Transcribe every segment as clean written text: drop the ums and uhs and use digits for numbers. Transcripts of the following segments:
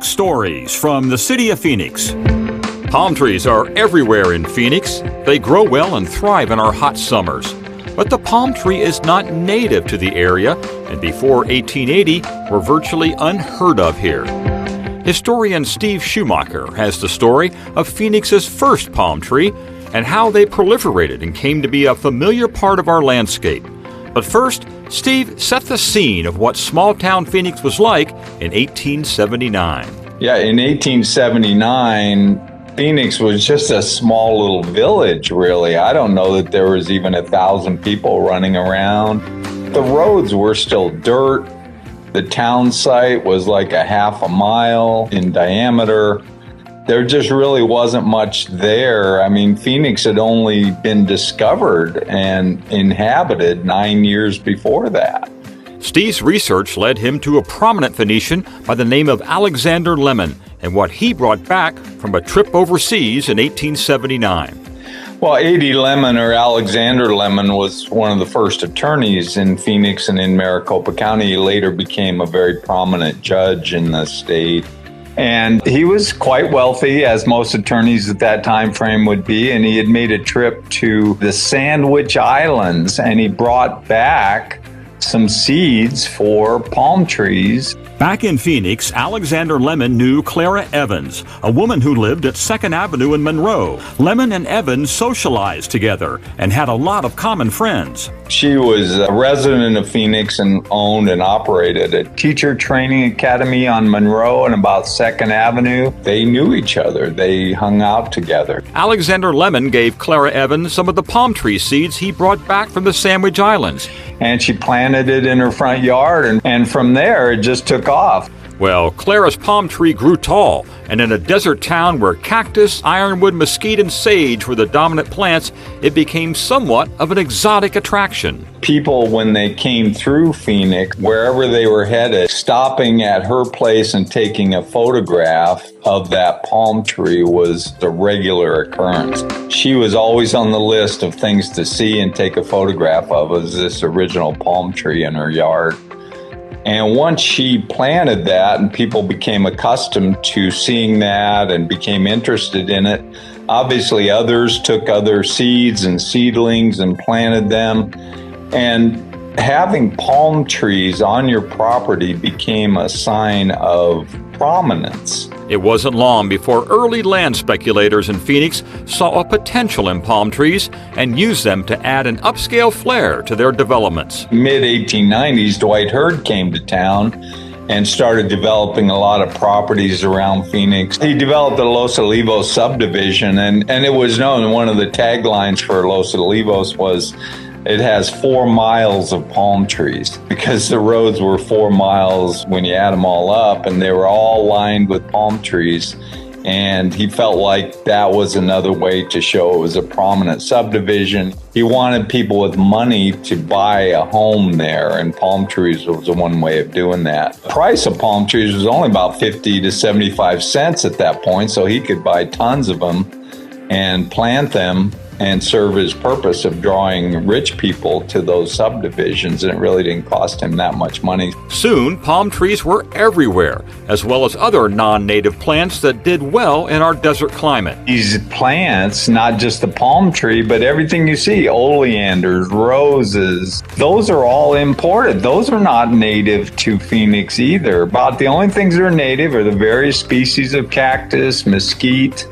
Stories from the city of Phoenix. Palm trees are everywhere in Phoenix. They grow well and thrive in our hot summers. But the palm tree is not native to the area, and before 1880 were virtually unheard of here. Historian Steve Schumacher has the story of Phoenix's first palm tree and how they proliferated and came to be a familiar part of our landscape. But first, Steve set the scene of what small-town Phoenix was like in 1879. Yeah, in 1879, Phoenix was just a small little village, really. I don't know that there was even 1,000 people running around. The roads were still dirt. The town site was like a half a mile in diameter. There just really wasn't much there. I mean, Phoenix had only been discovered and inhabited 9 years before that. Steve's research led him to a prominent Phoenician by the name of Alexander Lemon and what he brought back from a trip overseas in 1879. Well, A.D. Lemon, or Alexander Lemon, was one of the first attorneys in Phoenix and in Maricopa County. He later became a very prominent judge in the state. And he was quite wealthy, as most attorneys at that time frame would be, and he had made a trip to the Sandwich Islands, and he brought back some seeds for palm trees. Back in Phoenix, Alexander Lemon knew Clara Evans, a woman who lived at 2nd Avenue in Monroe. Lemon and Evans socialized together and had a lot of common friends. She was a resident of Phoenix and owned and operated a teacher training academy on Monroe and about 2nd Avenue. They knew each other. They hung out together. Alexander Lemon gave Clara Evans some of the palm tree seeds he brought back from the Sandwich Islands. And she planted it in her front yard, and from there it just took off. Well, Clara's palm tree grew tall, and in a desert town where cactus, ironwood, mesquite, and sage were the dominant plants, it became somewhat of an exotic attraction. People, when they came through Phoenix, wherever they were headed, stopping at her place and taking a photograph of that palm tree was a regular occurrence. She was always on the list of things to see and take a photograph of, as this original palm tree in her yard. And once she planted that and people became accustomed to seeing that and became interested in it, obviously others took other seeds and seedlings and planted them. And having palm trees on your property became a sign of prominence. It wasn't long before early land speculators in Phoenix saw a potential in palm trees and used them to add an upscale flair to their developments. Mid-1890s, Dwight Hurd came to town and started developing a lot of properties around Phoenix. He developed the Los Olivos subdivision, and it was known, one of the taglines for Los Olivos was, it has 4 miles of palm trees, because the roads were 4 miles when you add them all up, and they were all lined with palm trees. And he felt like that was another way to show it was a prominent subdivision. He wanted people with money to buy a home there, and palm trees was one way of doing that. The price of palm trees was only about 50 to 75 cents at that point, so he could buy tons of them and plant them and serve his purpose of drawing rich people to those subdivisions, and it really didn't cost him that much money. Soon, palm trees were everywhere, as well as other non-native plants that did well in our desert climate. These plants, not just the palm tree, but everything you see, oleanders, roses, those are all imported. Those are not native to Phoenix either. About the only things that are native are the various species of cactus, mesquite,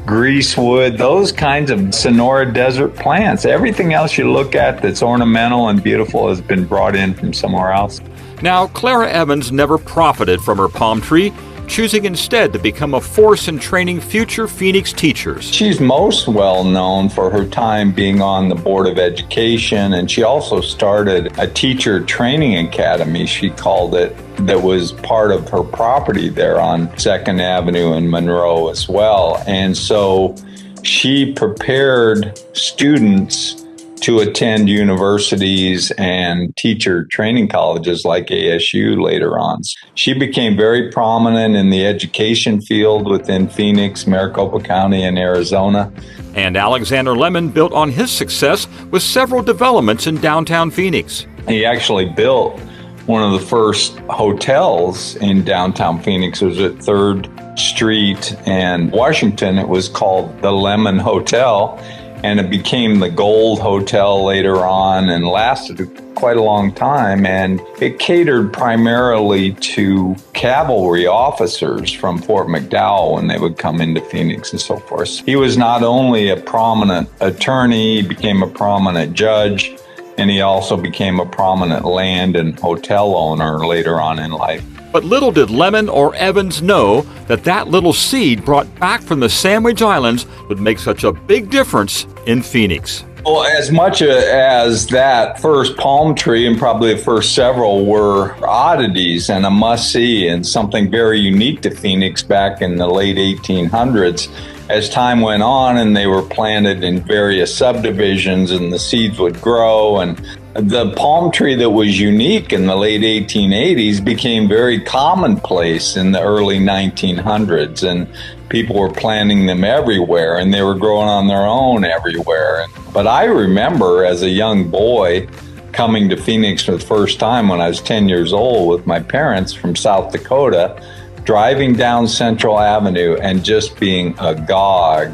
greasewood, those kinds of Sonora desert plants. Everything else you look at that's ornamental and beautiful has been brought in from somewhere else. Now, Clara Evans never profited from her palm tree, choosing instead to become a force in training future Phoenix teachers. She's most well known for her time being on the Board of Education, and she also started a teacher training academy, she called it, that was part of her property there on 2nd Avenue in Monroe as well. And so she prepared students to attend universities and teacher training colleges like ASU later on. She became very prominent in the education field within Phoenix, Maricopa County, and Arizona. And Alexander Lemon built on his success with several developments in downtown Phoenix. He actually built one of the first hotels in downtown Phoenix. It was at 3rd Street and Washington. It was called the Lemon Hotel, and it became the Gold Hotel later on and lasted quite a long time. And it catered primarily to cavalry officers from Fort McDowell when they would come into Phoenix and so forth. He was not only a prominent attorney, he became a prominent judge, and he also became a prominent land and hotel owner later on in life. But little did Lemon or Evans know that that little seed brought back from the Sandwich Islands would make such a big difference in Phoenix. Well, as much as that first palm tree and probably the first several were oddities and a must-see and something very unique to Phoenix back in the late 1800s, as time went on and they were planted in various subdivisions and the seeds would grow, and the palm tree that was unique in the late 1880s became very commonplace in the early 1900s, and people were planting them everywhere and they were growing on their own everywhere. But I remember as a young boy coming to Phoenix for the first time when I was 10 years old with my parents from South Dakota, driving down Central Avenue and just being agog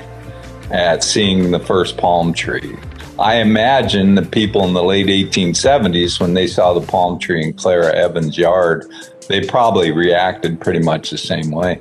at seeing the first palm tree. I imagine the people in the late 1870s, when they saw the palm tree in Clara Evans' yard, they probably reacted pretty much the same way.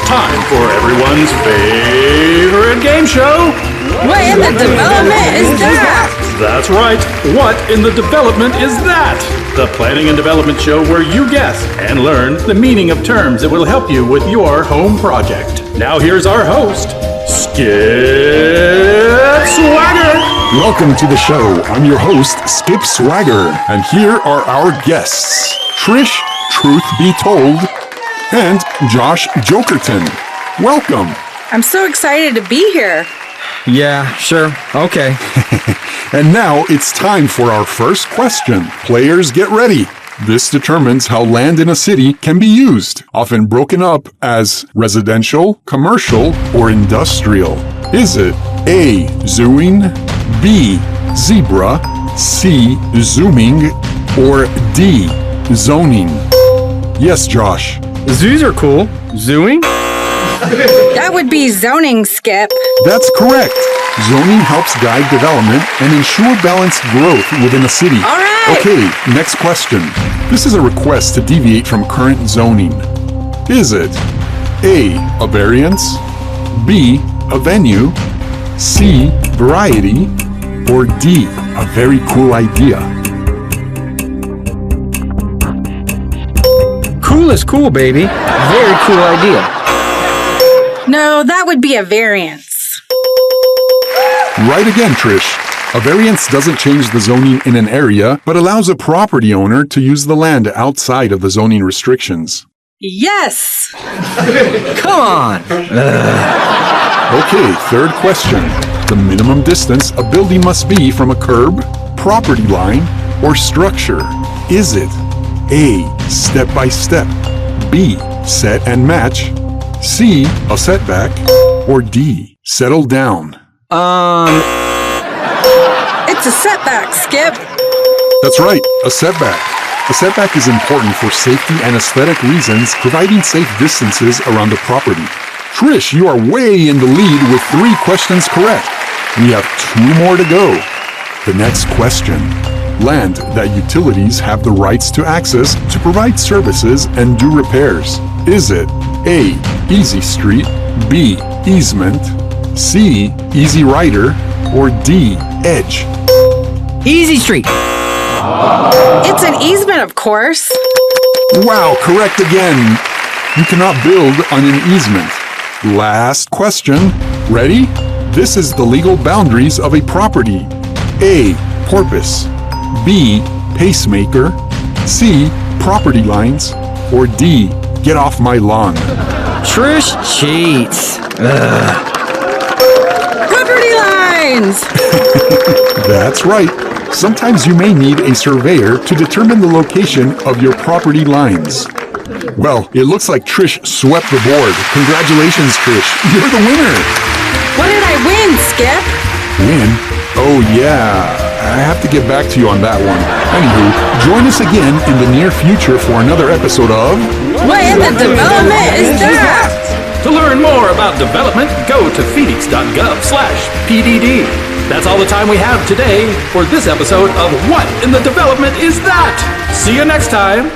time for everyone's favorite game show. What in the development is that? That's right. What in the development is that? The planning and development show where you guess and learn the meaning of terms that will help you with your home project. Now here's our host, Skip Swagger. Welcome to the show. I'm your host, Skip Swagger, and here are our guests, Trish, Truth Be Told, and Josh Jokerton. Welcome. I'm so excited to be here. Yeah, sure. Okay. And now it's time for our first question. Players, get ready. This determines how land in a city can be used, often broken up as residential, commercial, or industrial. Is it A, zooing, B, zebra, C, zooming, or D, zoning? Yes, Josh. Zoos are cool. Zooing? That would be zoning, Skip. That's correct. Zoning helps guide development and ensure balanced growth within a city. All right. Okay, next question. This is a request to deviate from current zoning. Is it A, a variance, B, a venue, C, variety, or D, a very cool idea? Cool is cool, baby. Very cool idea. No, that would be a variance. Right again, Trish. A variance doesn't change the zoning in an area, but allows a property owner to use the land outside of the zoning restrictions. Yes. Come on. Okay, third question. The minimum distance a building must be from a curb, property line, or structure. Is it A, step by step, B, set and match, C, a setback, or D, settle down? It's a setback, Skip. That's right, a setback. A setback is important for safety and aesthetic reasons, providing safe distances around the property. Trish, you are way in the lead with 3 questions correct. We have 2 more to go. The next question. Land that utilities have the rights to access to provide services and do repairs. Is it A, easy street, B, easement, C, easy rider, or D, edge? Easy street. It's an easement, of course. Wow, correct again. You cannot build on an easement. Last question. Ready? This is the legal boundaries of a property. A, porpoise, B, pacemaker, C, property lines, or D, get off my lawn. Trish cheats. Property lines. That's right. Sometimes you may need a surveyor to determine the location of your property lines. Well, it looks like Trish swept the board. Congratulations, Trish. You're the winner. What did I win, Skip? Win? Oh, yeah. I have to get back to you on that one. Anywho, join us again in the near future for another episode of... What in the development is that? To learn more about development, go to Phoenix.gov/PDD. That's all the time we have today for this episode of What in the Development Is That? See you next time.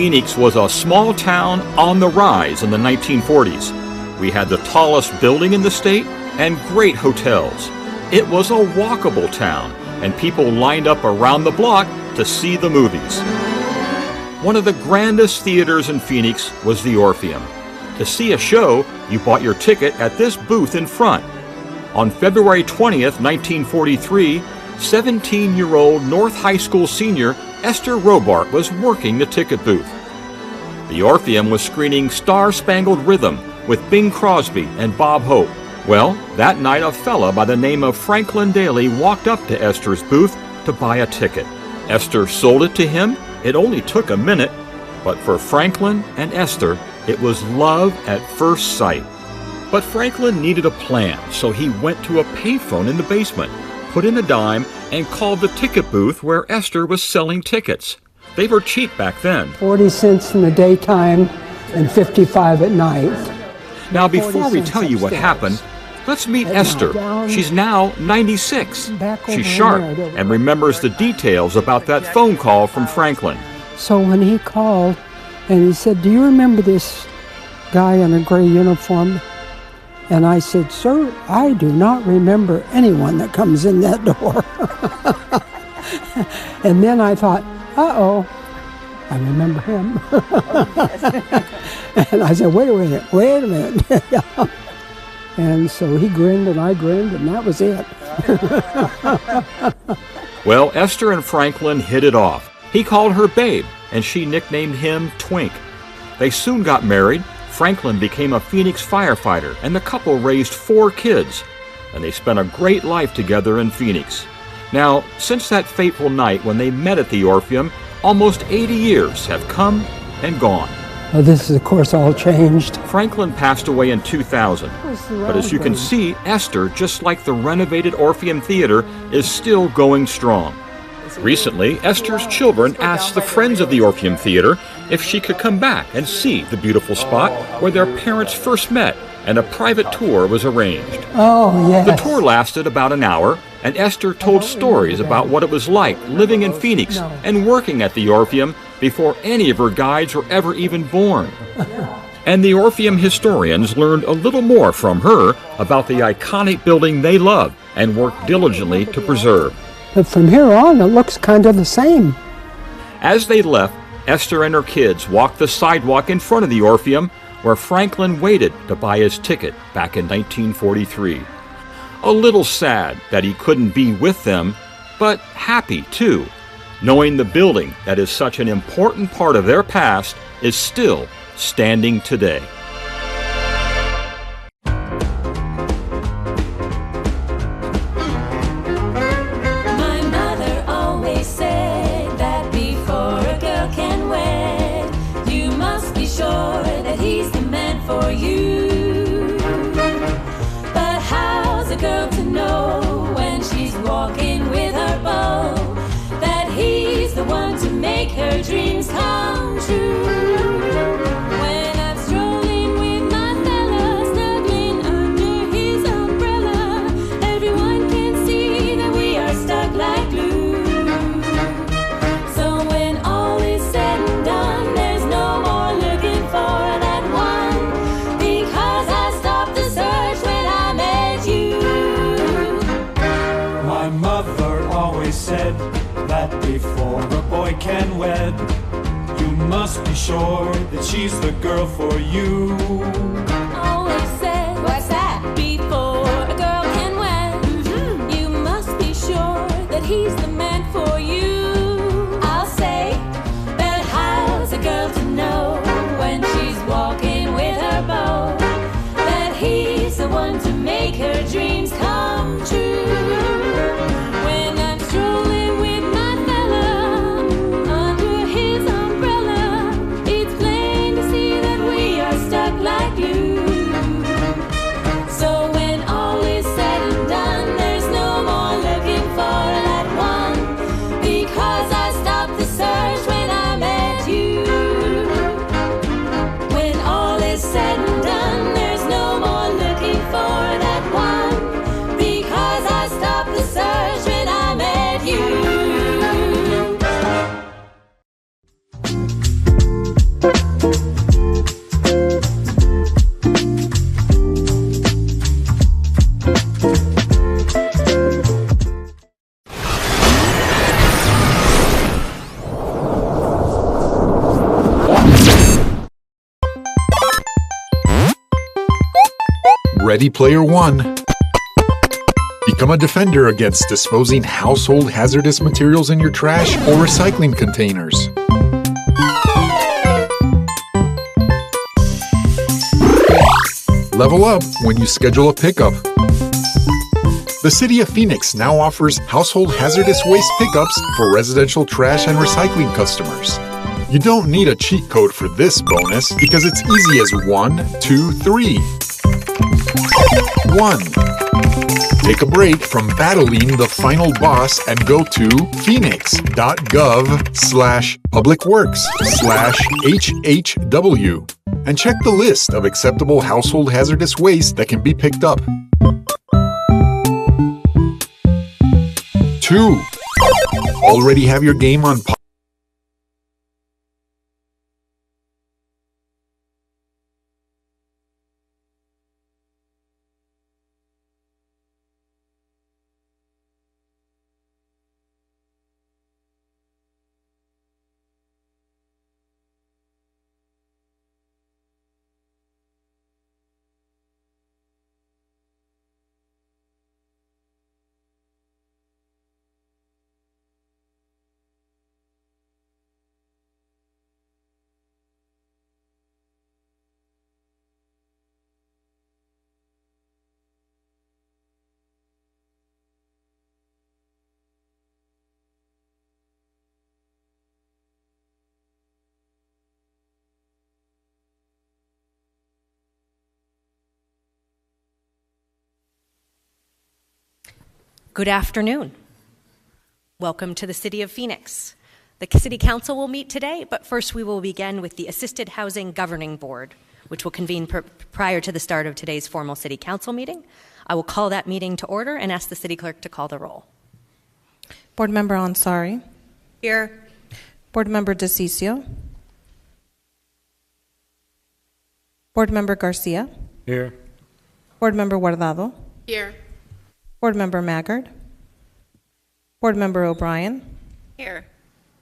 Phoenix was a small town on the rise in the 1940s. We had the tallest building in the state and great hotels. It was a walkable town, and people lined up around the block to see the movies. One of the grandest theaters in Phoenix was the Orpheum. To see a show, you bought your ticket at this booth in front. On February 20th, 1943, 17-year-old North High School senior Esther Robart was working the ticket booth. The Orpheum was screening Star-Spangled Rhythm with Bing Crosby and Bob Hope. Well, that night a fella by the name of Franklin Daly walked up to Esther's booth to buy a ticket. Esther sold it to him. It only took a minute, but for Franklin and Esther, it was love at first sight. But Franklin needed a plan, so he went to a payphone in the basement, put in a dime, and called the ticket booth where Esther was selling tickets. They were cheap back then. 40 cents in the daytime and 55 at night. Now, before we tell you what happened, let's meet Esther. She's now 96. She's sharp and remembers the details about that phone call from Franklin. So when he called and he said, "Do you remember this guy in a gray uniform?" And I said, "Sir, I do not remember anyone that comes in that door." And then I thought, uh-oh, I remember him. And I said, wait a minute. And so he grinned and I grinned, and that was it. Well, Esther and Franklin hit it off. He called her Babe, and she nicknamed him Twink. They soon got married. Franklin became a Phoenix firefighter, and the couple raised 4 kids, and they spent a great life together in Phoenix. Now, since that fateful night when they met at the Orpheum, almost 80 years have come and gone. Well, this is, of course, all changed. Franklin passed away in 2000, but as you can see, Esther, just like the renovated Orpheum Theater, is still going strong. Recently, Esther's children asked the Friends of the Orpheum Theater if she could come back and see the beautiful spot where their parents first met, and a private tour was arranged. Oh, yes. The tour lasted about an hour, and Esther told stories about what it was like living in Phoenix and working at the Orpheum before any of her guides were ever even born. And the Orpheum historians learned a little more from her about the iconic building they love and worked diligently to preserve. But from here on, it looks kind of the same. As they left, Esther and her kids walked the sidewalk in front of the Orpheum where Franklin waited to buy his ticket back in 1943. A little sad that he couldn't be with them, but happy too, knowing the building that is such an important part of their past is still standing today. My mother always said that before a girl can wed, you must be sure that he's the man for you. But how's a girl to know when she's walking with her beau that he's the one to make her dreams come true? When I'm strolling with my fella, snuggling under his umbrella, everyone can see that we are stuck like glue. So when all is said and done, there's no more looking for that one, because I stopped the search when I met you. My mother always said that before a boy can wed, you must be sure that she's the girl for you. Always said, what's that? Before a girl can wed, you must be sure that he's the man for you. I'll say, but how's a girl to know when she's walking with her beau that he's the one to make her dreams come true? When I'm strolling with my fella under his umbrella, it's plain to see that we are stuck like glue. So when all is said and done, there's no more looking for that one, because I stopped the search when I met you. When all is said and done, there's no more looking for that one, Ready Player One. Become a defender against disposing household hazardous materials in your trash or recycling containers. Level up when you schedule a pickup. The City of Phoenix now offers household hazardous waste pickups for residential trash and recycling customers. You don't need a cheat code for this bonus because it's easy as 1, 2, 3. 1. Take a break from battling the final boss and go to Phoenix.gov/publicworks/HHW and check the list of acceptable household hazardous waste that can be picked up. 2. Already have your game on pause? Good afternoon. Welcome to the City of Phoenix. The City Council will meet today, but first we will begin with the Assisted Housing Governing Board, which will convene prior to the start of today's formal City Council meeting. I will call that meeting to order and ask the City Clerk to call the roll. Board Member Ansari. Here. Board Member DeCiccio. Board Member Garcia. Here. Board Member Guardado. Here. Board Member Maggard. Board Member O'Brien. Here.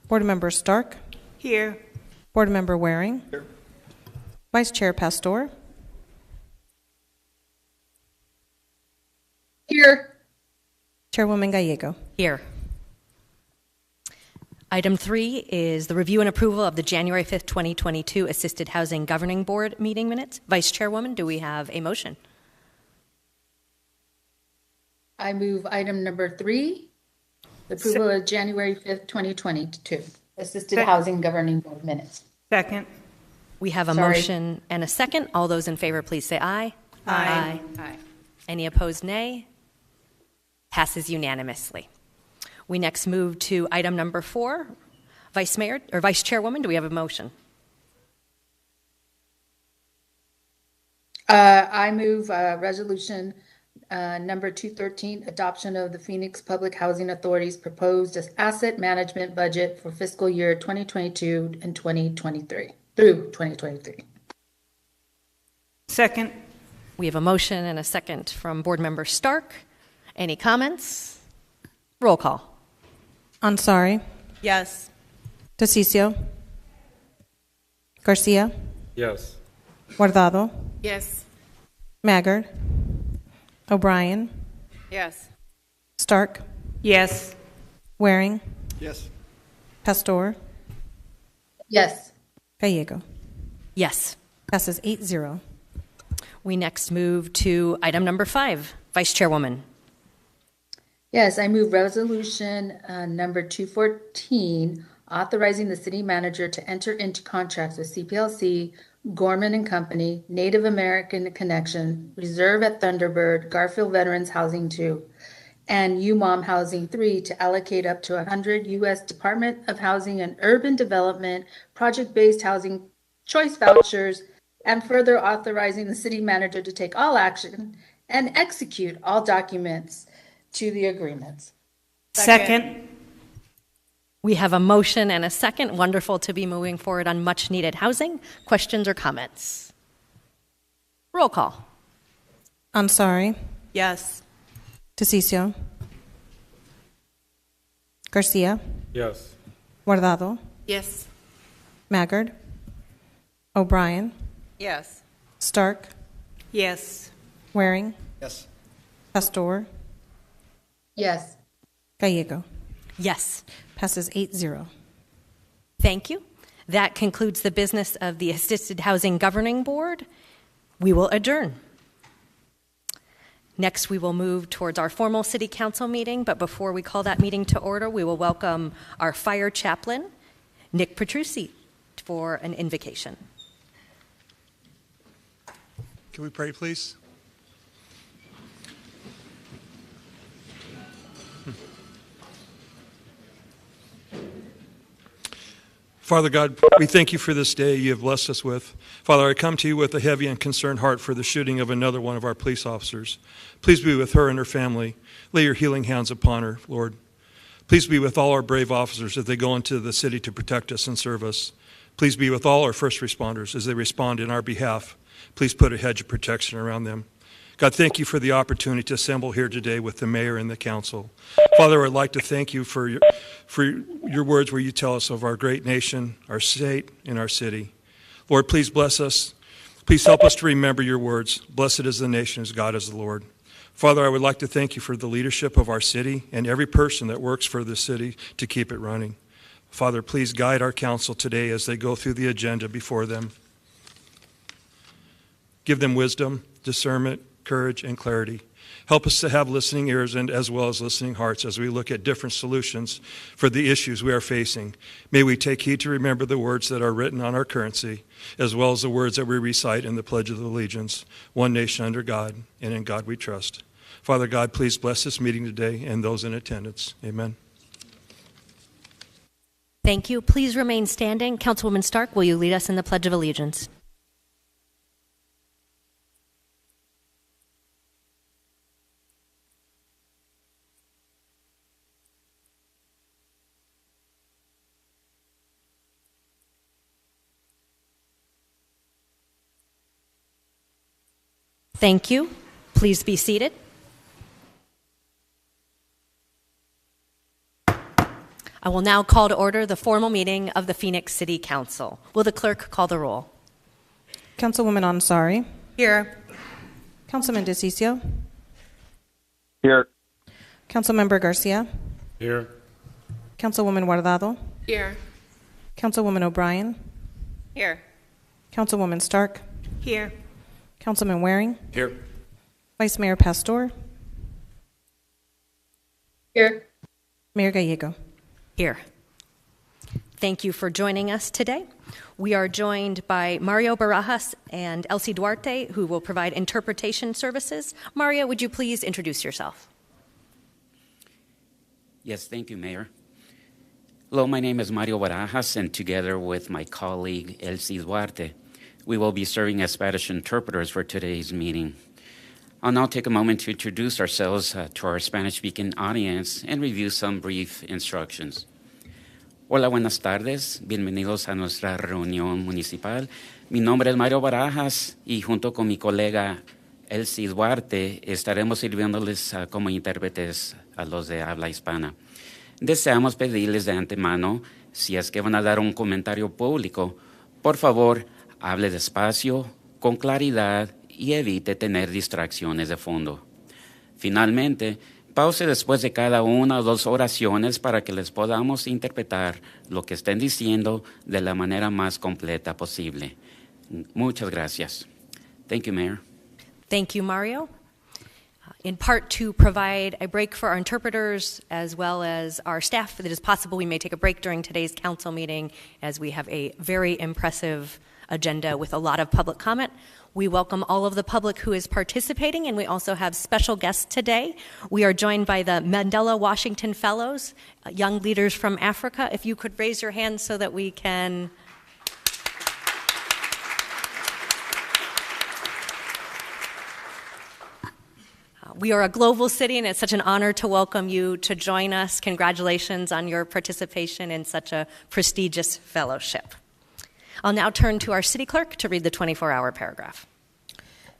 Board Member Stark. Here. Board Member Waring. Here. Vice Chair Pastor. Here. Chairwoman Gallego. Here. Item 3 is the review and approval of the January 5th, 2022 Assisted Housing Governing Board meeting minutes. Vice Chairwoman, do we have a motion? I move item number 3, the approval of January 5th, 2022, Assisted Housing Governing Board minutes. Second. We have a motion and a second. All those in favor, please say aye. Aye. Aye. Any opposed, nay? Passes unanimously. We next move to item number 4. Vice Mayor or Vice Chairwoman, do we have a motion? I move resolution number 213, adoption of the Phoenix Public Housing Authority's proposed asset management budget for fiscal year 2022 and 2023 through 2023. Second. We have a motion and a second from Board Member Stark. Any comments? Roll call. Ansari. Yes. DeCiccio. Garcia. Yes. Guardado. Yes. Maggard. O'Brien. Yes. Stark. Yes. Waring. Yes. Pastor. Yes. Gallego. Yes. Passes 8-0. We next move to item number 5. Vice Chairwoman. Yes, I move resolution number 214, authorizing the city manager to enter into contracts with CPLC, Gorman and Company, Native American Connection, Reserve at Thunderbird, Garfield Veterans Housing 2, and UMOM Housing 3 to allocate up to 100 U.S. Department of Housing and Urban Development project-based housing choice vouchers, and further authorizing the city manager to take all action and execute all documents to the agreements. Second. We have a motion and a second. Wonderful to be moving forward on much needed housing. Questions or comments? Roll call. Ansari. Yes. DeCiccio. Garcia. Yes. Guardado. Yes. Maggard. O'Brien. Yes. Stark. Yes. Waring, Yes. Pastor, Yes. Gallego. Yes. Passes 8-0. Thank you. That concludes the business of the Assisted Housing Governing Board. We will adjourn. Next, we will move towards our formal city council meeting, but before we call that meeting to order, we will welcome our fire chaplain, Nick Petrucci, for an invocation. Can we pray, please? Father God, we thank you for this day you have blessed us with. Father, I come to you with a heavy and concerned heart for the shooting of another one of our police officers. Please be with her and her family. Lay your healing hands upon her, Lord. Please be with all our brave officers as they go into the city to protect us and serve us. Please be with all our first responders as they respond in our behalf. Please put a hedge of protection around them. God, thank you for the opportunity to assemble here today with the mayor and the council. Father, I'd like to thank you for your words where you tell us of our great nation, our state, and our city. Lord, please bless us. Please help us to remember your words. Blessed is the nation as God is the Lord. Father, I would like to thank you for the leadership of our city and every person that works for the city to keep it running. Father, please guide our council today as they go through the agenda before them. Give them wisdom, discernment, courage, and clarity. Help us to have listening ears and as well as listening hearts as we look at different solutions for the issues we are facing. May we take heed to remember the words that are written on our currency, as well as the words that we recite in the Pledge of Allegiance, one nation under God, and in God we trust. Father God, please bless this meeting today and those in attendance. Amen. Thank you. Please remain standing. Councilwoman Stark, will you lead us in the Pledge of Allegiance? Thank you. Please be seated. I will now call to order the formal meeting of the Phoenix City Council. Will the clerk call the roll? Councilwoman Ansari. Here. Councilman DeCiccio. Here. Councilmember Garcia. Here. Councilwoman Guardado. Here. Councilwoman O'Brien. Here. Councilwoman Stark. Here. Councilman Waring. Here. Vice Mayor Pastor. Here. Mayor Gallego. Here. Thank you for joining us today. We are joined by Mario Barajas and Elsie Duarte, who will provide interpretation services. Mario, would you please introduce yourself? Yes, thank you, Mayor. Hello, my name is Mario Barajas, and together with my colleague Elsie Duarte, we will be serving as Spanish interpreters for today's meeting. I'll now take a moment to introduce ourselves to our Spanish-speaking audience and review some brief instructions. Hola, buenas tardes. Bienvenidos a nuestra reunión municipal. Mi nombre es Mario Barajas y junto con mi colega Elsie Duarte estaremos sirviéndoles como intérpretes a los de habla hispana. Deseamos pedirles de antemano, si es que van a dar un comentario público, por favor, hable despacio, con claridad y evite tener distracciones de fondo. Finalmente, pause después de cada una o dos oraciones para que les podamos interpretar lo que estén diciendo de la manera más completa posible. Muchas gracias. Thank you, Mayor. Thank you, Mario. In part to provide a break for our interpreters as well as our staff, it is possible we may take a break during today's council meeting as we have a very impressive agenda with a lot of public comment. We welcome all of the public who is participating, and we also have special guests today. We are joined by the Mandela Washington Fellows, young leaders from Africa. If you could raise your hands so that we can... We are a global city, and it's such an honor to welcome you to join us. Congratulations on your participation in such a prestigious fellowship. I'll now turn to our city clerk to read the 24-hour paragraph.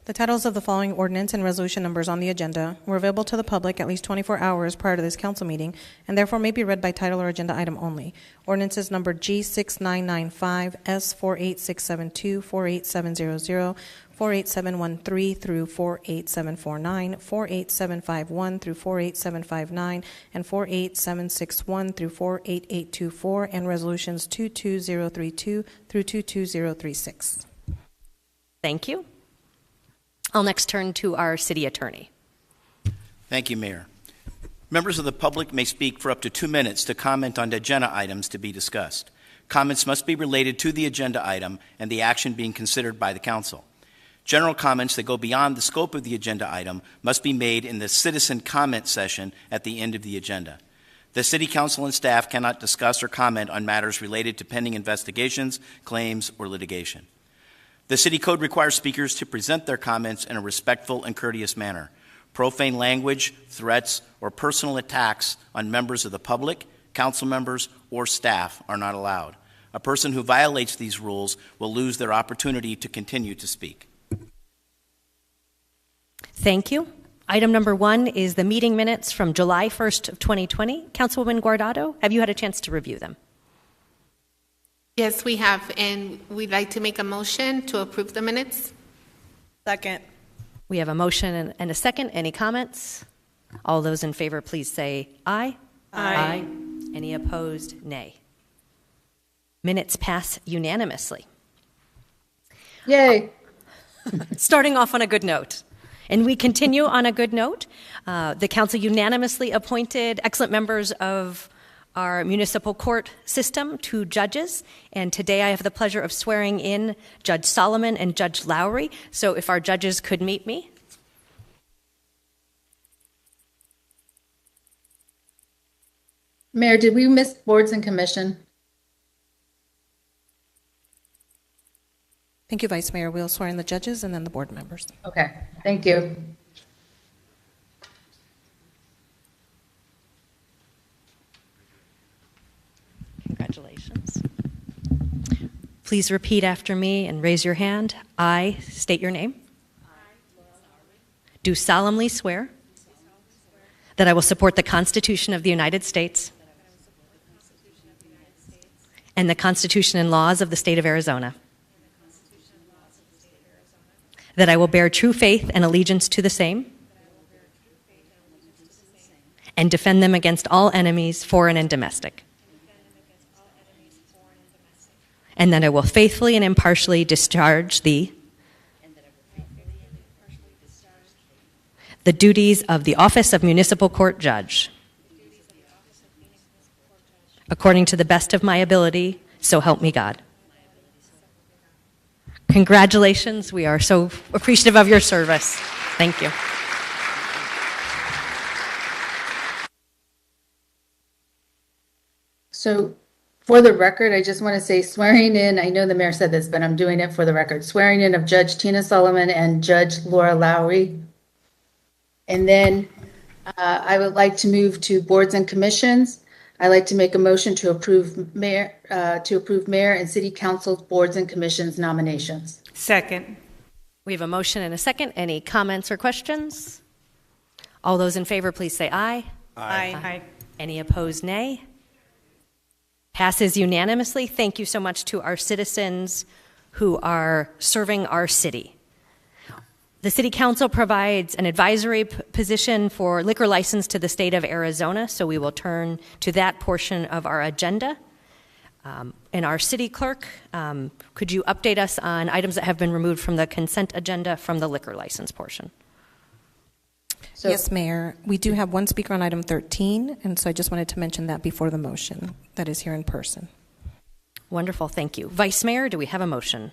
The titles of the following ordinance and resolution numbers on the agenda were available to the public at least 24 hours prior to this council meeting and therefore may be read by title or agenda item only. Ordinances number G6995, S48672, 48700, 48713 through 48749, 48751 through 48759, and 48761 through 48824, and resolutions 22032 through 22036. Thank you. I'll next turn to our city attorney. Thank you, Mayor. Members of the public may speak for up to 2 minutes to comment on agenda items to be discussed. Comments must be related to the agenda item and the action being considered by the council. General comments that go beyond the scope of the agenda item must be made in the citizen comment session at the end of the agenda. The City Council and staff cannot discuss or comment on matters related to pending investigations, claims, or litigation. The City Code requires speakers to present their comments in a respectful and courteous manner. Profane language, threats, or personal attacks on members of the public, council members, or staff are not allowed. A person who violates these rules will lose their opportunity to continue to speak. Thank you. Item number 1 is the meeting minutes from July 1st of 2020. Councilwoman Guardado, have you had a chance to review them? Yes, we have, and we'd like to make a motion to approve the minutes. Second. We have a motion and a second. Any comments? All those in favor, please say aye. Aye. Any opposed, nay. Minutes pass unanimously. Yay. Starting off on a good note. And we continue on a good note. The council unanimously appointed excellent members of our municipal court system to judges. And today I have the pleasure of swearing in Judge Solomon and Judge Lowry. So if our judges could meet me. Mayor, did we miss boards and commission? Thank you, Vice Mayor. We'll swear in the judges and then the board members. Okay, thank you. Congratulations. Please repeat after me and raise your hand. I state your name. Do solemnly swear that I will support the Constitution of the United States and the Constitution and laws of the state of Arizona. That I will bear true faith and allegiance to the same and defend them against all enemies, foreign and domestic. And that I will faithfully and impartially discharge the duties of the office of municipal court judge according to the best of my ability, so help me God. Congratulations. We are so appreciative of your service. Thank you. So for the record, I just want to say swearing in, I know the mayor said this, but I'm doing it for the record. Swearing in of Judge Tina Solomon and Judge Laura Lowry. And then I would like to move to boards and commissions. I'd like to make a motion to approve mayor and city council's boards and commissions nominations. Second. We have a motion and a second. Any comments or questions? All those in favor, please say aye. Aye. Any opposed, nay? Passes unanimously. Thank you so much to our citizens who are serving our city. The City Council provides an advisory position for liquor license to the state of Arizona, so we will turn to that portion of our agenda. And our city clerk, could you update us on items that have been removed from the consent agenda from the liquor license portion? So, yes, Mayor. We do have one speaker on item 13, and so I just wanted to mention that before the motion that is here in person. Wonderful, thank you. Vice Mayor, do we have a motion?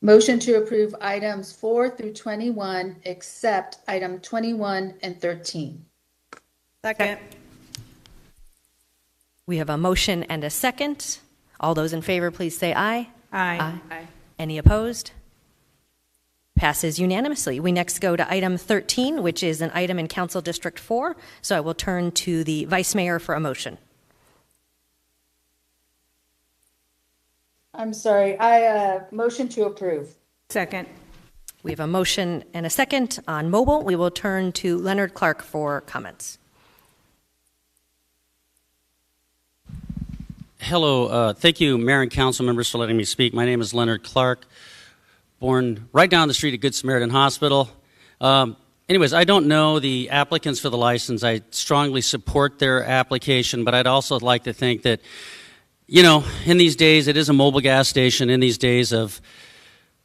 Motion to approve items 4 through 21, except item 21 and 13. Second. We have a motion and a second. All those in favor, please say aye. Aye. Any opposed? Passes unanimously. We next go to item 13, which is an item in Council District 4. So I will turn to the Vice Mayor for a motion. I'm sorry, I motion to approve. Second. We have a motion and a second on mobile. We will turn to Leonard Clark for comments. Hello. Thank you, Mayor and Council members, for letting me speak. My name is Leonard Clark, born right down the street at Good Samaritan Hospital. Anyways, I don't know the applicants for the license. I strongly support their application, but I'd also like to think that, you know, in these days, it is a mobile gas station. In these days of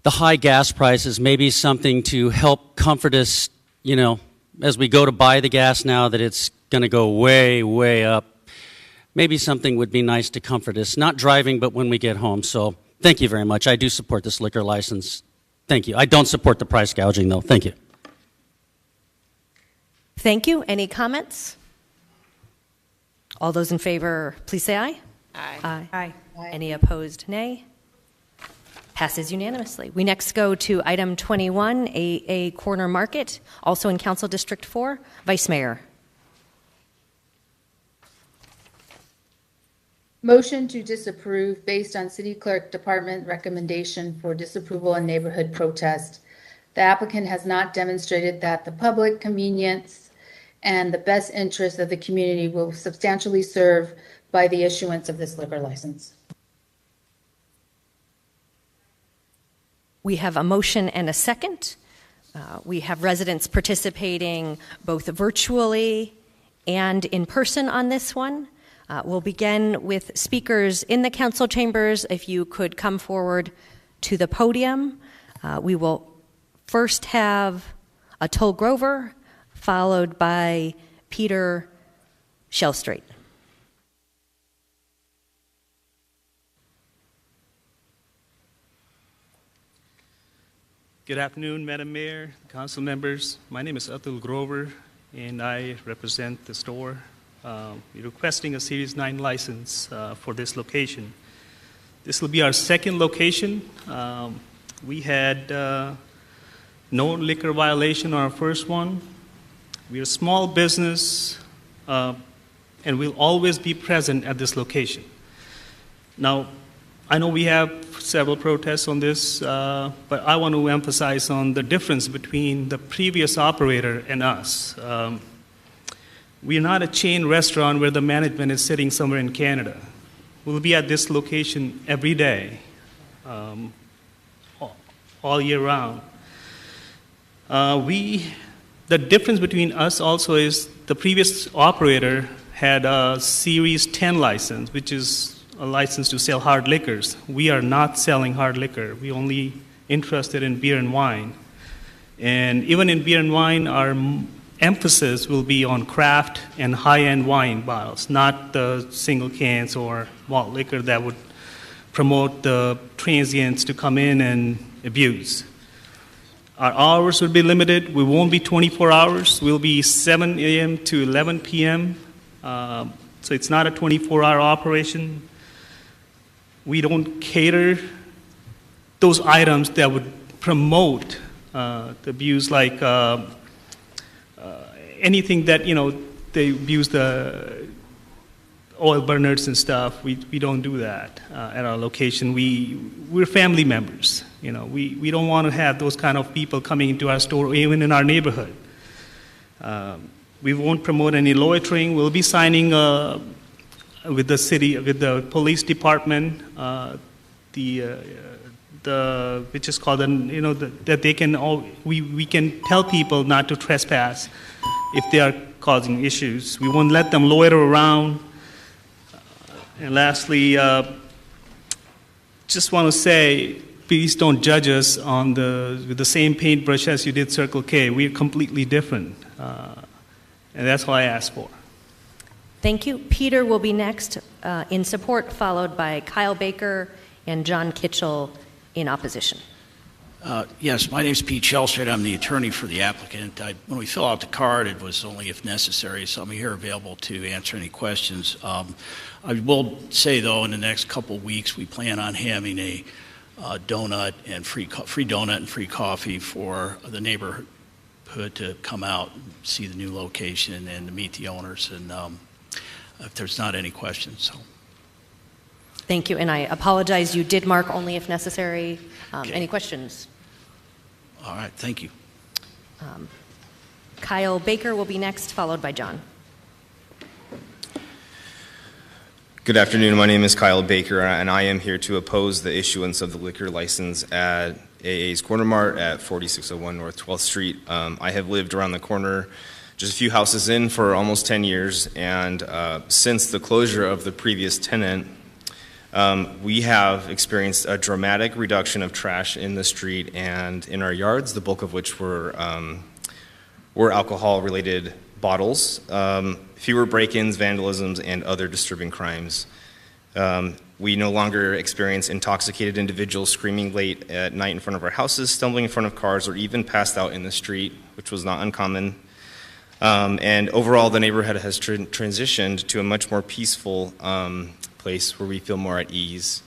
the high gas prices, maybe something to help comfort us, you know, as we go to buy the gas now that it's going to go way, way up. Maybe something would be nice to comfort us, not driving, but when we get home. So thank you very much. I do support this liquor license. Thank you. I don't support the price gouging, though. Thank you. Thank you. Any comments? All those in favor, please say aye. Aye. Aye. Any opposed, nay? Passes unanimously. We next go to item 21, AA Corner Market, also in Council District 4. Vice Mayor. Motion to disapprove based on City Clerk Department recommendation for disapproval and neighborhood protest. The applicant has not demonstrated that the public convenience and the best interest of the community will substantially serve by the issuance of this liquor license. We have a motion and a second. We have residents participating both virtually and in person on this one. We'll begin with speakers in the council chambers. If you could come forward to the podium. We will first have Atul Grover, followed by Peter Shellstrait. Good afternoon, Madam Mayor, council members. My name is Atul Grover, and I represent the store. We're requesting a Series 9 license for this location. This will be our second location. We had no liquor violation on our first one. We're a small business, and we'll always be present at this location. Now, I know we have several protests on this, but I want to emphasize on the difference between the previous operator and us. We're not a chain restaurant where the management is sitting somewhere in Canada. We'll be at this location every day, all year round. The difference between us also is the previous operator had a Series 10 license, which is a license to sell hard liquors. We are not selling hard liquor. We're only interested in beer and wine. And even in beer and wine, our emphasis will be on craft and high-end wine bottles, not the single cans or malt liquor that would promote the transients to come in and abuse. Our hours will be limited. We won't be 24 hours. We'll be 7 a.m. to 11 p.m. So it's not a 24-hour operation. We don't cater those items that would promote the abuse, like anything that, you know, they abuse the oil burners and stuff. We don't do that at our location. We're family members. You know, we don't want to have those kind of people coming into our store, even in our neighborhood. We won't promote any loitering. We'll be signing with the city, with the police department, which is called, that they can we can tell people not to trespass if they are causing issues. We won't let them loiter around. And lastly, just want to say, please don't judge us with the same paintbrush as you did Circle K. We're completely different, and that's what I asked for. Thank you. Peter will be next in support, followed by Kyle Baker and John Kitchell in opposition. Yes, my name is Pete Shellstrait. I'm the attorney for the applicant. When we fill out the card, it was only if necessary, so I'm here available to answer any questions. I will say, though, in the next couple weeks, we plan on having a donut and free donut and free coffee for the neighborhood to come out and see the new location and to meet the owners, and if there's not any questions. So. Thank you, and I apologize. You did mark only if necessary. Okay. Any questions? All right, thank you. Kyle Baker will be next, followed by John. Good afternoon. My name is Kyle Baker, and I am here to oppose the issuance of the liquor license at AA's Corner Mart at 4601 North 12th Street. I have lived around the corner, just a few houses in, for almost 10 years, and since the closure of the previous tenant, we have experienced a dramatic reduction of trash in the street and in our yards, the bulk of which were alcohol-related bottles, fewer break-ins, vandalisms, and other disturbing crimes. We no longer experience intoxicated individuals screaming late at night in front of our houses, stumbling in front of cars, or even passed out in the street, which was not uncommon. And overall, the neighborhood has transitioned to a much more peaceful place where we feel more at ease.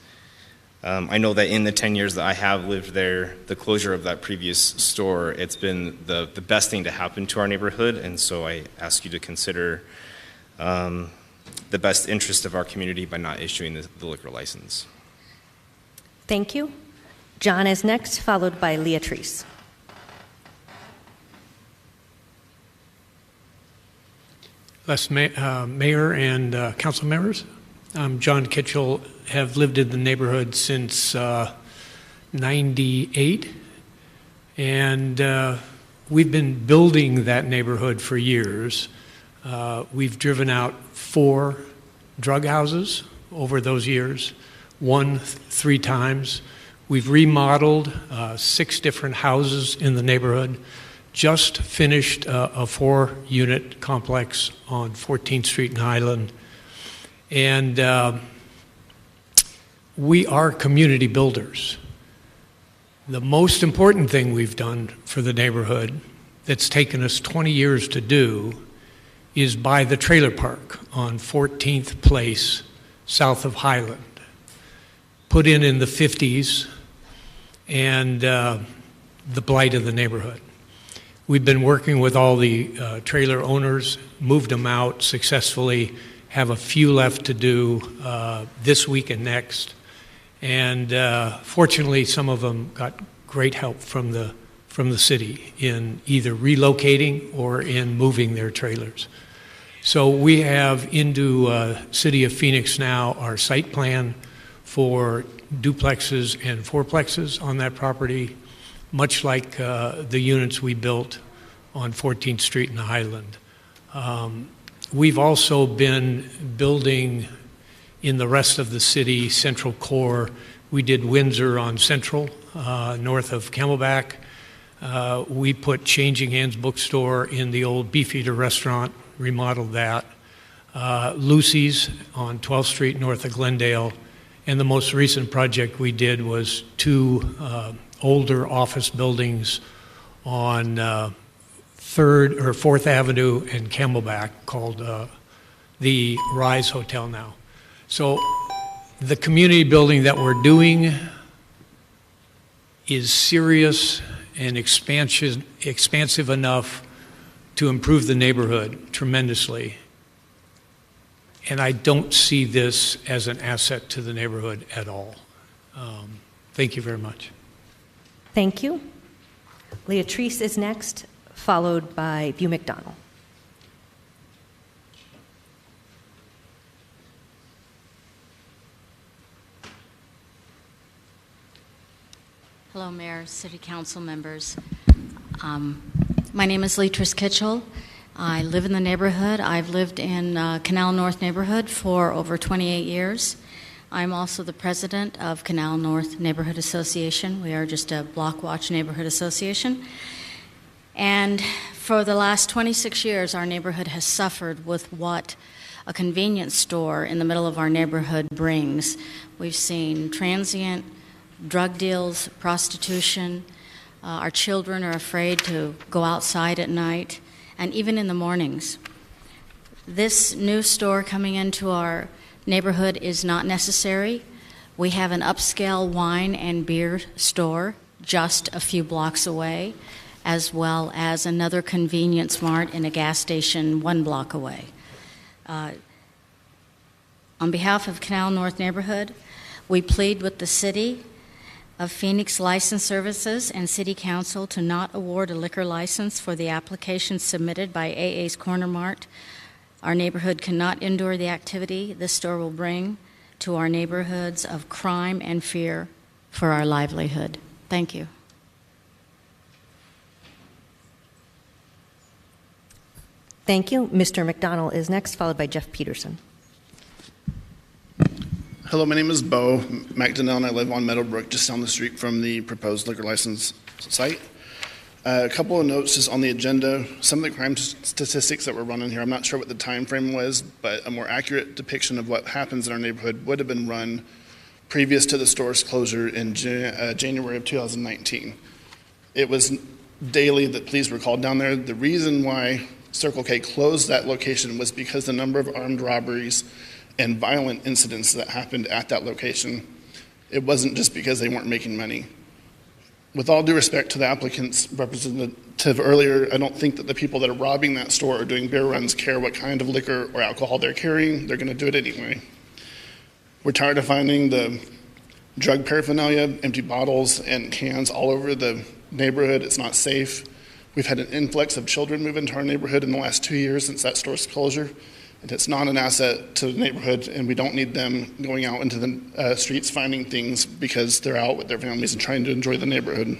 I know that in the 10 years that I have lived there, the closure of that previous store, it's been the best thing to happen to our neighborhood, and so I ask you to consider the best interest of our community by not issuing the liquor license. Thank you. John is next, followed by Leatrice. Mayor and council members, I'm John Kitchell, have lived in the neighborhood since 98, and we've been building that neighborhood for years. We've driven out 4 drug houses over those years, 1 3 times. We've remodeled 6 different houses in the neighborhood. Just finished a 4-unit complex on 14th Street in Highland. And we are community builders. The most important thing we've done for the neighborhood that's taken us 20 years to do is buy the trailer park on 14th Place south of Highland. Put in the 50s, and the blight of the neighborhood. We've been working with all the trailer owners, moved them out successfully, have a few left to do this week and next. And fortunately, some of them got great help from the city in either relocating or in moving their trailers. So we have into City of Phoenix now our site plan for duplexes and fourplexes on that property, much like the units we built on 14th Street in Highland. We've also been building in the rest of the city, Central Core. We did Windsor on Central, north of Camelback. We put Changing Hands Bookstore in the old Beefeater restaurant, remodeled that. Lucy's on 12th Street, north of Glendale. And the most recent project we did was 2 older office buildings on 3rd or 4th Avenue and Camelback called the Rise Hotel now. So the community building that we're doing is serious and expansive enough to improve the neighborhood tremendously. And I don't see this as an asset to the neighborhood at all. Thank you very much. Thank you. Leatrice is next, followed by View McDonald. Hello, Mayor, City Council members. My name is Leatrice Kitchell. I live in the neighborhood. I've lived in Canal North neighborhood for over 28 years. I'm also the president of Canal North Neighborhood Association. We are just a block watch neighborhood association. And for the last 26 years, our neighborhood has suffered with what a convenience store in the middle of our neighborhood brings. We've seen transient drug deals, prostitution. Our children are afraid to go outside at night, and even in the mornings. This new store coming into our neighborhood is not necessary. We have an upscale wine and beer store just a few blocks away, as well as another convenience mart and a gas station 1 block away. On behalf of Canal North neighborhood, we plead with the city of Phoenix License Services and City Council to not award a liquor license for the application submitted by AA's Corner Mart. Our neighborhood cannot endure the activity this store will bring to our neighborhoods of crime and fear for our livelihood. Thank you. Thank you. Mr. McDonald is next, followed by Jeff Peterson. Hello, my name is Bo McDonnell, and I live on Meadowbrook, just down the street from the proposed liquor license site. A couple of notes just on the agenda. Some of the crime statistics that we're running here, I'm not sure what the time frame was, but a more accurate depiction of what happens in our neighborhood would have been run previous to the store's closure in January of 2019. It was daily that police were called down there. The reason why Circle K closed that location was because the number of armed robberies and violent incidents that happened at that location. It wasn't just because they weren't making money. With all due respect to the applicant's representative earlier, I don't think that the people that are robbing that store or doing beer runs care what kind of liquor or alcohol they're carrying. They're going to do it anyway. We're tired of finding the drug paraphernalia, empty bottles and cans all over the neighborhood. It's not safe. We've had an influx of children move into our neighborhood in the last 2 years since that store's closure. And it's not an asset to the neighborhood, and we don't need them going out into the streets finding things because they're out with their families and trying to enjoy the neighborhood.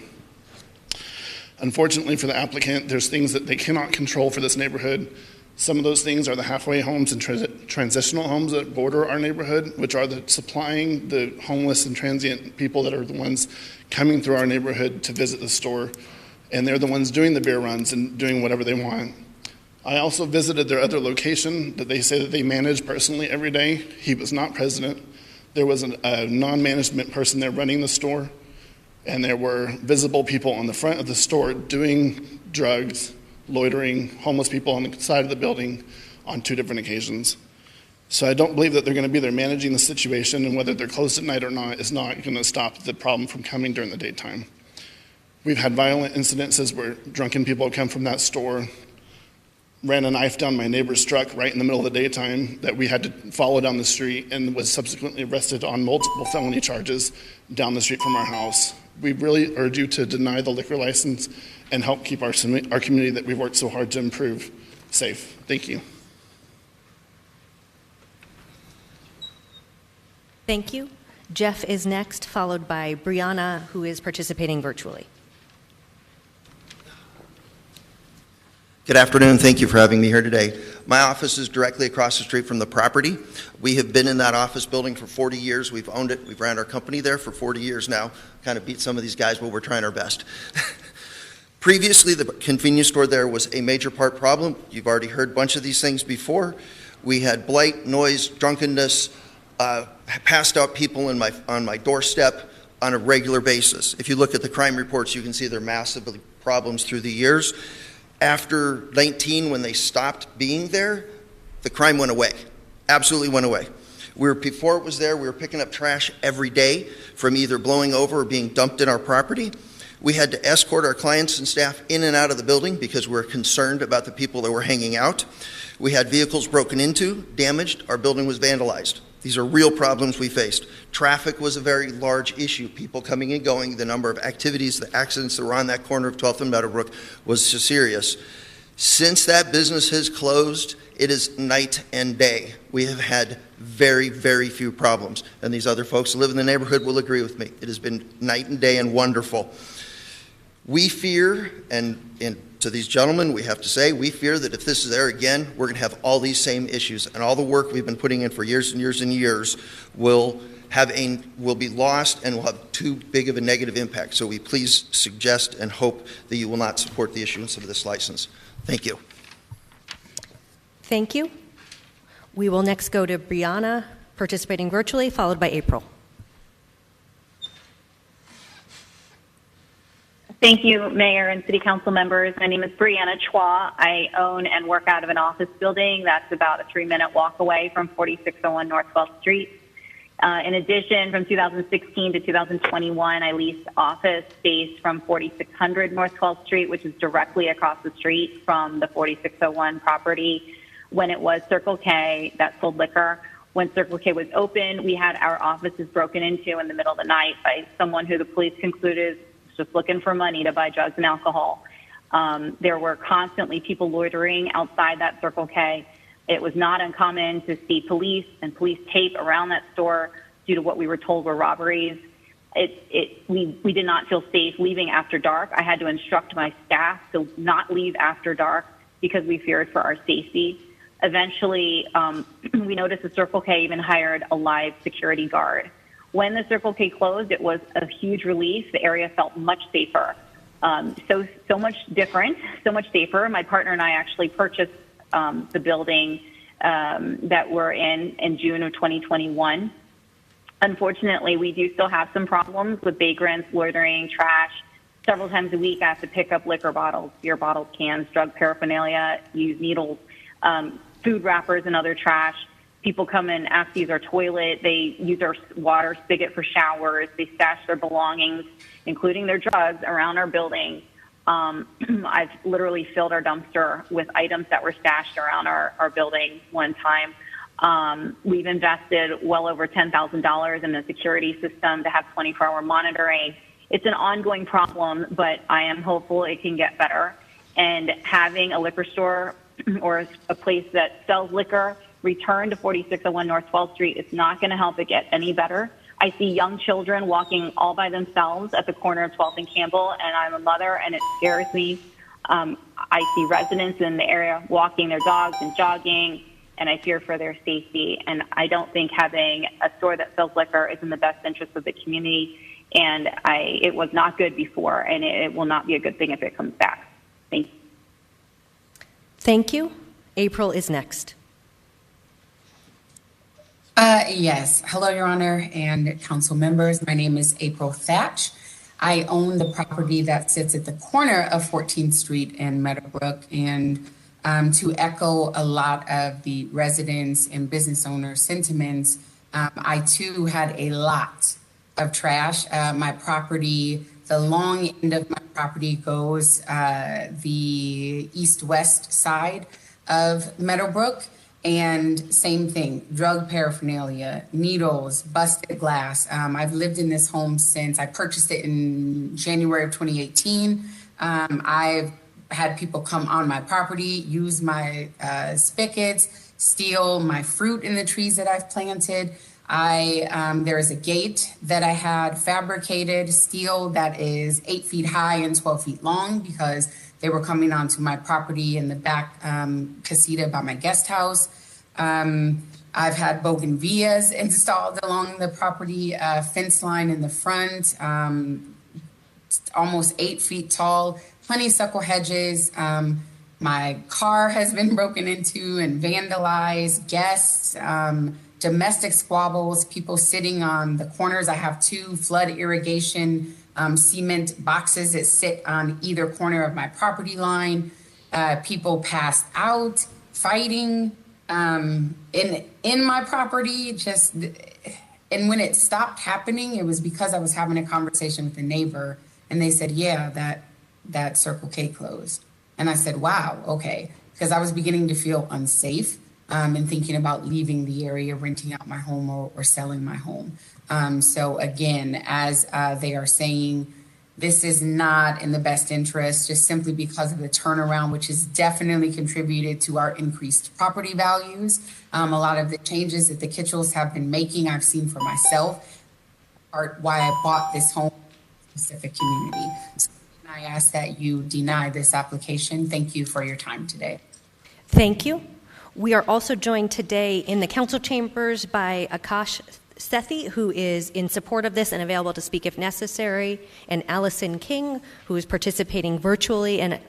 Unfortunately for the applicant, there's things that they cannot control for this neighborhood. Some of those things are the halfway homes and transitional homes that border our neighborhood, which are supplying the homeless and transient people that are the ones coming through our neighborhood to visit the store. And they're the ones doing the beer runs and doing whatever they want. I also visited their other location that they say that they manage personally every day. He was not president. There was a non-management person there running the store, and there were visible people on the front of the store doing drugs, loitering, homeless people on the side of the building on 2 different occasions. So I don't believe that they're going to be there managing the situation, and whether they're closed at night or not is not going to stop the problem from coming during the daytime. We've had violent incidences where drunken people have come from that store, ran a knife down my neighbor's truck right in the middle of the daytime that we had to follow down the street, and was subsequently arrested on multiple felony charges down the street from our house. We really urge you to deny the liquor license and help keep our community that we've worked so hard to improve safe. Thank you. Thank you. Jeff is next, followed by Brianna, who is participating virtually. Good afternoon. Thank you for having me here today. My office is directly across the street from the property. We have been in that office building for 40 years. We've owned it. We've ran our company there for 40 years now. Kind of beat some of these guys, but we're trying our best. Previously, the convenience store there was a major part problem. You've already heard a bunch of these things before. We had blight, noise, drunkenness, passed out people on my doorstep on a regular basis. If you look at the crime reports, you can see they're massive problems through the years. After 19, when they stopped being there, the crime went away, absolutely went away. Before it was there, we were picking up trash every day from either blowing over or being dumped in our property. We had to escort our clients and staff in and out of the building because we were concerned about the people that were hanging out. We had vehicles broken into, damaged, our building was vandalized. These are real problems we faced. Traffic was a very large issue. People coming and going, the number of activities, the accidents that were on that corner of 12th and Meadowbrook was so serious. Since that business has closed, it is night and day. We have had very, very few problems. And these other folks who live in the neighborhood will agree with me. It has been night and day and wonderful. We fear, and to these gentlemen, we have to say, we fear that if this is there again, we're going to have all these same issues, and all the work we've been putting in for years and years and years will be lost and will have too big of a negative impact. So we please suggest and hope that you will not support the issuance of this license. Thank you. Thank you. We will next go to Brianna, participating virtually, followed by April. Thank you, Mayor and City Council members. My name is Brianna Chua. I own and work out of an office building that's about a 3-minute walk away from 4601 North 12th Street. In addition, from 2016 to 2021, I leased office space from 4600 North 12th Street, which is directly across the street from the 4601 property, when it was Circle K that sold liquor. When Circle K was open, we had our offices broken into in the middle of the night by someone who the police concluded was just looking for money to buy drugs and alcohol. There were constantly people loitering outside that Circle K. It was not uncommon to see police and police tape around that store due to what we were told were robberies. We did not feel safe leaving after dark. I had to instruct my staff to not leave after dark because we feared for our safety. Eventually, we noticed the Circle K even hired a live security guard. When the Circle K closed, it was a huge relief. The area felt much safer. So much different, so much safer. My partner and I actually purchased the building that we're in June of 2021. Unfortunately, we do still have some problems with vagrants, loitering, trash. Several times a week, I have to pick up liquor bottles, beer bottles, cans, drug paraphernalia, used needles, food wrappers, and other trash. People come and ask to use our toilet. They use our water spigot for showers. They stash their belongings, including their drugs, around our building. I've literally filled our dumpster with items that were stashed around our building one time. We've invested well over $10,000 in the security system to have 24-hour monitoring. It's an ongoing problem, but I am hopeful it can get better. And having a liquor store or a place that sells liquor return to 4601 North 12th Street is not going to help it get any better. I see young children walking all by themselves at the corner of 12th and Campbell, and I'm a mother, and it scares me. I see residents in the area walking their dogs and jogging, and I fear for their safety. And I don't think having a store that sells liquor is in the best interest of the community. And it was not good before, and it will not be a good thing if it comes back. Thank you. Thank you. April is next. Yes. Hello, Your Honor and council members. My name is April Thatch. I own the property that sits at the corner of 14th Street and Meadowbrook. And to echo a lot of the residents and business owner sentiments, I too had a lot of trash. My property, the long end of my property goes the east-west side of Meadowbrook. And same thing, drug paraphernalia, needles, busted glass. I've lived in this home since I purchased it in January of 2018. I've had people come on my property, use my spigots, steal my fruit in the trees that I've planted. There is a gate that I had fabricated steel that is 8 feet high and 12 feet long because they were coming onto my property in the back casita by my guest house. I've had bougainvilleas installed along the property fence line in the front, almost 8 feet tall, plenty of suckle hedges. My car has been broken into and vandalized, guests, domestic squabbles, people sitting on the corners. I have 2 flood irrigation cement boxes that sit on either corner of my property line. People passed out, fighting in my property. And when it stopped happening, it was because I was having a conversation with a neighbor, and they said, "Yeah, that Circle K closed." And I said, "Wow, okay," because I was beginning to feel unsafe and thinking about leaving the area, renting out my home or selling my home. So again, as they are saying, this is not in the best interest just simply because of the turnaround, which has definitely contributed to our increased property values. A lot of the changes that the Kitchells have been making, I've seen for myself, are why I bought this home in a specific community. So I ask that you deny this application. Thank you for your time today. Thank you. We are also joined today in the council chambers by Akash Sethi, who is in support of this and available to speak if necessary, and Allison King, who is participating virtually, and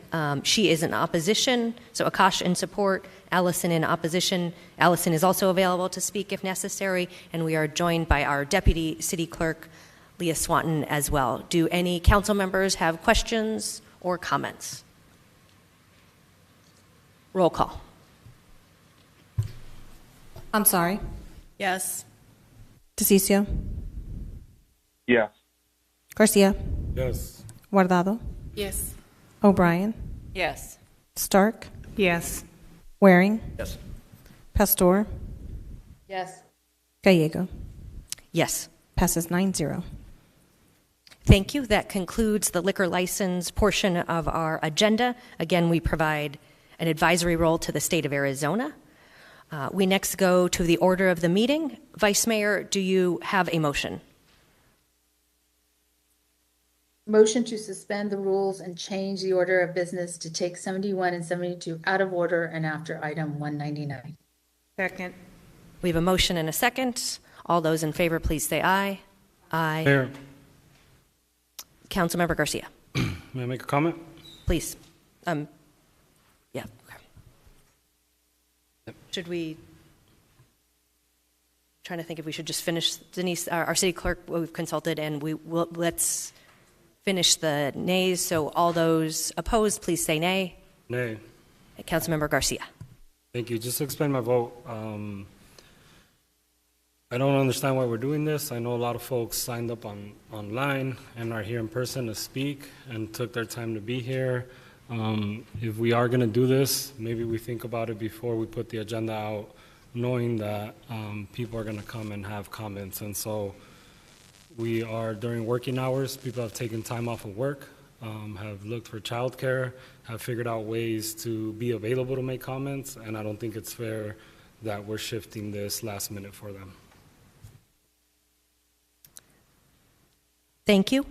she is in opposition. So Akash in support, Allison in opposition. Allison is also available to speak if necessary, and we are joined by our Deputy City Clerk, Leah Swanton, as well. Do any council members have questions or comments? Roll call. I'm sorry. Yes. DeCiccio. Yes. Garcia. Yes. Guardado. Yes. O'Brien. Yes. Stark. Yes. Waring. Yes. Pastor. Yes. Gallego. Yes. Passes 9-0. Thank you. That concludes the liquor license portion of our agenda. Again, we provide an advisory role to the state of Arizona. We next go to the order of the meeting. Vice Mayor, do you have a motion? Motion to suspend the rules and change the order of business to take 71 and 72 out of order and after item 199. Second. We have a motion and a second. All those in favor, please say aye. Aye. Mayor, Councilmember Garcia, may I make a comment? please. Yeah. Okay. Should we? Trying to think if we should just finish. Denise, our city clerk, we've consulted, and let's finish the nays. So all those opposed, please say nay. Nay. Councilmember Garcia. Thank you. Just to explain my vote, I don't understand why we're doing this. I know a lot of folks signed up online and are here in person to speak and took their time to be here. If we are going to do this, maybe we think about it before we put the agenda out, knowing that people are going to come and have comments. And so we are during working hours. People have taken time off of work, have looked for childcare, have figured out ways to be available to make comments, and I don't think it's fair that we're shifting this last minute for them. Thank you.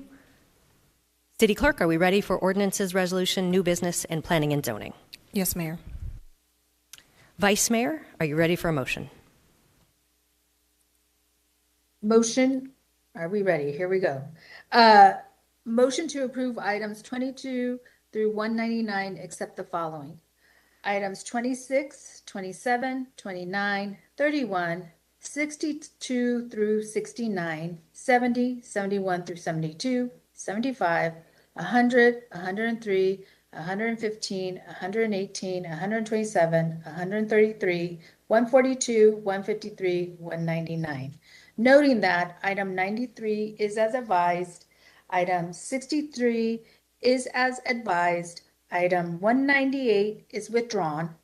City Clerk, are we ready for ordinances, resolution, new business, and planning and zoning? Yes, Mayor. Vice Mayor, are you ready for a motion? Motion, are we ready? Here we go. Motion to approve items 22 through 199, except the following. Items 26, 27, 29, 31, 62 through 69, 70, 71 through 72, 75, 100, 103, 115, 118, 127, 133, 142, 153, 199. Noting that item 93 is as advised, item 63 is as advised, item 198 is withdrawn,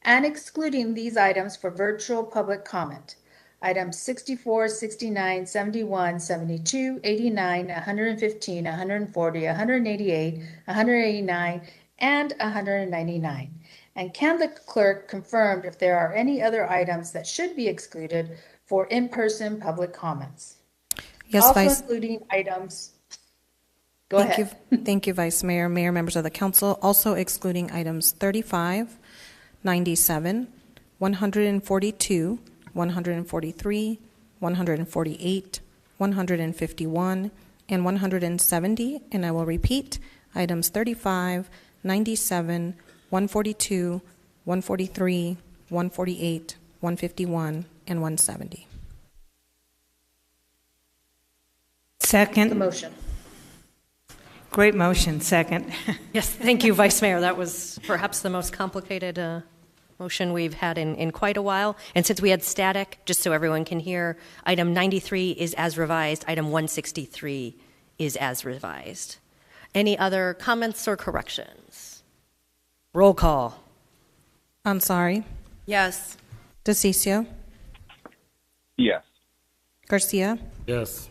and excluding these items for virtual public comment. Items 64, 69, 71, 72, 89, 115, 140, 188, 189, and 199. And can the clerk confirm if there are any other items that should be excluded for in-person public comments? Yes, also Vice. including items. Go ahead. Thank you, Vice Mayor, Mayor, members of the council. Also excluding items 35, 97, 142, 143, 148, 151, and 170. And I will repeat items 35, 97, 142, 143, 148, 151, and 170. Second. The motion. Great motion. Second. Yes, thank you, Vice Mayor. That was perhaps the most complicated motion we've had in quite a while. And since we had static, just so everyone can hear, item 93 is as revised, item 163 is as revised. Any other comments or corrections? Roll call. Ansari. Yes. DeCiccio. Yes. Garcia. Yes.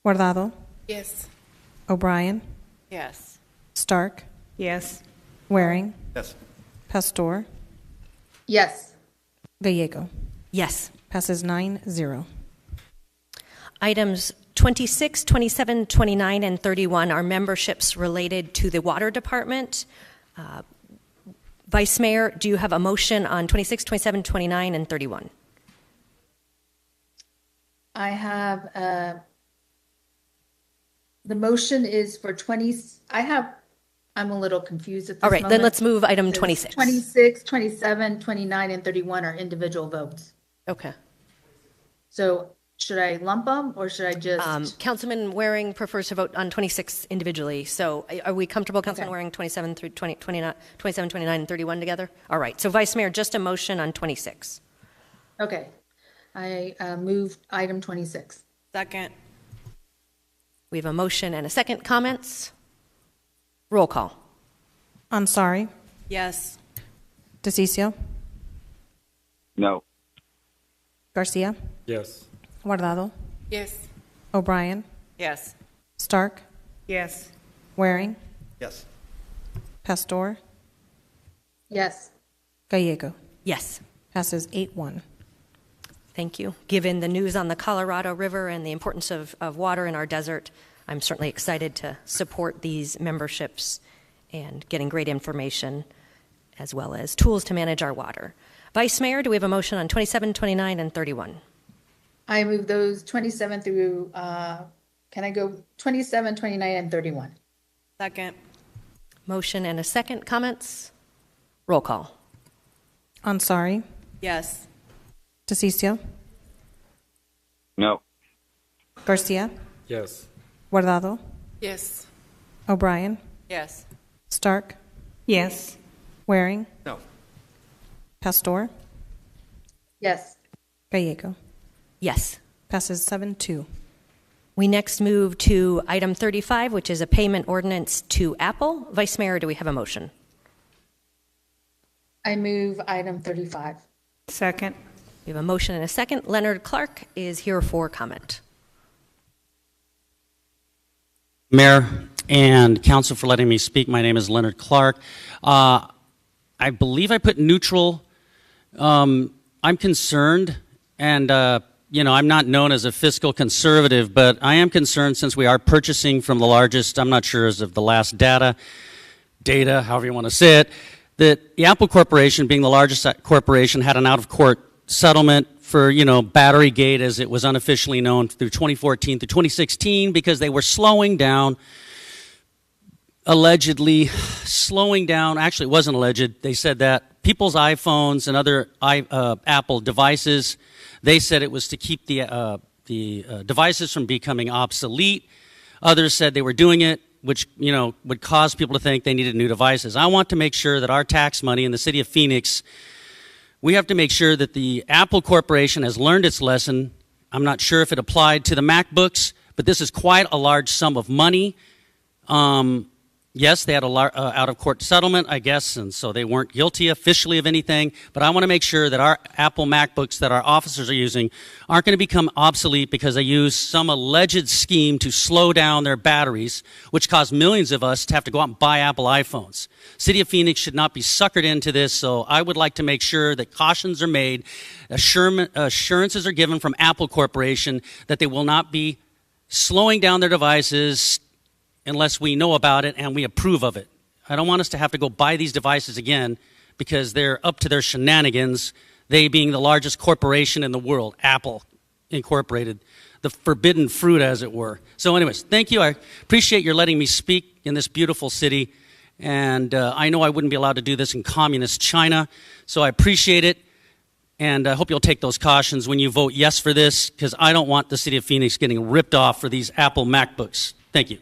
Guardado. Yes. O'Brien. Yes. Stark. Yes. Waring. Yes. Pastor. Yes. Gallego. Yes. Passes 9-0. Items 26, 27, 29, and 31 are memberships related to the Water Department. Vice Mayor, do you have a motion on 26, 27, 29, and 31? I have, the motion is for 20, I'm a little confused at this All right, moment. then let's move item 26. 26, 27, 29, and 31 are individual votes. Okay. So should I lump them or should I just? Councilman Waring prefers to vote on 26 individually. So are we comfortable, Councilman Waring, 27 through 29, 27, 29, and 31 together? All right. So Vice Mayor, just a motion on 26. Okay. I moved item 26. Second. We have a motion and a second. Comments? Roll call. Ansari. Yes. DeCiccio. No. Garcia, Yes. Guardado, Yes. O'Brien, Yes. Stark, Yes. Waring, Yes. Pastor, Yes. Gallego. Yes. Passes 8-1. Thank you. Given the news on the Colorado River and the importance of water in our desert, I'm certainly excited to support these memberships and getting great information as well as tools to manage our water. Vice Mayor, do we have a motion on 27, 29, and 31? I move those 27 through, can I go 27, 29, and 31? Second. Motion and a second. Comments? Roll call. Ansari, Yes. DeCiccio, No. Garcia, Yes. Guardado, Yes. O'Brien, Yes. Stark, Yes. Waring, No. Pastor, Yes. Gallego. Yes. Passes 7-2. We next move to item 35, which is a payment ordinance to Apple. Vice Mayor, do we have a motion? I move item 35. Second. We have a motion and a second. Leonard Clark is here for comment. Mayor and council for letting me speak. My name is Leonard Clark. I believe I put neutral. I'm concerned, and I'm not known as a fiscal conservative, but I am concerned since we are purchasing from the largest, I'm not sure as of the last data, however you want to say it, that the Apple Corporation, being the largest corporation, had an out-of-court settlement for, Batterygate, as it was unofficially known, through 2014 through 2016, because they were allegedly slowing down, actually it wasn't alleged, they said that people's iPhones and other Apple devices, they said it was to keep the devices from becoming obsolete. Others said they were doing it, which, would cause people to think they needed new devices. I want to make sure that our tax money in the city of Phoenix, we have to make sure that the Apple Corporation has learned its lesson. I'm not sure if it applied to the MacBooks, but this is quite a large sum of money. Yes, they had a out-of-court settlement, I guess, and so they weren't guilty officially of anything. But I want to make sure that our Apple MacBooks that our officers are using aren't going to become obsolete because they use some alleged scheme to slow down their batteries, which caused millions of us to have to go out and buy Apple iPhones. City of Phoenix should not be suckered into this, so I would like to make sure that cautions are made, assurances are given from Apple Corporation that they will not be slowing down their devices unless we know about it and we approve of it. I don't want us to have to go buy these devices again because they're up to their shenanigans, they being the largest corporation in the world, Apple Incorporated, the forbidden fruit, as it were. So anyways, thank you. I appreciate your letting me speak in this beautiful city. And I know I wouldn't be allowed to do this in communist China, so I appreciate it. And I hope you'll take those cautions when you vote yes for this, because I don't want the city of Phoenix getting ripped off for these Apple MacBooks. Thank you.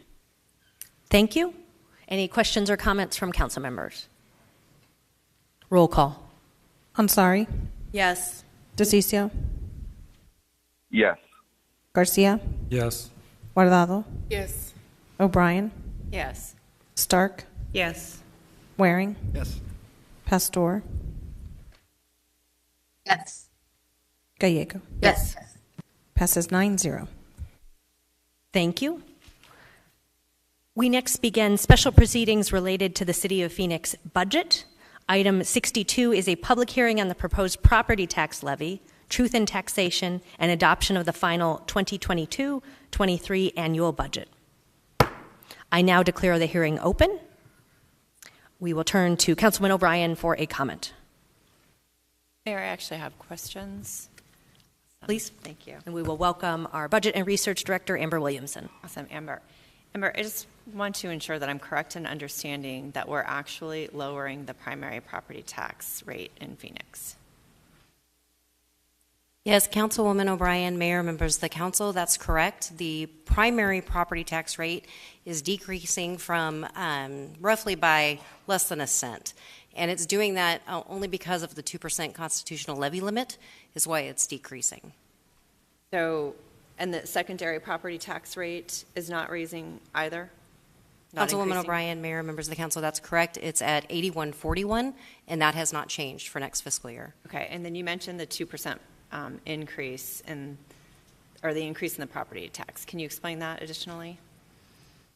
Thank you. Any questions or comments from council members? Roll call. Ansari, Yes. DeCiccio, Yes. Garcia, Yes. Guardado, Yes. O'Brien, Yes. Stark, Yes. Waring, Yes. Pastor, Yes. Gallego. Yes. Passes 9-0. Thank you. We next begin special proceedings related to the City of Phoenix budget. Item 62 is a public hearing on the proposed property tax levy, truth in taxation, and adoption of the final 2022-23 annual budget. I now declare the hearing open. We will turn to Councilman O'Brien for a comment. Mayor, I actually have questions. Please. Thank you. And we will welcome our Budget and Research Director, Amber Williamson. Awesome, Amber. Amber, I just want to ensure that I'm correct in understanding that we're actually lowering the primary property tax rate in Phoenix. Yes, Councilwoman O'Brien, Mayor, members of the council, that's correct. The primary property tax rate is decreasing from roughly by less than a cent. And it's doing that only because of the 2% constitutional levy limit is why it's decreasing. So, and the secondary property tax rate is not raising either? Councilwoman O'Brien, Mayor, members of the council, that's correct. It's at 8141, and that has not changed for next fiscal year. Okay, and then you mentioned the 2% increase in, or the increase in the property tax. Can you explain that additionally?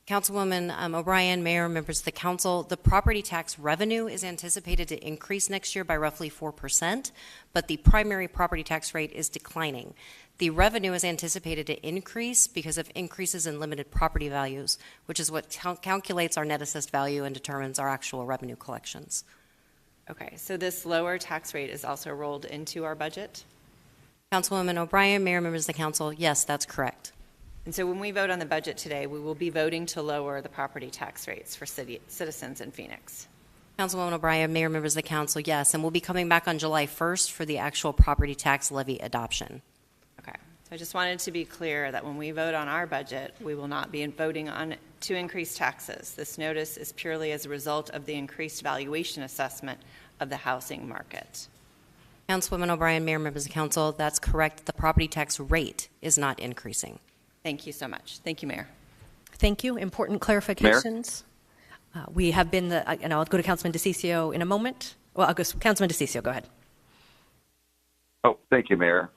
Councilwoman O'Brien, Mayor, members of the council, the property tax revenue is anticipated to increase next year by roughly 4%, but the primary property tax rate is declining. The revenue is anticipated to increase because of increases in limited property values, which is what calculates our net assessed value and determines our actual revenue collections. Okay, so this lower tax rate is also rolled into our budget? Councilwoman O'Brien, Mayor, members of the council, yes, that's correct. And so when we vote on the budget today, we will be voting to lower the property tax rates for citizens in Phoenix. Councilwoman O'Brien, Mayor, members of the council, yes, and we'll be coming back on July 1st for the actual property tax levy adoption. Okay, so I just wanted to be clear that when we vote on our budget, we will not be voting on to increase taxes. This notice is purely as a result of the increased valuation assessment of the housing market. Councilwoman O'Brien, Mayor, members of the council, that's correct. The property tax rate is not increasing. Thank you so much. Thank you, Mayor. Thank you. Important clarifications. We have been and I'll go to Councilman DeCiccio in a moment. Well, I'll go, Councilman DeCiccio, go ahead. Oh, thank you, Mayor.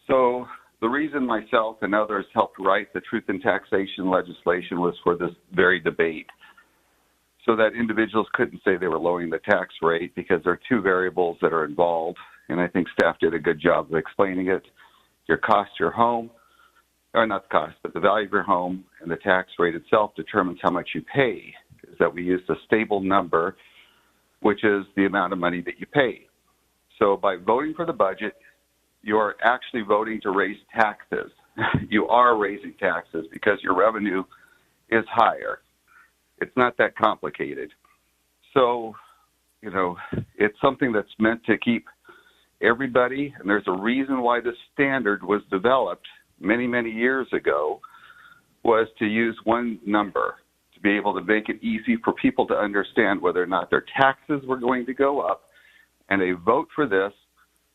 So the reason myself and others helped write the truth in taxation legislation was for this very debate, so that individuals couldn't say they were lowering the tax rate, because there are two variables that are involved, and I think staff did a good job of explaining it. Your cost, your home, or not the cost, but the value of your home, and the tax rate itself determines how much you pay. Is that we used a stable number, which is the amount of money that you pay. So by voting for the budget, you're actually voting to raise taxes. You are raising taxes because your revenue is higher. It's not that complicated. So, you know, it's something that's meant to keep everybody, and there's a reason why this standard was developed many, many years ago, was to use one number to be able to make it easy for people to understand whether or not their taxes were going to go up, and a vote for this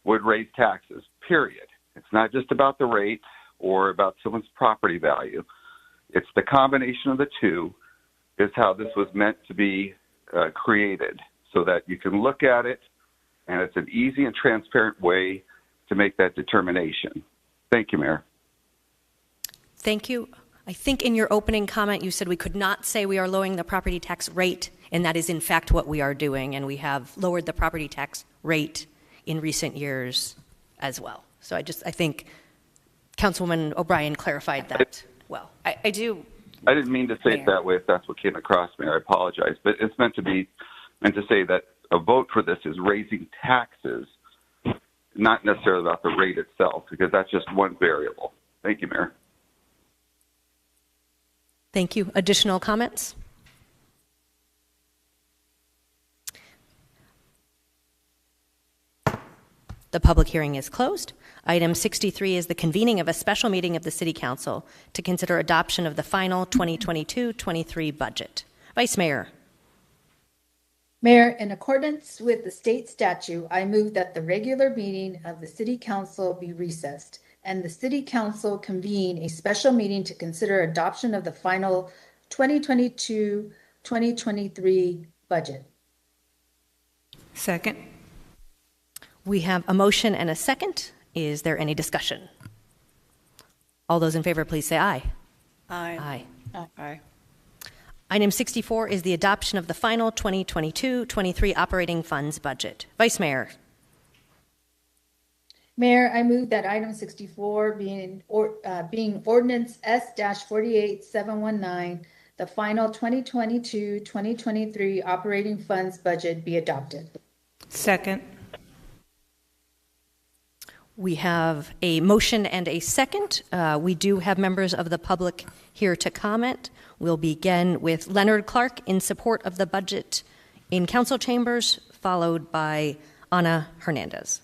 would raise taxes, period. It's not just about the rate or about someone's property value. It's the combination of the two is how this was meant to be created, so that you can look at it, and it's an easy and transparent way to make that determination. Thank you, Mayor. Thank you. I think in your opening comment you said we could not say we are lowering the property tax rate, and that is in fact what we are doing, and we have lowered the property tax rate in recent years as well. So I think Councilwoman O'Brien clarified that well. I didn't mean to say it that way if that's what came across, Mayor. I apologize. But it's meant to say that a vote for this is raising taxes, not necessarily about the rate itself, because that's just one variable. Thank you, Mayor. Thank you. Additional comments? The public hearing is closed. Item 63 is the convening of a special meeting of the City Council to consider adoption of the final 2022-23 budget. Vice Mayor. Mayor, in accordance with the state statute, I move that the regular meeting of the City Council be recessed and the City Council convene a special meeting to consider adoption of the final 2022-2023 budget. Second. We have a motion and a second. Is there any discussion? All those in favor, please say aye. Aye. Aye. Aye. Item 64 is the adoption of the final 2022-23 operating funds budget. Vice Mayor. Mayor, I move that item 64 being ordinance S-48719, the final 2022-2023 operating funds budget be adopted. Second. We have a motion and a second. We do have members of the public here to comment. We'll begin with Leonard Clark in support of the budget in council chambers, followed by Ana Hernandez.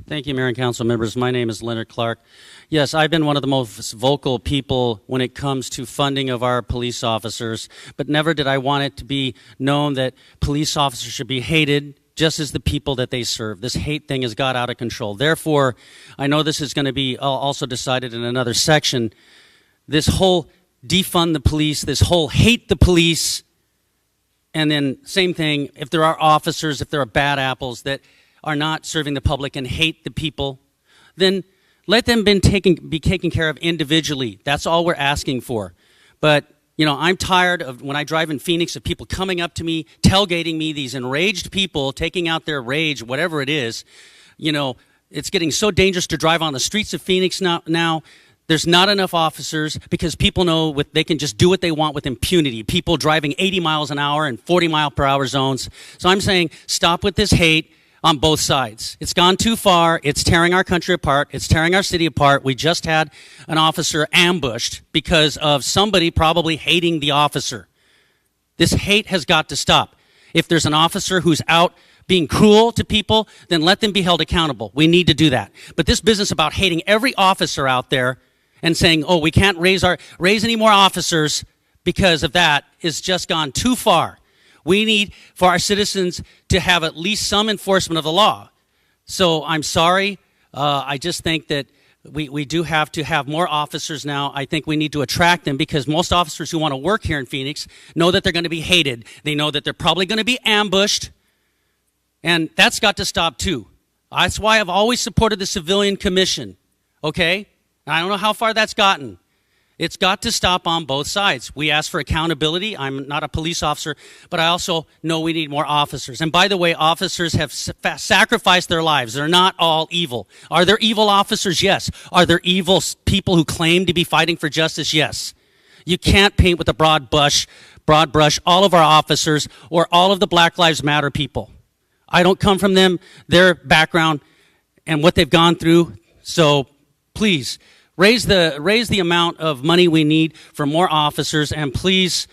Thank you, Mayor and council members. My name is Leonard Clark. Yes, I've been one of the most vocal people when it comes to funding of our police officers, but never did I want it to be known that police officers should be hated just as the people that they serve. This hate thing has got out of control. Therefore, I know this is going to be also decided in another section. This whole defund the police, this whole hate the police, and then same thing, if there are officers, if there are bad apples that are not serving the public and hate the people, then let them be taken care of individually. That's all we're asking for. But, I'm tired of, when I drive in Phoenix, of people coming up to me, tailgating me, these enraged people taking out their rage, whatever it is. It's getting so dangerous to drive on the streets of Phoenix now. There's not enough officers because people know they can just do what they want with impunity. People driving 80 miles an hour and 40 mile per hour zones. So I'm saying stop with this hate on both sides. It's gone too far. It's tearing our country apart. It's tearing our city apart. We just had an officer ambushed because of somebody probably hating the officer. This hate has got to stop. If there's an officer who's out being cruel to people, then let them be held accountable. We need to do that. But this business about hating every officer out there and saying, oh, we can't raise any more officers because of that is just gone too far. We need for our citizens to have at least some enforcement of the law. So I'm sorry. I just think that we do have to have more officers now. I think we need to attract them because most officers who want to work here in Phoenix know that they're going to be hated. They know that they're probably going to be ambushed. And that's got to stop too. That's why I've always supported the Civilian Commission. Okay? And I don't know how far that's gotten. It's got to stop on both sides. We ask for accountability. I'm not a police officer, but I also know we need more officers. And by the way, officers have sacrificed their lives. They're not all evil. Are there evil officers? Yes. Are there evil people who claim to be fighting for justice? Yes. You can't paint with a broad brush all of our officers or all of the Black Lives Matter people. I don't come from their background and what they've gone through. So please, raise the amount of money we need for more officers, and please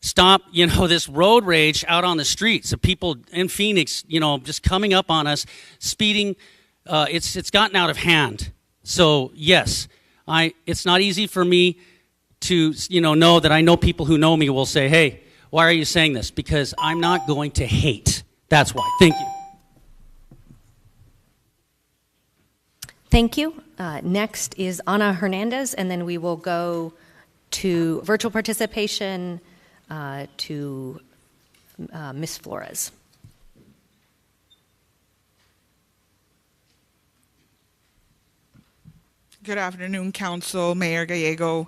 stop, this road rage out on the streets of people in Phoenix, just coming up on us, speeding. It's gotten out of hand. So yes, it's not easy for me to, know that I know people who know me will say, hey, why are you saying this? Because I'm not going to hate. That's why. Thank you. Thank you. Next is Ana Hernandez, and then we will go to virtual participation to Ms. Flores. Good afternoon, Council, Mayor Gallego.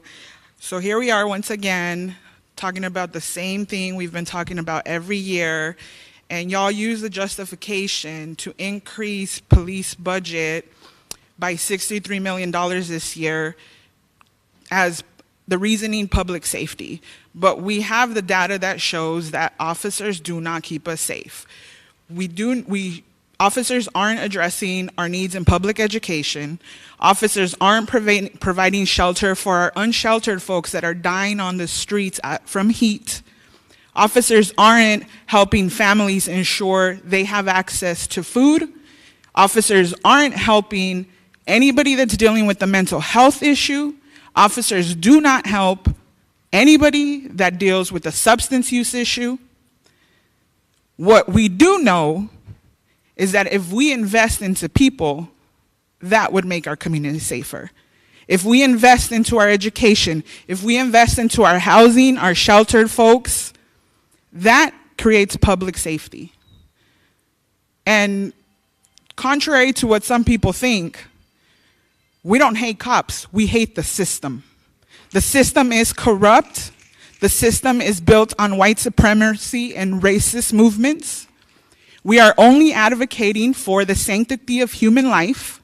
So here we are once again talking about the same thing we've been talking about every year, and y'all use the justification to increase police budget by $63 million this year as the reasoning public safety. But we have the data that shows that officers do not keep us safe. Officers aren't addressing our needs in public education. Officers aren't providing shelter for our unsheltered folks that are dying on the streets from heat. Officers aren't helping families ensure they have access to food. Officers aren't helping anybody that's dealing with a mental health issue. Officers do not help anybody that deals with a substance use issue. What we do know is that if we invest into people, that would make our community safer. If we invest into our education, if we invest into our housing, our sheltered folks, that creates public safety. And contrary to what some people think, we don't hate cops, we hate the system. The system is corrupt. The system is built on white supremacy and racist movements. We are only advocating for the sanctity of human life,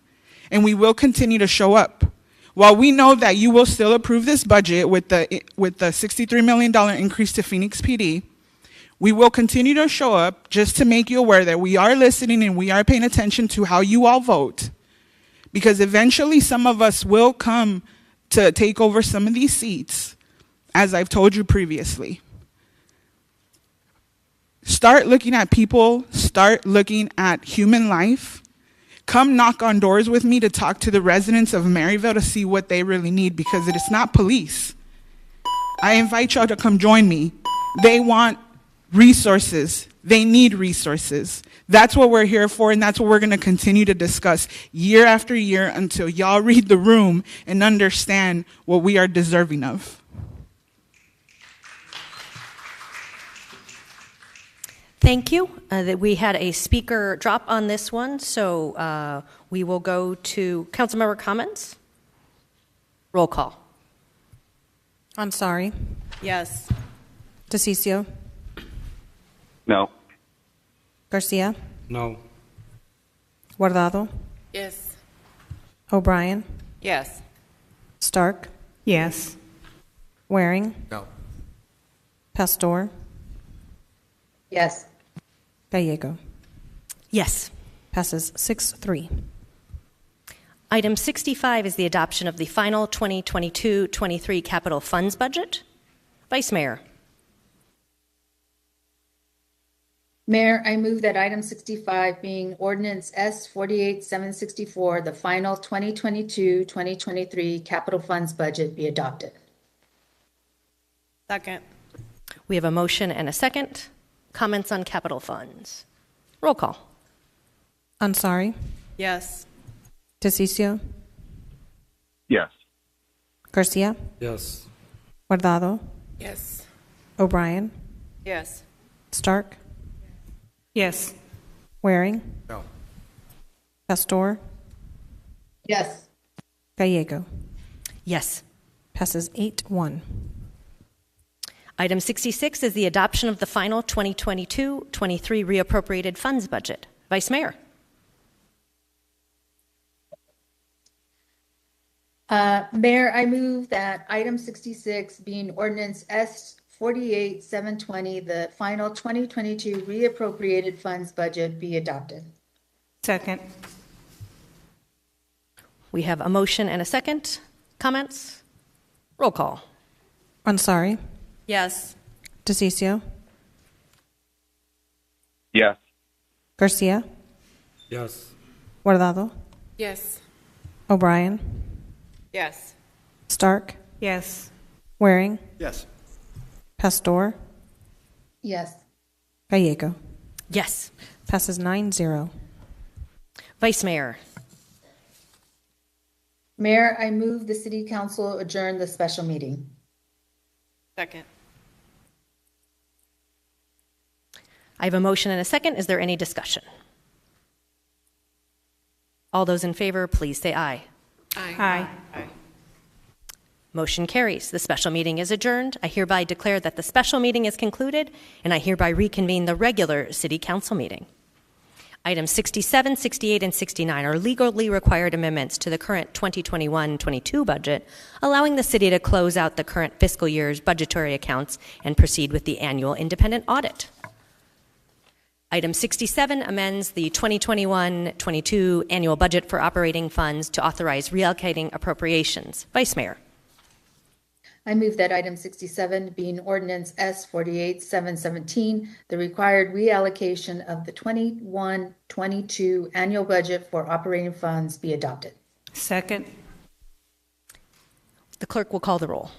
and we will continue to show up. While we know that you will still approve this budget with the $63 million increase to Phoenix PD, we will continue to show up just to make you aware that we are listening and we are paying attention to how you all vote, because eventually some of us will come to take over some of these seats, as I've told you previously. Start looking at people, start looking at human life. Come knock on doors with me to talk to the residents of Maryville to see what they really need, because it is not police. I invite y'all to come join me. They want resources. They need resources. That's what we're here for, and that's what we're going to continue to discuss year after year until y'all read the room and understand what we are deserving of. Thank you. That we had a speaker drop on this one, so we will go to councilmember comments. Roll call. Ansari. Yes. DeCiccio. No. Garcia. No. Guardado. Yes. O'Brien. Yes. Stark. Yes. Waring. No. Pastor. Yes. Gallego. Yes. Passes 6-3. Item 65 is the adoption of the final 2022-23 capital funds budget. Vice Mayor. Mayor, I move that item 65, being ordinance S 48764, the final 2022-2023 capital funds budget, be adopted. Second. We have a motion and a second. Comments on capital funds. Roll call. Ansari. Yes. DeCiccio. Yes. Garcia. Yes. Guardado. Yes. O'Brien. Yes. Stark. Yes. Waring. No. Pastor. Yes. Gallego. Yes. Passes 8-1. Item 66 is the adoption of the final 2022-23 reappropriated funds budget. Vice Mayor. Mayor, I move that item 66, being ordinance S 48720, the final 2022 reappropriated funds budget, be adopted. Second. We have a motion and a second. Comments? Roll call. Ansari. Yes. DeCiccio. Yes. Garcia. Yes. Guardado. Yes. O'Brien. Yes. Stark. Yes. Waring. Yes. Pastor. Yes. Gallego. Yes. Passes 9-0. Vice Mayor. Mayor, I move the city council adjourn the special meeting. Second. I have a motion and a second. Is there any discussion? All those in favor, please say aye. Aye. Aye. Motion carries. The special meeting is adjourned. I hereby declare that the special meeting is concluded, and I hereby reconvene the regular city council meeting. Items 67, 68, and 69 are legally required amendments to the current 2021-22 budget, allowing the city to close out the current fiscal year's budgetary accounts and proceed with the annual independent audit. Item 67 amends the 2021-22 annual budget for operating funds to authorize reallocating appropriations. Vice Mayor. I move that item 67, being ordinance S 48717, the required reallocation of the 21-22 annual budget for operating funds, be adopted. Second. The clerk will call the roll.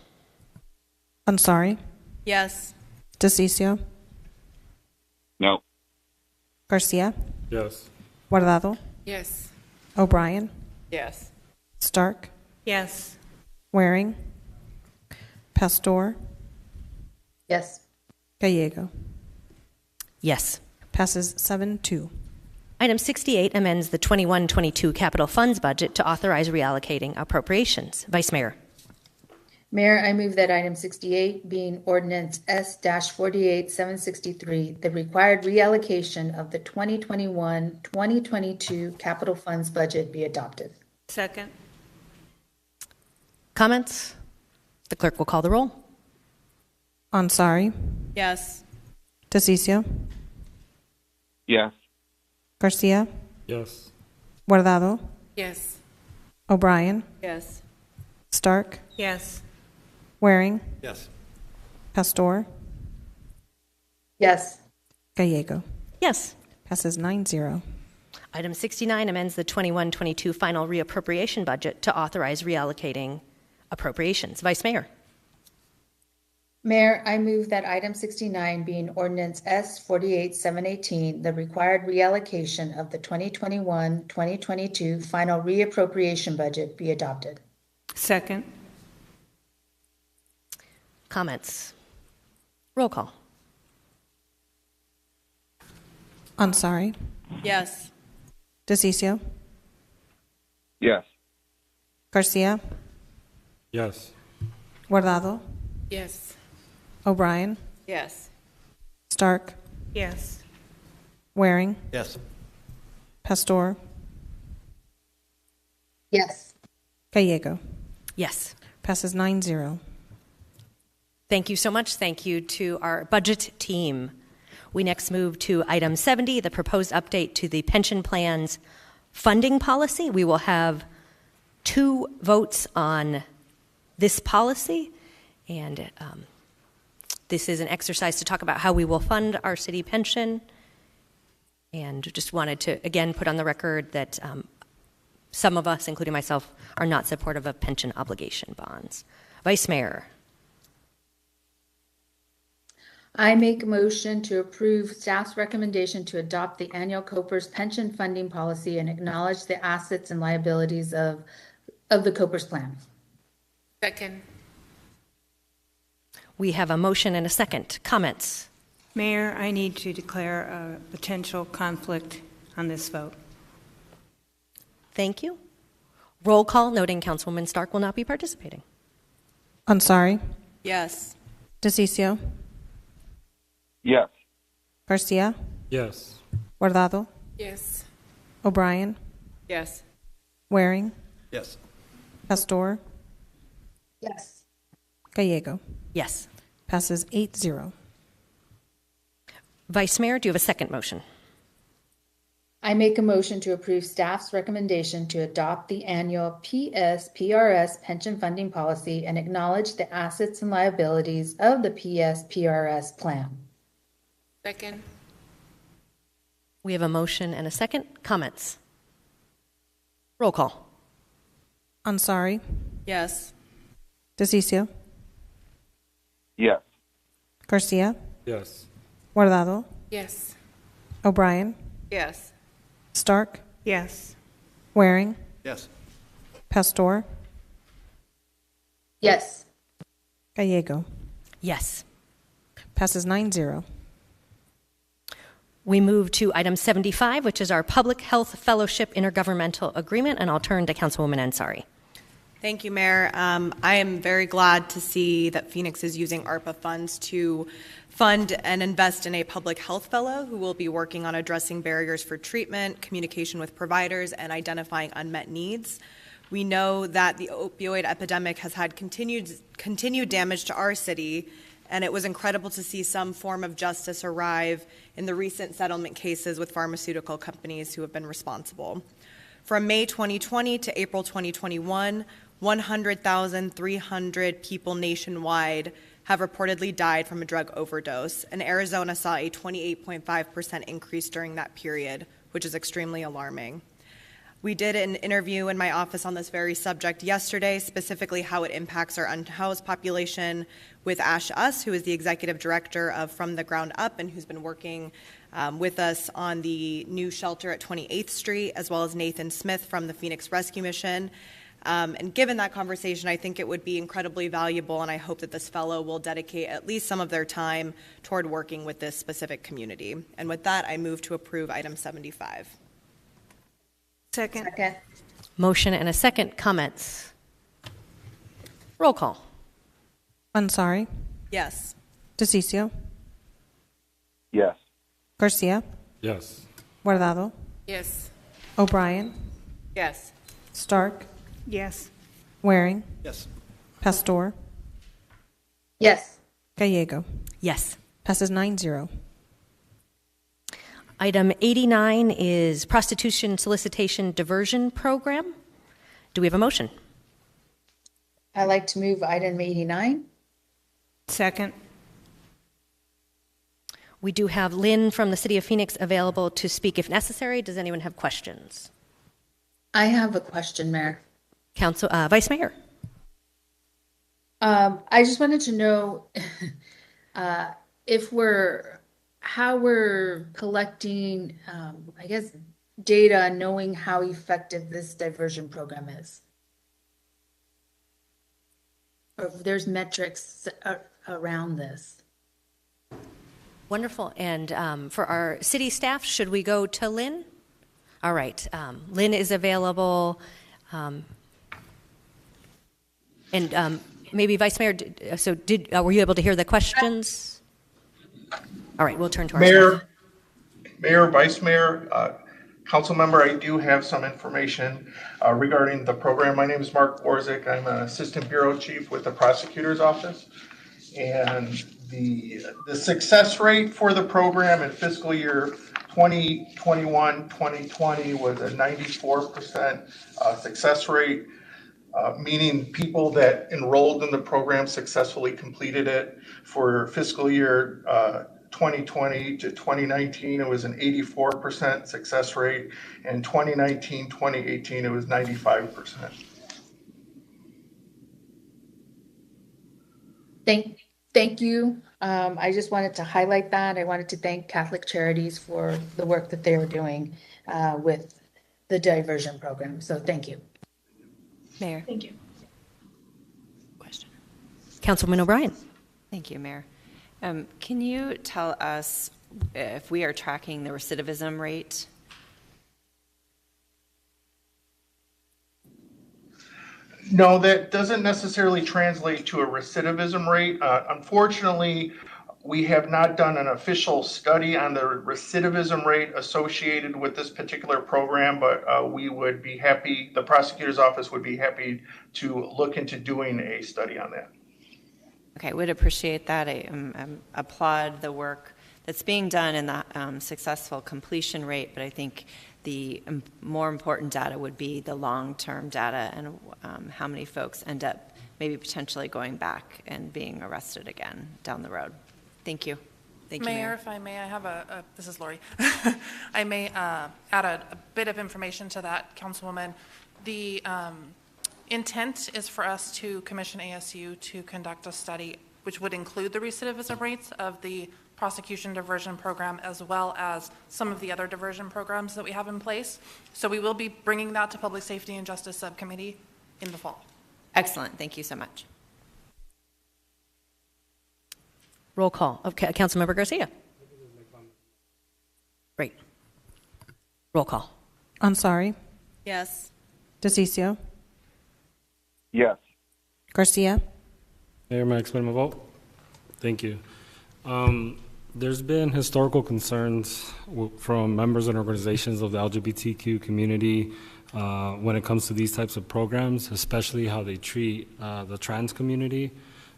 Ansari. Yes. DeCiccio. No. Garcia. Yes. Guardado. Yes. O'Brien. Yes. Stark. Yes. Waring. Pastor. Yes. Gallego. Yes. Passes 7-2. Item 68 amends the 21-22 capital funds budget to authorize reallocating appropriations. Vice Mayor. Mayor, I move that item 68, being ordinance S 48763, the required reallocation of the 2021-2022 capital funds budget, be adopted. Second. Comments? The clerk will call the roll. Ansari. Yes. DeCiccio. Yes. Garcia. Yes. Guardado. Yes. O'Brien. Yes. Stark. Yes. Waring. Yes. Pastor. Yes. Gallego. Yes. Passes 9-0. Item 69 amends the 21-22 final reappropriation budget to authorize reallocating appropriations. Vice Mayor. Mayor, I move that item 69, being ordinance S 48718, the required reallocation of the 2021-2022 final reappropriation budget, be adopted. Second. Comments? Roll call. Ansari, Yes. DeCiccio, Yes. Garcia, Yes. Guardado, Yes. O'Brien, Yes. Stark, Yes. Waring, Yes. Pastor, Yes. Gallego. Yes. Passes 9-0. Thank you so much. Thank you to our budget team. We next move to item 70, the proposed update to the pension plan's funding policy. We will have 2 votes on this policy, and this is an exercise to talk about how we will fund our city pension. And just wanted to, again, put on the record that some of us, including myself, are not supportive of pension obligation bonds. Vice Mayor. I make a motion to approve staff's recommendation to adopt the annual COPERS pension funding policy and acknowledge the assets and liabilities of the COPERS plan. Second. We have a motion and a second. Comments? Mayor, I need to declare a potential conflict on this vote. Thank you. Roll call, noting Councilwoman Stark will not be participating. Ansari, Yes. DeCiccio, Yes. Garcia, Yes. Guardado, Yes. O'Brien, Yes. Waring, Yes. Pastor, Yes. Gallego. Yes. Passes 8-0. Vice Mayor, do you have a second motion? I make a motion to approve staff's recommendation to adopt the annual PSPRS pension funding policy and acknowledge the assets and liabilities of the PSPRS plan. Second. We have a motion and a second. Comments? Roll call. Ansari, Yes. DeCiccio, Yes. Garcia, Yes. Guardado, Yes. O'Brien, Yes. Stark, Yes. Waring, Yes. Pastor, Yes. Gallego. Yes. Passes 9-0. We move to item 75, which is our Public Health Fellowship Intergovernmental Agreement, and I'll turn to Councilwoman Ansari. Thank you, Mayor. I am very glad to see that Phoenix is using ARPA funds to fund and invest in a public health fellow who will be working on addressing barriers for treatment, communication with providers, and identifying unmet needs. We know that the opioid epidemic has had continued damage to our city, and it was incredible to see some form of justice arrive in the recent settlement cases with pharmaceutical companies who have been responsible. From May 2020 to April 2021, 100,300 people nationwide have reportedly died from a drug overdose, and Arizona saw a 28.5% increase during that period, which is extremely alarming. We did an interview in my office on this very subject yesterday, specifically how it impacts our unhoused population, with Ash Us, who is the executive director of From the Ground Up and who's been working with us on the new shelter at 28th Street, as well as Nathan Smith from the Phoenix Rescue Mission. And given that conversation, I think it would be incredibly valuable, and I hope that this fellow will dedicate at least some of their time toward working with this specific community. And with that, I move to approve item 75. Second. Motion and a second. Comments? Roll call. Ansari, Yes. DeCiccio, Yes. Garcia, Yes. Guardado, Yes. O'Brien, Yes. Stark, Yes. Waring, Yes. Pastor, Yes. Gallego. Yes. Passes 9-0. Item 89 is Prostitution Solicitation Diversion Program. Do we have a motion? I'd like to move item 89. Second. We do have Lynn from the City of Phoenix available to speak if necessary. Does anyone have questions? I have a question, Mayor. Vice Mayor. I just wanted to know how we're collecting, I guess, data, knowing how effective this diversion program is. Or if there's metrics around this. Wonderful. And for our city staff, should we go to Lynn? All right. Lynn is available. And maybe Vice Mayor, were you able to hear the questions? All right, we'll turn to our staff. Mayor, Vice Mayor, Council Member, I do have some information regarding the program. My name is Mark Borzik. I'm an Assistant Bureau Chief with the Prosecutor's Office. And the success rate for the program in fiscal year 2021-2020 was a 94% success rate, meaning people that enrolled in the program successfully completed it. For fiscal year 2020 to 2019, it was an 84% success rate, and 2019-2018, it was 95%. Thank you. I just wanted to highlight that. I wanted to thank Catholic Charities for the work that they are doing with the diversion program. So thank you. Mayor. Thank you. Question. Councilman O'Brien. Thank you, Mayor. Can you tell us if we are tracking the recidivism rate? No, that doesn't necessarily translate to a recidivism rate. Unfortunately, we have not done an official study on the recidivism rate associated with this particular program, but we would be happy, the prosecutor's office would be happy to look into doing a study on that. Okay, would appreciate that. I applaud the work that's being done and the successful completion rate, but I think the more important data would be the long-term data and how many folks end up maybe potentially going back and being arrested again down the road. Thank you. Thank you, Mayor. If I may, I have this is Lori. I may add a bit of information to that, Councilwoman. The intent is for us to commission ASU to conduct a study which would include the recidivism rates of the prosecution diversion program as well as some of the other diversion programs that we have in place. So we will be bringing that to Public Safety and Justice Subcommittee in the fall. Excellent. Thank you so much. Roll call. Okay, Councilmember Garcia. Great. Roll call. Ansari. Yes. DeCiccio. Yes. Garcia. Mayor, may I explain my vote? Thank you. There's been historical concerns from members and organizations of the LGBTQ community when it comes to these types of programs, especially how they treat the trans community.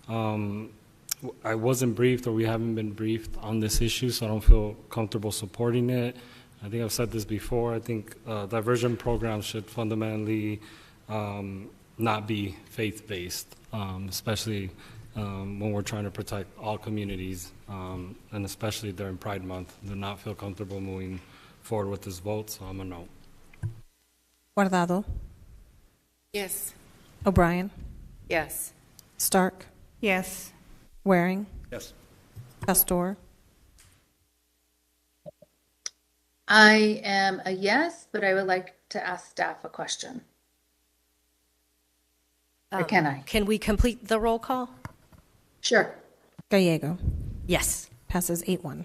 I wasn't briefed, or we haven't been briefed on this issue, so I don't feel comfortable supporting it. I think I've said this before. I think diversion programs should fundamentally not be faith-based, especially when we're trying to protect all communities, and especially during Pride Month. Do not feel comfortable moving forward with this vote, so I'm a no. Guardado. Yes. O'Brien. Yes. Stark. Yes. Waring. Yes. Pastor. I am a yes, but I would like to ask staff a question. Or can I? Can we complete the roll call? Sure. Gallego. Yes. Passes 8-1.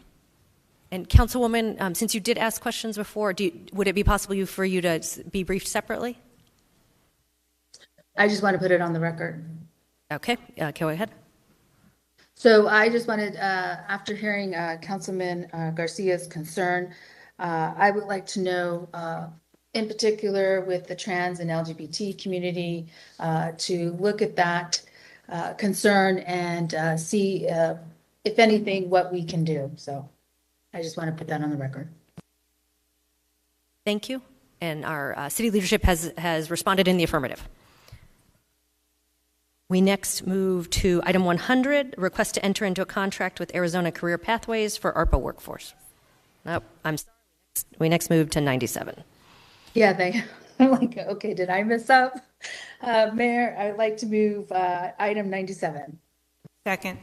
And Councilwoman, since you did ask questions before, would it be possible for you to be briefed separately? I just want to put it on the record. Okay, go ahead. So I just wanted, after hearing Councilman Garcia's concern, I would like to know, in particular with the trans and LGBT community, to look at that concern and see, if anything, what we can do. So I just want to put that on the record. Thank you. And our city leadership has responded in the affirmative. We next move to item 100, request to enter into a contract with Arizona Career Pathways for ARPA workforce. Nope, I'm sorry. We next move to 97. Yeah, I'm like, okay, did I miss up? Mayor, I would like to move item 97. Second.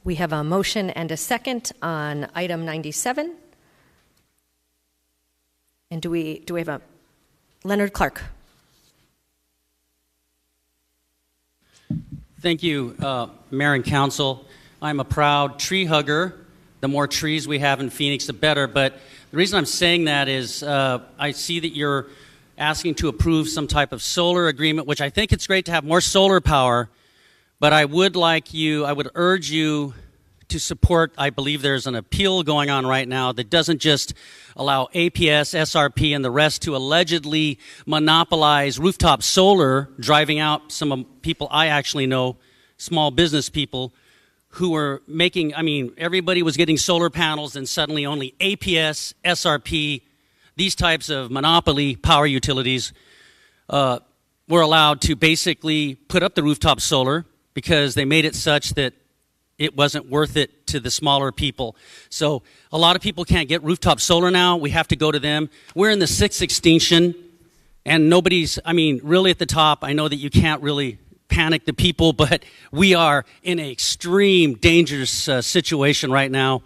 We have a motion and a second on item 97. And do we have a Leonard Clark? Thank you, Mayor and Council. I'm a proud tree hugger. The more trees we have in Phoenix, the better. But the reason I'm saying that is I see that you're asking to approve some type of solar agreement, which I think it's great to have more solar power. But I would urge you to support, I believe there's an appeal going on right now that doesn't just allow APS, SRP, and the rest to allegedly monopolize rooftop solar, driving out some people I actually know, small business people, who were making, everybody was getting solar panels and suddenly only APS, SRP, these types of monopoly power utilities were allowed to basically put up the rooftop solar because they made it such that it wasn't worth it to the smaller people. So a lot of people can't get rooftop solar now. We have to go to them. We're in the sixth extinction, and nobody's, really at the top. I know that you can't really panic the people, but we are in an extreme dangerous situation right now.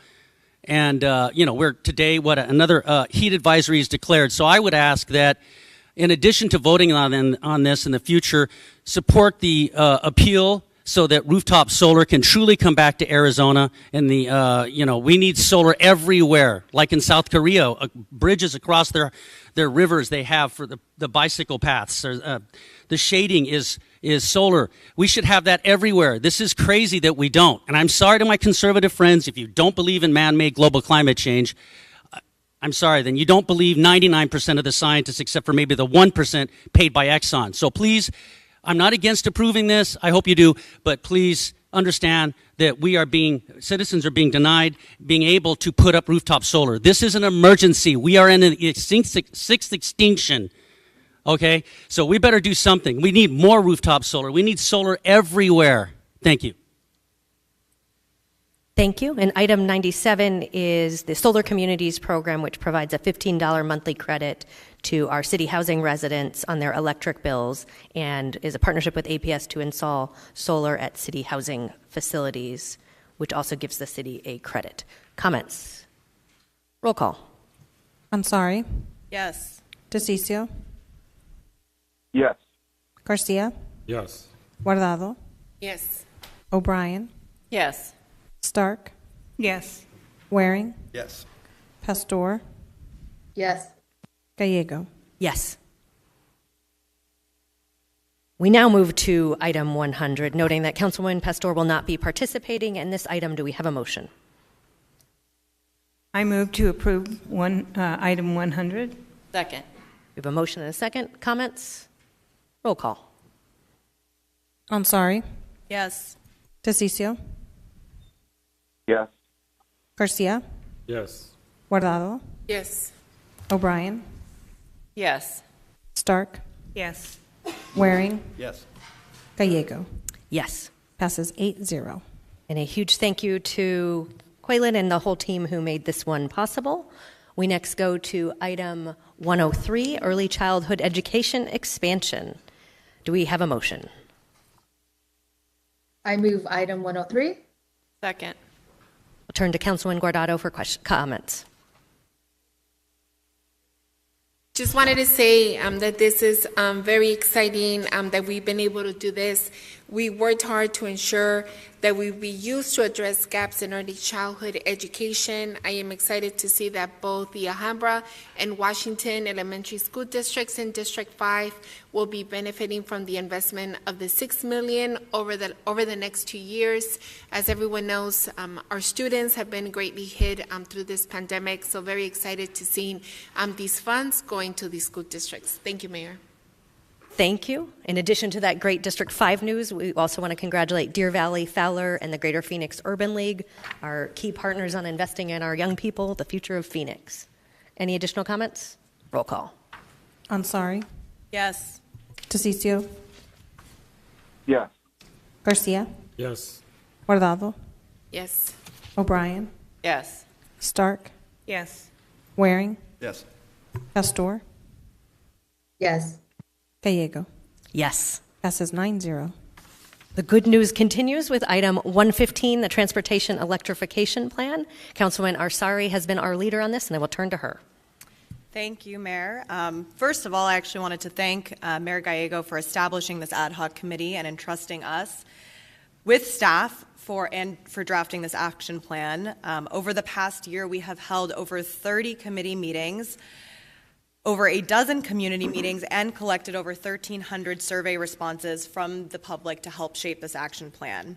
And, we're today, another heat advisory is declared. So I would ask that in addition to voting on this in the future, support the appeal so that rooftop solar can truly come back to Arizona. And we need solar everywhere, like in South Korea, bridges across their rivers they have for the bicycle paths. The shading is solar. We should have that everywhere. This is crazy that we don't. And I'm sorry to my conservative friends, if you don't believe in man-made global climate change, I'm sorry, then you don't believe 99% of the scientists except for maybe the 1% paid by Exxon. So please, I'm not against approving this. I hope you do. But please understand that citizens are being denied being able to put up rooftop solar. This is an emergency. We are in an sixth extinction. Okay? So we better do something. We need more rooftop solar. We need solar everywhere. Thank you. Thank you. And item 97 is the Solar Communities Program, which provides a $15 monthly credit to our city housing residents on their electric bills and is a partnership with APS to install solar at city housing facilities, which also gives the city a credit. Comments? Roll call. Ansari. Yes. DeCiccio. Yes. Garcia. Yes. Guardado. Yes. O'Brien. Yes. Stark. Yes. Waring. Yes. Pastor. Yes. Gallego. Yes. We now move to item 100, noting that Councilwoman Pastor will not be participating in this item. Do we have a motion? I move to approve item 100. Second. We have a motion and a second. Comments? Roll call. Ansari. Yes. DeCiccio. Yes. Garcia. Yes. Guardado. Yes. O'Brien. Yes. Stark. Yes. Waring. Yes. Gallego. Yes. Passes 8-0. And a huge thank you to Quaylen and the whole team who made this one possible. We next go to item 103, Early Childhood Education Expansion. Do we have a motion? I move item 103. Second. I'll turn to Councilwoman Guardado for comments. Just wanted to say that this is very exciting that we've been able to do this. We worked hard to ensure that we be used to address gaps in early childhood education. I am excited to see that both the Alhambra and Washington elementary school districts in District 5 will be benefiting from the investment of the $6 million over the next 2 years. As everyone knows, our students have been greatly hit through this pandemic, so very excited to see these funds going to these school districts. Thank you, Mayor. Thank you. In addition to that great District 5 news, we also want to congratulate Deer Valley, Fowler, and the Greater Phoenix Urban League, our key partners on investing in our young people, the future of Phoenix. Any additional comments? Roll call. Ansari. Yes. DeCiccio. Yes. Garcia. Yes. Guardado. Yes. O'Brien. Yes. Stark. Yes. Waring. Yes. Pastor. Yes. Gallego. Yes. Passes 9-0. The good news continues with item 115, the Transportation Electrification Plan. Councilwoman Arsari has been our leader on this, and I will turn to her. Thank you, Mayor. First of all, I actually wanted to thank Mayor Gallego for establishing this ad hoc committee and entrusting us with staff for drafting this action plan. Over the past year, we have held over 30 committee meetings, over a dozen community meetings, and collected over 1,300 survey responses from the public to help shape this action plan.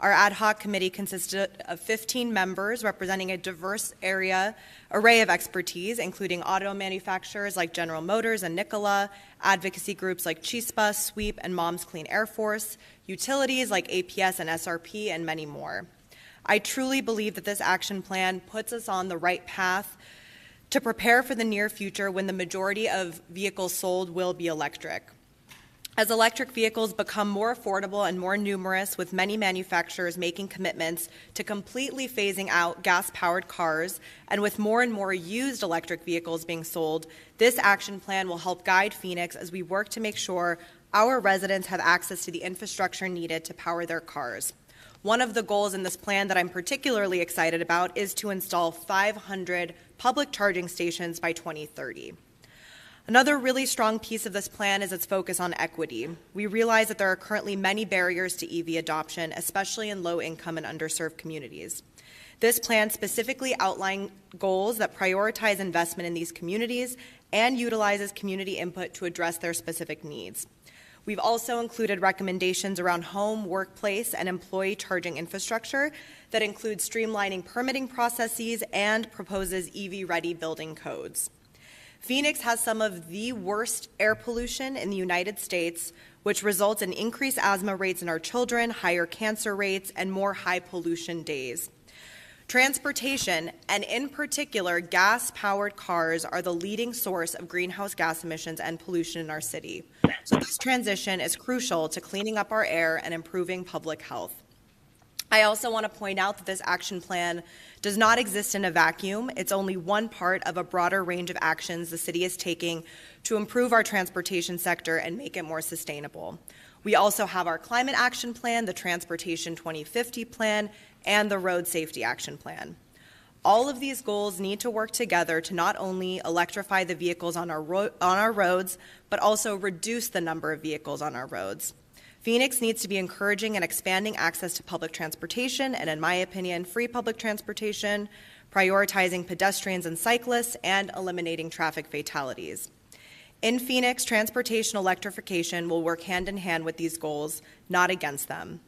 Our ad hoc committee consisted of 15 members representing a diverse array of expertise, including auto manufacturers like General Motors and Nikola, advocacy groups like Chispa, Sweep, and Moms Clean Air Force, utilities like APS and SRP, and many more. I truly believe that this action plan puts us on the right path to prepare for the near future when the majority of vehicles sold will be electric. As electric vehicles become more affordable and more numerous, with many manufacturers making commitments to completely phasing out gas-powered cars, and with more and more used electric vehicles being sold, this action plan will help guide Phoenix as we work to make sure our residents have access to the infrastructure needed to power their cars. One of the goals in this plan that I'm particularly excited about is to install 500 public charging stations by 2030. Another really strong piece of this plan is its focus on equity. We realize that there are currently many barriers to EV adoption, especially in low-income and underserved communities. This plan specifically outlines goals that prioritize investment in these communities and utilizes community input to address their specific needs. We've also included recommendations around home, workplace, and employee charging infrastructure that include streamlining permitting processes and proposes EV-ready building codes. Phoenix has some of the worst air pollution in the United States, which results in increased asthma rates in our children, higher cancer rates, and more high pollution days. Transportation, and in particular gas-powered cars, are the leading source of greenhouse gas emissions and pollution in our city. So this transition is crucial to cleaning up our air and improving public health. I also want to point out that this action plan does not exist in a vacuum. It's only one part of a broader range of actions the city is taking to improve our transportation sector and make it more sustainable. We also have our climate action plan, the Transportation 2050 plan, and the Road Safety Action Plan. All of these goals need to work together to not only electrify the vehicles on our roads, but also reduce the number of vehicles on our roads. Phoenix needs to be encouraging and expanding access to public transportation, and in my opinion, free public transportation, prioritizing pedestrians and cyclists, and eliminating traffic fatalities. In Phoenix, transportation electrification will work hand in hand with these goals, not against them.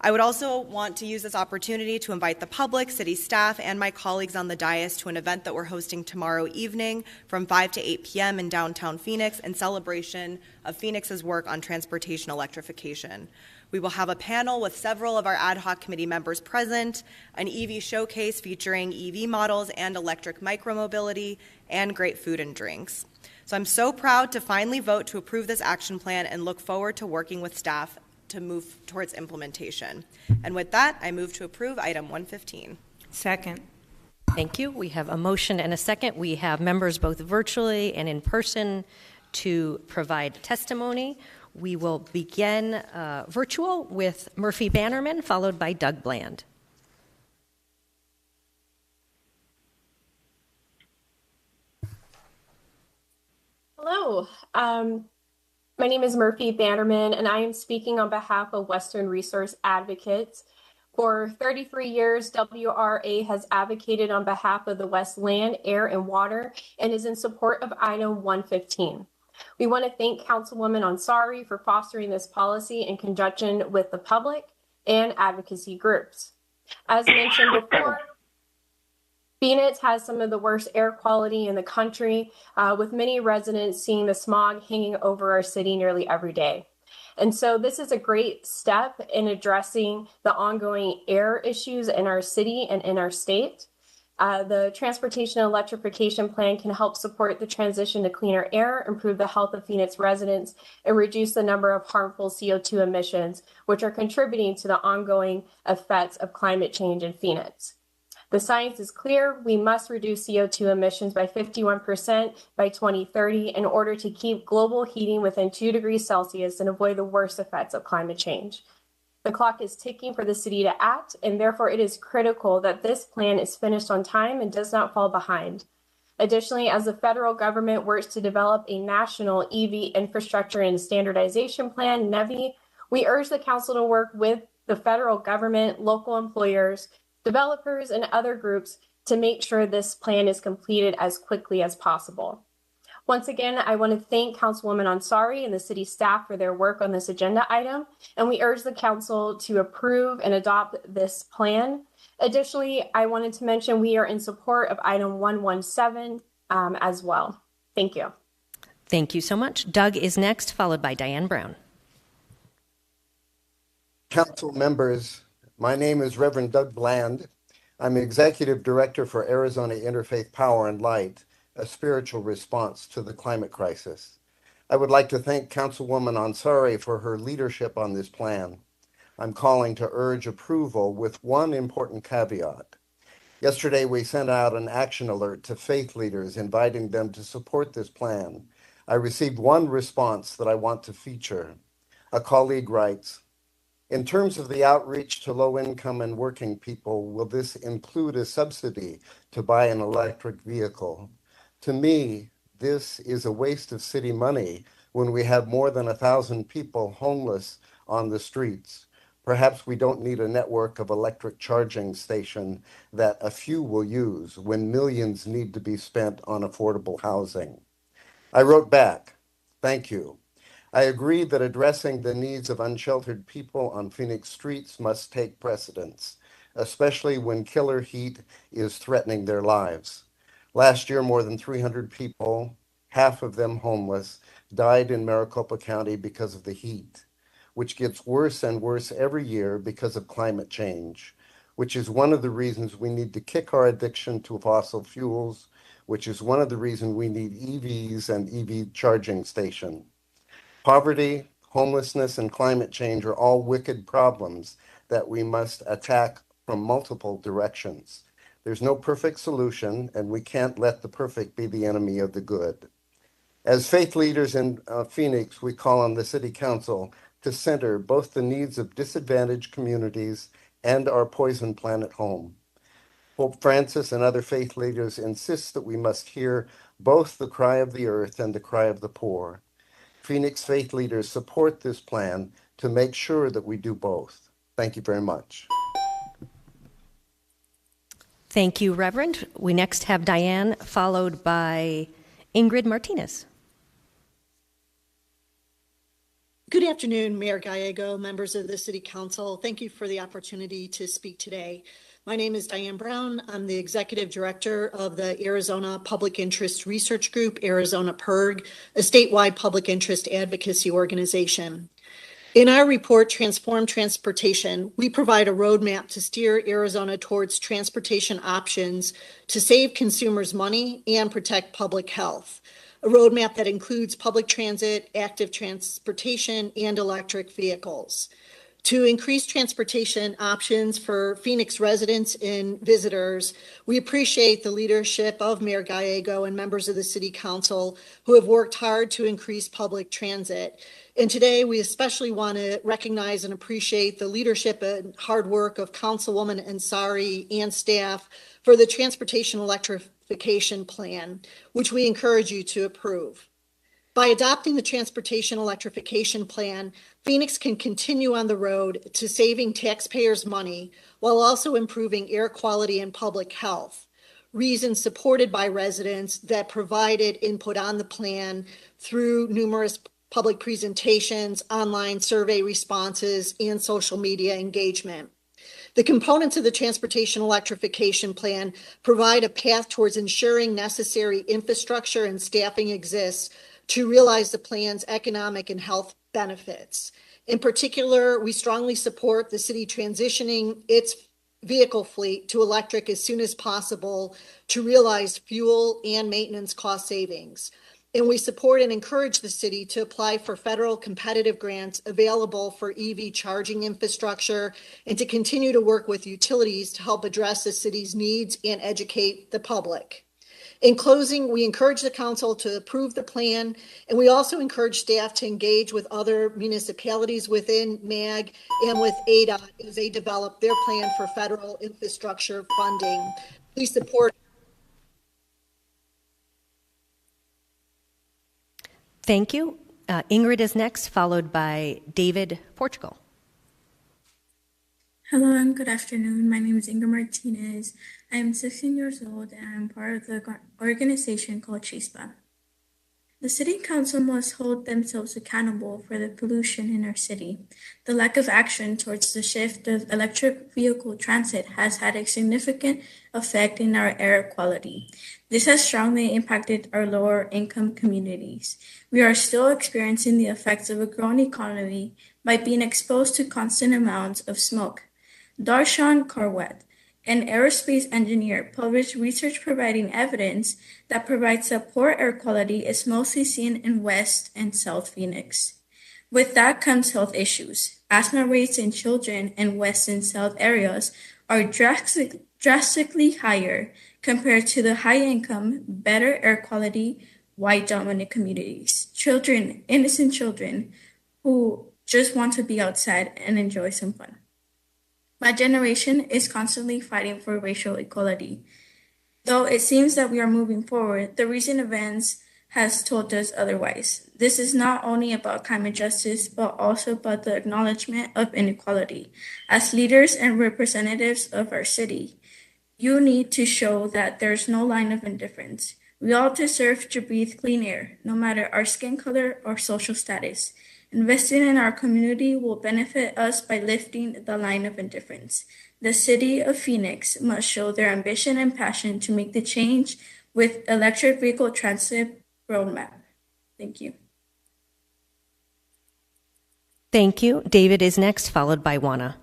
I would also want to use this opportunity to invite the public, city staff, and my colleagues on the dais to an event that we're hosting tomorrow evening from 5 to 8 p.m. in downtown Phoenix in celebration of Phoenix's work on transportation electrification. We will have a panel with several of our ad hoc committee members present, an EV showcase featuring EV models and electric micromobility, and great food and drinks. So I'm so proud to finally vote to approve this action plan and look forward to working with staff to move towards implementation. And with that, I move to approve item 115. Second. Thank you. We have a motion and a second. We have members both virtually and in person to provide testimony. We will begin virtual with Murphy Bannerman, followed by Doug Bland. Hello. My name is Murphy Bannerman, and I am speaking on behalf of Western Resource Advocates. For 33 years, WRA has advocated on behalf of the West Land, Air, and Water, and is in support of item 115. We want to thank Councilwoman Ansari for fostering this policy in conjunction with the public and advocacy groups. As mentioned before, Phoenix has some of the worst air quality in the country, with many residents seeing the smog hanging over our city nearly every day. And so this is a great step in addressing the ongoing air issues in our city and in our state. The Transportation Electrification Plan can help support the transition to cleaner air, improve the health of Phoenix residents, and reduce the number of harmful CO2 emissions, which are contributing to the ongoing effects of climate change in Phoenix. The science is clear. We must reduce CO2 emissions by 51% by 2030 in order to keep global heating within 2 degrees Celsius and avoid the worst effects of climate change. The clock is ticking for the city to act, and therefore it is critical that this plan is finished on time and does not fall behind. Additionally, as the federal government works to develop a national EV infrastructure and standardization plan, NEVI, we urge the council to work with the federal government, local employers, developers, and other groups to make sure this plan is completed as quickly as possible. Once again, I want to thank Councilwoman Ansari and the city staff for their work on this agenda item, and we urge the council to approve and adopt this plan. Additionally, I wanted to mention we are in support of item 117 as well. Thank you. Thank you so much. Doug is next, followed by Diane Brown. Council members, my name is Reverend Doug Bland. I'm Executive Director for Arizona Interfaith Power and Light, a spiritual response to the climate crisis. I would like to thank Councilwoman Ansari for her leadership on this plan. I'm calling to urge approval with one important caveat. Yesterday, we sent out an action alert to faith leaders inviting them to support this plan. I received one response that I want to feature. A colleague writes, "In terms of the outreach to low-income and working people, will this include a subsidy to buy an electric vehicle? To me, this is a waste of city money when we have more than 1,000 people homeless on the streets. Perhaps we don't need a network of electric charging stations that a few will use when millions need to be spent on affordable housing." I wrote back, "Thank you. I agree that addressing the needs of unsheltered people on Phoenix streets must take precedence, especially when killer heat is threatening their lives. Last year, more than 300 people, half of them homeless, died in Maricopa County because of the heat, which gets worse and worse every year because of climate change, which is one of the reasons we need to kick our addiction to fossil fuels, which is one of the reasons we need EVs and EV charging stations. Poverty, homelessness, and climate change are all wicked problems that we must attack from multiple directions. There's no perfect solution, and we can't let the perfect be the enemy of the good. As faith leaders in Phoenix, we call on the City Council to center both the needs of disadvantaged communities and our poison planet home. Pope Francis and other faith leaders insist that we must hear both the cry of the earth and the cry of the poor. Phoenix faith leaders support this plan to make sure that we do both. Thank you very much. Thank you, Reverend. We next have Diane, followed by Ingrid Martinez. Good afternoon, Mayor Gallego, members of the City Council. Thank you for the opportunity to speak today. My name is Diane Brown. I'm the Executive Director of the Arizona Public Interest Research Group, Arizona PIRG, a statewide public interest advocacy organization. In our report, Transform Transportation, we provide a roadmap to steer Arizona towards transportation options to save consumers money and protect public health. A roadmap that includes public transit, active transportation, and electric vehicles. To increase transportation options for Phoenix residents and visitors, we appreciate the leadership of Mayor Gallego and members of the City Council who have worked hard to increase public transit. And today, we especially want to recognize and appreciate the leadership and hard work of Councilwoman Ansari and staff for the Transportation Electrification Plan, which we encourage you to approve. By adopting the Transportation Electrification Plan, Phoenix can continue on the road to saving taxpayers money while also improving air quality and public health. Reasons supported by residents that provided input on the plan through numerous public presentations, online survey responses, and social media engagement. The components of the Transportation Electrification Plan provide a path towards ensuring necessary infrastructure and staffing exists to realize the plan's economic and health benefits. In particular, we strongly support the city transitioning its vehicle fleet to electric as soon as possible to realize fuel and maintenance cost savings. And we support and encourage the city to apply for federal competitive grants available for EV charging infrastructure and to continue to work with utilities to help address the city's needs and educate the public. In closing, we encourage the council to approve the plan, and we also encourage staff to engage with other municipalities within MAG and with ADOT as they develop their plan for federal infrastructure funding. Please support. Thank you. Ingrid is next, followed by David Portugal. Hello and good afternoon. My name is Inga Martinez. I am 16 years old and I'm part of the organization called CHISPA. The City Council must hold themselves accountable for the pollution in our city. The lack of action towards the shift of electric vehicle transit has had a significant effect in our air quality. This has strongly impacted our lower income communities. We are still experiencing the effects of a growing economy by being exposed to constant amounts of smoke. Darshan Karwat, an aerospace engineer, published research providing evidence that provides that poor air quality is mostly seen in West and South Phoenix. With that comes health issues. Asthma rates in children in West and South areas are drastically higher compared to the high-income, better air quality, white-dominant communities. Children, innocent children, who just want to be outside and enjoy some fun. My generation is constantly fighting for racial equality. Though it seems that we are moving forward, the recent events has told us otherwise. This is not only about climate justice, but also about the acknowledgement of inequality. As leaders and representatives of our city, you need to show that there's no line of indifference. We all deserve to breathe clean air, no matter our skin color or social status. Investing in our community will benefit us by lifting the line of indifference. The City of Phoenix must show their ambition and passion to make the change with electric vehicle transit roadmap. Thank you. Thank you. David is next, followed by Juana.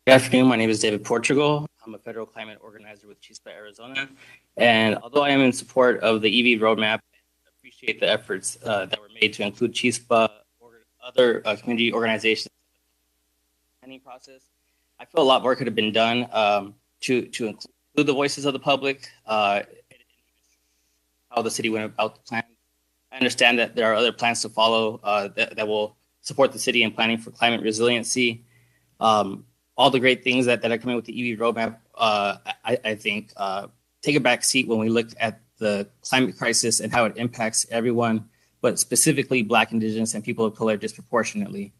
Good afternoon. My name is David Portugal. I'm a federal climate organizer with CHISPA Arizona. And although I am in support of the EV roadmap, I appreciate the efforts that were made to include CHISPA or other community organizations in the planning process. I feel a lot more could have been done to include the voices of the public, how the city went about the plan. I understand that there are other plans to follow that will support the city in planning for climate resiliency. All the great things that are coming with the EV roadmap, I think, take a back seat when we look at the climate crisis and how it impacts everyone, but specifically Black, Indigenous, and people of color disproportionately.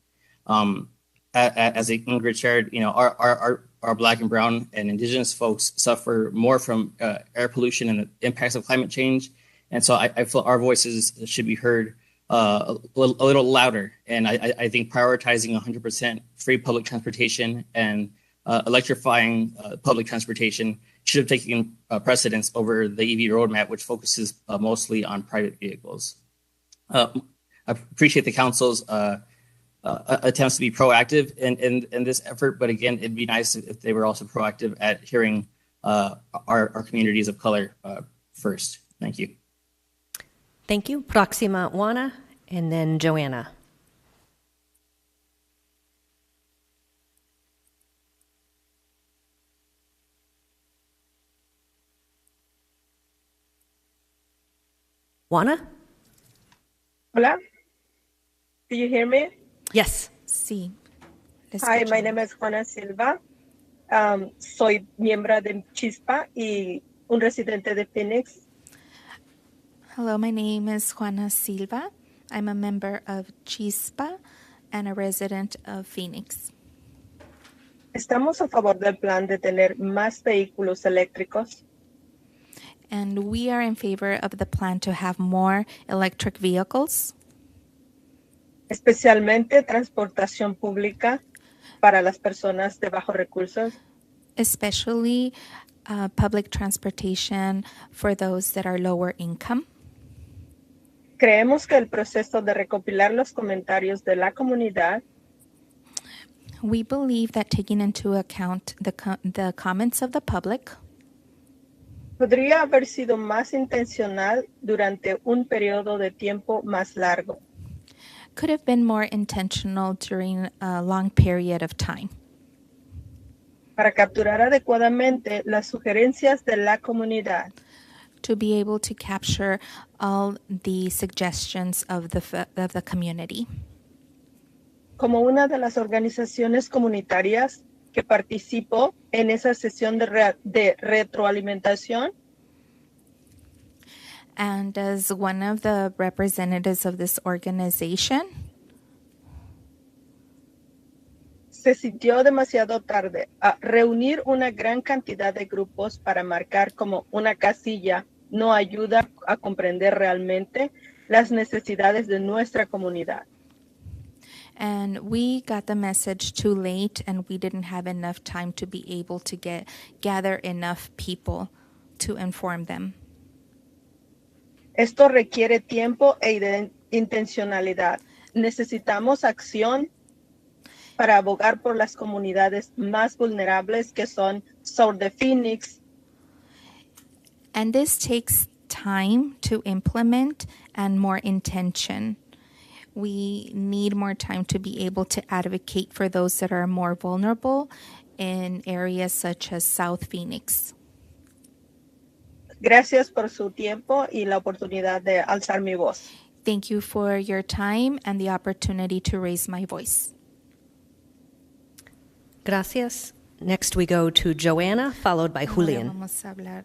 As Ingrid shared, our Black and Brown and Indigenous folks suffer more from air pollution and the impacts of climate change. And so I feel our voices should be heard a little louder. And I think prioritizing 100% free public transportation and electrifying public transportation should have taken precedence over the EV roadmap, which focuses mostly on private vehicles. I appreciate the council's attempts to be proactive in this effort, but again, it'd be nice if they were also proactive at hearing our communities of color first. Thank you. Thank you. Proxima Juana, and then Joanna. Juana? Hola. Do you hear me? Yes. Sí. Hi, my name is Juana Silva. Soy miembro de CHISPA y un residente de Phoenix. Hello, my name is Juana Silva. I'm a member of CHISPA and a resident of Phoenix. Estamos a favor del plan de tener más vehículos eléctricos. And we are in favor of the plan to have more electric vehicles. Especialmente transportación pública para las personas de bajos recursos. Especially public transportation for those that are lower income. Creemos que el proceso de recopilar los comentarios de la comunidad We believe that taking into account the comments of the public podría haber sido más intencional durante un periodo de tiempo más largo. could have been more intentional during a long period of time. Para capturar adecuadamente las sugerencias de la comunidad. To be able to capture all the suggestions of the community. Como una de las organizaciones comunitarias que participó en esa sesión de retroalimentación. And as one of the representatives of this organization, se sintió demasiado tarde. Reunir una gran cantidad de grupos para marcar como una casilla no ayuda a comprender realmente las necesidades de nuestra comunidad. And we got the message too late, and we didn't have enough time to be able to gather enough people to inform them. Esto requiere tiempo e intencionalidad. Necesitamos acción para abogar por las comunidades más vulnerables que son Sur de Phoenix. And this takes time to implement and more intention. We need more time to be able to advocate for those that are more vulnerable in areas such as South Phoenix. Gracias por su tiempo y la oportunidad de alzar mi voz. Thank you for your time and the opportunity to raise my voice. Gracias. Next we go to Joanna, followed by Julian. Vamos a hablar.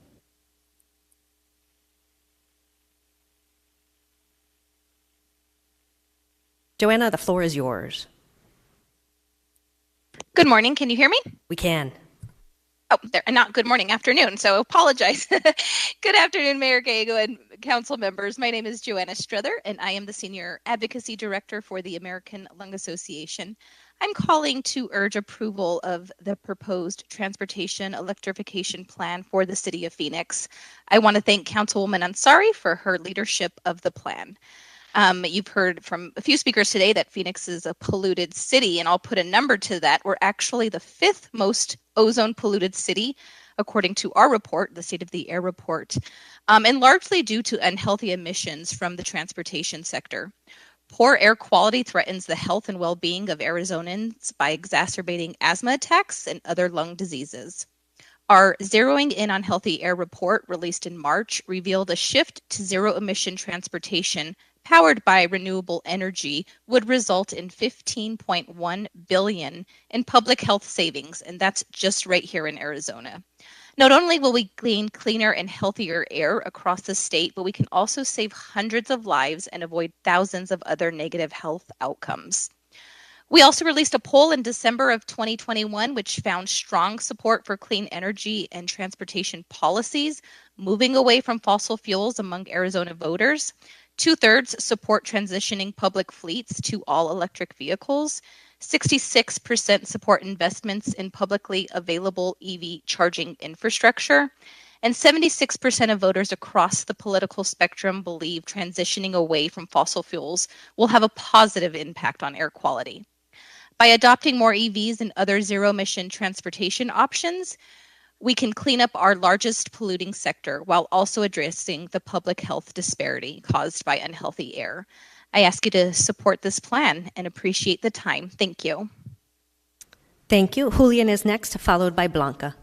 Joanna, the floor is yours. Good morning. Can you hear me? We can. Oh, there. Not good morning, afternoon. So apologize. Good afternoon, Mayor Gallego and council members. My name is Joanna Struther, and I am the Senior Advocacy Director for the American Lung Association. I'm calling to urge approval of the proposed transportation electrification plan for the city of Phoenix. I want to thank Councilwoman Ansari for her leadership of the plan. You've heard from a few speakers today that Phoenix is a polluted city, and I'll put a number to that. We're actually the 5th most ozone polluted city, according to our report, the State of the Air report, and largely due to unhealthy emissions from the transportation sector. Poor air quality threatens the health and well-being of Arizonans by exacerbating asthma attacks and other lung diseases. Our Zeroing In on Healthy Air report, released in March, revealed a shift to zero-emission transportation powered by renewable energy would result in $15.1 billion in public health savings, and that's just right here in Arizona. Not only will we gain cleaner and healthier air across the state, but we can also save hundreds of lives and avoid thousands of other negative health outcomes. We also released a poll in December of 2021, which found strong support for clean energy and transportation policies, moving away from fossil fuels among Arizona voters. 2/3 support transitioning public fleets to all electric vehicles. 66% support investments in publicly available EV charging infrastructure. And 76% of voters across the political spectrum believe transitioning away from fossil fuels will have a positive impact on air quality. By adopting more EVs and other zero-emission transportation options, we can clean up our largest polluting sector while also addressing the public health disparity caused by unhealthy air. I ask you to support this plan and appreciate the time. Thank you. Thank you. Julian is next, followed by Blanca.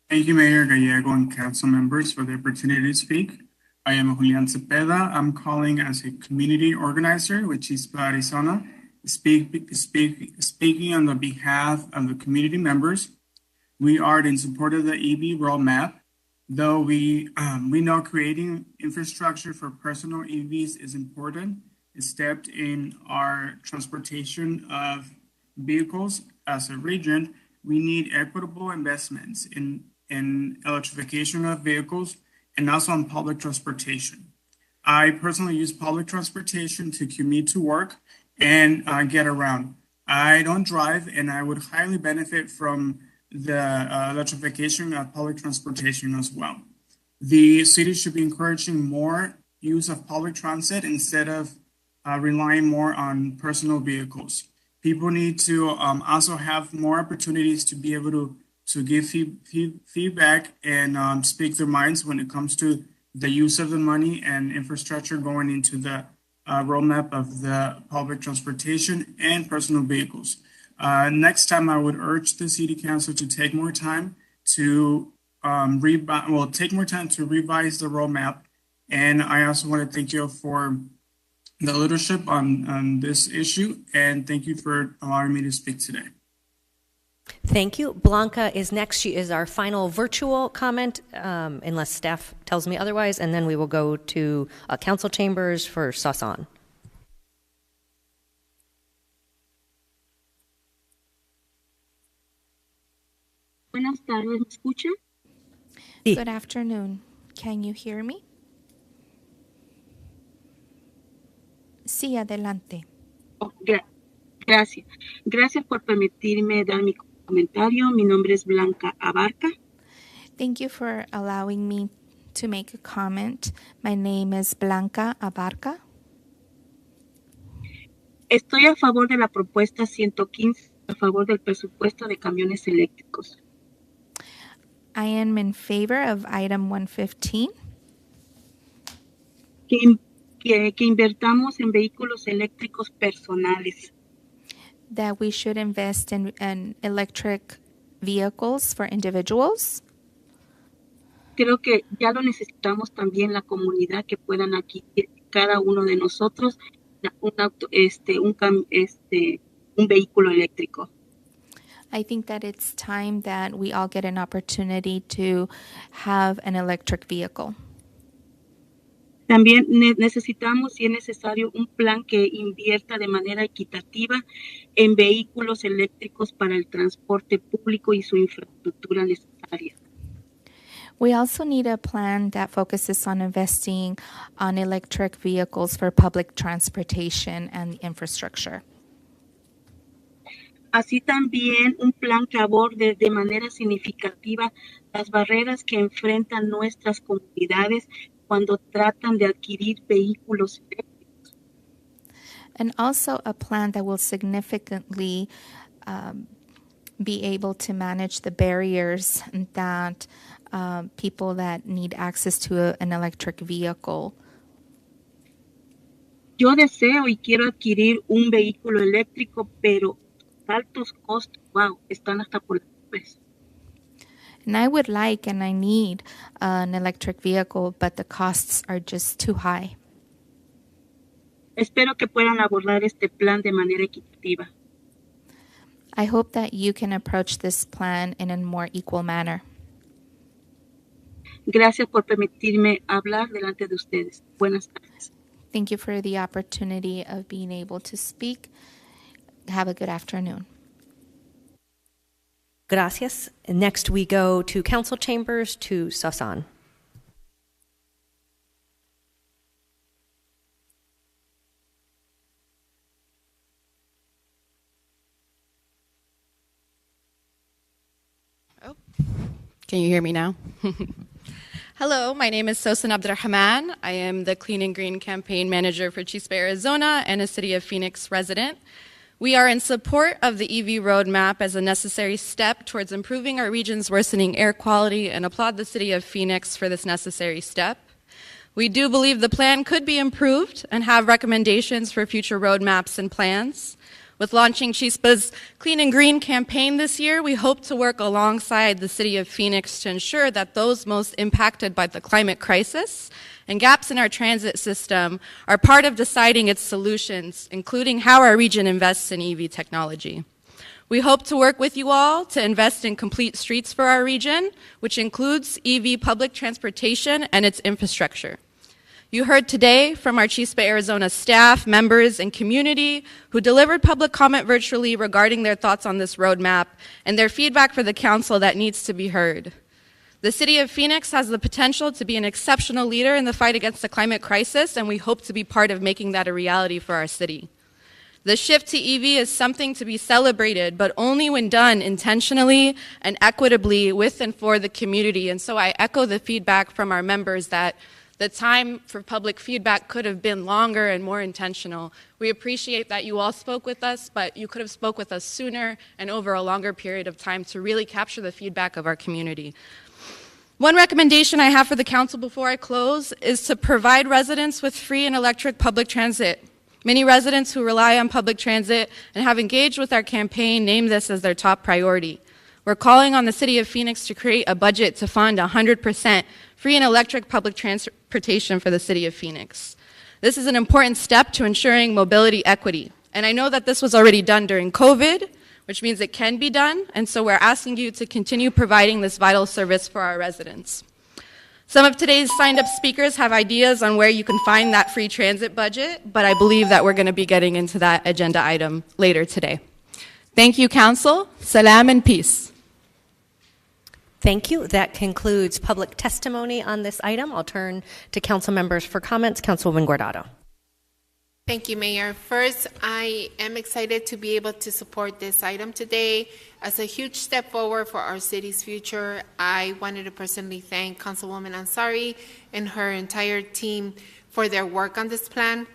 Thank you, Mayor Gallego and council members, for the opportunity to speak. I am Julian Cepeda. I'm calling as a community organizer with Chispa, Arizona, speaking on the behalf of the community members. We are in support of the EV roadmap, though we know creating infrastructure for personal EVs is important. A step in our transportation of vehicles as a region. We need equitable investments in electrification of vehicles and also on public transportation. I personally use public transportation to commute to work and get around. I don't drive, and I would highly benefit from the electrification of public transportation as well. The city should be encouraging more use of public transit instead of relying more on personal vehicles. People need to also have more opportunities to be able to give feedback and speak their minds when it comes to the use of the money and infrastructure going into the roadmap of the public transportation and personal vehicles. Next time, I would urge the city council to take more time to revise the roadmap. And I also want to thank you for the leadership on this issue, and thank you for allowing me to speak today. Thank you. Blanca is next. She is our final virtual comment, unless staff tells me otherwise, and then we will go to council chambers for Sasan. Buenas tardes, ¿me escucha? Good afternoon. Can you hear me? Sí, adelante. Oh, gracias. Gracias por permitirme dar mi comentario. Mi nombre es Blanca Abarca. Thank you for allowing me to make a comment. My name is Blanca Abarca. Estoy a favor de la propuesta 115, a favor del presupuesto de camiones eléctricos. I am in favor of item 115. Que invertamos en vehículos eléctricos personales. That we should invest in electric vehicles for individuals. Creo que ya lo necesitamos también la comunidad, que puedan adquirir cada uno de nosotros un vehículo eléctrico. I think that it's time that we all get an opportunity to have an electric vehicle. También necesitamos, si es necesario, un plan que invierta de manera equitativa en vehículos eléctricos para el transporte público y su infraestructura necesaria. We also need a plan that focuses on investing on electric vehicles for public transportation and infrastructure. Así también un plan que aborde de manera significativa las barreras que enfrentan nuestras comunidades cuando tratan de adquirir vehículos eléctricos. And also a plan that will significantly be able to manage the barriers that people that need access to an electric vehicle. Yo deseo y quiero adquirir un vehículo eléctrico, pero altos costos, wow, están hasta por las nubes. And I would like and I need an electric vehicle, but the costs are just too high. Espero que puedan abordar este plan de manera equitativa. I hope that you can approach this plan in a more equal manner. Gracias por permitirme hablar delante de ustedes. Buenas tardes. Thank you for the opportunity of being able to speak. Have a good afternoon. Gracias. Next, we go to council chambers to Sasan. Can you hear me now? Hello, my name is Sosan Abdurrahman. I am the Clean and Green Campaign Manager for Chispa, Arizona, and a City of Phoenix resident. We are in support of the EV roadmap as a necessary step towards improving our region's worsening air quality and applaud the City of Phoenix for this necessary step. We do believe the plan could be improved and have recommendations for future roadmaps and plans. With launching Chispa's Clean and Green campaign this year, we hope to work alongside the City of Phoenix to ensure that those most impacted by the climate crisis and gaps in our transit system are part of deciding its solutions, including how our region invests in EV technology. We hope to work with you all to invest in complete streets for our region, which includes EV public transportation and its infrastructure. You heard today from our Chispa, Arizona staff, members, and community who delivered public comment virtually regarding their thoughts on this roadmap and their feedback for the council that needs to be heard. The City of Phoenix has the potential to be an exceptional leader in the fight against the climate crisis, and we hope to be part of making that a reality for our city. The shift to EV is something to be celebrated, but only when done intentionally and equitably with and for the community. And so I echo the feedback from our members that the time for public feedback could have been longer and more intentional. We appreciate that you all spoke with us, but you could have spoke with us sooner and over a longer period of time to really capture the feedback of our community. One recommendation I have for the council before I close is to provide residents with free and electric public transit. Many residents who rely on public transit and have engaged with our campaign name this as their top priority. We're calling on the City of Phoenix to create a budget to fund 100% free and electric public transportation for the City of Phoenix. This is an important step to ensuring mobility equity. And I know that this was already done during COVID, which means it can be done, and so we're asking you to continue providing this vital service for our residents. Some of today's signed up speakers have ideas on where you can find that free transit budget, but I believe that we're going to be getting into that agenda item later today. Thank you, Council. Salam and peace. Thank you. That concludes public testimony on this item. I'll turn to council members for comments. Councilwoman Guardado. Thank you, Mayor. First, I am excited to be able to support this item today as a huge step forward for our city's future. I wanted to personally thank Councilwoman Ansari and her entire team for their work on this plan.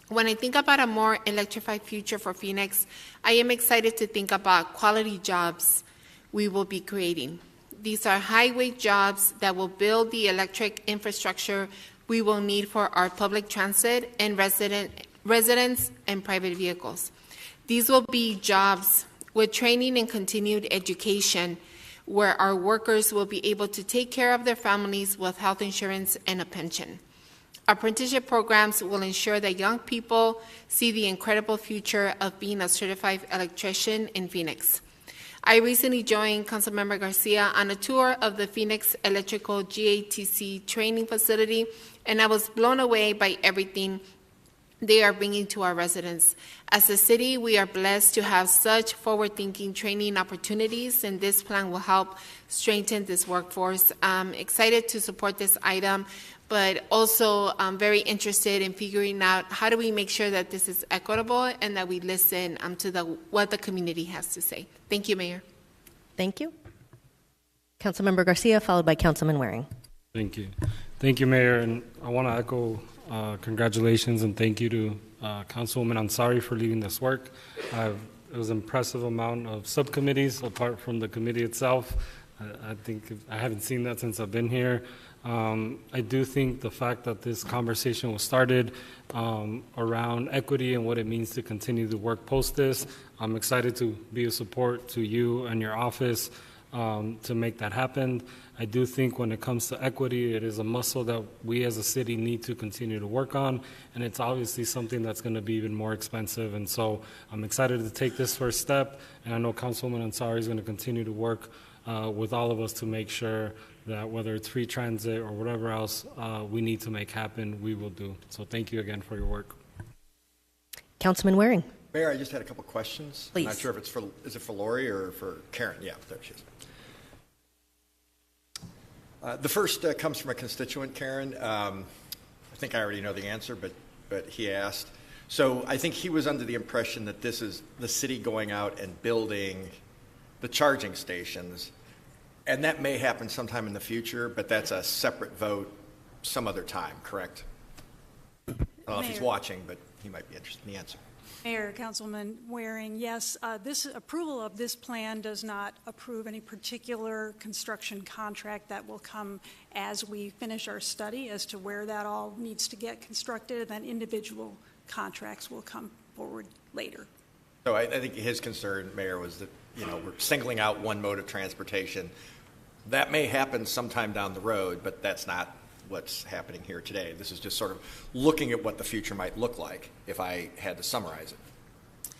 When I think about a more electrified future for Phoenix, I am excited to think about quality jobs we will be creating. These are high-wage jobs that will build the electric infrastructure we will need for our public transit and residents and private vehicles. These will be jobs with training and continued education where our workers will be able to take care of their families with health insurance and a pension. Apprenticeship programs will ensure that young people see the incredible future of being a certified electrician in Phoenix. I recently joined Councilmember Garcia on a tour of the Phoenix Electrical GATC training facility, and I was blown away by everything they are bringing to our residents. As a city, we are blessed to have such forward-thinking training opportunities, and this plan will help strengthen this workforce. I'm excited to support this item, but also I'm very interested in figuring out how do we make sure that this is equitable and that we listen to what the community has to say. Thank you, Mayor. Thank you. Councilmember Garcia, followed by Councilman Waring. Thank you. Thank you, Mayor. And I want to echo congratulations and thank you to Councilwoman Ansari for leading this work. It was an impressive amount of subcommittees apart from the committee itself. I think I haven't seen that since I've been here. I do think the fact that this conversation was started around equity and what it means to continue to work post this, I'm excited to be a support to you and your office to make that happen. I do think when it comes to equity, it is a muscle that we as a city need to continue to work on, and it's obviously something that's going to be even more expensive. And so I'm excited to take this first step, and I know Councilwoman Ansari is going to continue to work with all of us to make sure that whether it's free transit or whatever else we need to make happen, we will do. So thank you again for your work. Councilman Waring. Mayor, I just had a couple questions. Please. I'm not sure if it's is it for Lori or for Karen? Yeah, there she is. The first comes from a constituent, Karen. I think I already know the answer, but he asked. So I think he was under the impression that this is the city going out and building the charging stations, and that may happen sometime in the future, but that's a separate vote some other time, correct? I don't know if he's watching, but he might be interested in the answer. Mayor, Councilman Waring, yes, this approval of this plan does not approve any particular construction contract. That will come as we finish our study as to where that all needs to get constructed, and then individual contracts will come forward later. So I think his concern, Mayor, was that, we're singling out one mode of transportation. That may happen sometime down the road, but that's not what's happening here today. This is just sort of looking at what the future might look like if I had to summarize it. Is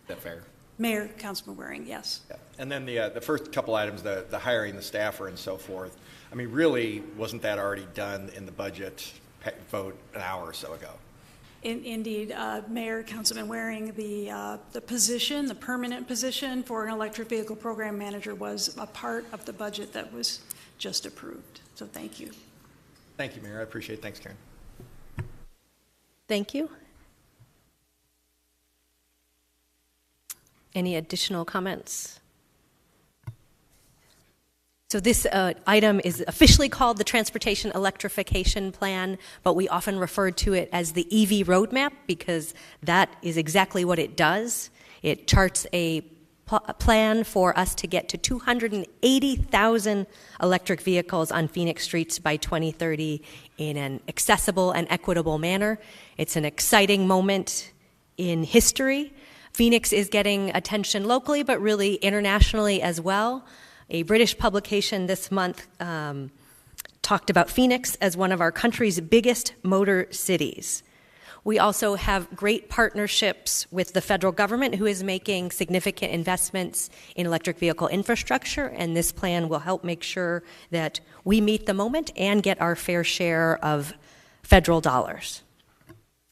that fair? Mayor, Councilman Waring, yes. Yeah. And then the first couple items, the hiring the staffer and so forth, I mean, really, wasn't that already done in the budget vote an hour or so ago? Indeed, Mayor, Councilman Waring, the position, the permanent position for an electric vehicle program manager was a part of the budget that was just approved. So thank you. Thank you, Mayor. I appreciate it. Thanks, Karen. Thank you. Any additional comments? So this item is officially called the Transportation Electrification Plan, but we often refer to it as the EV Roadmap because that is exactly what it does. It charts a plan for us to get to 280,000 electric vehicles on Phoenix streets by 2030 in an accessible and equitable manner. It's an exciting moment in history. Phoenix is getting attention locally, but really internationally as well. A British publication this month talked about Phoenix as one of our country's biggest motor cities. We also have great partnerships with the federal government, who is making significant investments in electric vehicle infrastructure, and this plan will help make sure that we meet the moment and get our fair share of federal dollars.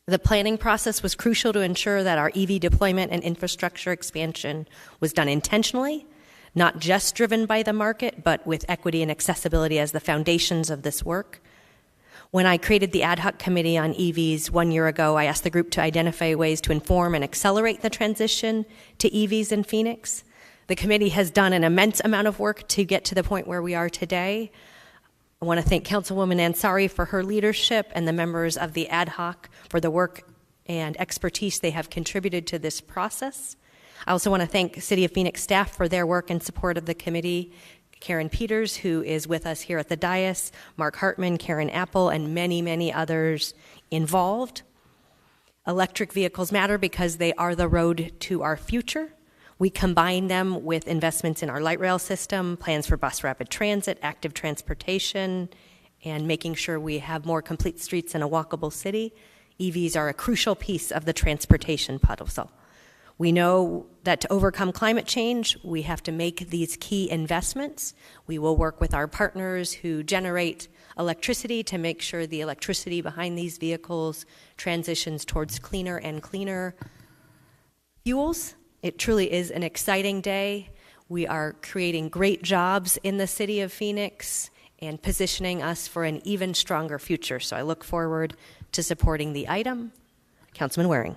The planning process was crucial to ensure that our EV deployment and infrastructure expansion was done intentionally, not just driven by the market, but with equity and accessibility as the foundations of this work. When I created the ad hoc committee on EVs 1 year ago, I asked the group to identify ways to inform and accelerate the transition to EVs in Phoenix. The committee has done an immense amount of work to get to the point where we are today. I want to thank Councilwoman Ansari for her leadership and the members of the ad hoc for the work and expertise they have contributed to this process. I also want to thank City of Phoenix staff for their work in support of the committee. Karen Peters, who is with us here at the dais, Mark Hartman, Karen Apple, and many, many others involved. Electric vehicles matter because they are the road to our future. We combine them with investments in our light rail system, plans for bus rapid transit, active transportation, and making sure we have more complete streets in a walkable city. EVs are a crucial piece of the transportation puzzle. We know that to overcome climate change, we have to make these key investments. We will work with our partners who generate electricity to make sure the electricity behind these vehicles transitions towards cleaner and cleaner fuels. It truly is an exciting day. We are creating great jobs in the city of Phoenix and positioning us for an even stronger future. So I look forward to supporting the item. Councilman Waring.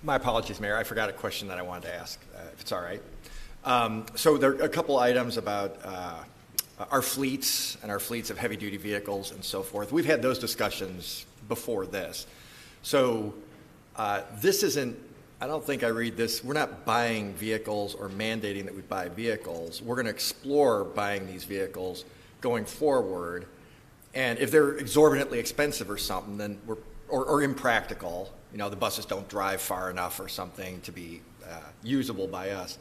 My apologies, Mayor. I forgot a question that I wanted to ask, if it's all right. So there are a couple items about our fleets and our fleets of heavy-duty vehicles and so forth. We've had those discussions before this. So this isn't, I don't think I read this, we're not buying vehicles or mandating that we buy vehicles. We're going to explore buying these vehicles going forward. And if they're exorbitantly expensive or something, then or impractical, you know, the buses don't drive far enough or something to be usable by us,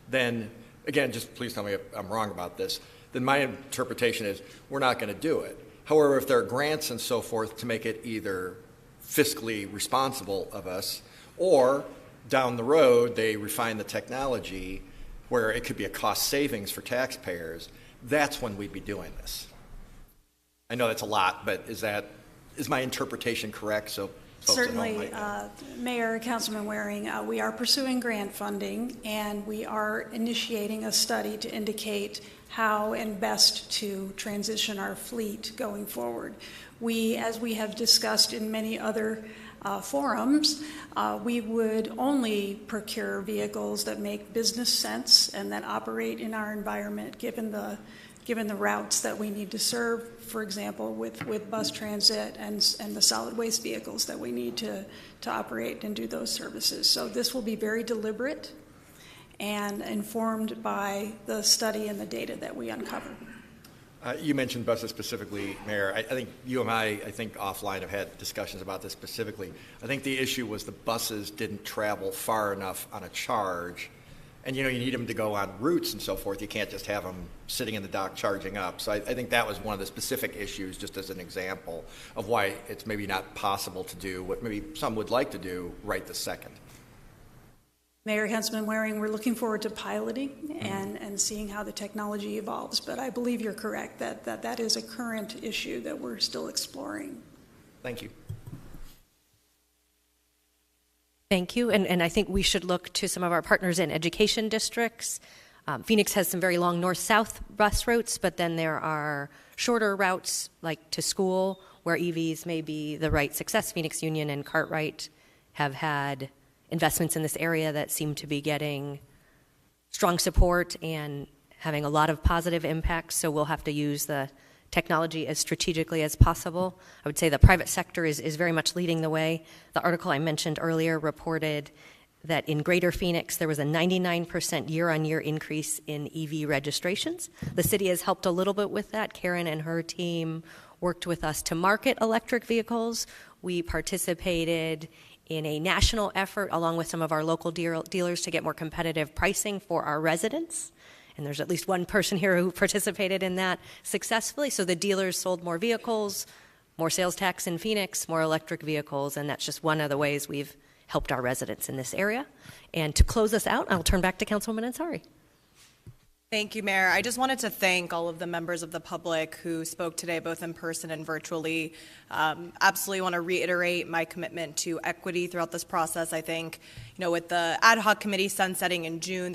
then, again, just please tell me if I'm wrong about this, then my interpretation is we're not going to do it. However, if there are grants and so forth to make it either fiscally responsible of us or down the road they refine the technology where it could be a cost savings for taxpayers, that's when we'd be doing this. I know that's a lot, but is my interpretation correct? So certainly, Mayor, Councilman Waring, we are pursuing grant funding, and we are initiating a study to indicate how and best to transition our fleet going forward. As we have discussed in many other forums, we would only procure vehicles that make business sense and that operate in our environment, given the routes that we need to serve, for example, with bus transit and the solid waste vehicles that we need to operate and do those services. So this will be very deliberate and informed by the study and the data that we uncover. You mentioned buses specifically, Mayor. I think you and I think offline have had discussions about this specifically. I think the issue was the buses didn't travel far enough on a charge. And, you know, you need them to go on routes and so forth. You can't just have them sitting in the dock charging up. So I think that was one of the specific issues, just as an example of why it's maybe not possible to do what maybe some would like to do right this second. Mayor, Councilman Waring, we're looking forward to piloting and seeing how the technology evolves. But I believe you're correct that is a current issue that we're still exploring. Thank you. Thank you. And I think we should look to some of our partners in education districts. Phoenix has some very long north-south bus routes, but then there are shorter routes like to school where EVs may be the right success. Phoenix Union and Cartwright have had investments in this area that seem to be getting strong support and having a lot of positive impacts, so we'll have to use the technology as strategically as possible. I would say the private sector is very much leading the way. The article I mentioned earlier reported that in Greater Phoenix there was a 99% year-on-year increase in EV registrations. The city has helped a little bit with that. Karen and her team worked with us to market electric vehicles. We participated in a national effort along with some of our local dealers to get more competitive pricing for our residents. And there's at least one person here who participated in that successfully. So the dealers sold more vehicles, more sales tax in Phoenix, more electric vehicles, and that's just one of the ways we've helped our residents in this area. And to close us out, I'll turn back to Councilwoman Ansari. Thank you, Mayor. I just wanted to thank all of the members of the public who spoke today, both in person and virtually. Absolutely want to reiterate my commitment to equity throughout this process. I think, with the ad hoc committee sunsetting in June,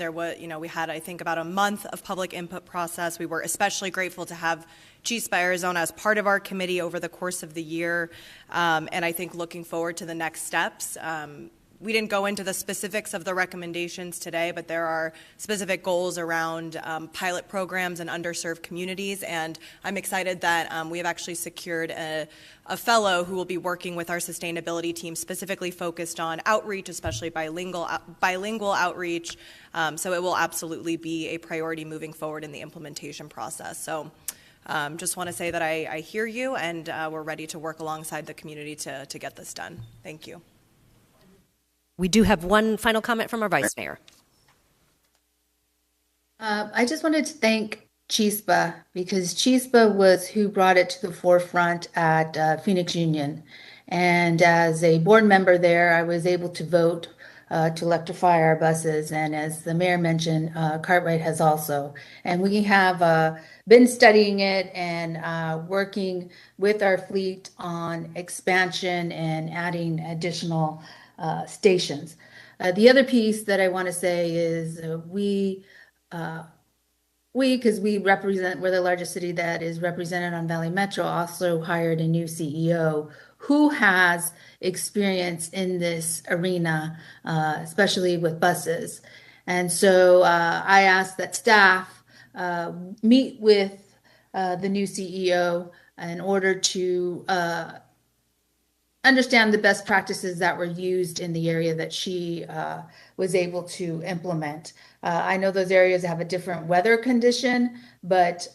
we had, I think, about a month of public input process. We were especially grateful to have Chispa, Arizona as part of our committee over the course of the year. And I think looking forward to the next steps. We didn't go into the specifics of the recommendations today, but there are specific goals around pilot programs in underserved communities, and I'm excited that we have actually secured a fellow who will be working with our sustainability team, specifically focused on outreach, especially bilingual outreach. So it will absolutely be a priority moving forward in the implementation process. So just want to say that I hear you, and we're ready to work alongside the community to get this done. Thank you. We do have one final comment from our Vice Mayor. I just wanted to thank Chispa, because Chispa was who brought it to the forefront at Phoenix Union. And as a board member there, I was able to vote to electrify our buses. And as the mayor mentioned, Cartwright has also. And we have been studying it and working with our fleet on expansion and adding additional stations. The other piece that I want to say is because we're the largest city that is represented on Valley Metro, also hired a new CEO who has experience in this arena, especially with buses. And so I asked that staff meet with the new CEO in order to understand the best practices that were used in the area that she was able to implement. I know those areas have a different weather condition, but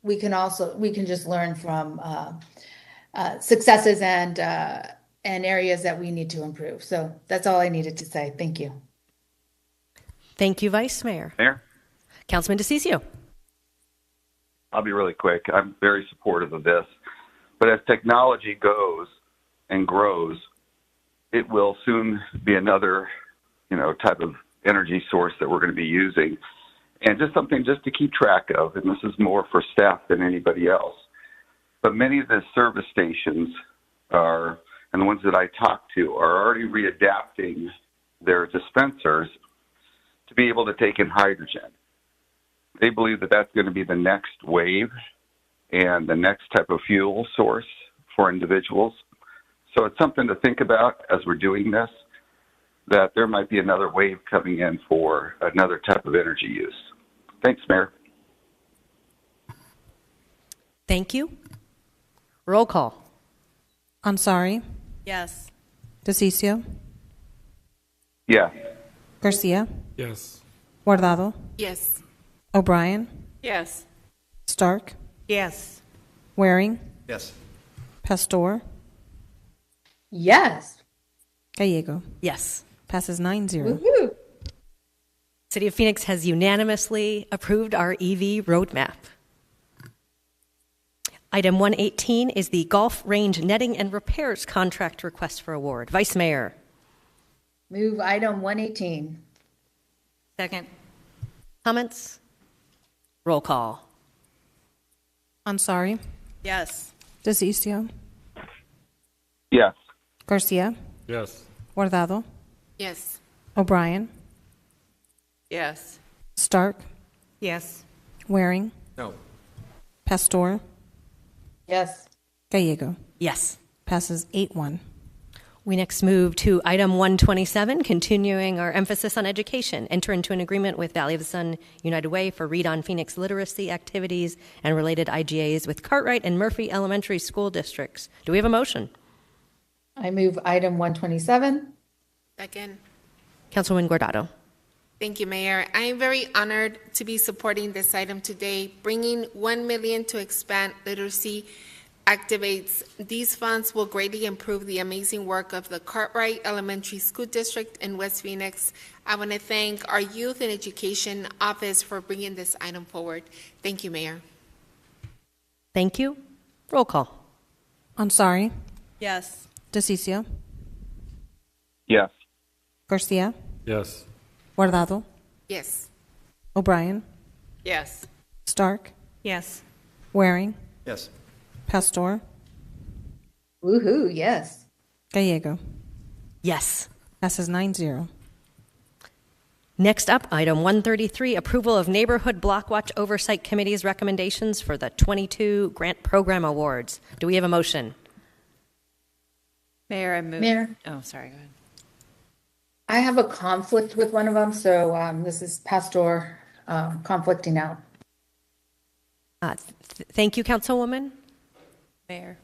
we can just learn from successes and areas that we need to improve. So that's all I needed to say. Thank you. Thank you, Vice Mayor. Mayor? Councilman DeCiccio. I'll be really quick. I'm very supportive of this. But as technology goes and grows, it will soon be another, type of energy source that we're going to be using. And just something just to keep track of, and this is more for staff than anybody else, but many of the service stations and the ones that I talk to, are already readapting their dispensers to be able to take in hydrogen. They believe that that's going to be the next wave and the next type of fuel source for individuals. So it's something to think about as we're doing this, that there might be another wave coming in for another type of energy use. Thanks, Mayor. Thank you. Roll call. Ansari. Yes. DeCiccio. Yes. Garcia. Yes. Guardado. Yes. O'Brien. Yes. Stark. Yes. Waring. Yes. Pastor. Yes. Gallego. Yes. Passes 9-0. Woohoo. City of Phoenix has unanimously approved our EV roadmap. Item 118 is the Golf Range Netting and Repairs Contract Request for Award. Vice Mayor. Move item 118. Second. Comments? Roll call. Ansari. Yes. DeCiccio. Yes. Garcia. Yes. Guardado. Yes. O'Brien. Yes. Stark. Yes. Waring. No. Pastor. Yes. Gallego. Yes. Passes 8-1. We next move to item 127, continuing our emphasis on education. Enter into an agreement with Valley of the Sun United Way for Read on Phoenix literacy activities and related IGAs with Cartwright and Murphy Elementary School Districts. Do we have a motion? I move item 127. Second. Councilwoman Guardado. Thank you, Mayor. I am very honored to be supporting this item today, bringing $1 million to expand literacy activates. These funds will greatly improve the amazing work of the Cartwright Elementary School District in West Phoenix. I want to thank our Youth and Education Office for bringing this item forward. Thank you, Mayor. Thank you. Roll call. Ansari. Yes. DeCiccio. Yes. Garcia. Yes. Guardado. Yes. O'Brien. Yes. Stark, Yes. Waring, Yes. Pastor, Woohoo, yes. Gallego. Yes. Passes 9-0. Next up, item 133, approval of Neighborhood Block Watch Oversight Committee's recommendations for the 22 Grant Program Awards. Do we have a motion? Mayor, I move. Mayor. Oh, sorry, go ahead. I have a conflict with one of them, so this is Pastor conflicting out. Thank you, Councilwoman. Mayor.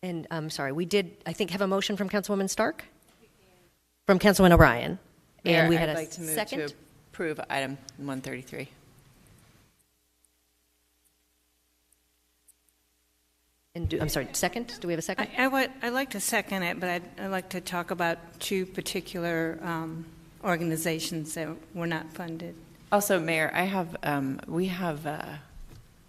And I'm sorry, we did, I think, have a motion from Councilwoman Stark? From Councilman O'Brien. Mayor, And we had I'd a like to move second? to approve item 133. And I'm sorry, second? Do we have a second? I'd like to second it, but I'd like to talk about two particular organizations that were not funded. Also, Mayor, we have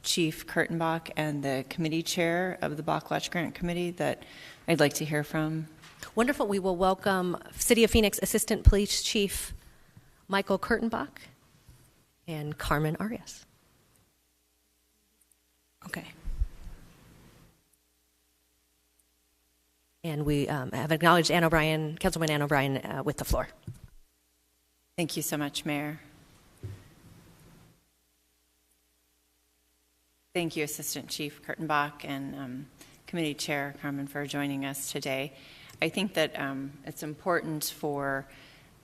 Chief Kurtenbach and the committee chair of the Block Watch Grant Committee that I'd like to hear from. Wonderful. We will welcome City of Phoenix Assistant Police Chief Michael Kurtenbach and Carmen Arias. Okay. And we have acknowledged Ann O'Brien, Councilwoman Ann O'Brien, with the floor. Thank you so much, Mayor. Thank you, Assistant Chief Kurtenbach and Committee Chair Carmen, for joining us today. I think that it's important for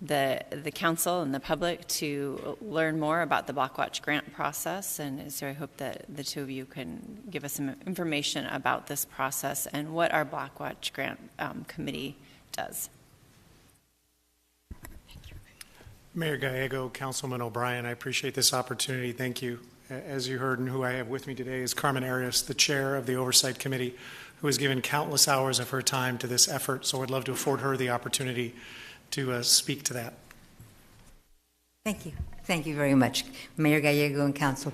the council and the public to learn more about the Block Watch grant process, and so I hope that the two of you can give us some information about this process and what our Block Watch grant committee does. Mayor Gallego, Councilman O'Brien, I appreciate this opportunity. Thank you. As you heard, and who I have with me today is Carmen Arias, the chair of the Oversight Committee, who has given countless hours of her time to this effort, so I'd love to afford her the opportunity to speak to that. Thank you. Thank you very much, Mayor Gallego and council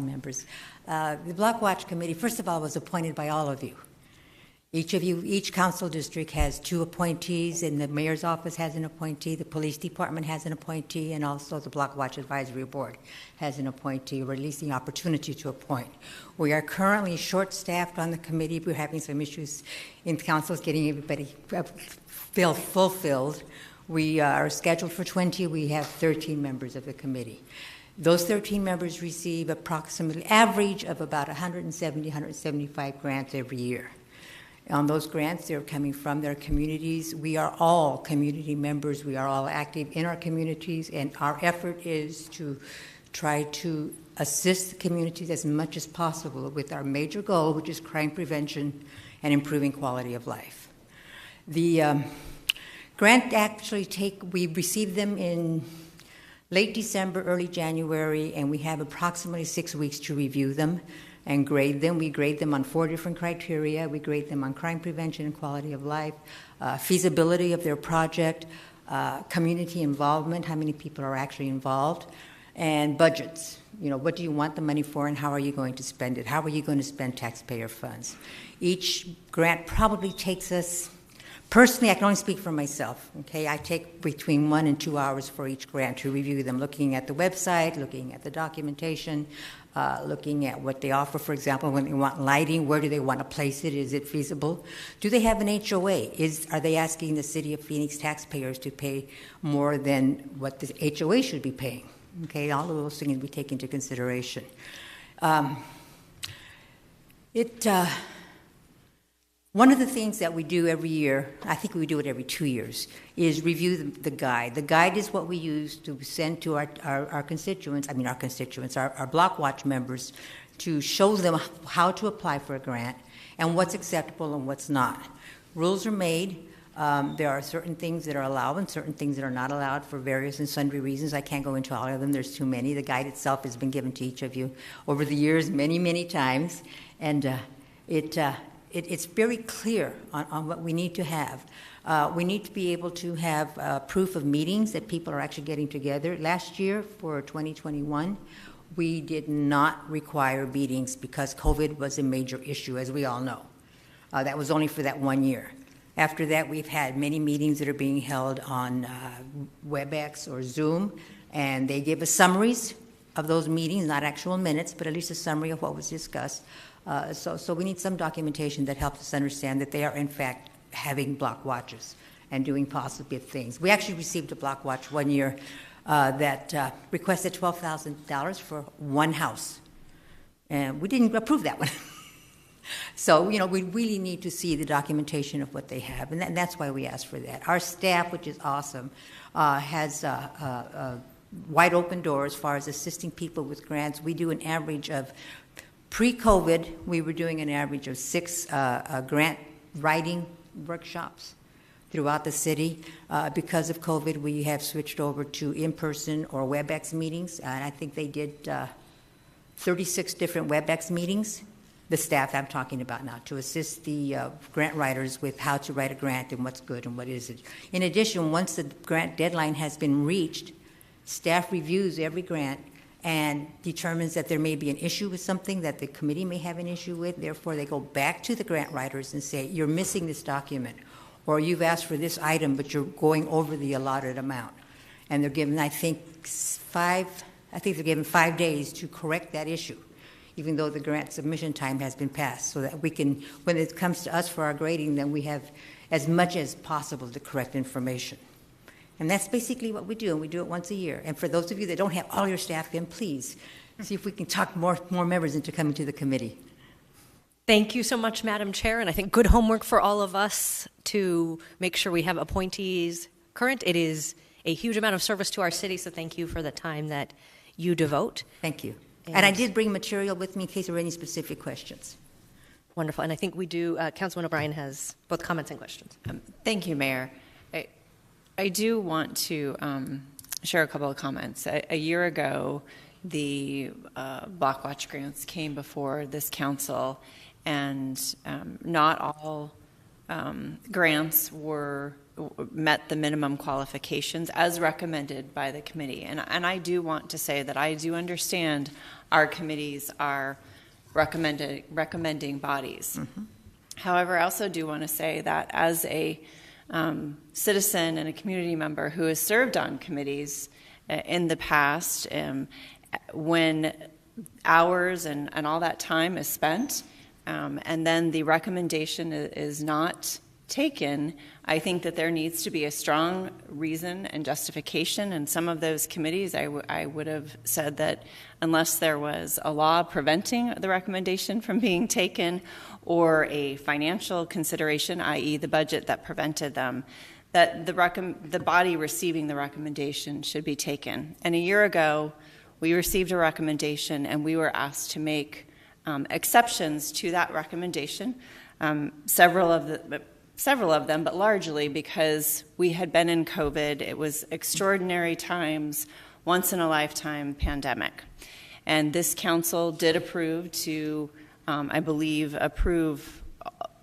members. The Block Watch Committee, first of all, was appointed by all of you. Each council district has 2 appointees, and the mayor's office has an appointee, the police department has an appointee, and also the Block Watch Advisory Board has an appointee, or at least the opportunity to appoint. We are currently short-staffed on the committee. We're having some issues in councils getting everybody fulfilled. We are scheduled for 20. We have 13 members of the committee. Those 13 members receive approximately average of about 170, 175 grants every year. On those grants, they're coming from their communities. We are all community members. We are all active in our communities, and our effort is to try to assist the communities as much as possible with our major goal, which is crime prevention and improving quality of life. The grant we received them in late December, early January, and we have approximately 6 weeks to review them and grade them. We grade them on 4 different criteria. We grade them on crime prevention and quality of life, feasibility of their project, community involvement, how many people are actually involved, and budgets. You know, what do you want the money for and how are you going to spend it? How are you going to spend taxpayer funds? Each grant probably takes us, personally, I can only speak for myself, okay? I take between 1 and 2 hours for each grant to review them, looking at the website, looking at the documentation, looking at what they offer. For example, when they want lighting, where do they want to place it? Is it feasible? Do they have an HOA? Are they asking the City of Phoenix taxpayers to pay more than what the HOA should be paying? Okay, all of those things we take into consideration. One of the things that we do every year, I think we do it every 2 years, is review the guide. The guide is what we use to send to our constituents, our Block Watch members, to show them how to apply for a grant and what's acceptable and what's not. Rules are made. There are certain things that are allowed and certain things that are not allowed for various and sundry reasons. I can't go into all of them. There's too many. The guide itself has been given to each of you over the years many, many times, and it's very clear on what we need to have. We need to be able to have proof of meetings that people are actually getting together. Last year, for 2021, we did not require meetings because COVID was a major issue, as we all know. That was only for that 1 year. After that, we've had many meetings that are being held on WebEx or Zoom. And they gave us summaries of those meetings, not actual minutes, but at least a summary of what was discussed. So we need some documentation that helps us understand that they are, in fact, having block watches and doing positive things. We actually received a block watch one year that requested $12,000 for one house. And we didn't approve that one. So, we really need to see the documentation of what they have, and that's why we asked for that. Our staff, which is awesome, has wide open doors as far as assisting people with grants. We do an average of, pre-COVID, we were doing an average of 6 grant writing workshops throughout the city. Because of COVID, we have switched over to in-person or WebEx meetings, and I think they did 36 different WebEx meetings. The staff I'm talking about now, to assist the grant writers with how to write a grant and what's good and what isn't. In addition, once the grant deadline has been reached, staff reviews every grant and determines that there may be an issue with something that the committee may have an issue with. Therefore, they go back to the grant writers and say, you're missing this document, or you've asked for this item, but you're going over the allotted amount. And they're given, I think they're given 5 days to correct that issue, even though the grant submission time has been passed, so that we can, when it comes to us for our grading, then we have as much as possible the correct information. And that's basically what we do, and we do it once a year. And for those of you that don't have all your staff in, please see if we can talk more members into coming to the committee. Thank you so much, Madam Chair, and I think good homework for all of us to make sure we have appointees current. It is a huge amount of service to our city, so thank you for the time that you devote. Thank you. And I did bring material with me in case there were any specific questions. Wonderful. And I think we do, Councilman O'Brien has both comments and questions. Thank you, Mayor. I do want to share a couple of comments. A year ago, the Block Watch grants came before this council, and not all grants met the minimum qualifications as recommended by the committee. And I do want to say that I do understand our committees are recommending bodies. Mm-hmm. However, I also do want to say that as a citizen and a community member who has served on committees in the past, when hours and all that time is spent, and then the recommendation is not taken, I think that there needs to be a strong reason and justification. And some of those committees, I would have said that unless there was a law preventing the recommendation from being taken, or a financial consideration, i.e. the budget that prevented them, that the body receiving the recommendation should be taken. And a year ago, we received a recommendation, and we were asked to make exceptions to that recommendation. Several of them, but largely because we had been in COVID. It was extraordinary times, once in a lifetime pandemic. And this council did approve to, I believe, approve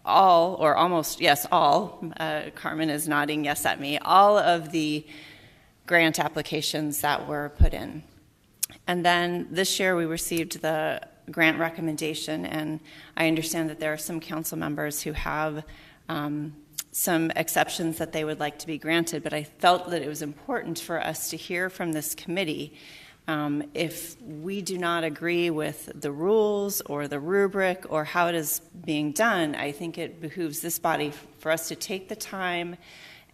all, or almost, yes, all, Carmen is nodding yes at me, all of the grant applications that were put in. And then this year we received the grant recommendation, and I understand that there are some council members who have some exceptions that they would like to be granted, but I felt that it was important for us to hear from this committee. If we do not agree with the rules or the rubric or how it is being done, I think it behooves this body for us to take the time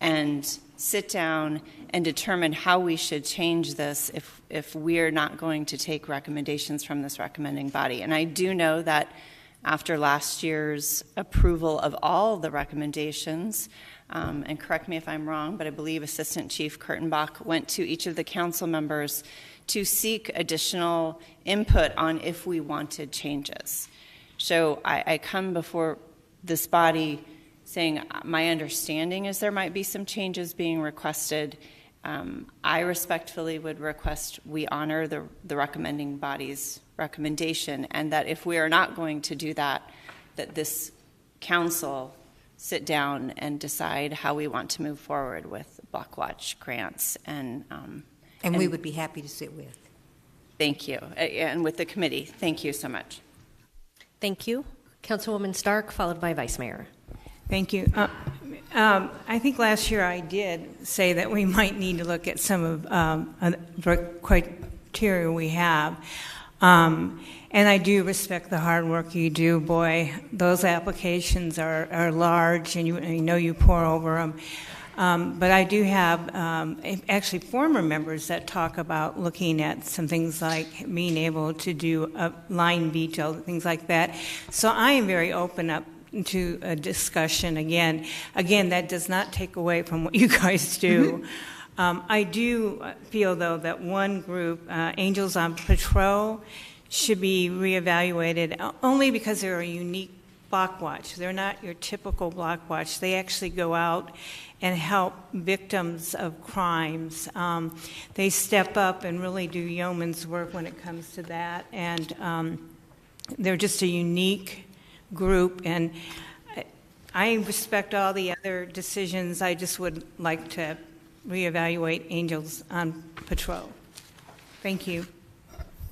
and sit down and determine how we should change this if we are not going to take recommendations from this recommending body. And I do know that after last year's approval of all the recommendations, and correct me if I'm wrong, but I believe Assistant Chief Kurtenbach went to each of the council members to seek additional input on if we wanted changes. So I come before this body saying my understanding is there might be some changes being requested. I respectfully would request we honor the recommending body's recommendation, and that if we are not going to do that, that this council sit down and decide how we want to move forward with Block Watch grants. And we would be happy to sit with. Thank you. And with the committee. Thank you so much. Thank you. Councilwoman Stark, followed by Vice Mayor. Thank you. I think last year I did say that we might need to look at some of the criteria we have. And I do respect the hard work you do. Boy, those applications are large, and you know you pour over them. But I do have actually former members that talk about looking at some things like being able to do a line veto, things like that. So I am very open up to a discussion again. Again, that does not take away from what you guys do. I do feel, though, that one group, Angels on Patrol, should be reevaluated only because they're a unique block watch. They're not your typical block watch. They actually go out and help victims of crimes. They step up and really do yeoman's work when it comes to that. And they're just a unique group, and I respect all the other decisions. I just would like to reevaluate Angels on Patrol. Thank you.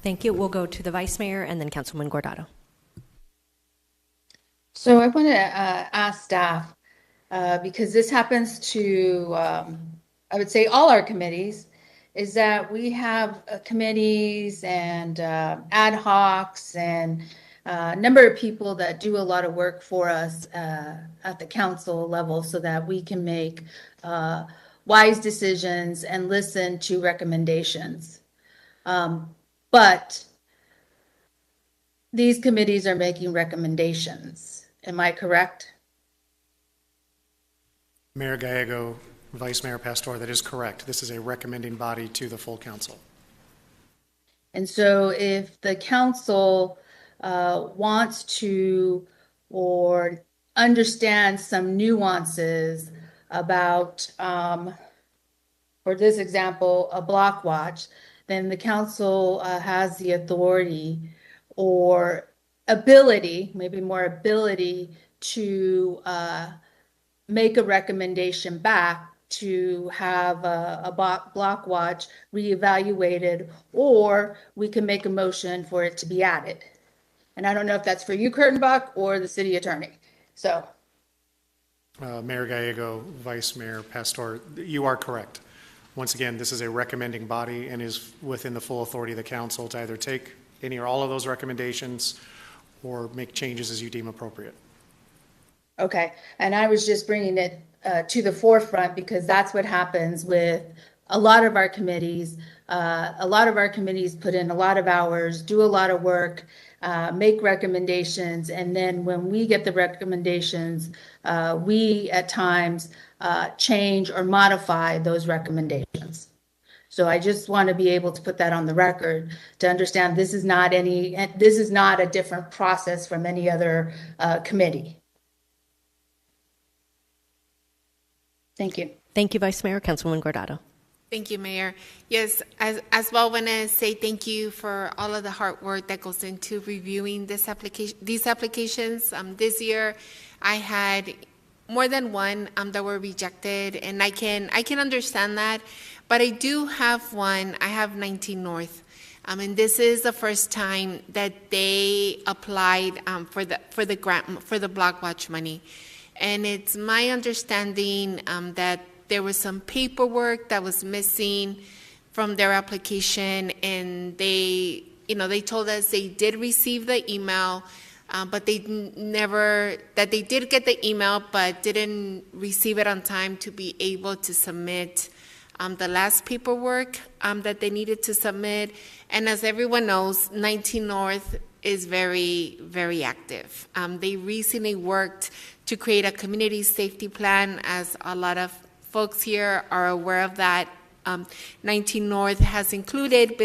Thank you. We'll go to the Vice Mayor and then Councilwoman Guardado. So I want to ask staff, because this happens to, I would say, all our committees, is that we have committees and ad hocs and a number of people that do a lot of work for us at the council level so that we can make wise decisions and listen to recommendations. But these committees are making recommendations. Am I correct? Mayor Gallego, Vice Mayor Pastor, that is correct. This is a recommending body to the full council. And so if the council wants to or understands some nuances about, for this example, a block watch, then the council has the authority or ability, maybe more ability, to make a recommendation back to have a block watch reevaluated, or we can make a motion for it to be added. And I don't know if that's for you, Kurtenbach, or the city attorney. So, Mayor Gallego, Vice Mayor Pastor, you are correct. Once again, this is a recommending body and is within the full authority of the council to either take any or all of those recommendations or make changes as you deem appropriate. Okay, and I was just bringing it to the forefront because that's what happens with a lot of our committees. A lot of our committees put in a lot of hours, do a lot of work, make recommendations, and then when we get the recommendations, we at times change or modify those recommendations. So I just want to be able to put that on the record to understand this is not a different process from any other committee. Thank you. Thank you, Vice Mayor. Councilwoman Guardado. Thank you, Mayor. Yes, as well, I want to say thank you for all of the hard work that goes into reviewing these applications. This year, I had more than one that were rejected, and I can understand that. But I do have one. I have 19 North, and this is the first time that they applied for the grant for the block watch money, and it's my understanding that there was some paperwork that was missing from their application, and they told us they did receive the email, but they did get the email, but didn't receive it on time to be able to submit the last paperwork that they needed to submit. And as everyone knows, 19 North is very, very active. They recently worked to create a community safety plan, as a lot of folks here are aware of that. 19 North has included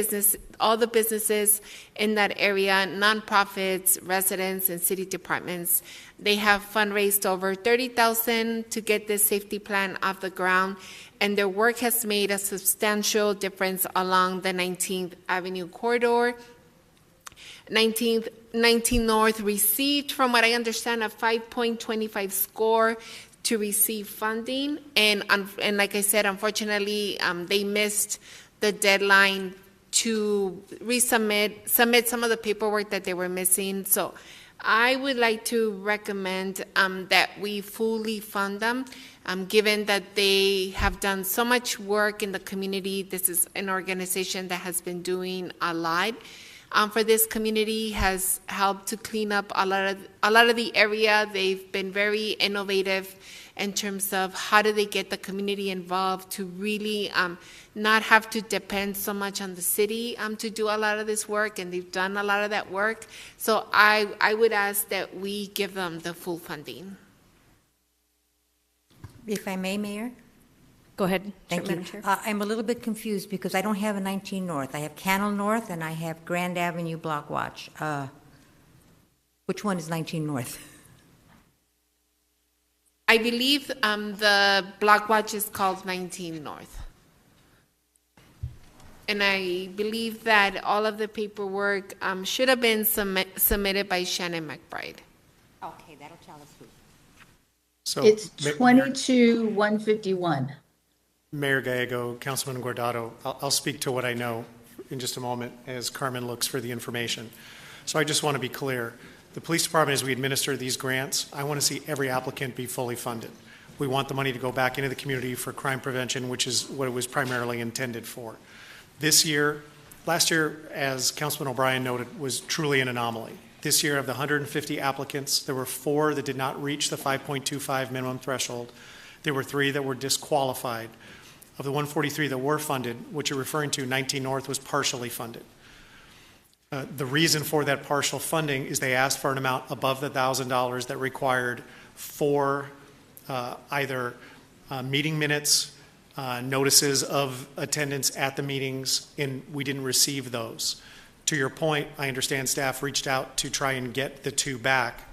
all the businesses in that area, nonprofits, residents, and city departments. They have fundraised over $30,000 to get this safety plan off the ground, and their work has made a substantial difference along the 19th Avenue corridor. 19 North received, from what I understand, a 5.25 score to receive funding, and like I said, unfortunately, they missed the deadline to submit some of the paperwork that they were missing. So I would like to recommend that we fully fund them, given that they have done so much work in the community. This is an organization that has been doing a lot for this community, has helped to clean up a lot of the area. They've been very innovative in terms of how do they get the community involved to really not have to depend so much on the city to do a lot of this work, and they've done a lot of that work. So I would ask that we give them the full funding. If I may, Mayor? Go ahead. Thank you. Chair. I'm a little bit confused because I don't have a 19 North. I have Cannell North and I have Grand Avenue Block Watch. Which one is 19 North? I believe the block watch is called 19 North. And I believe that all of the paperwork should have been submitted by Shannon McBride. Okay, that'll tell us who. So It's 22-151. Mayor Gallego, Councilman Guardado, I'll speak to what I know in just a moment as Carmen looks for the information. So I just want to be clear. The police department, as we administer these grants, I want to see every applicant be fully funded. We want the money to go back into the community for crime prevention, which is what it was primarily intended for. Last year, as Councilman O'Brien noted, was truly an anomaly. This year, of the 150 applicants, there were 4 that did not reach the 5.25 minimum threshold. There were 3 that were disqualified. Of the 143 that were funded, which you're referring to, 19 North was partially funded. The reason for that partial funding is they asked for an amount above the $1,000 that required for either meeting minutes, notices of attendance at the meetings, and we didn't receive those. To your point, I understand staff reached out to try and get the 2 back.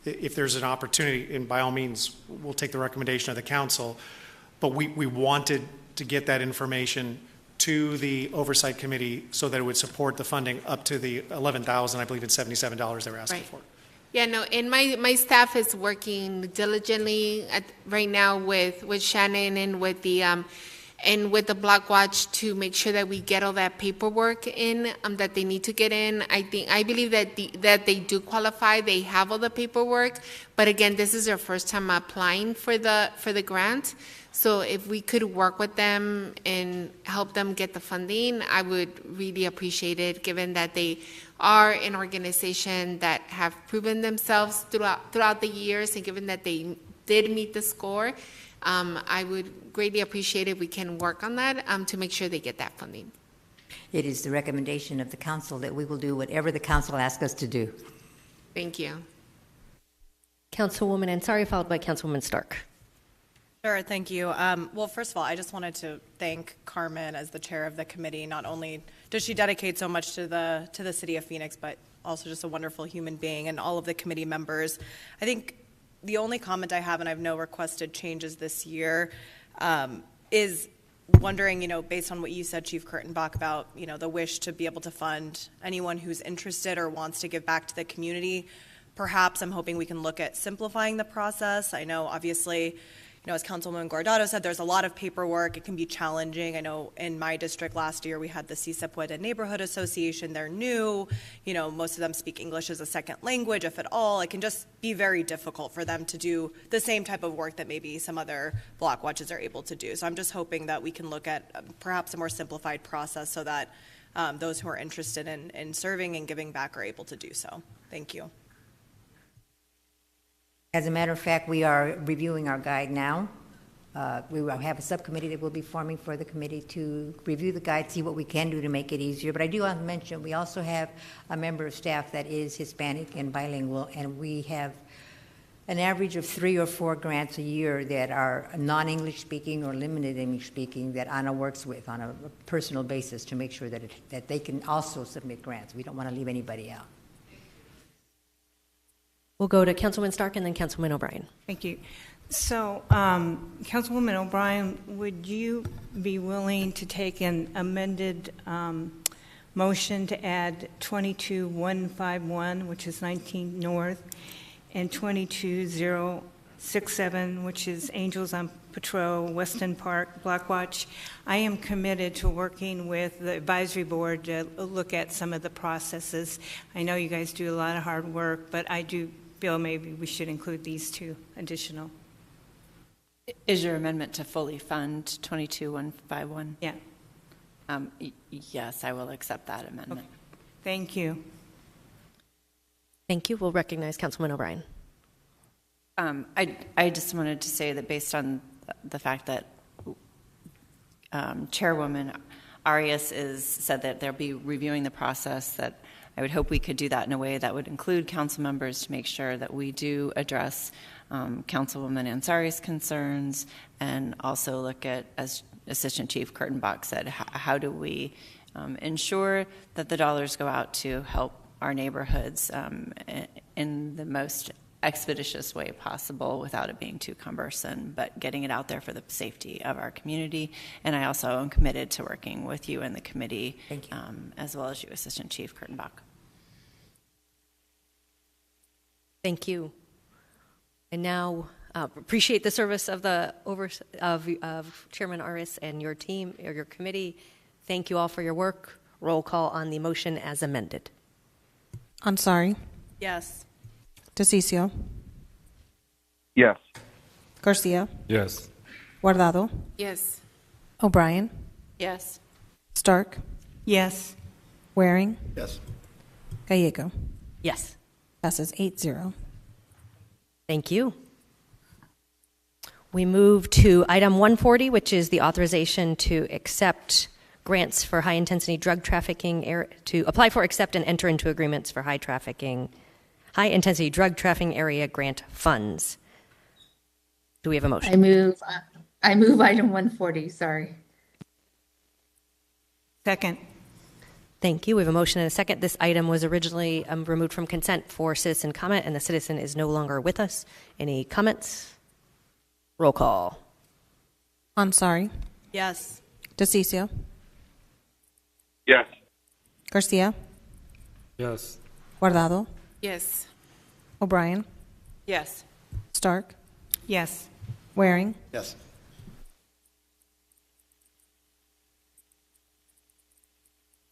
If there's an opportunity, and by all means, we'll take the recommendation of the council, but we wanted to get that information to the Oversight Committee so that it would support the funding up to the $11,000, I believe it's $77 they were asking for. Yeah, no, and my staff is working diligently right now with Shannon and with the block watch to make sure that we get all that paperwork in that they need to get in. I believe that they do qualify. They have all the paperwork, but again, this is their first time applying for the grant. So if we could work with them and help them get the funding, I would really appreciate it, given that they are an organization that have proven themselves throughout the years, and given that they did meet the score. I would greatly appreciate if we can work on that to make sure they get that funding. It is the recommendation of the council that we will do whatever the council asks us to do. Thank you. Councilwoman Ansari, followed by Councilwoman Stark. Sure, thank you. Well, first of all, I just wanted to thank Carmen as the chair of the committee. Not only does she dedicate so much to the city of Phoenix, but also just a wonderful human being, and all of the committee members. I think the only comment I have, and I have no requested changes this year, is wondering, based on what you said, Chief Kurtenbach, about, the wish to be able to fund anyone who's interested or wants to give back to the community. Perhaps I'm hoping we can look at simplifying the process. I know, obviously, as Councilwoman Guardado said, there's a lot of paperwork. It can be challenging. I know in my district last year, we had the CityofPhoenixAZ Neighborhood Association. They're new. Most of them speak English as a second language, if at all. It can just be very difficult for them to do the same type of work that maybe some other block watches are able to do. So I'm just hoping that we can look at perhaps a more simplified process so that those who are interested in serving and giving back are able to do so. Thank you. As a matter of fact, we are reviewing our guide now. We will have a subcommittee that will be forming for the committee to review the guide, see what we can do to make it easier. But I do want to mention we also have a member of staff that is Hispanic and bilingual, and we have an average of 3 or 4 grants a year that are non-English speaking or limited English speaking that Anna works with on a personal basis to make sure that they can also submit grants. We don't want to leave anybody out. We'll go to Councilwoman Stark and then Councilwoman O'Brien. Thank you. So, Councilwoman O'Brien, would you be willing to take an amended motion to add 22-151, which is 19 North, and 22-0 6-7, which is Angels on Patrol, Weston Park, Blackwatch. I am committed to working with the advisory board to look at some of the processes. I know you guys do a lot of hard work, but I do feel maybe we should include these two additional. Is your amendment to fully fund 22151? Yeah. Yes, I will accept that amendment. Okay. Thank you. Thank you. We'll recognize Councilman O'Brien. I just wanted to say that based on the fact that Chairwoman Arias said that they'll be reviewing the process, that I would hope we could do that in a way that would include council members to make sure that we do address Councilwoman Ansari's concerns, and also look at, as Assistant Chief Kurtenbach said, how do we ensure that the dollars go out to help our neighborhoods in the most expeditious way possible without it being too cumbersome, but getting it out there for the safety of our community. And I also am committed to working with you and the committee, as well as you, Assistant Chief Kurtenbach. Thank you. And now, appreciate the service of of Chairman Arias and your team, or your committee. Thank you all for your work. Roll call on the motion as amended. Ansari. Yes. DeCiccio. Yes. Garcia. Yes. Guardado. Yes. O'Brien. Yes. Stark. Yes. Waring. Yes. Gallego. Yes. Passes 8-0. Thank you. We move to item 140, which is the authorization to accept grants for high-intensity drug trafficking, to apply for, accept, and enter into agreements for high-intensity drug trafficking area grant funds. Do we have a motion? I move item 140, sorry. Second. Thank you. We have a motion and a second. This item was originally removed from consent for citizen comment, and the citizen is no longer with us. Any comments? Roll call. Ansari. Yes. DeCiccio. Yes. Garcia. Yes. Guardado. Yes. O'Brien. Yes. Stark. Yes. Waring. Yes.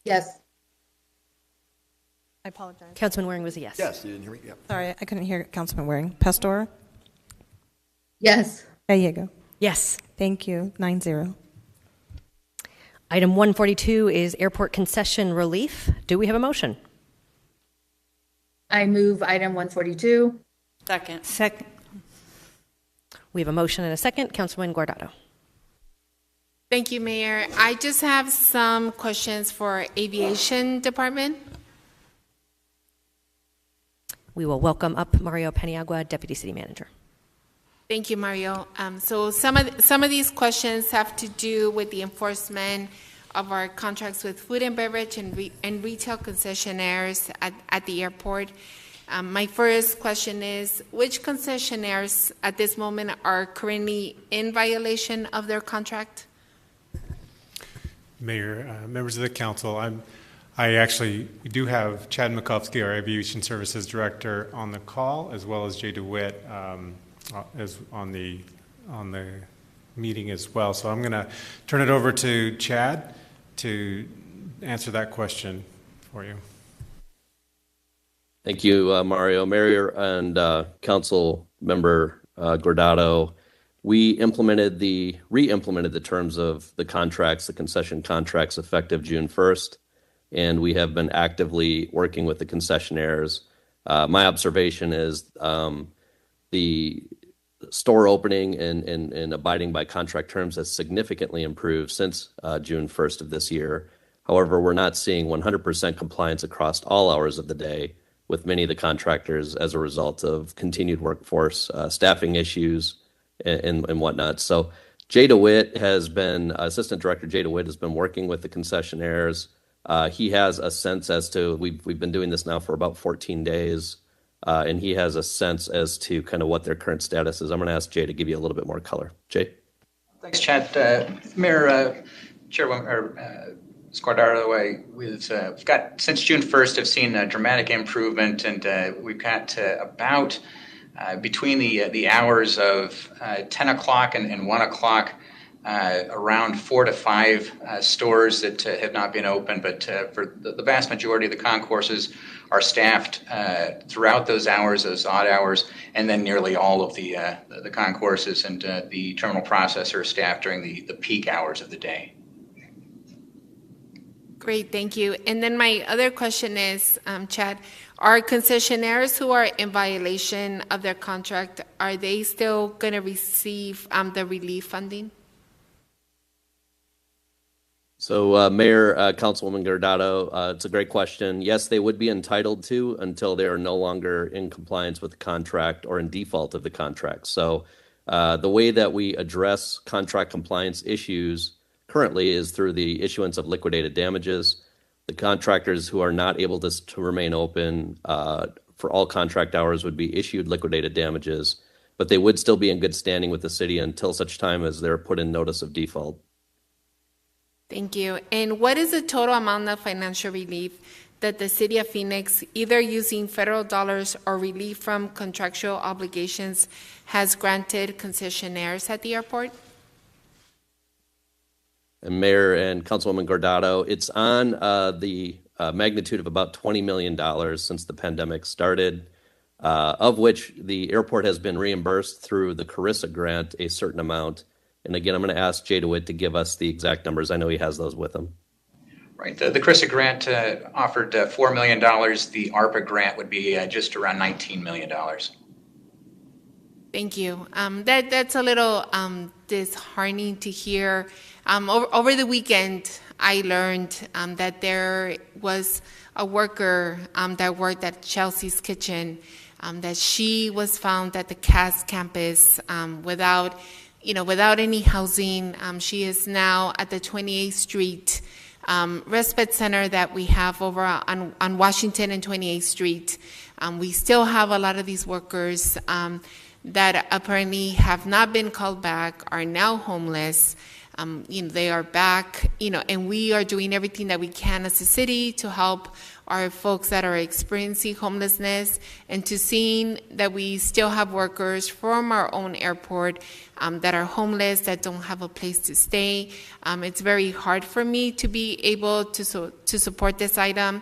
Yes. I apologize. Councilman Waring was a yes. Yes, you didn't hear me? Yep. Sorry, I couldn't hear Councilman Waring. Pastor. Yes. Gallego. Yes. Thank you. 9-0. Item 142 is airport concession relief. Do we have a motion? I move item 142. Second. Second. We have a motion and a second. Councilman Guardado. Thank you, Mayor. I just have some questions for Aviation Department. We will welcome up Mario Paniagua, Deputy City Manager. Thank you, Mario. So some of these questions have to do with the enforcement of our contracts with food and beverage and retail concessionaires at the airport. My first question is, which concessionaires at this moment are currently in violation of their contract? Mayor, members of the council, we do have Chad Mikulski, our Aviation Services Director, on the call, as well as Jay DeWitt as on the meeting as well. So I'm going to turn it over to Chad to answer that question for you. Thank you, Mario. Mayor and Council Member Guardado, we re-implemented the terms of the contracts, the concession contracts, effective June 1st, and we have been actively working with the concessionaires. My observation is the store opening and abiding by contract terms has significantly improved since June 1st of this year. However, we're not seeing 100% compliance across all hours of the day with many of the contractors as a result of continued workforce staffing issues and whatnot. So Jay DeWitt Assistant Director Jay DeWitt has been working with the concessionaires. He has a sense as to, we've been doing this now for about 14 days, and he has a sense as to kind of what their current status is. I'm going to ask Jay to give you a little bit more color. Jay? Thanks, Chad. Mayor, Chairwoman, Guardado, we've got, since June 1st, have seen a dramatic improvement, and we've got about between the hours of 10 o'clock and 1 o'clock, around 4 to 5 stores that have not been open, but for the vast majority of the concourses are staffed throughout those hours, those odd hours, and then nearly all of the concourses and the terminal processor are staffed during the peak hours of the day. Great, thank you. And then my other question is, Chad, are concessionaires who are in violation of their contract, are they still going to receive the relief funding? So, Mayor, Councilwoman Guardado, it's a great question. Yes, they would be entitled to until they are no longer in compliance with the contract or in default of the contract. So, the way that we address contract compliance issues currently is through the issuance of liquidated damages. The contractors who are not able to remain open for all contract hours would be issued liquidated damages, but they would still be in good standing with the city until such time as they're put in notice of default. Thank you. And what is the total amount of financial relief that the City of Phoenix, either using federal dollars or relief from contractual obligations, has granted concessionaires at the airport? And Mayor and Councilwoman Guardado, it's on the magnitude of about $20 million since the pandemic started, of which the airport has been reimbursed through the Carissa grant a certain amount. And again, I'm going to ask Jay DeWitt to give us the exact numbers. I know he has those with him. Right. The Carissa grant offered $4 million. The ARPA grant would be just around $19 million. Thank you. That's a little disheartening to hear. Over the weekend, I learned that there was a worker that worked at Chelsea's Kitchen, that she was found at the Cass campus without any housing. She is now at the 28th Street respite center that we have over on Washington and 28th Street. We still have a lot of these workers that apparently have not been called back, are now homeless. They are back, and we are doing everything that we can as a city to help our folks that are experiencing homelessness, and to seeing that we still have workers from our own airport that are homeless, that don't have a place to stay. It's very hard for me to be able to support this item,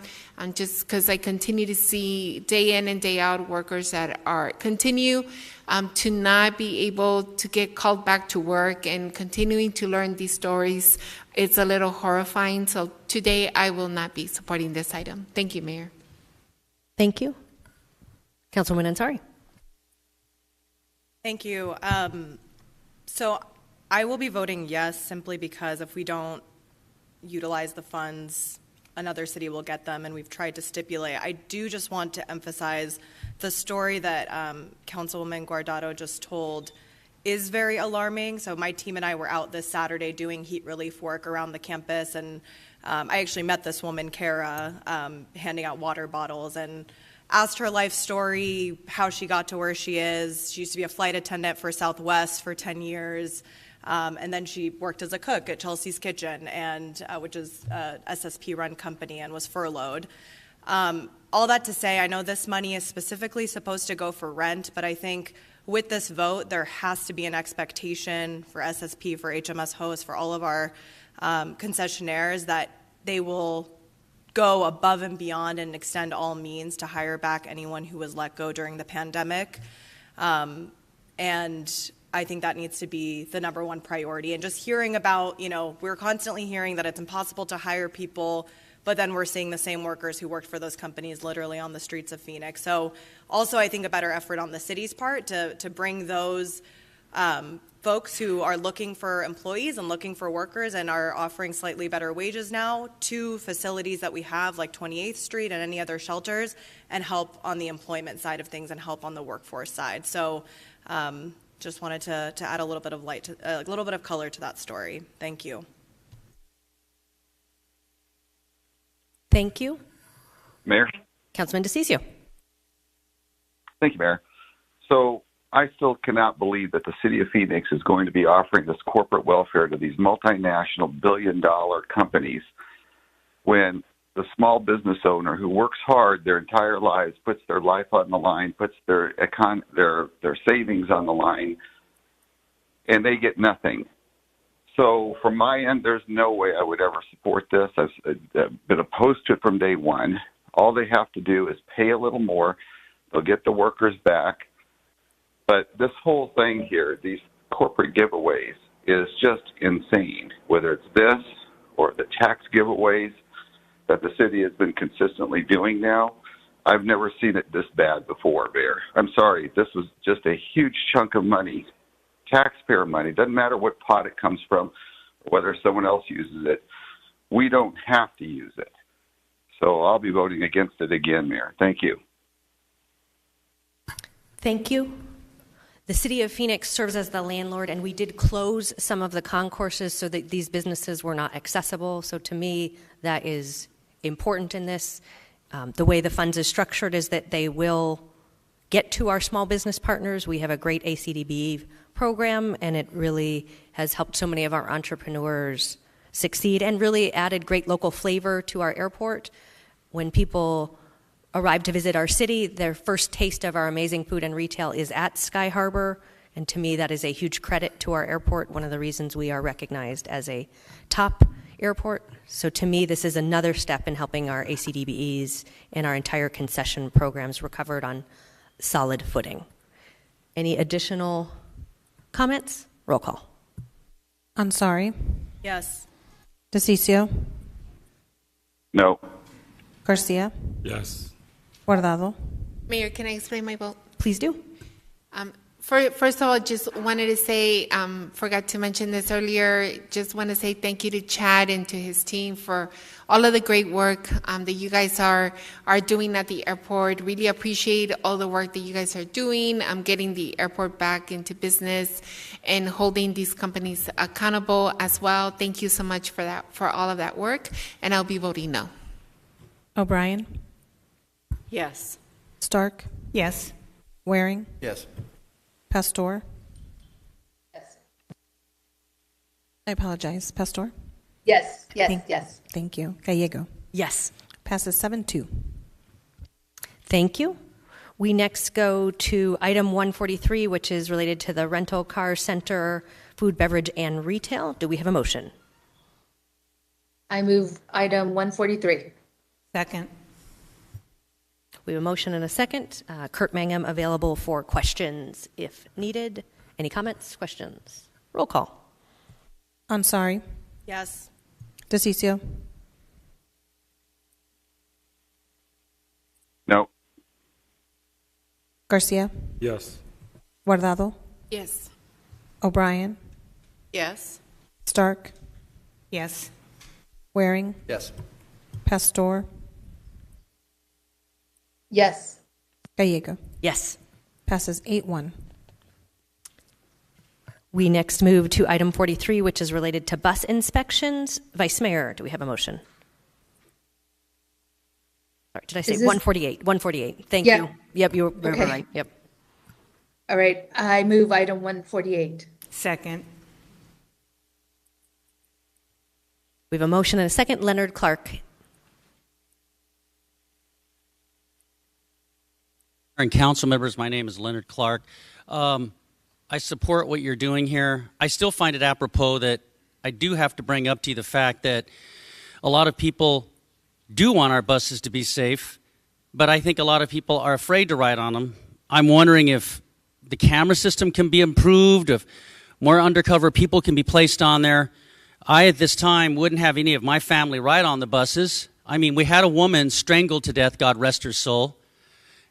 just because I continue to see day in and day out workers that continue to not be able to get called back to work, and continuing to learn these stories. It's a little horrifying. So today I will not be supporting this item. Thank you, Mayor. Thank you. Councilwoman Ansari. Thank you. So I will be voting yes, simply because if we don't utilize the funds, another city will get them, and we've tried to stipulate. I do just want to emphasize the story that Councilwoman Guardado just told is very alarming. So my team and I were out this Saturday doing heat relief work around the campus, and I actually met this woman, Kara, handing out water bottles, and asked her life story, how she got to where she is. She used to be a flight attendant for Southwest for 10 years, and then she worked as a cook at Chelsea's Kitchen, and which is a SSP-run company, and was furloughed. All that to say, I know this money is specifically supposed to go for rent, but I think with this vote, there has to be an expectation for SSP, for HMS hosts, for all of our concessionaires, that they will go above and beyond and extend all means to hire back anyone who was let go during the pandemic. And I think that needs to be the number one priority. And just hearing about, we're constantly hearing that it's impossible to hire people, but then we're seeing the same workers who worked for those companies literally on the streets of Phoenix. So also, I think a better effort on the city's part to bring those folks who are looking for employees and looking for workers and are offering slightly better wages now to facilities that we have like 28th Street and any other shelters, and help on the employment side of things and help on the workforce side. So just wanted to add a little bit of a little bit of color to that story. Thank you. Thank you. Mayor? Councilman DeCiccio. Thank you, Mayor. So I still cannot believe that the city of Phoenix is going to be offering this corporate welfare to these multinational billion-dollar companies when the small business owner who works hard their entire lives, puts their life on the line, puts their savings on the line, and they get nothing. So from my end, there's no way I would ever support this. I've been opposed to it from day one. All they have to do is pay a little more. They'll get the workers back. But this whole thing here, these corporate giveaways, is just insane, whether it's this or the tax giveaways that the city has been consistently doing now. I've never seen it this bad before, Mayor. I'm sorry. This was just a huge chunk of money, taxpayer money. Doesn't matter what pot it comes from or whether someone else uses it. We don't have to use it. So I'll be voting against it again, Mayor. Thank you. Thank you. The City of Phoenix serves as the landlord, and we did close some of the concourses so that these businesses were not accessible. So to me, that is important in this. The way the funds is structured is that they will get to our small business partners. We have a great ACDB program, and it really has helped so many of our entrepreneurs succeed and really added great local flavor to our airport. When people arrive to visit our city, their first taste of our amazing food and retail is at Sky Harbor, and to me that is a huge credit to our airport, one of the reasons we are recognized as a top airport. So to me, this is another step in helping our ACDBEs and our entire concession programs recovered on solid footing. Any additional comments? Roll call. Ansari. Yes. DeCiccio. No. Garcia. Yes. Guardado. Mayor, can I explain my vote? Please do. First of all, just wanted to say, forgot to mention this earlier, just want to say thank you to Chad and to his team for all of the great work that you guys are doing at the airport. Really appreciate all the work that you guys are doing, getting the airport back into business and holding these companies accountable as well. Thank you so much for that, for all of that work, and I'll be voting no. O'Brien. Yes. Stark. Yes. Waring. Yes. Pastor. Yes. I apologize. Pastor. Yes. Yes. Thank you. Gallego. Yes. Passes 7-2. Thank you. We next go to item 143, which is related to the rental car center, food, beverage, and retail. Do we have a motion? I move item 143. Second. We have a motion and a second. Kurt Mangum available for questions if needed. Any comments, questions? Roll call. Ansari. Yes. DeCiccio. No. Garcia. Yes. Guardado. Yes. O'Brien. Yes. Stark. Yes. Waring. Yes. Pastor. Yes. Gallego. Yes. Passes 8-1. We next move to item 43, which is related to bus inspections. Vice Mayor, do we have a motion? Sorry, did I say 148? 148. Thank you. Yep, you were Okay. right. Yep. All right. I move item 148. Second. We have a motion and a second. Leonard Clark. And council members, my name is Leonard Clark. I support what you're doing here. I still find it apropos that I do have to bring up to you the fact that a lot of people do want our buses to be safe, but I think a lot of people are afraid to ride on them. I'm wondering if the camera system can be improved, if more undercover people can be placed on there. I, at this time, wouldn't have any of my family ride on the buses. I mean, we had a woman strangled to death, God rest her soul.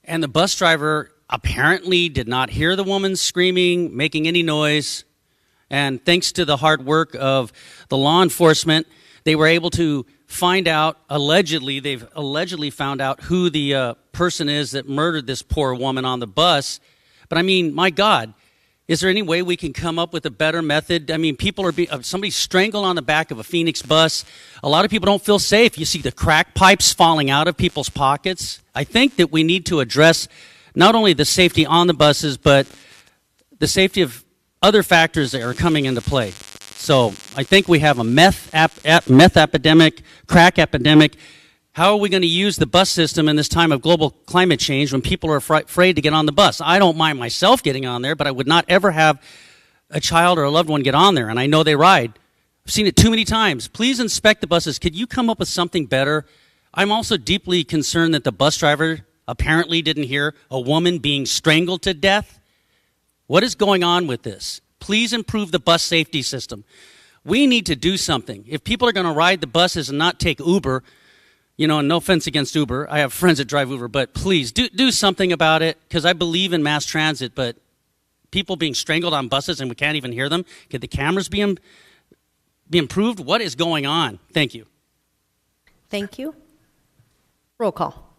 And the bus driver apparently did not hear the woman screaming, making any noise. And thanks to the hard work of the law enforcement, they were able to find out, they've allegedly found out who the person is that murdered this poor woman on the bus. But I mean, my God, is there any way we can come up with a better method? I mean, somebody strangled on the back of a Phoenix bus. A lot of people don't feel safe. You see the crack pipes falling out of people's pockets. I think that we need to address not only the safety on the buses, but the safety of other factors that are coming into play. So I think we have a meth epidemic, crack epidemic. How are we going to use the bus system in this time of global climate change when people are afraid to get on the bus? I don't mind myself getting on there, but I would not ever have a child or a loved one get on there, and I know they ride. I've seen it too many times. Please inspect the buses. Could you come up with something better? I'm also deeply concerned that the bus driver apparently didn't hear a woman being strangled to death. What is going on with this? Please improve the bus safety system. We need to do something. If people are going to ride the buses and not take Uber, you know, and no offense against Uber. I have friends that drive Uber, but please do something about it, because I believe in mass transit, but people being strangled on buses and we can't even hear them. Could the cameras be improved? What is going on? Thank you. Thank you. Roll call.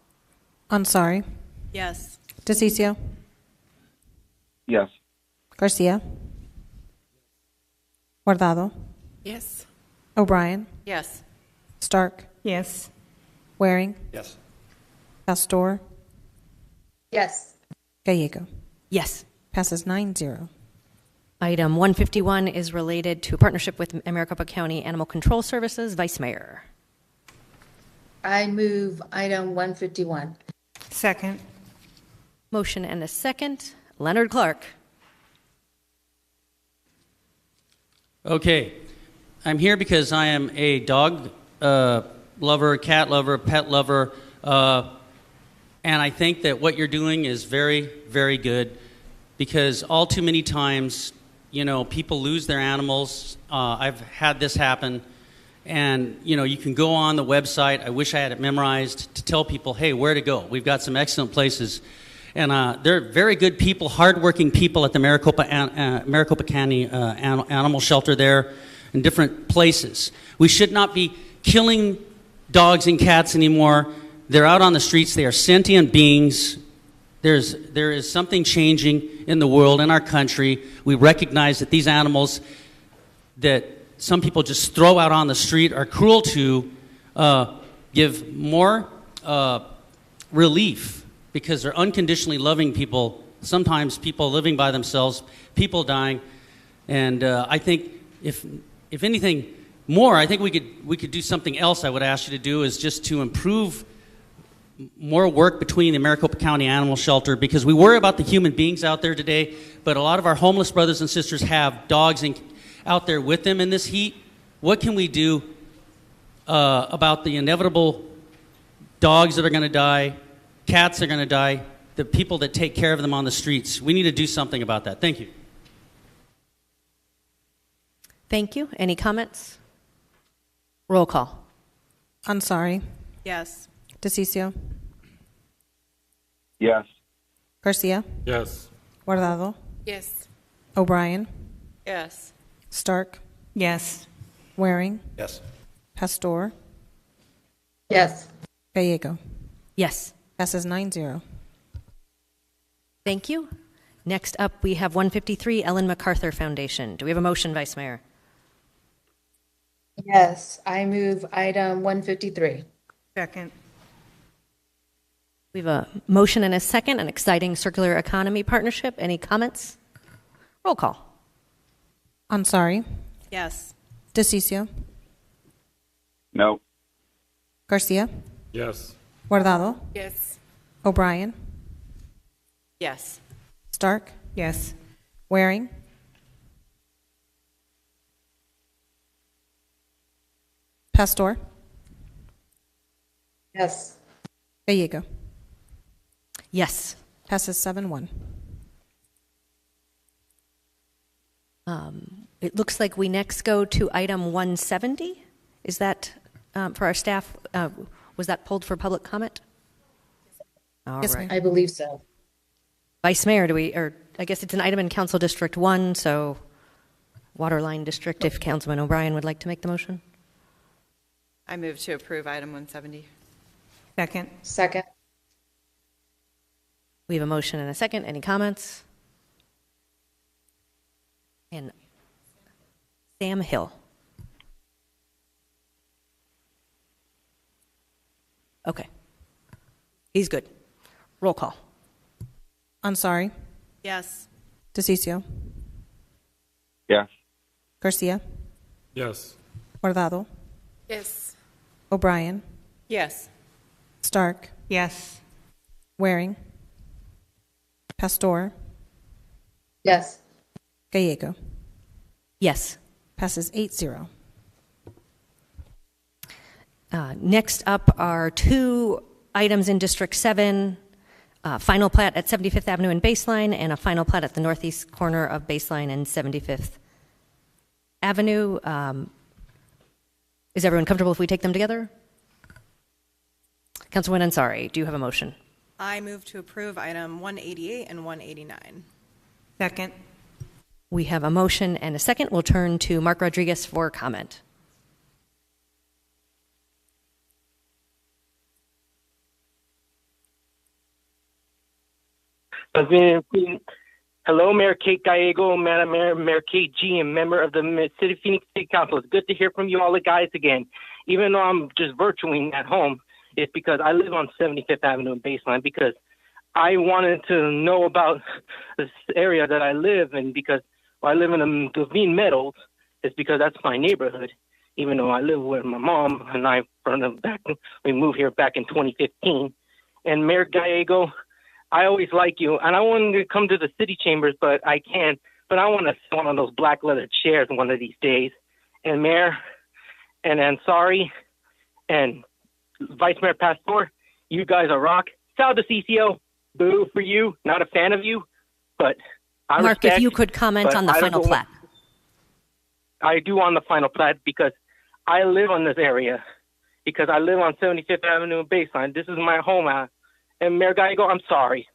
Ansari. Yes. DeCiccio. Yes. Garcia. Guardado. Yes. O'Brien. Yes. Stark. Yes. Waring. Yes. Pastor. Yes. Gallego. Yes. Passes 9-0. Item 151 is related to a partnership with Maricopa County Animal Control Services. Vice Mayor. I move item 151. Second. Motion and a second. Leonard Clark. Okay. I'm here because I am a dog lover, cat lover, pet lover, and I think that what you're doing is very, very good, because all too many times, you know, people lose their animals. I've had this happen, and, you know, you can go on the website. I wish I had it memorized to tell people, hey, where to go. We've got some excellent places, and they're very good people, hardworking people at the Maricopa County Animal Shelter there and different places. We should not be killing dogs and cats anymore. They're out on the streets. They are sentient beings. There is something changing in the world, in our country. We recognize that these animals that some people just throw out on the street are cruel to, give more relief, because they're unconditionally loving people, sometimes people living by themselves, people dying. And I think if anything more, I think we could do something else. I would ask you to do is just to improve more work between the Maricopa County Animal Shelter, because we worry about the human beings out there today, but a lot of our homeless brothers and sisters have dogs out there with them in this heat. What can we do about the inevitable dogs that are going to die, cats that are going to die, the people that take care of them on the streets? We need to do something about that. Thank you. Thank you. Any comments? Roll call. Ansari. Yes. DeCiccio. Yes. Garcia. Yes. Guardado. Yes. O'Brien. Yes. Stark. Yes. Waring. Yes. Pastor. Yes. Gallego. Yes. Passes 9-0. Thank you. Next up, we have 153 Ellen MacArthur Foundation. Do we have a motion, Vice Mayor? Yes. I move item 153. Second. We have a motion and a second, an exciting circular economy partnership. Any comments? Roll call. Ansari. Yes. DeCiccio. No. Garcia. Yes. Guardado. Yes. O'Brien. Yes. Stark. Yes. Waring. Pastor. Yes. Gallego. Yes. Passes 7-1. It looks like we next go to item 170. Is that for our staff? Was that pulled for public comment? All Yes, right. ma'am. I believe so. Vice Mayor, I guess it's an item in Council District 1, so Waterline District, if Councilman O'Brien would like to make the motion. I move to approve item 170. Second. Second. We have a motion and a second. Any comments? And Sam Hill. Okay. He's good. Roll call. Ansari. Yes. DeCiccio. Yes. Garcia. Yes. Guardado. Yes. O'Brien. Yes. Stark, Yes. Waring, Pastor, Yes. Gallego. Yes. Passes 8-0. Next up are two items in District 7, final plat at 75th Avenue and Baseline, and a final plat at the northeast corner of Baseline and 75th Avenue. Is everyone comfortable if we take them together? Councilwoman Ansari, do you have a motion? I move to approve item 188 and 189. Second. We have a motion and a second. We'll turn to Mark Rodriguez for comment. Hello, Mayor Kate Gallego, Madam Mayor, Mayor Kate G, and member of the City of Phoenix City Council. It's good to hear from you all the guys again. Even though I'm just virtualing at home, it's because I live on 75th Avenue and Baseline, because I wanted to know about this area that I live in, because I live in the Gavine Meadows. It's because that's my neighborhood, even though I live with my mom and I we moved here back in 2015. And Mayor Gallego, I always like you, and I wanted to come to the city chambers, but I can't. But I want to sit on those black leather chairs one of these days. And Mayor, and Ansari, and Vice Mayor Pastor, you guys are rock. Sal DeCiccio, boo for you. Not a fan of you, but I Mark, respect, if you could comment on the final plat. I do on the final plat because I live on this area, because I live on 75th Avenue and Baseline. This is my home. And Mayor Gallego, I'm sorry.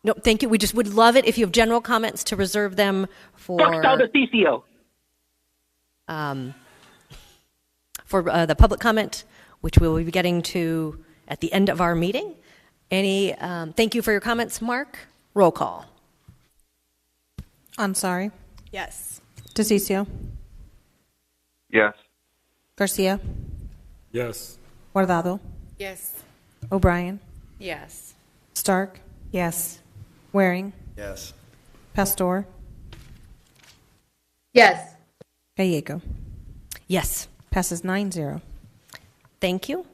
No, thank you. We just would love it if you have general comments to reserve them for the public comment, which we will be getting to at the end of our meeting. Thank you for your comments, Mark. Roll call. Ansari, Yes. DeCiccio, Yes. Garcia, Yes. Guardado, Yes. O'Brien, Yes. Stark, Yes. Waring, Yes. Pastor, Yes. Gallego. Yes. Passes 9-0. Thank you.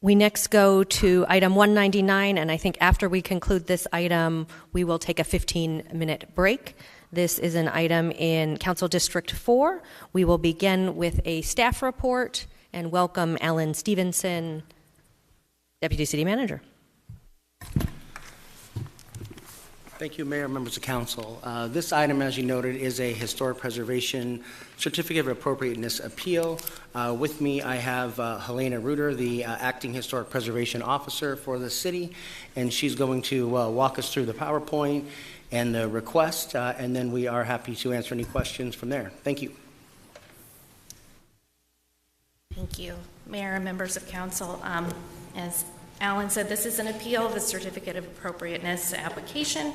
We next go to item 199, and I think after we conclude this item, we will take a 15-minute break. This is an item in Council District 4. We will begin with a staff report and welcome Alan Stevenson, Deputy City Manager. Thank you, Mayor, members of Council. This item, as you noted, is a Historic Preservation Certificate of Appropriateness Appeal. With me, I have Helena Reuter, the Acting Historic Preservation Officer for the city, and she's going to walk us through the PowerPoint and the request, and then we are happy to answer any questions from there. Thank you. Thank you, Mayor and members of Council. As Alan said, this is an appeal of the Certificate of Appropriateness application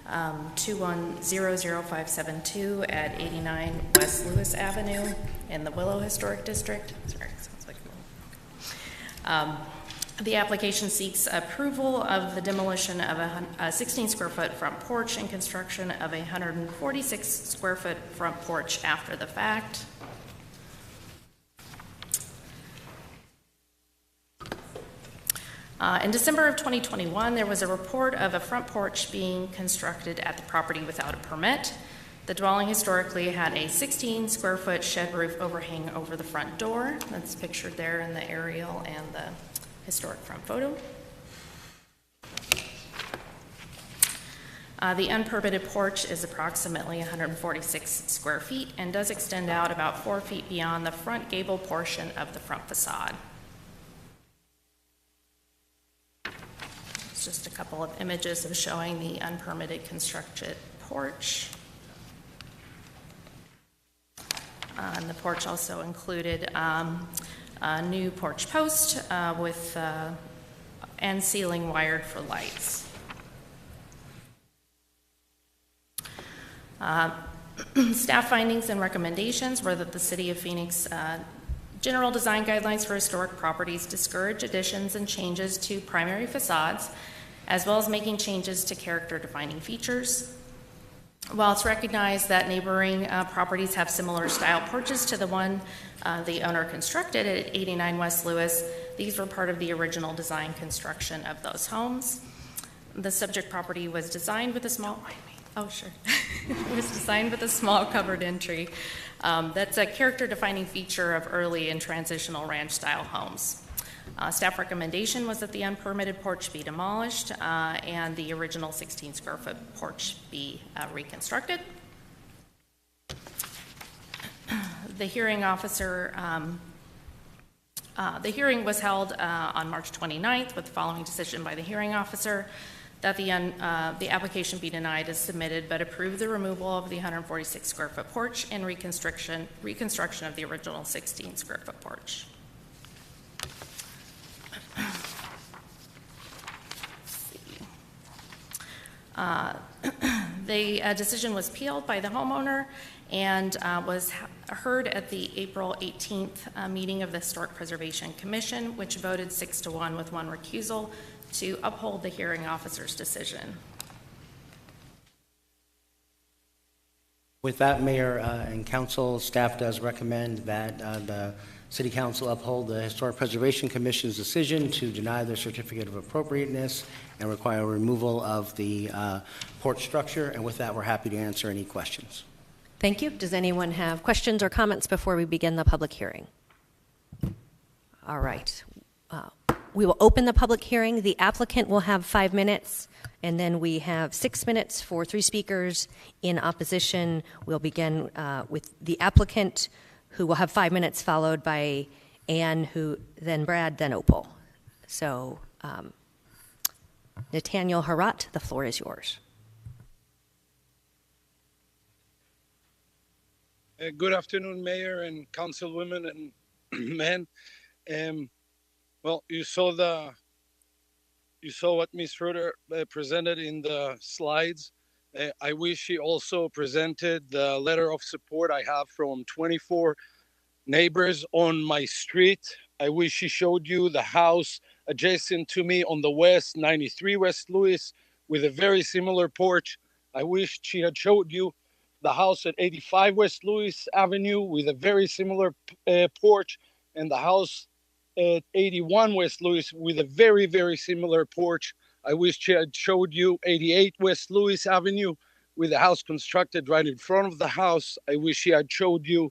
2100572 at 89 West Lewis Avenue in the Willow Historic District. Sorry, sounds like the application seeks approval of the demolition of a 16 square foot front porch and construction of a 146 square foot front porch after the fact. In December of 2021, there was a report of a front porch being constructed at the property without a permit. The dwelling historically had a 16 square foot shed roof overhang over the front door. That's pictured there in the aerial and the historic front photo. The unpermitted porch is approximately 146 square feet and does extend out about 4 feet beyond the front gable portion of the front facade. It's just a couple of images of showing the unpermitted constructed porch. And the porch also included a new porch post with and ceiling wired for lights. Staff findings and recommendations were that the City of Phoenix general design guidelines for historic properties discourage additions and changes to primary facades, as well as making changes to character defining features. While it's recognized that neighboring properties have similar style porches to the one the owner constructed at 89 West Lewis, these were part of the original design construction of those homes. The subject property was designed with a small... Oh, sure. It was designed with a small covered entry. That's a character-defining feature of early and transitional ranch-style homes. Staff recommendation was that the unpermitted porch be demolished and the original 16-square-foot porch be reconstructed. The hearing was held on March 29th with the following decision by the hearing officer: that the application be denied as submitted, but approve the removal of the 146-square-foot porch and reconstruction of the original 16-square-foot porch. The decision was appealed by the homeowner and was heard at the April 18th meeting of the Historic Preservation Commission, which voted 6-1 with one recusal to uphold the hearing officer's decision. With that, Mayor and Council, staff does recommend that the City Council uphold the Historic Preservation Commission's decision to deny the certificate of appropriateness and require removal of the porch structure. And with that, we're happy to answer any questions. Thank you. Does anyone have questions or comments before we begin the public hearing? All right. We will open the public hearing. The applicant will have 5 minutes, and then we have 6 minutes for 3 speakers in opposition. We'll begin with the applicant, who will have 5 minutes, followed by Ann, then Brad, then Opal. So, Nathaniel Harat, the floor is yours. Good afternoon, Mayor and Councilwomen and men. Well, you saw what Ms. Ruder presented in the slides. I wish she also presented the letter of support I have from 24 neighbors on my street. I wish she showed you the house adjacent to me on the west, 93 West Lewis, with a very similar porch. I wish she had showed you the house at 85 West Lewis Avenue with a very similar porch, and the house at 81 West Lewis with a very, very similar porch. I wish she had showed you 88 West Lewis Avenue with a house constructed right in front of the house. I wish she had showed you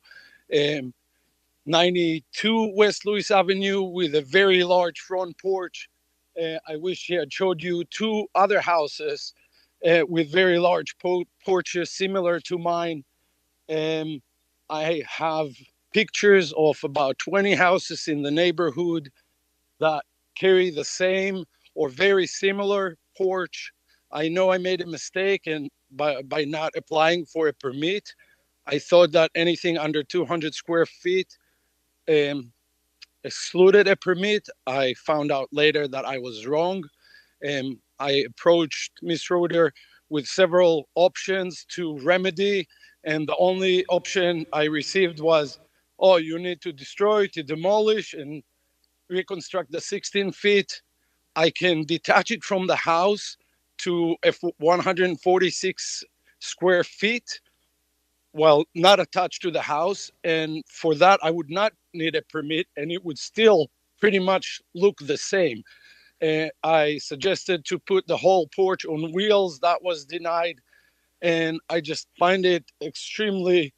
92 West Lewis Avenue with a very large front porch. I wish she had showed you 2 other houses with very large porches similar to mine. I have pictures of about 20 houses in the neighborhood that carry the same or very similar porch. I know I made a mistake and by not applying for a permit. I thought that anything under 200 square feet excluded a permit. I found out later that I was wrong. I approached Ms. Roeder with several options to remedy, and the only option I received was, oh, you need to destroy, to demolish, and reconstruct the 16 feet. I can detach it from the house to 146 square feet while not attached to the house. And for that, I would not need a permit, and it would still pretty much look the same. I suggested to put the whole porch on wheels. That was denied. And I just find it extremely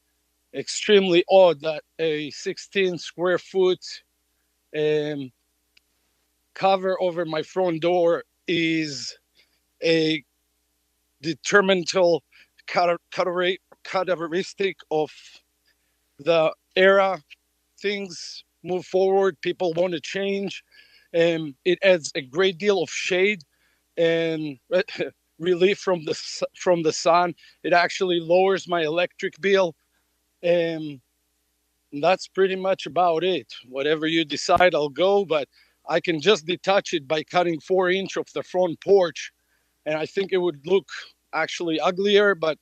odd that a 16 square foot cover over my front door is a detrimental characteristic of the era. Things move forward, people want to change, and it adds a great deal of shade and relief from the sun. It actually lowers my electric bill, and that's pretty much about it. Whatever you decide, I'll go, but I can just detach it by cutting 4 inches of the front porch, and I think it would look actually uglier, but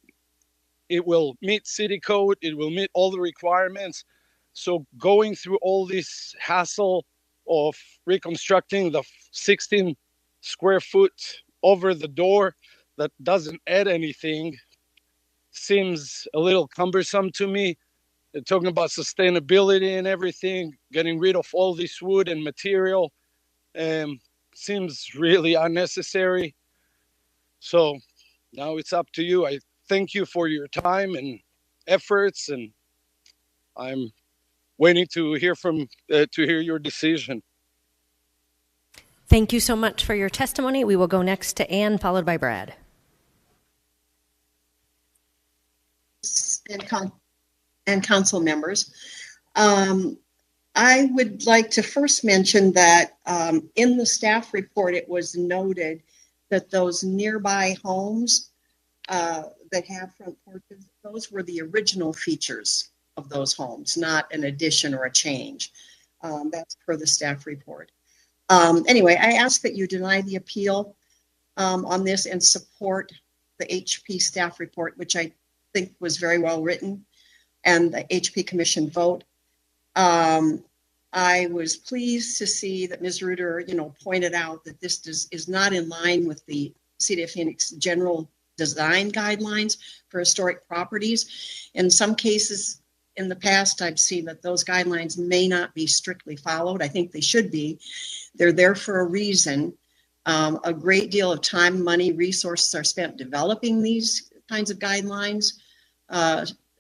it will meet city code, it will meet all the requirements. So going through all this hassle of reconstructing the 16 square foot over the door that doesn't add anything seems a little cumbersome to me. They're talking about sustainability and everything, getting rid of all this wood and material. Seems really unnecessary. So now it's up to you. I thank you for your time and efforts, and I'm waiting to hear your decision. Thank you so much for your testimony. We will go next to Ann, followed by Brad. And council members. I would like to first mention that in the staff report, it was noted that those nearby homes that have front porches, those were the original features of those homes, not an addition or a change. That's per the staff report. Anyway, I ask that you deny the appeal on this and support the HP staff report, which I think was very well written, and the HP Commission vote. I was pleased to see that Ms. Reuter, pointed out that this is not in line with the City of Phoenix general design guidelines for historic properties. In some cases in the past, I've seen that those guidelines may not be strictly followed. I think they should be. They're there for a reason. A great deal of time, money, resources are spent developing these kinds of guidelines.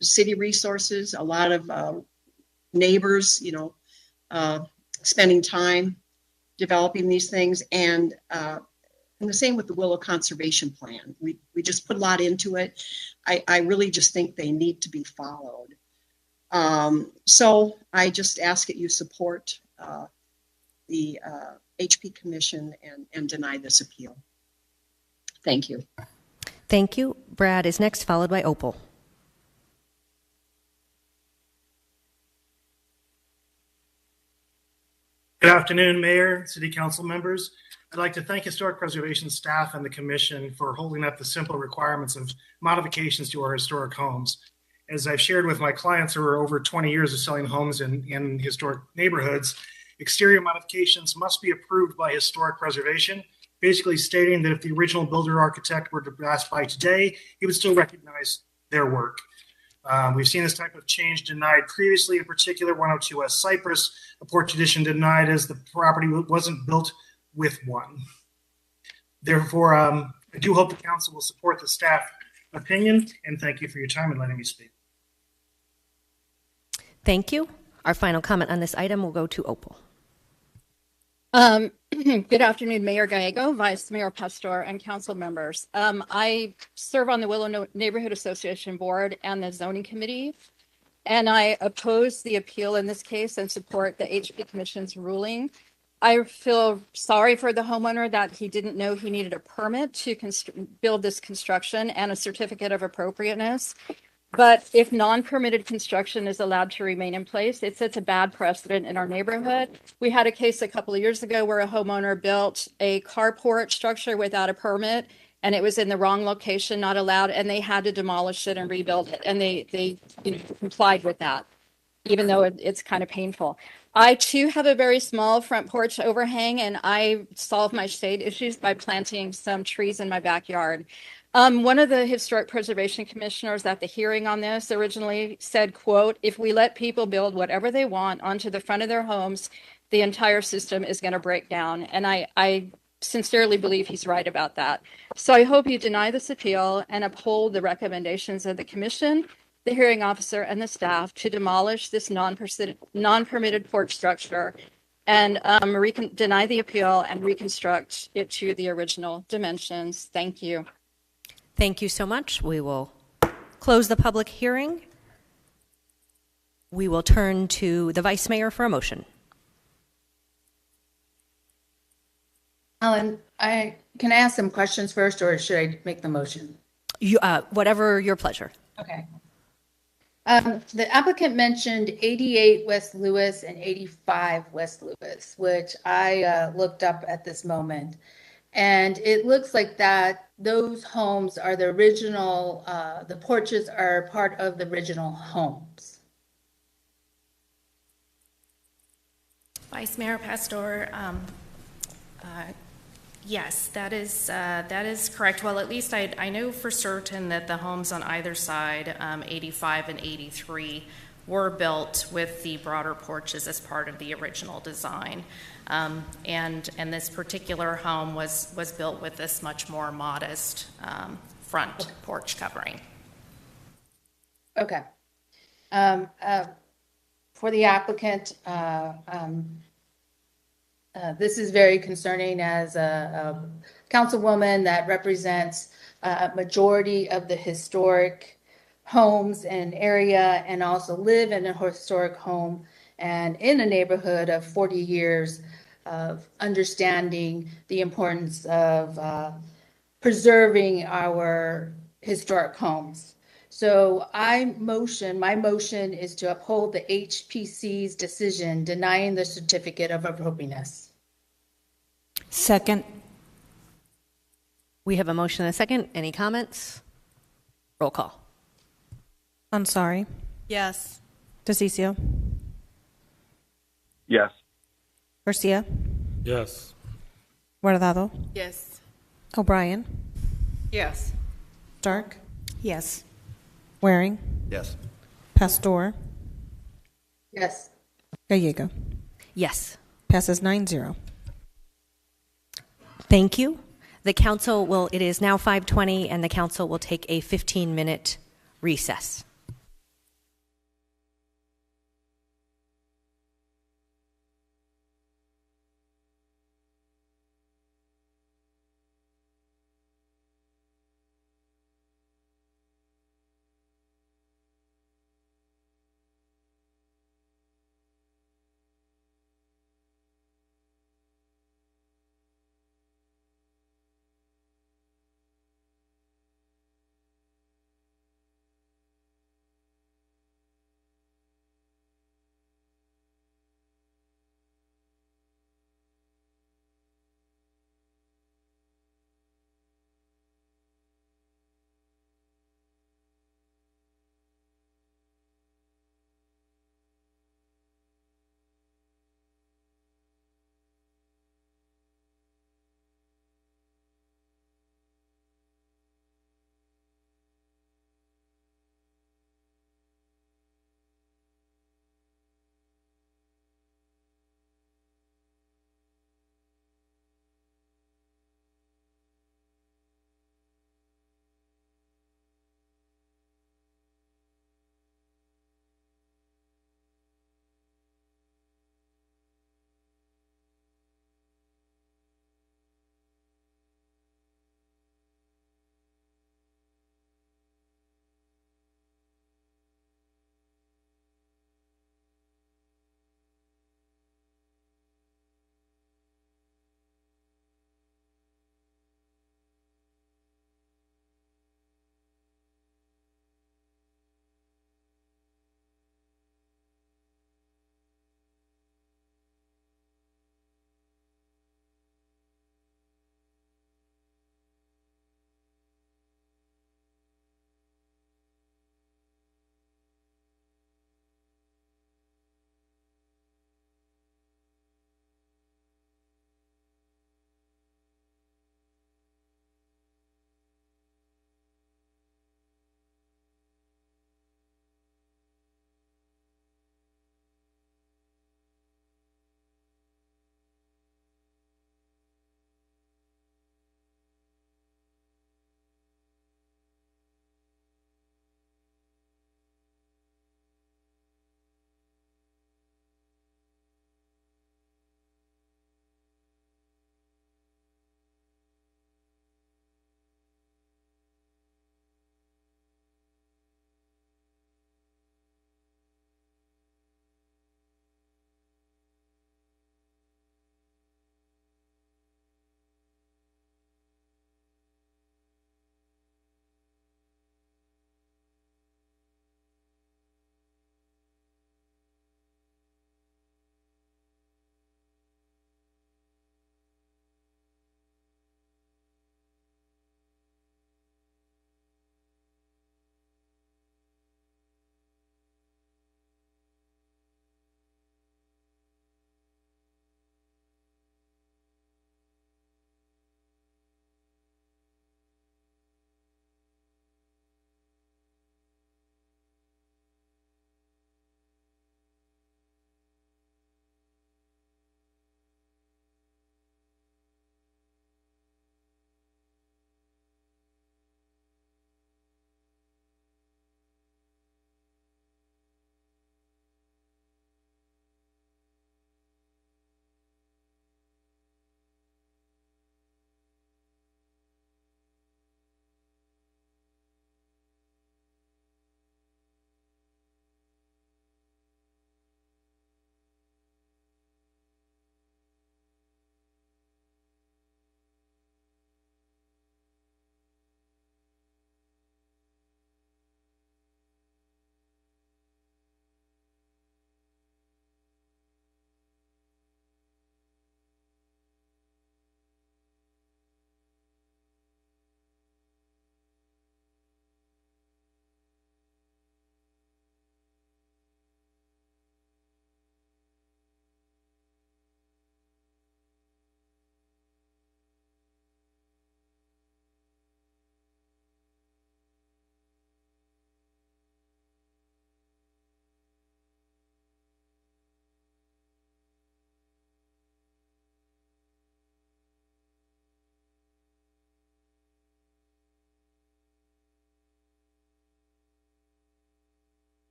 City resources, a lot of neighbors, spending time developing these things, and the same with the Willow Conservation Plan. We just put a lot into it. I really just think they need to be followed. So I just ask that you support the HP Commission and deny this appeal. Thank you. Thank you. Brad is next, followed by Opal. Good afternoon, Mayor, City Council members. I'd like to thank Historic Preservation staff and the Commission for holding up the simple requirements of modifications to our historic homes. As I've shared with my clients over 20 years of selling homes in historic neighborhoods, exterior modifications must be approved by Historic Preservation, basically stating that if the original builder architect were to pass by today, he would still recognize their work. We've seen this type of change denied previously, in particular 102 West Cypress, a porch addition denied as the property wasn't built with one. Therefore, I do hope the council will support the staff opinion, and thank you for your time and letting me speak. Thank you. Our final comment on this item will go to Opal. Good afternoon, Mayor Gallego, Vice Mayor Pastor, and council members. I serve on the Willow Neighborhood Association Board and the Zoning Committee, and I oppose the appeal in this case and support the HP Commission's ruling. I feel sorry for the homeowner that he didn't know he needed a permit to build this construction and a certificate of appropriateness. But if non-permitted construction is allowed to remain in place, it sets a bad precedent in our neighborhood. We had a case a couple of years ago where a homeowner built a carport structure without a permit, and it was in the wrong location, not allowed, and they had to demolish it and rebuild it. And they complied with that, even though it's kind of painful. I too have a very small front porch overhang, and I solve my shade issues by planting some trees in my backyard. One of the historic preservation commissioners at the hearing on this originally said, quote, if we let people build whatever they want onto the front of their homes, the entire system is going to break down. And I sincerely believe he's right about that. So I hope you deny this appeal and uphold the recommendations of the commission, the hearing officer, and the staff to demolish this non-permitted porch structure and deny the appeal and reconstruct it to the original dimensions. Thank you. Thank you so much. We will close the public hearing. We will turn to the Vice Mayor for a motion. Ellen, can I ask some questions first, or should I make the motion? Whatever your pleasure. Okay. The applicant mentioned 88 West Lewis and 85 West Lewis, which I looked up at this moment. And it looks like that those homes are the original, the porches are part of the original homes. Vice Mayor Pastor, Yes, that is correct. Well, at least I know for certain that the homes on either side, 85 and 83, were built with the broader porches as part of the original design. And this particular home was built with this much more modest front porch covering. Okay. For the applicant, this is very concerning as a councilwoman that represents a majority of the historic homes and area, and also live in a historic home and in a neighborhood of 40 years of understanding the importance of preserving our historic homes. So my motion is to uphold the HPC's decision denying the certificate of appropriateness. Second. We have a motion and a second. Any comments? Roll call. Ansari. Yes. DeCiccio. Yes. Garcia. Yes. Guardado. Yes. O'Brien. Yes. Stark. Yes. Waring. Yes. Pastor. Yes. Gallego. Yes. Passes 9-0. Thank you. The council will, it is now 5:20, and the council will take a 15-minute recess.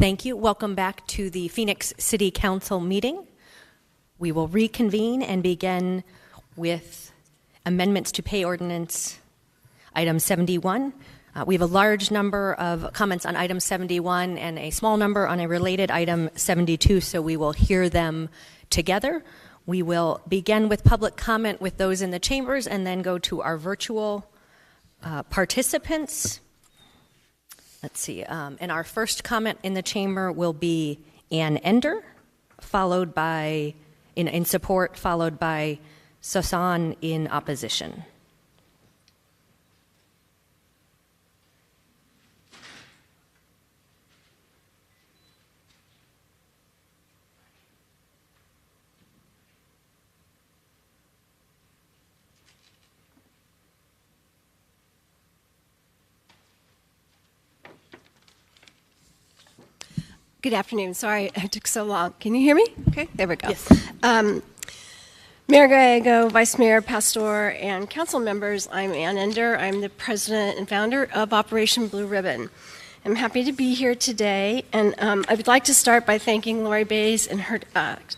Thank you. Welcome back to the Phoenix City Council meeting. We will reconvene and begin with amendments to pay ordinance item 71. We have a large number of comments on item 71 and a small number on a related item 72, so we will hear them together. We will begin with public comment with those in the chambers and then go to our virtual participants. Let's see, and our first comment in the chamber will be Ann Ender, followed by, in support, followed by Sasan in opposition. Good afternoon. Sorry it took so long. Can you hear me? Okay, there we go. Yes. Mayor Gallego, Vice Mayor Pastor, and council members, I'm Ann Ender. I'm the president and founder of Operation Blue Ribbon. I'm happy to be here today, and I would like to start by thanking Lori Bays and her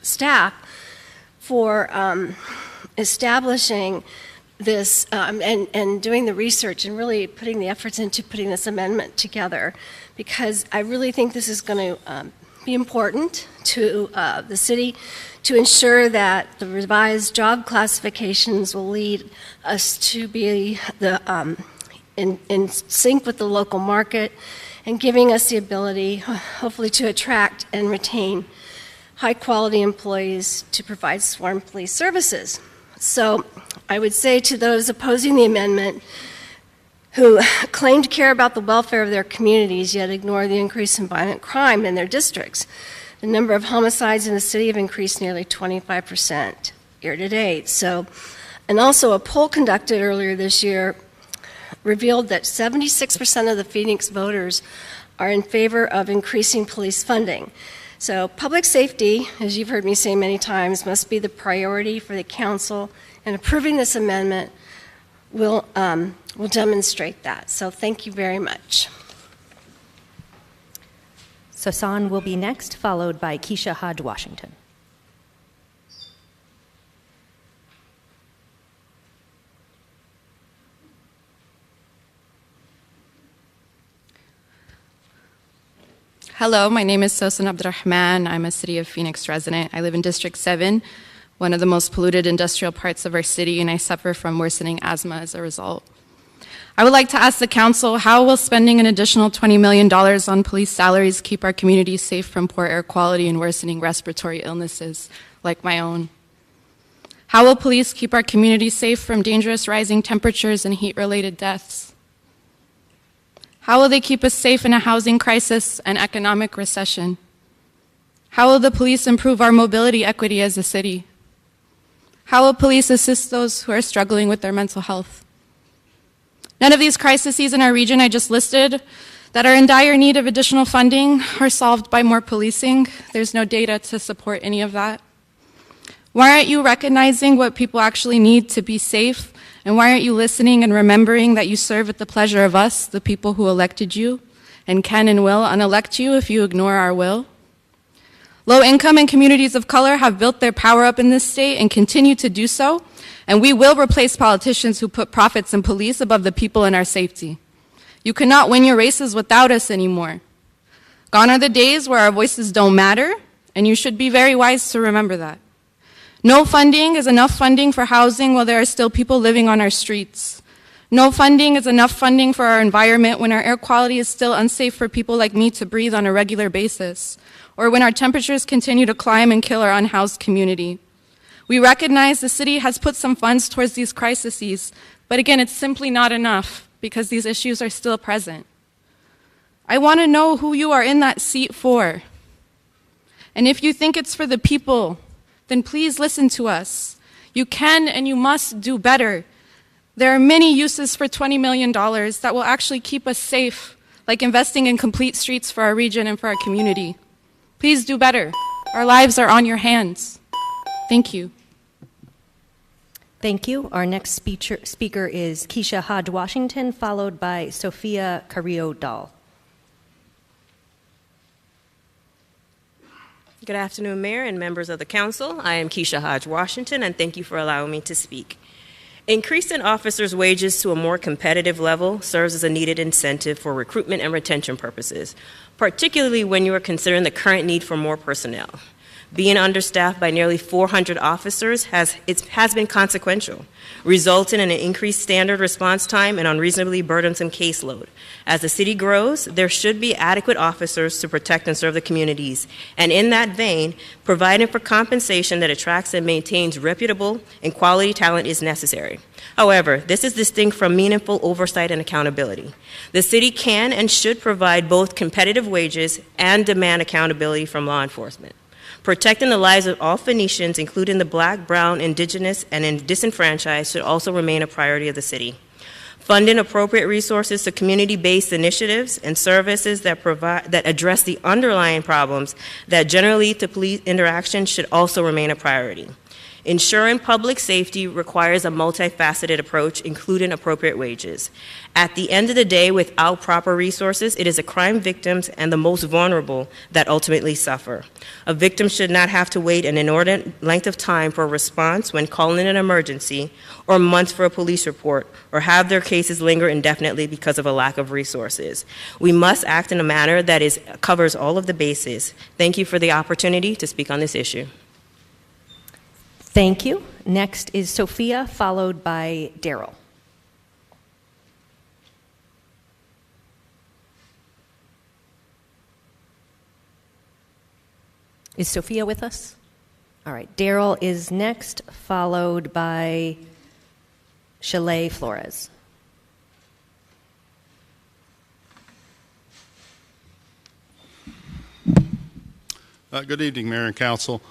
staff for establishing this and doing the research and really putting the efforts into putting this amendment together, because I really think this is going to be important to the city to ensure that the revised job classifications will lead us to be in sync with the local market and giving us the ability, hopefully, to attract and retain high-quality employees to provide sworn police services. So I would say to those opposing the amendment who claim to care about the welfare of their communities yet ignore the increase in violent crime in their districts, the number of homicides in the city have increased nearly 25% year to date. So, and also a poll conducted earlier this year revealed that 76% of the Phoenix voters are in favor of increasing police funding. So public safety, as you've heard me say many times, must be the priority for the council, and approving this amendment will demonstrate that. So thank you very much. Sasan will be next, followed by Keisha Hodge Washington. Hello, my name is Sosan Abdurrahman. I'm a City of Phoenix resident. I live in District 7, one of the most polluted industrial parts of our city, and I suffer from worsening asthma as a result. I would like to ask the council, how will spending an additional $20 million on police salaries keep our community safe from poor air quality and worsening respiratory illnesses like my own? How will police keep our community safe from dangerous rising temperatures and heat-related deaths? How will they keep us safe in a housing crisis and economic recession? How will the police improve our mobility equity as a city? How will police assist those who are struggling with their mental health? None of these crises in our region I just listed that are in dire need of additional funding are solved by more policing. There's no data to support any of that. Why aren't you recognizing what people actually need to be safe? And why aren't you listening and remembering that you serve at the pleasure of us, the people who elected you, and can and will unelect you if you ignore our will? Low income and communities of color have built their power up in this state and continue to do so, and we will replace politicians who put profits and police above the people and our safety. You cannot win your races without us anymore. Gone are the days where our voices don't matter, and you should be very wise to remember that. No funding is enough funding for housing while there are still people living on our streets. No funding is enough funding for our environment when our air quality is still unsafe for people like me to breathe on a regular basis, or when our temperatures continue to climb and kill our unhoused community. We recognize the city has put some funds towards these crises, but again, it's simply not enough because these issues are still present. I want to know who you are in that seat for. And if you think it's for the people, then please listen to us. You can and you must do better. There are many uses for $20 million that will actually keep us safe, like investing in complete streets for our region and for our community. Please do better. Our lives are on your hands. Thank you. Thank you. Our next speaker is Keisha Hodge Washington, followed by Sophia Carrillo Dahl. Good afternoon, Mayor and members of the Council. I am Keisha Hodge Washington, and thank you for allowing me to speak. Increasing officers' wages to a more competitive level serves as a needed incentive for recruitment and retention purposes, particularly when you are considering the current need for more personnel. Being understaffed by nearly 400 officers has been consequential, resulting in an increased standard response time and unreasonably burdensome caseload. As the city grows, there should be adequate officers to protect and serve the communities, and in that vein, providing for compensation that attracts and maintains reputable and quality talent is necessary. However, this is distinct from meaningful oversight and accountability. The city can and should provide both competitive wages and demand accountability from law enforcement. Protecting the lives of all Phoenicians, including the Black, Brown, Indigenous, and disenfranchised, should also remain a priority of the city. Funding appropriate resources to community-based initiatives and services that address the underlying problems that generally lead to police interaction should also remain a priority. Ensuring public safety requires a multifaceted approach, including appropriate wages. At the end of the day, without proper resources, it is the crime victims and the most vulnerable that ultimately suffer. A victim should not have to wait an inordinate length of time for a response when calling an emergency, or months for a police report, or have their cases linger indefinitely because of a lack of resources. We must act in a manner that covers all of the bases. Thank you for the opportunity to speak on this issue. Thank you. Next is Sophia, followed by Daryl. Is Sophia with us? All right. Daryl is next, followed by Chalet Flores. Good evening, Mayor and Council.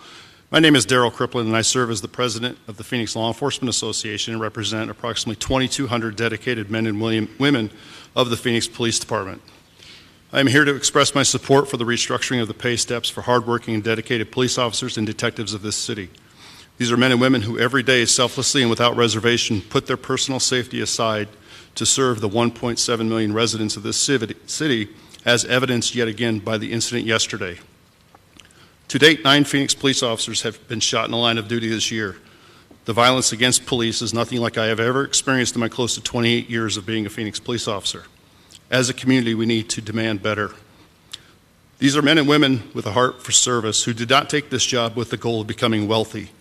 My name is Daryl Criplin, and I serve as the president of the Phoenix Law Enforcement Association and represent approximately 2,200 dedicated men and women of the Phoenix Police Department. I am here to express my support for the restructuring of the pay steps for hardworking and dedicated police officers and detectives of this city. These are men and women who every day selflessly and without reservation put their personal safety aside to serve the 1.7 million residents of this city, as evidenced yet again by the incident yesterday. To date, 9 Phoenix police officers have been shot in the line of duty this year. The violence against police is nothing like I have ever experienced in my close to 28 years of being a Phoenix police officer. As a community, we need to demand better. These are men and women with a heart for service who did not take this job with the goal of becoming wealthy.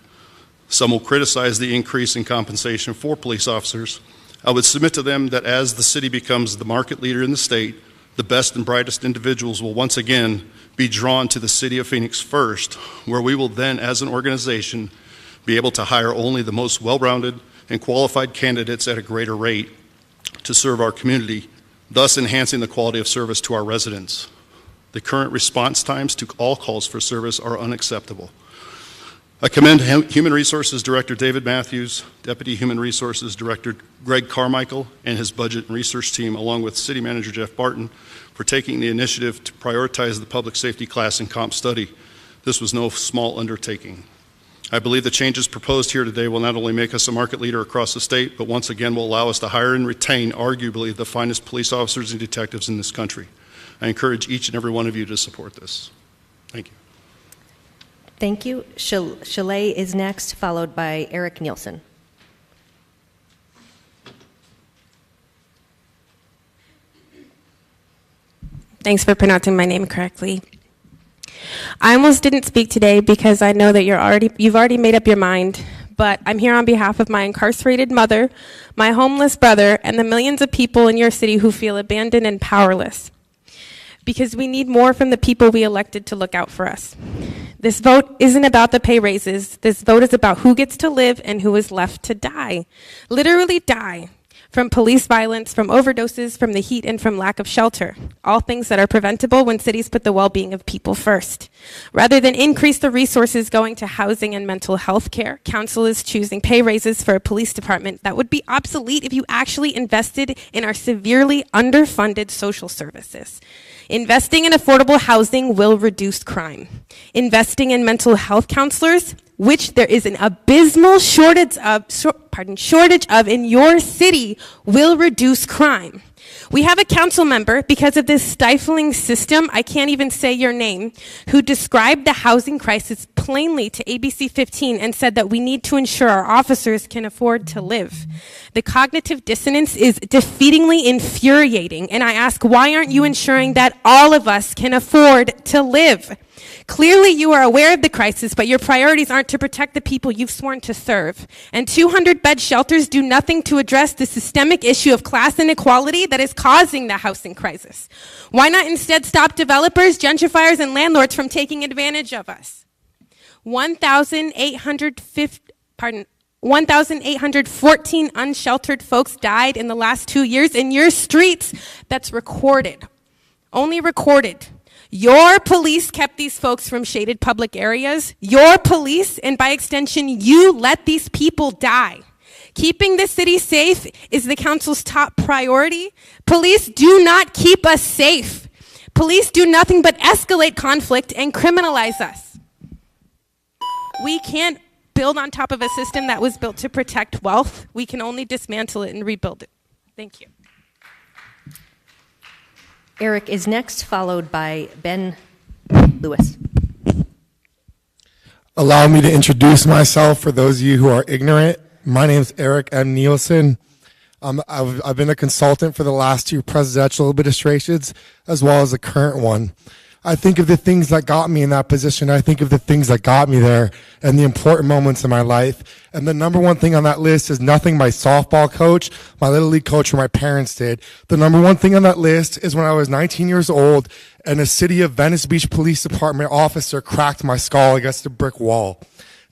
Some will criticize the increase in compensation for police officers. I would submit to them that as the city becomes the market leader in the state, the best and brightest individuals will once again be drawn to the city of Phoenix first, where we will then, as an organization, be able to hire only the most well-rounded and qualified candidates at a greater rate to serve our community, thus enhancing the quality of service to our residents. The current response times to all calls for service are unacceptable. I commend Human Resources Director David Matthews, Deputy Human Resources Director Greg Carmichael, and his budget and research team, along with City Manager Jeff Barton, for taking the initiative to prioritize the public safety class and comp study. This was no small undertaking. I believe the changes proposed here today will not only make us a market leader across the state, but once again will allow us to hire and retain arguably the finest police officers and detectives in this country. I encourage each and every one of you to support this. Thank you. Thank you. Chalet is next, followed by Eric Nielsen. Thanks for pronouncing my name correctly. I almost didn't speak today because I know that you've already made up your mind, but I'm here on behalf of my incarcerated mother, my homeless brother, and the millions of people in your city who feel abandoned and powerless. Because we need more from the people we elected to look out for us. This vote isn't about the pay raises. This vote is about who gets to live and who is left to die. Literally die. From police violence, from overdoses, from the heat, and from lack of shelter. All things that are preventable when cities put the well-being of people first. Rather than increase the resources going to housing and mental health care, council is choosing pay raises for a police department that would be obsolete if you actually invested in our severely underfunded social services. Investing in affordable housing will reduce crime. Investing in mental health counselors, which there is an abysmal shortage of in your city, will reduce crime. We have a council member, because of this stifling system, I can't even say your name, who described the housing crisis plainly to ABC 15 and said that we need to ensure our officers can afford to live. The cognitive dissonance is defeatingly infuriating, and I ask, why aren't you ensuring that all of us can afford to live? Clearly, you are aware of the crisis, but your priorities aren't to protect the people you've sworn to serve. And 200-bed shelters do nothing to address the systemic issue of class inequality that is causing the housing crisis. Why not instead stop developers, gentrifiers, and landlords from taking advantage of us? 1,814 unsheltered folks died in the last 2 years in your streets. That's recorded. Only recorded. Your police kept these folks from shaded public areas. Your police, and by extension, you let these people die. Keeping the city safe is the council's top priority. Police do not keep us safe. Police do nothing but escalate conflict and criminalize us. We can't build on top of a system that was built to protect wealth. We can only dismantle it and rebuild it. Thank you. Eric is next, followed by Ben Lewis. Allow me to introduce myself for those of you who are ignorant. My name is Eric M. Nielsen. I've been a consultant for the last 2 presidential administrations as well as the current one. I think of the things that got me in that position. I think of the things that got me there and the important moments in my life. And the number one thing on that list is nothing my softball coach, my Little League coach, or my parents did. The number one thing on that list is when I was 19 years old and a City of Venice Beach Police Department officer cracked my skull against a brick wall.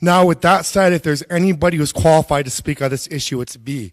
Now, with that said, if there's anybody who's qualified to speak on this issue, it's me.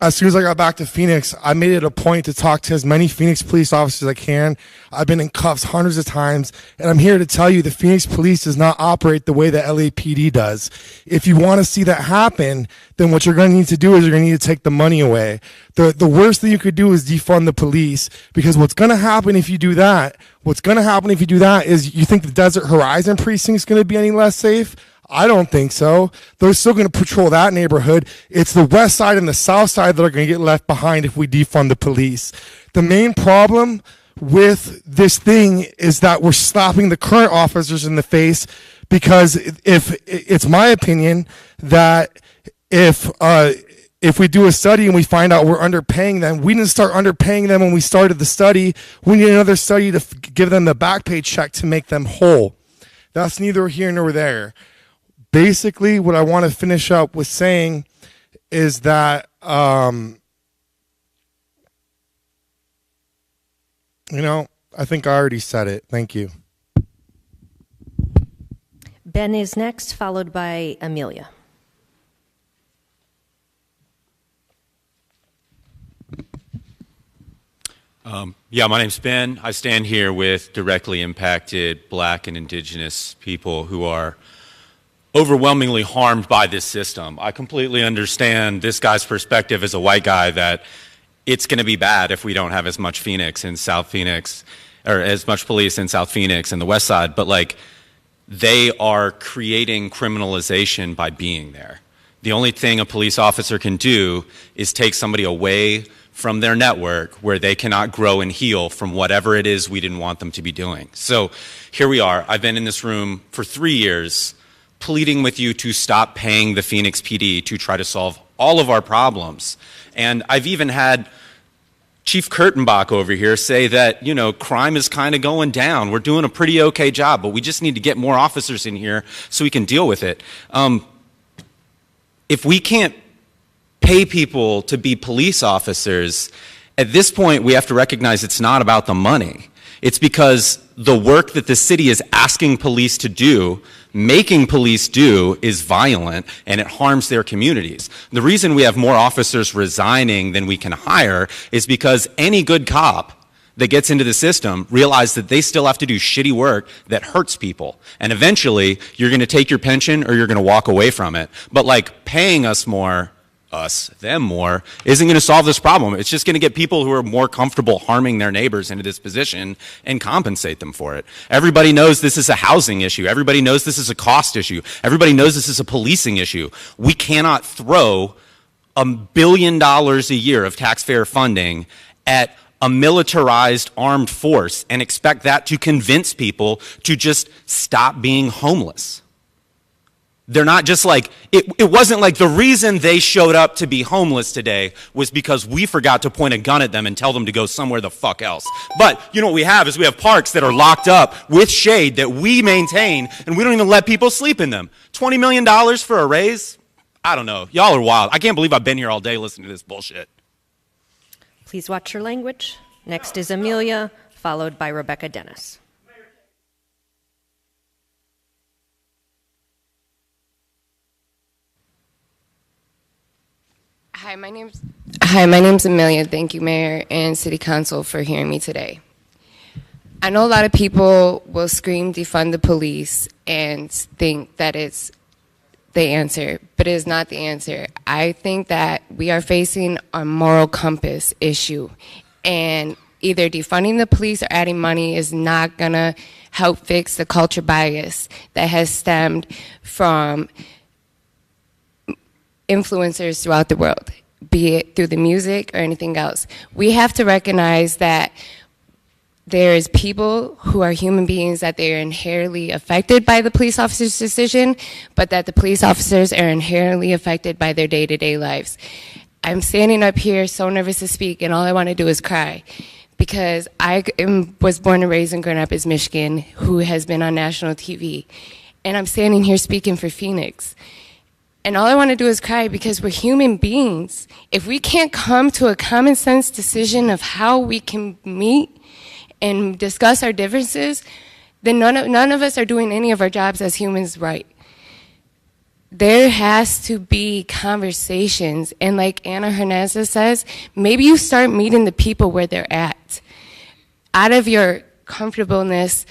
As soon as I got back to Phoenix, I made it a point to talk to as many Phoenix police officers as I can. I've been in cuffs hundreds of times, and I'm here to tell you the Phoenix police does not operate the way the LAPD does. If you want to see that happen, then what you're going to need to do is you're going to need to take the money away. The worst thing you could do is defund the police, because what's going to happen if you do that, is you think the Desert Horizon precinct is going to be any less safe? I don't think so. They're still going to patrol that neighborhood. It's the west side and the south side that are going to get left behind if we defund the police. The main problem with this thing is that we're slapping the current officers in the face, because if it's my opinion that if we do a study and we find out we're underpaying them, we didn't start underpaying them when we started the study. We need another study to give them the back pay check to make them whole. That's neither here nor there. Basically, what I want to finish up with saying is that, I think I already said it. Thank you. Ben is next, followed by Amelia. My name's Ben. I stand here with directly impacted Black and Indigenous people who are overwhelmingly harmed by this system. I completely understand this guy's perspective as a white guy that it's going to be bad if we don't have as much Phoenix in South Phoenix, or as much police in South Phoenix and the west side, but they are creating criminalization by being there. The only thing a police officer can do is take somebody away from their network where they cannot grow and heal from whatever it is we didn't want them to be doing. So here we are. I've been in this room for 3 years pleading with you to stop paying the Phoenix PD to try to solve all of our problems. And I've even had Chief Kurtenbach over here say that, crime is kind of going down. We're doing a pretty okay job, but we just need to get more officers in here so we can deal with it. If we can't pay people to be police officers, at this point we have to recognize it's not about the money. It's because the work that the city is asking police to do, making police do, is violent and it harms their communities. The reason we have more officers resigning than we can hire is because any good cop that gets into the system realizes that they still have to do shitty work that hurts people. And eventually, you're going to take your pension or you're going to walk away from it. But paying us more, them more, isn't going to solve this problem. It's just going to get people who are more comfortable harming their neighbors into this position and compensate them for it. Everybody knows this is a housing issue. Everybody knows this is a cost issue. Everybody knows this is a policing issue. We cannot throw $1 billion a year of taxpayer funding at a militarized armed force and expect that to convince people to just stop being homeless. They're not just like, it wasn't like the reason they showed up to be homeless today was because we forgot to point a gun at them and tell them to go somewhere the fuck else. But you know what we have is we have parks that are locked up with shade that we maintain, and we don't even let people sleep in them. $20 million for a raise? I don't know. Y'all are wild. I can't believe I've been here all day listening to this bullshit. Please watch your language. Next is Amelia, followed by Rebecca Dennis. Hi, my name's Amelia. Thank you, Mayor and City Council, for hearing me today. I know a lot of people will scream defund the police and think that it's the answer, but it is not the answer. I think that we are facing a moral compass issue, and either defunding the police or adding money is not going to help fix the culture bias that has stemmed from influencers throughout the world, be it through the music or anything else. We have to recognize that there's people who are human beings, that they are inherently affected by the police officer's decision, but that the police officers are inherently affected by their day-to-day lives. I'm standing up here so nervous to speak, and all I want to do is cry, because I was born and raised in Grand Rapids, Michigan, who has been on national TV, and I'm standing here speaking for Phoenix. And all I want to do is cry, because we're human beings. If we can't come to a common sense decision of how we can meet and discuss our differences, then none of us are doing any of our jobs as humans right. There has to be conversations, and like Ana Hernandez says, maybe you start meeting the people where they're at, out of your comfortableness,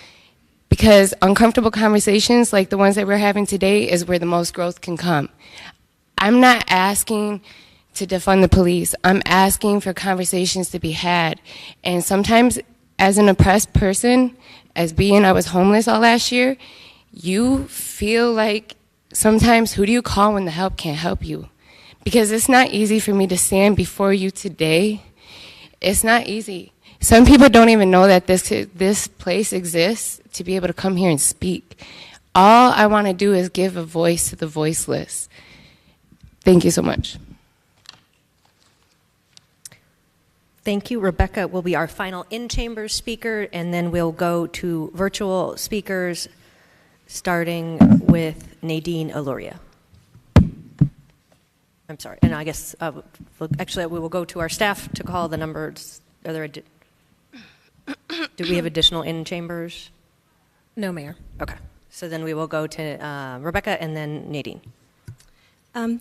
because uncomfortable conversations like the ones that we're having today is where the most growth can come. I'm not asking to defund the police. I'm asking for conversations to be had. And sometimes, as an oppressed person, as being I was homeless all last year, you feel like sometimes who do you call when the help can't help you? Because it's not easy for me to stand before you today. It's not easy. Some people don't even know that this place exists to be able to come here and speak. All I want to do is give a voice to the voiceless. Thank you so much. Thank you. Rebecca will be our final in-chamber speaker, and then we'll go to virtual speakers, starting with Nadine Aluria. I'm sorry, and I guess, actually, we will go to our staff to call the numbers. Are there do we have additional in-chambers? No, Mayor. Okay. So then we will go to Rebecca and then Nadine.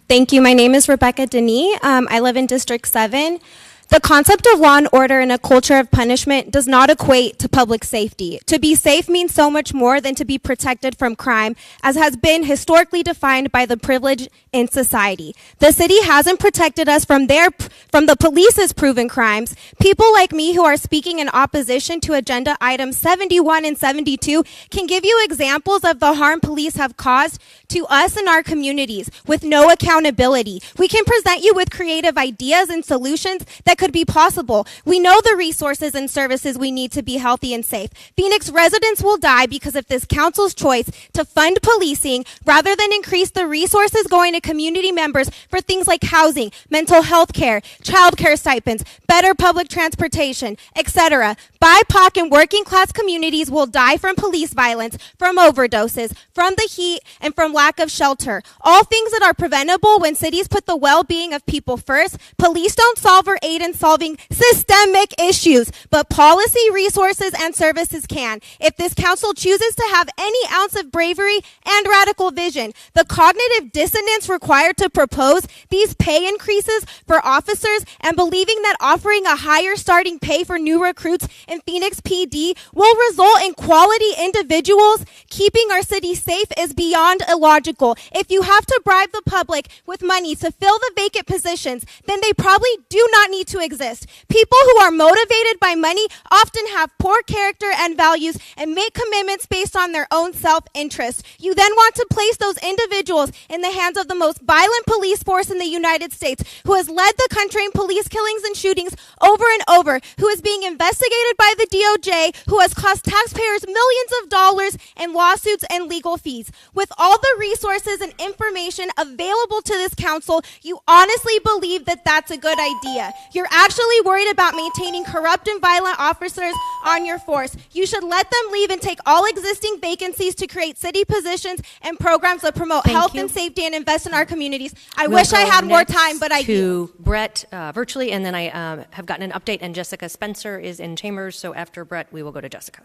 Thank you. My name is Rebecca Denis. I live in District 7. The concept of law and order and a culture of punishment does not equate to public safety. To be safe means so much more than to be protected from crime, as has been historically defined by the privileged in society. The city hasn't protected us from the police's proven crimes. People like me who are speaking in opposition to agenda items 71 and 72 can give you examples of the harm police have caused to us and our communities with no accountability. We can present you with creative ideas and solutions that could be possible. We know the resources and services we need to be healthy and safe. Phoenix residents will die because of this council's choice to fund policing rather than increase the resources going to community members for things like housing, mental health care, child care stipends, better public transportation, etc. BIPOC and working class communities will die from police violence, from overdoses, from the heat, and from lack of shelter. All things that are preventable when cities put the well-being of people first. Police don't solve or aid in solving systemic issues, but policy, resources, and services can. If this council chooses to have any ounce of bravery and radical vision, the cognitive dissonance required to propose these pay increases for officers and believing that offering a higher starting pay for new recruits in Phoenix PD will result in quality individuals keeping our city safe is beyond illogical. If you have to bribe the public with money to fill the vacant positions, then they probably do not need to to exist. People who are motivated by money often have poor character and values and make commitments based on their own self-interest. You then want to place those individuals in the hands of the most violent police force in the United States, who has led the country in police killings and shootings over and over, who is being investigated by the DOJ, who has cost taxpayers millions of dollars in lawsuits and legal fees. With all the resources and information available to this council, you honestly believe that that's a good idea. You're actually worried about maintaining corrupt and violent officers on your force. You should let them leave and take all existing vacancies to create city positions and programs that promote health and safety and invest in our communities. I wish I had more time, but I do. To Brett virtually, and then I have gotten an update, and Jessica Spencer is in chambers, so after Brett, we will go to Jessica.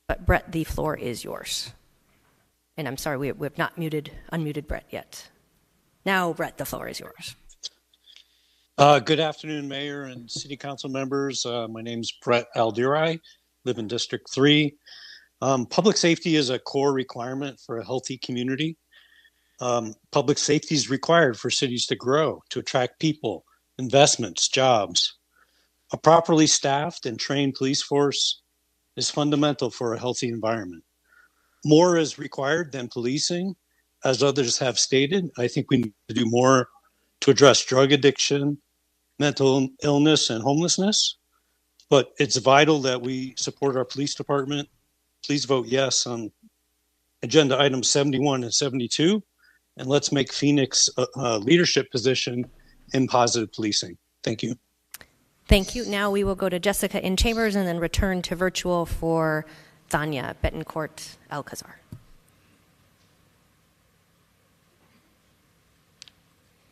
But Brett, the floor is yours. And I'm sorry, we have not unmuted Brett yet. Now, Brett, the floor is yours. Good afternoon, Mayor and City Council members. My name's Brett Aldirai, live in District 3. Public safety is a core requirement for a healthy community. Public safety is required for cities to grow, to attract people, investments, jobs. A properly staffed and trained police force is fundamental for a healthy environment. More is required than policing, as others have stated. I think we need to do more to address drug addiction, mental illness, and homelessness. But it's vital that we support our police department. Please vote yes on agenda items 71 and 72, and let's make Phoenix a leadership position in positive policing. Thank you. Thank you. Now we will go to Jessica in chambers and then return to virtual for Thania Betancourt Alcazar.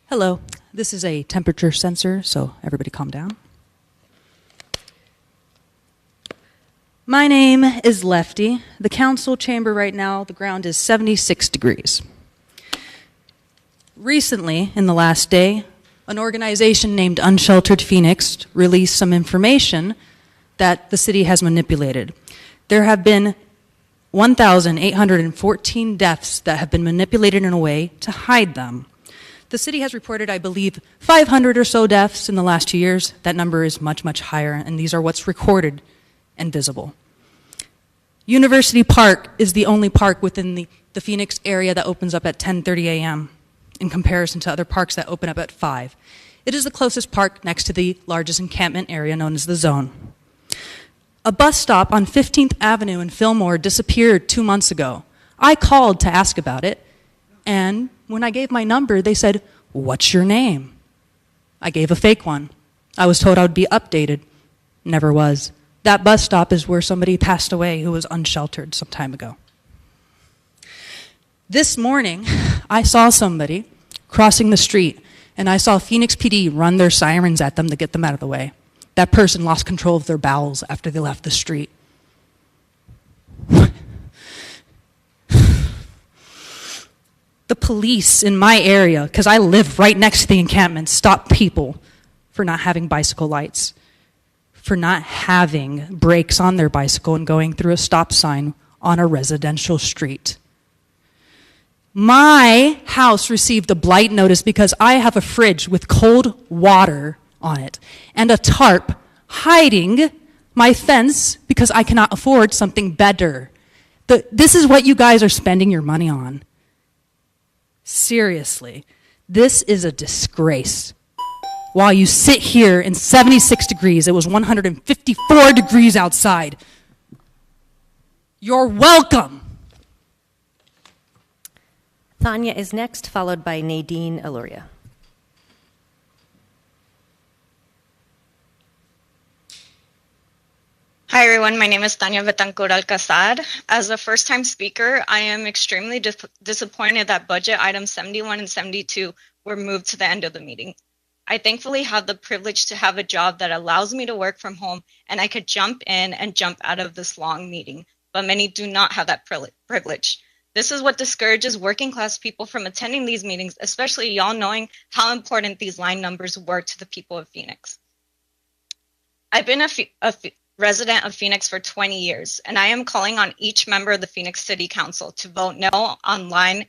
Hello. This is a temperature sensor, so everybody calm down. My name is Lefty. The council chamber right now, the ground is 76 degrees. Recently, in the last day, an organization named Unsheltered Phoenix released some information that the city has manipulated. There have been 1,814 deaths that have been manipulated in a way to hide them. The city has reported, I believe, 500 or so deaths in the last 2 years. That number is much, much higher, and these are what's recorded and visible. University Park is the only park within the Phoenix area that opens up at 10:30 a.m. in comparison to other parks that open up at 5. It is the closest park next to the largest encampment area known as the Zone. A bus stop on 15th Avenue in Fillmore disappeared 2 months ago. I called to ask about it, and when I gave my number, they said, "What's your name?" I gave a fake one. I was told I would be updated. Never was. That bus stop is where somebody passed away who was unsheltered some time ago. This morning, I saw somebody crossing the street, and I saw Phoenix PD run their sirens at them to get them out of the way. That person lost control of their bowels after they left the street. The police in my area, because I live right next to the encampment, stop people for not having bicycle lights, for not having brakes on their bicycle and going through a stop sign on a residential street. My house received a blight notice because I have a fridge with cold water on it and a tarp hiding my fence because I cannot afford something better. This is what you guys are spending your money on. Seriously, this is a disgrace. While you sit here in 76 degrees, it was 154 degrees outside. You're welcome. Thania is next, followed by Nadine Aluria. Hi, everyone. My name is Tania Betancourt Alcazar. As a first-time speaker, I am extremely disappointed that budget items 71 and 72 were moved to the end of the meeting. I thankfully have the privilege to have a job that allows me to work from home, and I could jump in and jump out of this long meeting, but many do not have that privilege. This is what discourages working-class people from attending these meetings, especially y'all knowing how important these line numbers were to the people of Phoenix. I've been a resident of Phoenix for 20 years, and I am calling on each member of the Phoenix City Council to vote no on line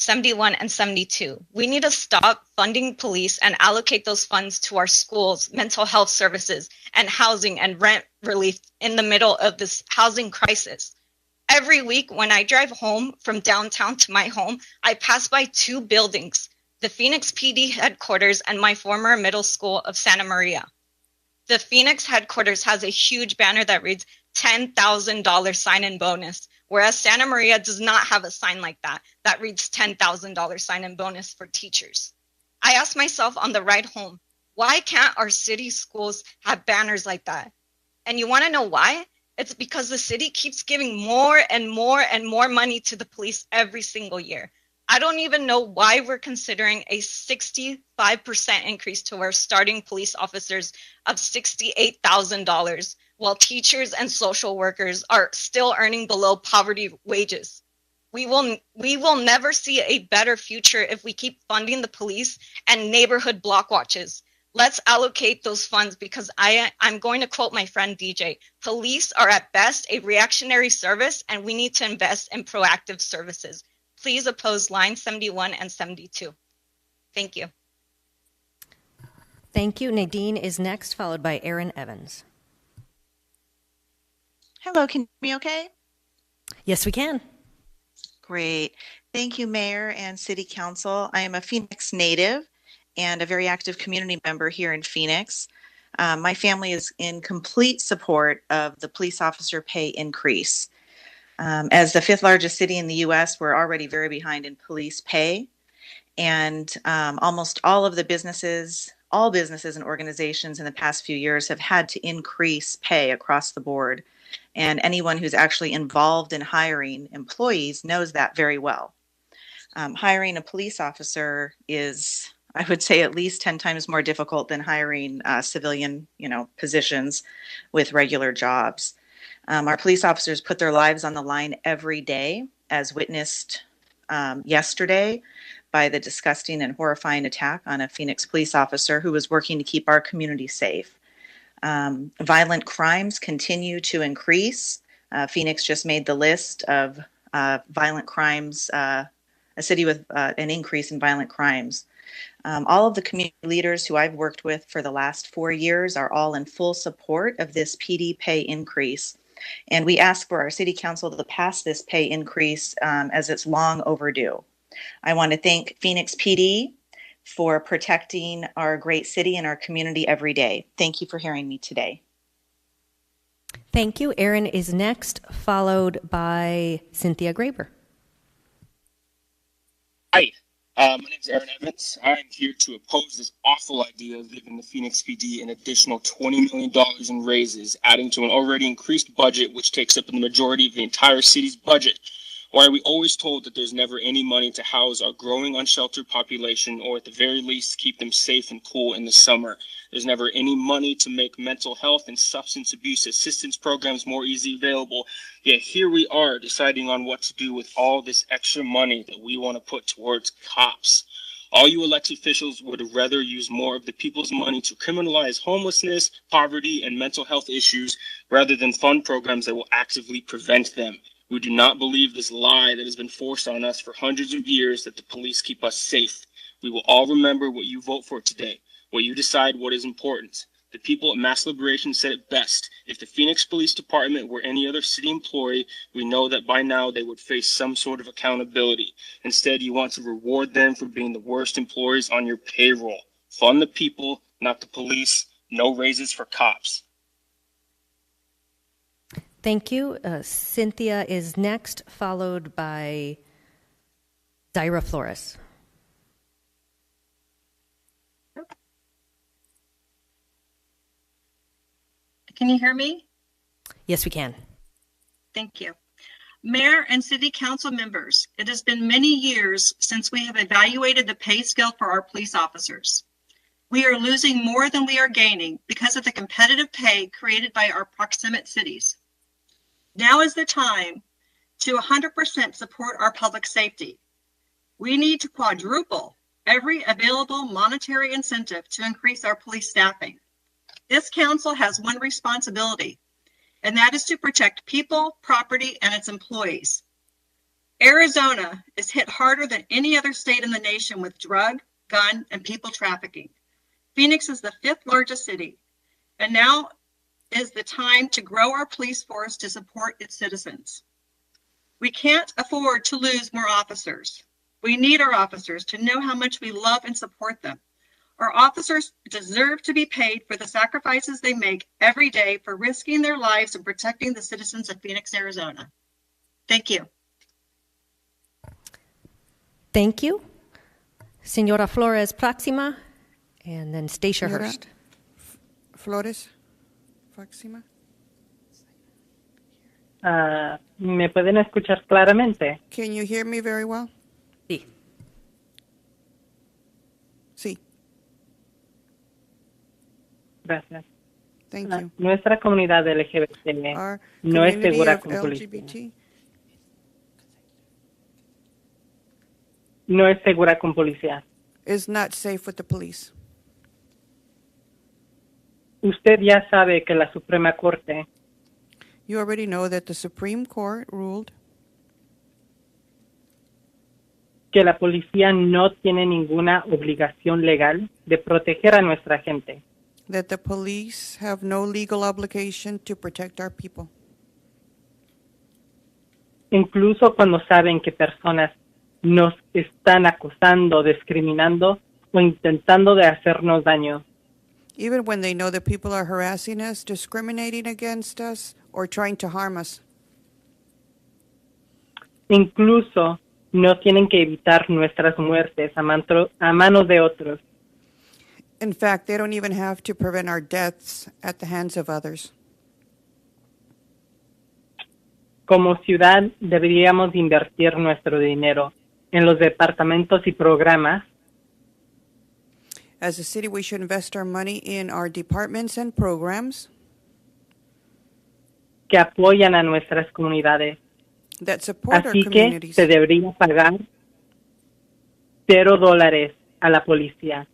71, and 72. We need to stop funding police and allocate those funds to our schools, mental health services, and housing and rent relief in the middle of this housing crisis. Every week when I drive home from downtown to my home, I pass by two buildings, the Phoenix PD headquarters and my former middle school of Santa Maria. The Phoenix headquarters has a huge banner that reads $10,000 sign-in bonus, whereas Santa Maria does not have a sign like that reads $10,000 sign-in bonus for teachers. I asked myself on the ride home, why can't our city schools have banners like that? And you want to know why? It's because the city keeps giving more and more and more money to the police every single year. I don't even know why we're considering a 65% increase to our starting police officers of $68,000, while teachers and social workers are still earning below poverty wages. We will never see a better future if we keep funding the police and neighborhood block watches. Let's allocate those funds because I'm going to quote my friend DJ, police are at best a reactionary service and we need to invest in proactive services. Please oppose line 71 and 72. Thank you. Thank you. Nadine is next, followed by Aaron Evans. Hello, can you hear me okay? Yes, we can. Great. Thank you, Mayor and City Council. I am a Phoenix native and a very active community member here in Phoenix. My family is in complete support of the police officer pay increase. As the fifth largest city in the U.S., we're already very behind in police pay. And almost all businesses and organizations in the past few years have had to increase pay across the board. And anyone who's actually involved in hiring employees knows that very well. Hiring a police officer is, I would say, at least 10 times more difficult than hiring civilian, positions with regular jobs. Our police officers put their lives on the line every day, as witnessed yesterday by the disgusting and horrifying attack on a Phoenix police officer who was working to keep our community safe. Violent crimes continue to increase. Phoenix just made the list of violent crimes, a city with an increase in violent crimes. All of the community leaders who I've worked with for the last 4 years are all in full support of this PD pay increase. And we ask for our city council to pass this pay increase as it's long overdue. I want to thank Phoenix PD for protecting our great city and our community every day. Thank you for hearing me today. Thank you. Aaron is next, followed by Cynthia Graber. Hi, my name is Aaron Evans. I'm here to oppose this awful idea of giving the Phoenix PD an additional $20 million in raises, adding to an already increased budget, which takes up the majority of the entire city's budget. Why are we always told that there's never any money to house our growing unsheltered population, or at the very least keep them safe and cool in the summer? There's never any money to make mental health and substance abuse assistance programs more easily available. Yet here we are deciding on what to do with all this extra money that we want to put towards cops. All you elected officials would rather use more of the people's money to criminalize homelessness, poverty, and mental health issues rather than fund programs that will actively prevent them. We do not believe this lie that has been forced on us for hundreds of years that the police keep us safe. We will all remember what you vote for today, what you decide what is important. The people at Mass Liberation said it best. If the Phoenix Police Department were any other city employee, we know that by now they would face some sort of accountability. Instead, you want to reward them for being the worst employees on your payroll. Fund the people, not the police. No raises for cops. Thank you. Cynthia is next, followed by Zaira Flores. Can you hear me? Yes, we can. Thank you. Mayor and City Council members, it has been many years since we have evaluated the pay scale for our police officers. We are losing more than we are gaining because of the competitive pay created by our proximate cities. Now is the time to 100% support our public safety. We need to quadruple every available monetary incentive to increase our police staffing. This council has one responsibility, and that is to protect people, property, and its employees. Arizona is hit harder than any other state in the nation with drug, gun, and people trafficking. Phoenix is the 5th largest city, and now is the time to grow our police force to support its citizens. We can't afford to lose more officers. We need our officers to know how much we love and support them. Our officers deserve to be paid for the sacrifices they make every day for risking their lives and protecting the citizens of Phoenix, Arizona. Thank you. Thank you. Senora Flores Proxima, and then Stacia Senora Hurst. Flores Proxima. ¿Me pueden escuchar claramente? Can you hear me very well? Sí. Sí. Gracias. Thank you. Nuestra comunidad LGBT Our no es community segura of con policía. LGBT No es segura con policía. is not safe with the police. Usted ya sabe que la Suprema Corte You already know that the Supreme Court ruled que la policía no tiene ninguna obligación legal de proteger a nuestra gente. that the police have no legal obligation to protect our people. Incluso cuando saben que personas nos están acosando, discriminando o intentando de hacernos daño. Even when they know that people are harassing us, discriminating against us, or trying to harm us. Incluso no tienen que evitar nuestras muertes a manos de otros. In fact, they don't even have to prevent our deaths at the hands of others. Como ciudad deberíamos invertir nuestro dinero en los departamentos y programas As a city, we should invest our money in our departments and programs que apoyan a nuestras comunidades. that support our Así que communities. se debería pagar $0 a la policía,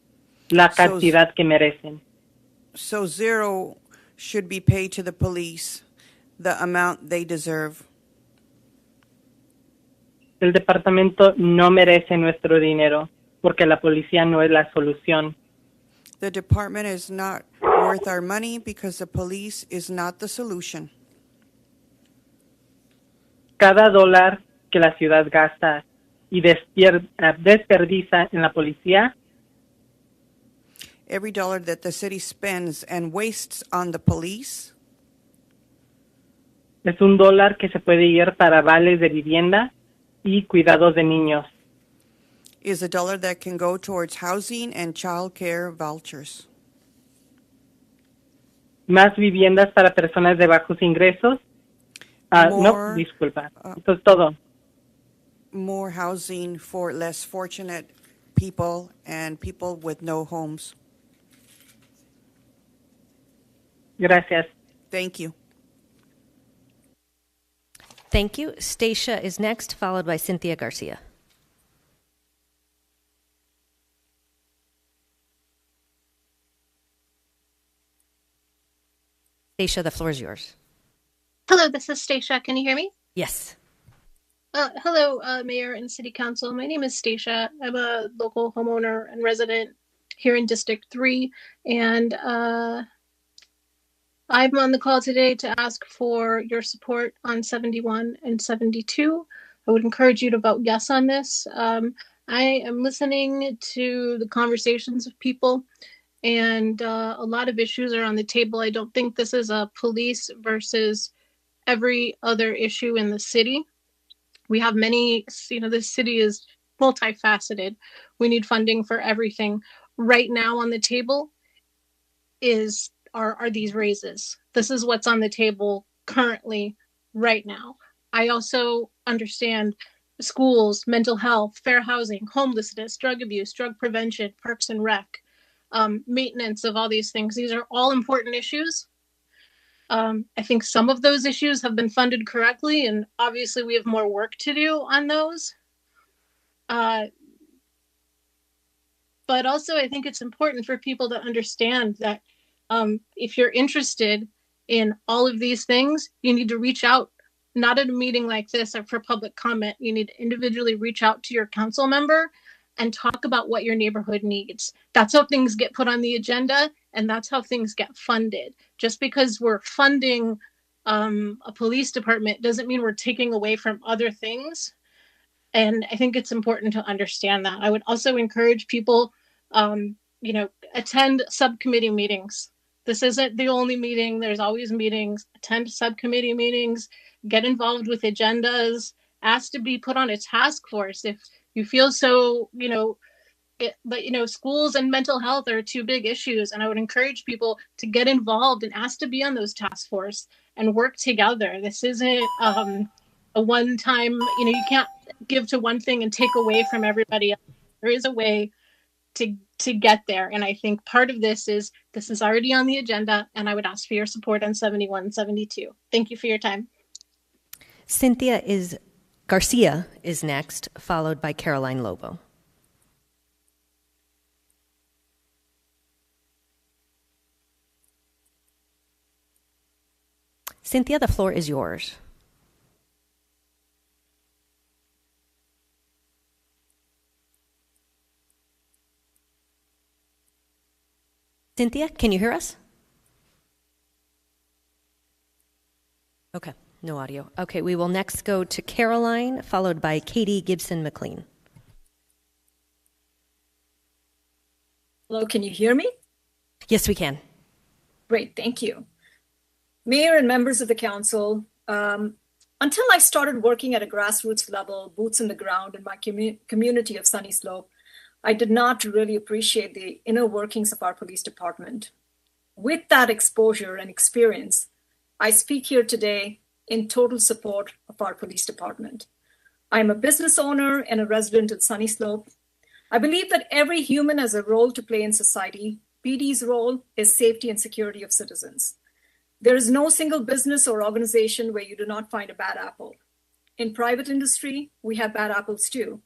la cantidad que merecen. So $0 should be paid to the police, the amount they deserve. El departamento no merece nuestro dinero porque la policía no es la solución. The department is not worth our money because the police is not the solution. Cada dólar que la ciudad gasta y desperdicia en la policía Every dollar that the city spends and wastes on the police es $1 que se puede ir para vales de vivienda y cuidados de niños. is a dollar that can go towards housing and child care vouchers. Más viviendas para personas de bajos ingresos. No, More, disculpa. Eso es todo. More housing for less fortunate people and people with no homes. Gracias. Thank you. Thank you. Stacia is next, followed by Cynthia Garcia. Stacia, the floor is yours. Hello, this is Stacia. Can you hear me? Yes. Hello, Mayor and City Council. My name is Stacia. I'm a local homeowner and resident here in District 3, and I'm on the call today to ask for your support on 71 and 72. I would encourage you to vote yes on this. I am listening to the conversations of people, and a lot of issues are on the table. I don't think this is a police versus every other issue in the city. We have many, this city is multifaceted. We need funding for everything. Right now on the table are these raises. This is what's on the table currently right now. I also understand schools, mental health, fair housing, homelessness, drug abuse, drug prevention, parks and rec, maintenance of all these things. These are all important issues. I think some of those issues have been funded correctly, and obviously we have more work to do on those. But also I think it's important for people to understand that if you're interested in all of these things, you need to reach out not at a meeting like this or for public comment. You need to individually reach out to your council member and talk about what your neighborhood needs. That's how things get put on the agenda, and that's how things get funded. Just because we're funding a police department doesn't mean we're taking away from other things. And I think it's important to understand that. I would also encourage people, attend subcommittee meetings. This isn't the only meeting. There's always meetings. Attend subcommittee meetings, get involved with agendas, ask to be put on a task force if you feel so, but schools and mental health are two big issues. And I would encourage people to get involved and ask to be on those task force and work together. This isn't a one time, you can't give to one thing and take away from everybody else. There is a way to get there. And I think part of this is already on the agenda, and I would ask for your support on 71 and 72. Thank you for your time. Garcia is next, followed by Caroline Lobo. Cynthia, the floor is yours. Cynthia, can you hear us? Okay, no audio. Okay, we will next go to Caroline, followed by Katie Gibson McLean. Hello, can you hear me? Yes, we can. Great, thank you. Mayor and members of the council, until I started working at a grassroots level, boots on the ground in my community of Sunny Slope, I did not really appreciate the inner workings of our police department. With that exposure and experience, I speak here today in total support of our police department. I am a business owner and a resident of Sunny Slope. I believe that every human has a role to play in society. PD's role is safety and security of citizens. There is no single business or organization where you do not find a bad apple. In private industry, we have bad apples too.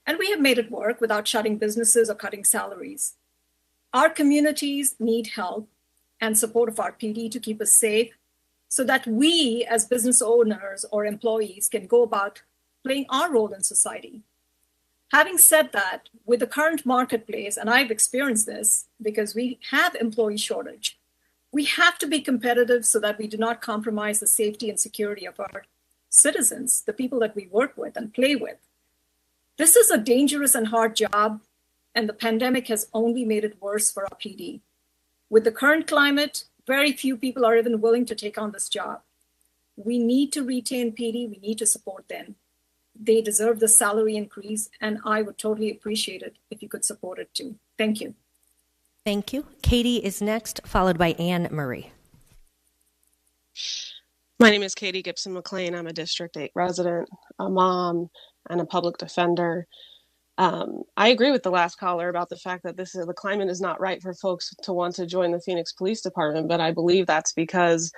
And we have made it work without shutting businesses or cutting salaries. Our communities need help and support of our PD to keep us safe so that we as business owners or employees can go about playing our role in society. Having said that, with the current marketplace, and I've experienced this because we have employee shortage, we have to be competitive so that we do not compromise the safety and security of our citizens, the people that we work with and play with. This is a dangerous and hard job, and the pandemic has only made it worse for our PD. With the current climate, very few people are even willing to take on this job. We need to retain PD, we need to support them. They deserve the salary increase, and I would totally appreciate it if you could support it too. Thank you. Thank you. Katie is next, followed by Anne Murray. My name is Katie Gibson McLean. I'm a District 8 resident, a mom, and a public defender. I agree with the last caller about the fact that the climate is not right for folks to want to join the Phoenix Police Department, but I believe that's because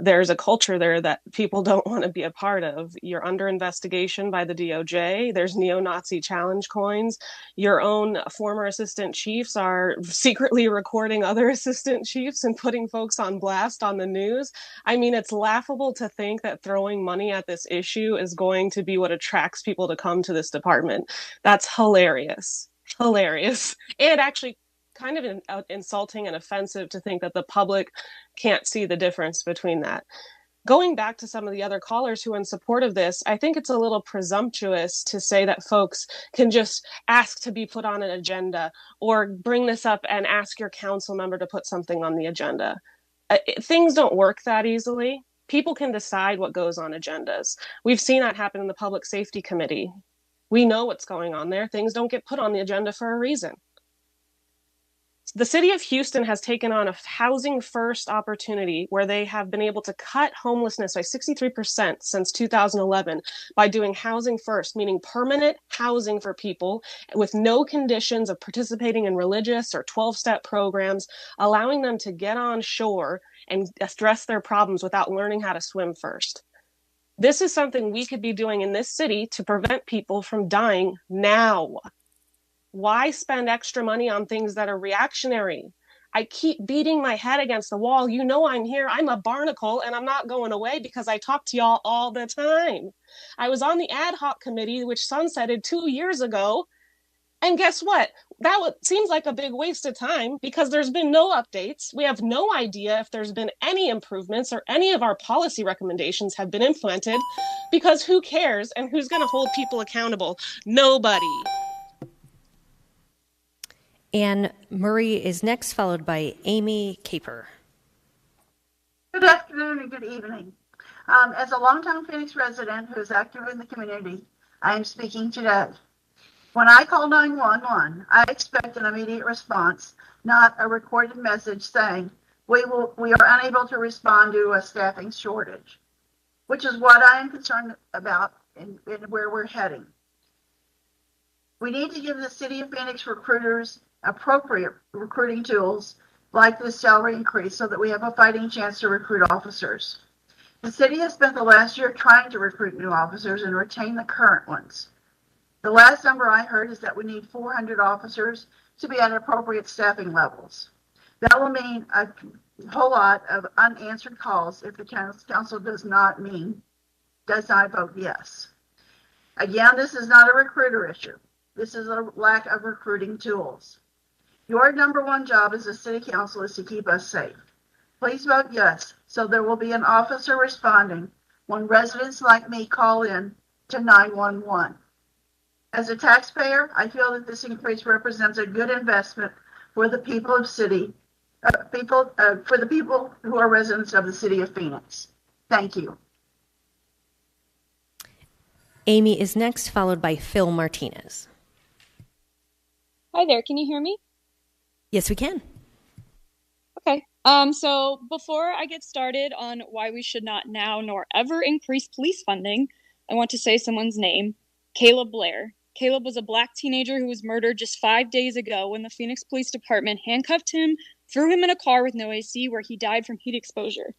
there's a culture there that people don't want to be a part of. You're under investigation by the DOJ. There's neo-Nazi challenge coins. Your own former assistant chiefs are secretly recording other assistant chiefs and putting folks on blast on the news. I mean, it's laughable to think that throwing money at this issue is going to be what attracts people to come to this department. That's hilarious. Hilarious. And actually kind of insulting and offensive to think that the public can't see the difference between that. Going back to some of the other callers who are in support of this, I think it's a little presumptuous to say that folks can just ask to be put on an agenda or bring this up and ask your council member to put something on the agenda. Things don't work that easily. People can decide what goes on agendas. We've seen that happen in the Public Safety Committee. We know what's going on there. Things don't get put on the agenda for a reason. The city of Houston has taken on a housing first opportunity where they have been able to cut homelessness by 63% since 2011 by doing housing first, meaning permanent housing for people with no conditions of participating in religious or 12-step programs, allowing them to get on shore and address their problems without learning how to swim first. This is something we could be doing in this city to prevent people from dying now. Why spend extra money on things that are reactionary? I keep beating my head against the wall. You know I'm here. I'm a barnacle, and I'm not going away because I talk to y'all all the time. I was on the ad hoc committee, which sunsetted 2 years ago. And guess what? Seems like a big waste of time because there's been no updates. We have no idea if there's been any improvements or any of our policy recommendations have been implemented because who cares and who's going to hold people accountable? Nobody. Anne Murray is next, followed by Amy Caper. Good afternoon and good evening. As a longtime Phoenix resident who is active in the community, I am speaking today. When I call 911, I expect an immediate response, not a recorded message saying, we are unable to respond due to a staffing shortage, which is what I am concerned about and where we're heading. We need to give the City of Phoenix recruiters appropriate recruiting tools like this salary increase so that we have a fighting chance to recruit officers. The city has spent the last year trying to recruit new officers and retain the current ones. The last number I heard is that we need 400 officers to be at appropriate staffing levels. That will mean a whole lot of unanswered calls if the council does not vote yes. Again, this is not a recruiter issue. This is a lack of recruiting tools. Your number one job as a city council is to keep us safe. Please vote yes, so there will be an officer responding when residents like me call in to 911. As a taxpayer, I feel that this increase represents a good investment for the people of for the people who are residents of the city of Phoenix. Thank you. Amy is next, followed by Phil Martinez. Hi there, can you hear me? Yes, we can. Okay. So before I get started on why we should not now nor ever increase police funding, I want to say someone's name, Caleb Blair. Caleb was a Black teenager who was murdered just 5 days ago when the Phoenix Police Department handcuffed him, threw him in a car with no AC where he died from heat exposure.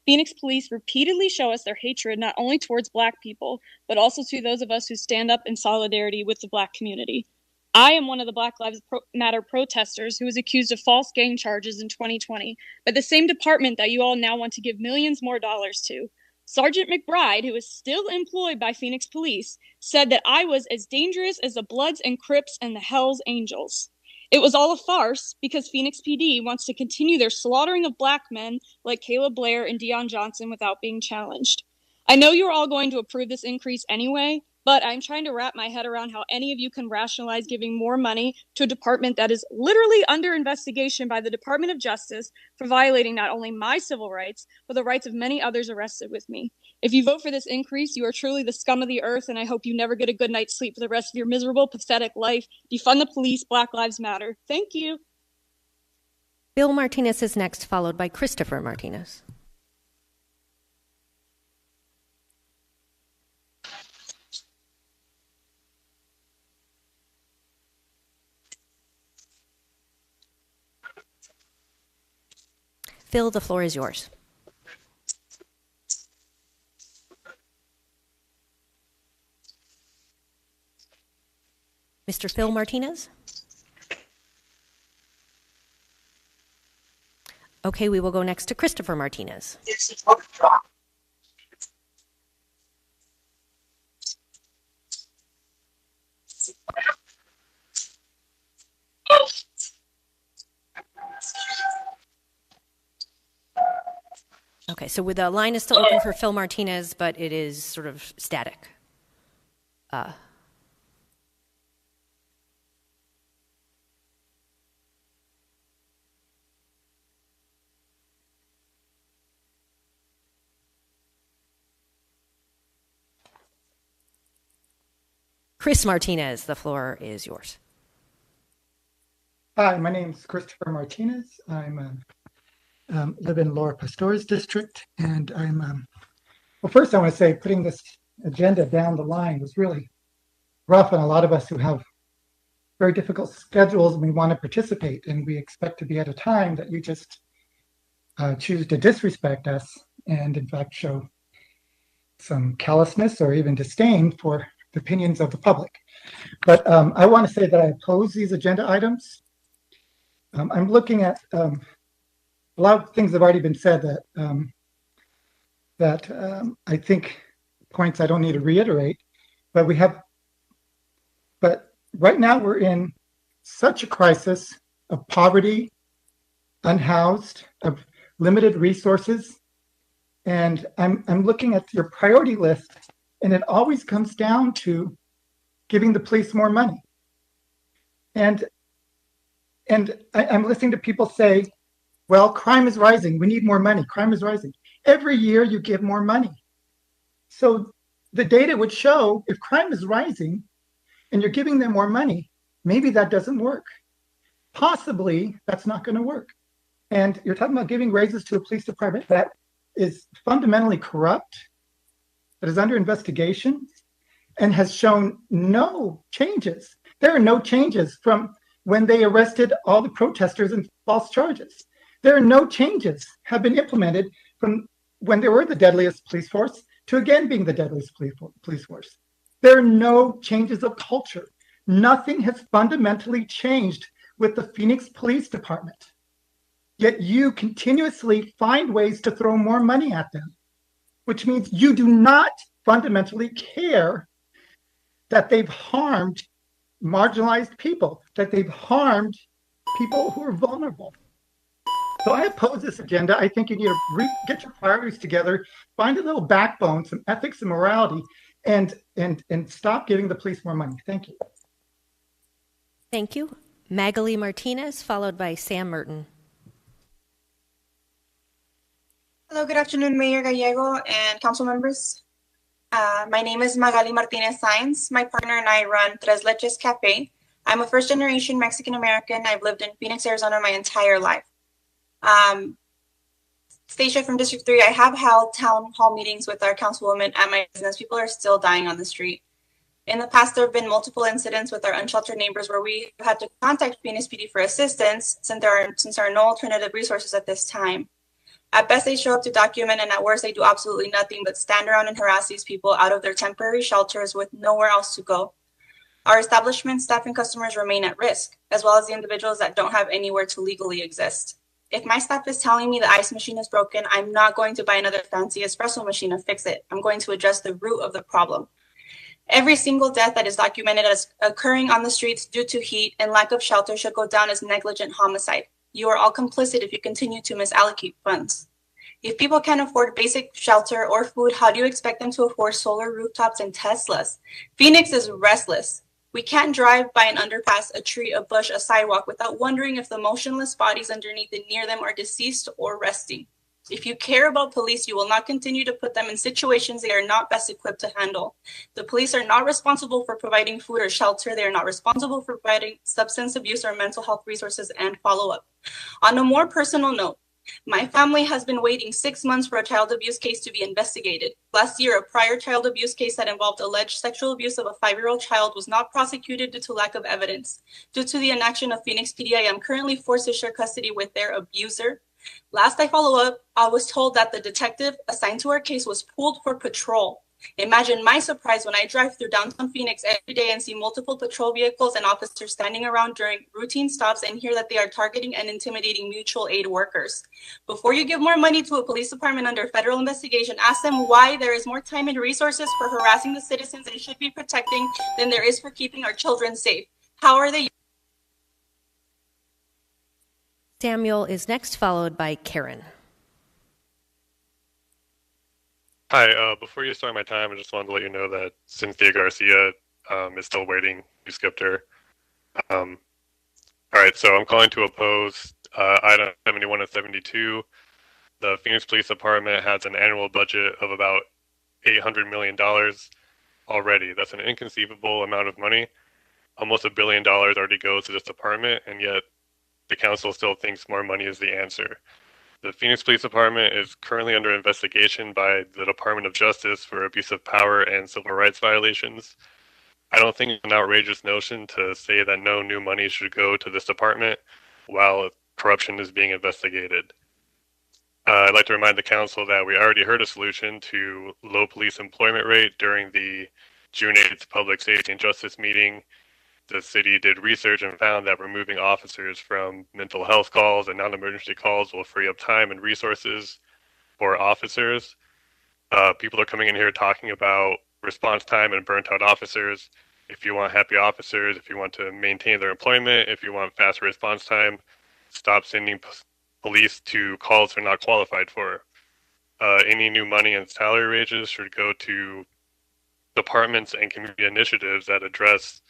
Phoenix police repeatedly show us their hatred not only towards Black people, but also to those of us who stand up in solidarity with the Black community. I am one of the Black Lives Matter protesters who was accused of false gang charges in 2020 by the same department that you all now want to give millions more dollars to. Sergeant McBride, who is still employed by Phoenix Police, said that I was as dangerous as the Bloods and Crips and the Hells Angels. It was all a farce because Phoenix PD wants to continue their slaughtering of Black men like Caleb Blair and Deion Johnson without being challenged. I know you're all going to approve this increase anyway, but I'm trying to wrap my head around how any of you can rationalize giving more money to a department that is literally under investigation by the Department of Justice for violating not only my civil rights, but the rights of many others arrested with me. If you vote for this increase, you are truly the scum of the earth, and I hope you never get a good night's sleep for the rest of your miserable, pathetic life. Defund the police. Black Lives Matter. Thank you. Bill Martinez is next, followed by Christopher Martinez. Phil, the floor is yours. Mr. Phil Martinez? Okay, we will go next to Christopher Martinez. Okay, so the line is still open for Phil Martinez, but it is sort of static. Chris Martinez, the floor is yours. Hi, my name is Christopher Martinez. I'm live in Laura Pastor's district, and I'm well, first I want to say putting this agenda down the line was really rough on a lot of us who have very difficult schedules, and we want to participate, and we expect to be at a time that you just choose to disrespect us and in fact show some callousness or even disdain for the opinions of the public. But I want to say that I oppose these agenda items. I'm looking at a lot of things have already been said that I think points I don't need to reiterate, but but right now we're in such a crisis of poverty, unhoused, of limited resources. And I'm looking at your priority list, and it always comes down to giving the police more money. And I'm listening to people say, well, crime is rising. We need more money. Crime is rising. Every year you give more money. So the data would show if crime is rising and you're giving them more money, maybe that doesn't work. Possibly that's not going to work. And you're talking about giving raises to a police department that is fundamentally corrupt, that is under investigation, and has shown no changes. There are no changes from when they arrested all the protesters and false charges. There are no changes have been implemented from when they were the deadliest police force to again being the deadliest police force. There are no changes of culture. Nothing has fundamentally changed with the Phoenix Police Department. Yet you continuously find ways to throw more money at them, which means you do not fundamentally care that they've harmed marginalized people, that they've harmed people who are vulnerable. So I oppose this agenda. I think you need to get your priorities together, find a little backbone, some ethics and morality, and stop giving the police more money. Thank you. Thank you. Magali Martinez, followed by Sam Merton. Hello, good afternoon, Mayor Gallego and council members. My name is Magali Martinez Sainz. My partner and I run Tres Leches Cafe. I'm a first-generation Mexican-American. I've lived in Phoenix, Arizona my entire life. Stacia from District 3, I have held town hall meetings with our councilwoman at my business. People are still dying on the street. In the past, there have been multiple incidents with our unsheltered neighbors where we have had to contact Phoenix PD for assistance since there are no alternative resources at this time. At best, they show up to document, and at worst, they do absolutely nothing but stand around and harass these people out of their temporary shelters with nowhere else to go. Our establishment staff and customers remain at risk, as well as the individuals that don't have anywhere to legally exist. If my staff is telling me the ice machine is broken, I'm not going to buy another fancy espresso machine to fix it. I'm going to address the root of the problem. Every single death that is documented as occurring on the streets due to heat and lack of shelter should go down as negligent homicide. You are all complicit if you continue to misallocate funds. If people can't afford basic shelter or food, how do you expect them to afford solar rooftops and Teslas? Phoenix is restless. We can't drive by an underpass, a tree, a bush, a sidewalk without wondering if the motionless bodies underneath and near them are deceased or resting. If you care about police, you will not continue to put them in situations they are not best equipped to handle. The police are not responsible for providing food or shelter. They are not responsible for providing substance abuse or mental health resources and follow-up. On a more personal note, my family has been waiting 6 months for a child abuse case to be investigated. Last year, a prior child abuse case that involved alleged sexual abuse of a 5-year-old child was not prosecuted due to lack of evidence. Due to the inaction of Phoenix PD, I am currently forced to share custody with their abuser. Last I followed up, I was told that the detective assigned to our case was pulled for patrol. Imagine my surprise when I drive through downtown Phoenix every day and see multiple patrol vehicles and officers standing around during routine stops and hear that they are targeting and intimidating mutual aid workers. Before you give more money to a police department under federal investigation, ask them why there is more time and resources for harassing the citizens they should be protecting than there is for keeping our children safe. How are they? Samuel is next, followed by Karen. Hi, before you start my time, I just wanted to let you know that Cynthia Garcia is still waiting. You skipped her. All right, so I'm calling to oppose item 71 and 72. The Phoenix Police Department has an annual budget of about $800 million already. That's an inconceivable amount of money. Almost $1 billion already goes to this department, and yet the council still thinks more money is the answer. The Phoenix Police Department is currently under investigation by the Department of Justice for abuse of power and civil rights violations. I don't think it's an outrageous notion to say that no new money should go to this department while corruption is being investigated. I'd like to remind the council that we already heard a solution to low police employment rate during the June 8th Public Safety and Justice meeting the city did research and found that removing officers from mental health calls and non-emergency calls will free up time and resources for officers. People are coming in here talking about response time and burnt out officers. If you want happy officers, if you want to maintain their employment, if you want faster response time, stop sending police to calls they're not qualified for. Any new money and salary raises should go to departments and community initiatives that address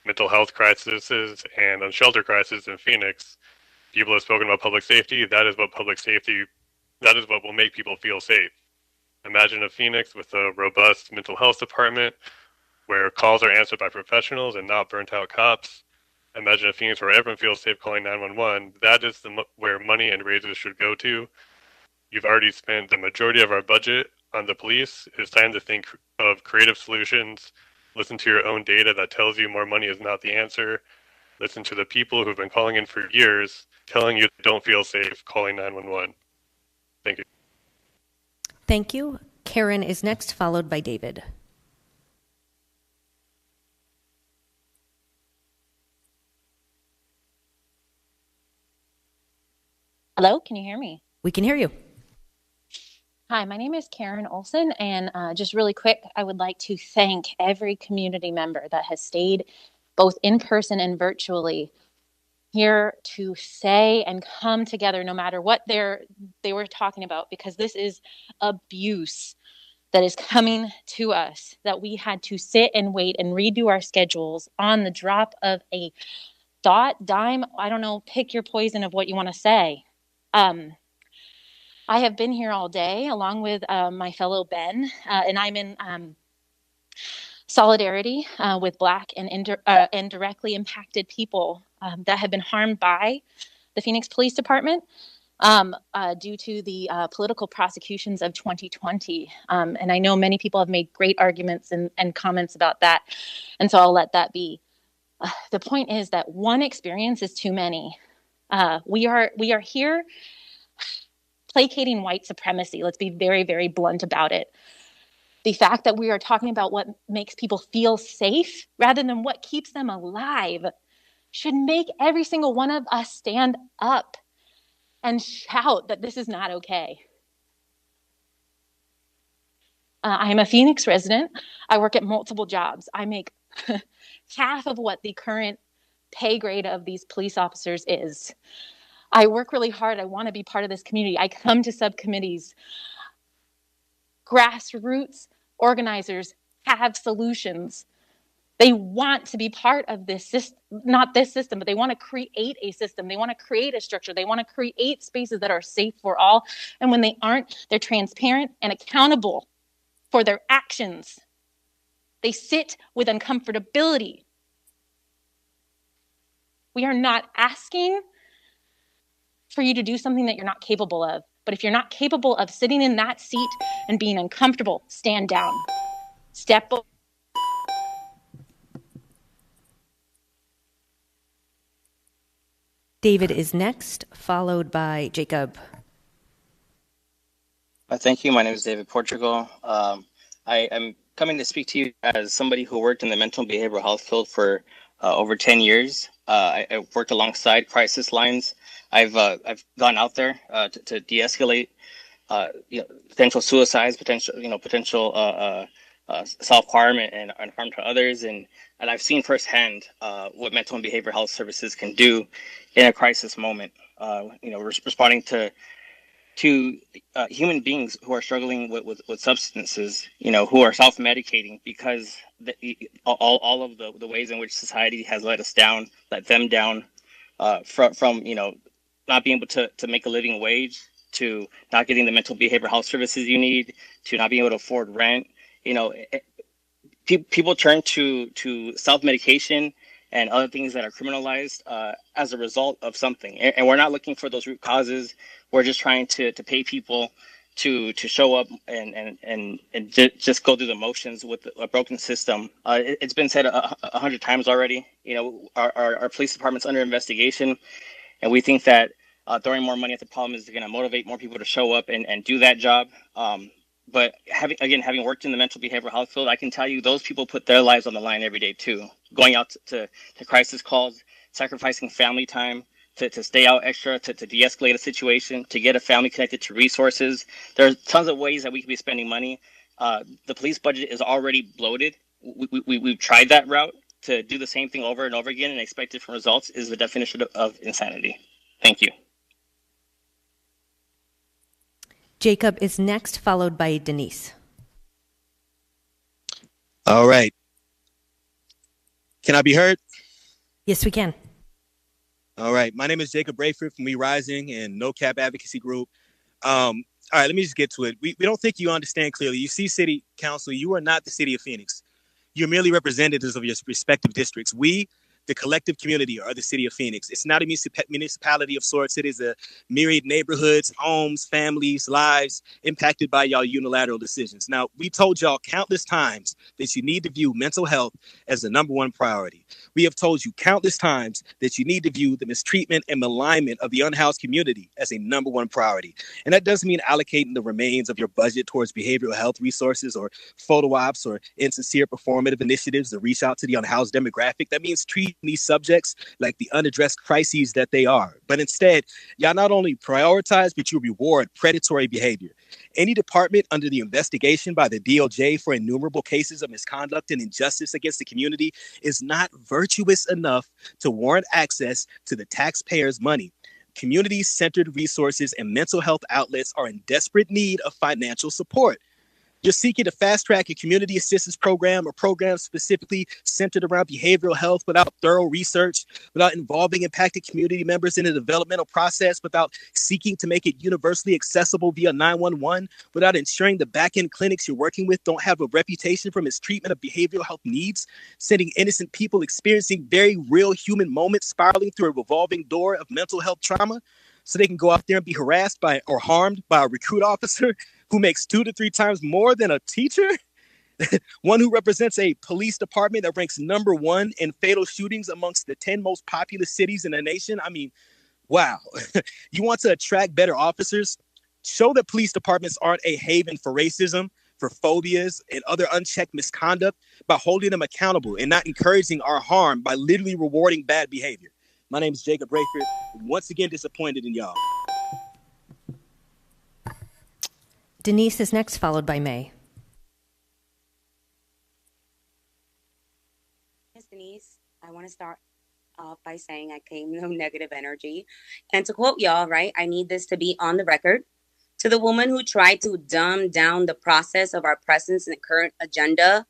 mental health crises and shelter crisis in Phoenix. People have spoken about public safety. That is what will make people feel safe. Imagine a Phoenix with a robust mental health department where calls are answered by professionals and not burnt out cops. Imagine a Phoenix where everyone feels safe calling 911. That is where money and raises should go to. You've already spent the majority of our budget on the police. It's time to think of creative solutions. Listen to your own data that tells you more money is not the answer. Listen to the people who've been calling in for years, telling you don't feel safe calling 911. Thank you. Thank you. Karen is next, followed by David. Hello, can you hear me? We can hear you. Hi, my name is Karen Olson, and just really quick, I would like to thank every community member that has stayed both in person and virtually here to say and come together no matter what they were talking about, because this is abuse that is coming to us, that we had to sit and wait and redo our schedules on the drop of a dime, I don't know, pick your poison of what you want to say. I have been here all day along with my fellow Ben, and I'm in solidarity with Black and directly impacted people that have been harmed by the Phoenix Police Department due to the political prosecutions of 2020. And I know many people have made great arguments and comments about that, and so I'll let that be. The point is that one experience is too many. We are here placating white supremacy. Let's be very, very blunt about it. The fact that we are talking about what makes people feel safe rather than what keeps them alive should make every single one of us stand up and shout that this is not okay. I am a Phoenix resident. I work at multiple jobs. I make half of what the current pay grade of these police officers is. I work really hard. I want to be part of this community. I come to subcommittees. Grassroots organizers have solutions. They want to be part of this system, not this system, but they want to create a system. They want to create a structure. They want to create spaces that are safe for all. And when they aren't, they're transparent and accountable for their actions. They sit with uncomfortability. We are not asking for you to do something that you're not capable of. But if you're not capable of sitting in that seat and being uncomfortable, stand down. Step up. David is next, followed by Jacob. Thank you. My name is David Portugal. I am coming to speak to you as somebody who worked in the mental and behavioral health field for over 10 years. I worked alongside crisis lines. I've gone out there to de-escalate potential suicides, potential self-harm and harm to others, and I've seen firsthand what mental and behavioral health services can do in a crisis moment. Responding to human beings who are struggling with substances, who are self-medicating because all of the ways in which society has let them down, from not being able to make a living wage, to not getting the mental behavioral health services you need, to not being able to afford rent. People turn to self-medication and other things that are criminalized as a result of something. And we're not looking for those root causes. We're just trying to pay people to show up and just go through the motions with a broken system. It's been said 100 times already. Our police department's under investigation, and we think that throwing more money at the problem is going to motivate more people to show up and do that job. But having worked in the mental behavioral health field, I can tell you those people put their lives on the line every day too. going out to crisis calls, sacrificing family time to stay out extra, to de-escalate a situation, to get a family connected to resources. There are tons of ways that we could be spending money. The police budget is already bloated. We've tried that route. To do the same thing over and over again and expect different results is the definition of insanity. Thank you. Jacob is next, followed by Denise. All right. Can I be heard? Yes, we can. All right. My name is Jacob Brayford from We Rising and No Cap Advocacy Group. All right, let me just get to it. We don't think you understand clearly. You see, City Council, you are not the City of Phoenix. You're merely representatives of your respective districts. We, the collective community, are the City of Phoenix. It's not a municipality of sorts. It is a myriad neighborhoods, homes, families, lives impacted by y'all unilateral decisions. Now, we told y'all countless times that you need to view mental health as the number one priority. We have told you countless times that you need to view the mistreatment and malignment of the unhoused community as a number one priority. And that doesn't mean allocating the remains of your budget towards behavioral health resources or photo ops or insincere performative initiatives to reach out to the unhoused demographic. That means treating these subjects like the unaddressed crises that they are. But instead, y'all not only prioritize, but you reward predatory behavior. Any department under the investigation by the DOJ for innumerable cases of misconduct and injustice against the community is not virtuous enough to warrant access to the taxpayers' money. Community-centered resources and mental health outlets are in desperate need of financial support. You're seeking to fast-track a community assistance program or programs specifically centered around behavioral health without thorough research, without involving impacted community members in the developmental process, without seeking to make it universally accessible via 911, without ensuring the back-end clinics you're working with don't have a reputation for mistreatment of behavioral health needs, sending innocent people experiencing very real human moments spiraling through a revolving door of mental health trauma so they can go out there and be harassed by or harmed by a recruit officer who makes 2 to 3 times more than a teacher, one who represents a police department that ranks number 1 in fatal shootings amongst the 10 most populous cities in the nation. I mean, wow. You want to attract better officers? Show that police departments aren't a haven for racism, for phobias, and other unchecked misconduct by holding them accountable and not encouraging our harm by literally rewarding bad behavior. My name is Jacob Brayford. Once again, disappointed in y'all. Denise is next, followed by May. Ms. Denise, I want to start off by saying I came no negative energy. And to quote y'all, right, I need this to be on the record. To the woman who tried to dumb down the process of our presence in the current agenda,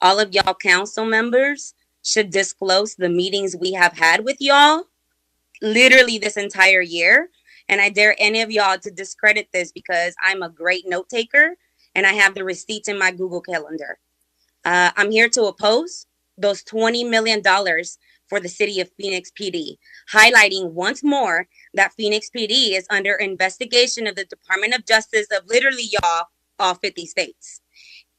all of y'all council members should disclose the meetings we have had with y'all literally this entire year. And I dare any of y'all to discredit this because I'm a great note taker and I have the receipts in my Google Calendar. I'm here to oppose those $20 million for the city of Phoenix PD, highlighting once more that Phoenix PD is under investigation of the Department of Justice of literally y'all, all 50 states.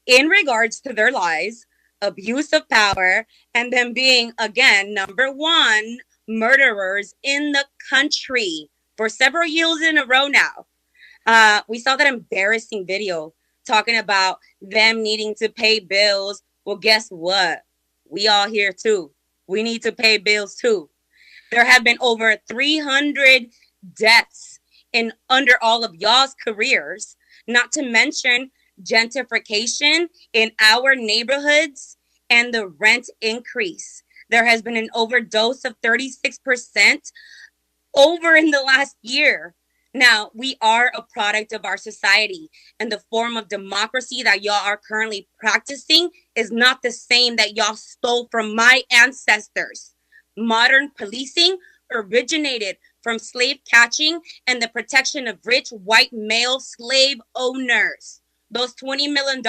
In regards to their lies, abuse of power, and them being, again, number 1 murderers in the country for several years in a row now. We saw that embarrassing video talking about them needing to pay bills. Well, guess what? We all here too. We need to pay bills too. There have been over 300 deaths in under all of y'all's careers, not to mention gentrification in our neighborhoods and the rent increase. There has been an overdose of 36% over in the last year. Now, we are a product of our society, and the form of democracy that y'all are currently practicing is not the same that y'all stole from my ancestors. Modern policing originated from slave catching and the protection of rich white male slave owners. Those $20 million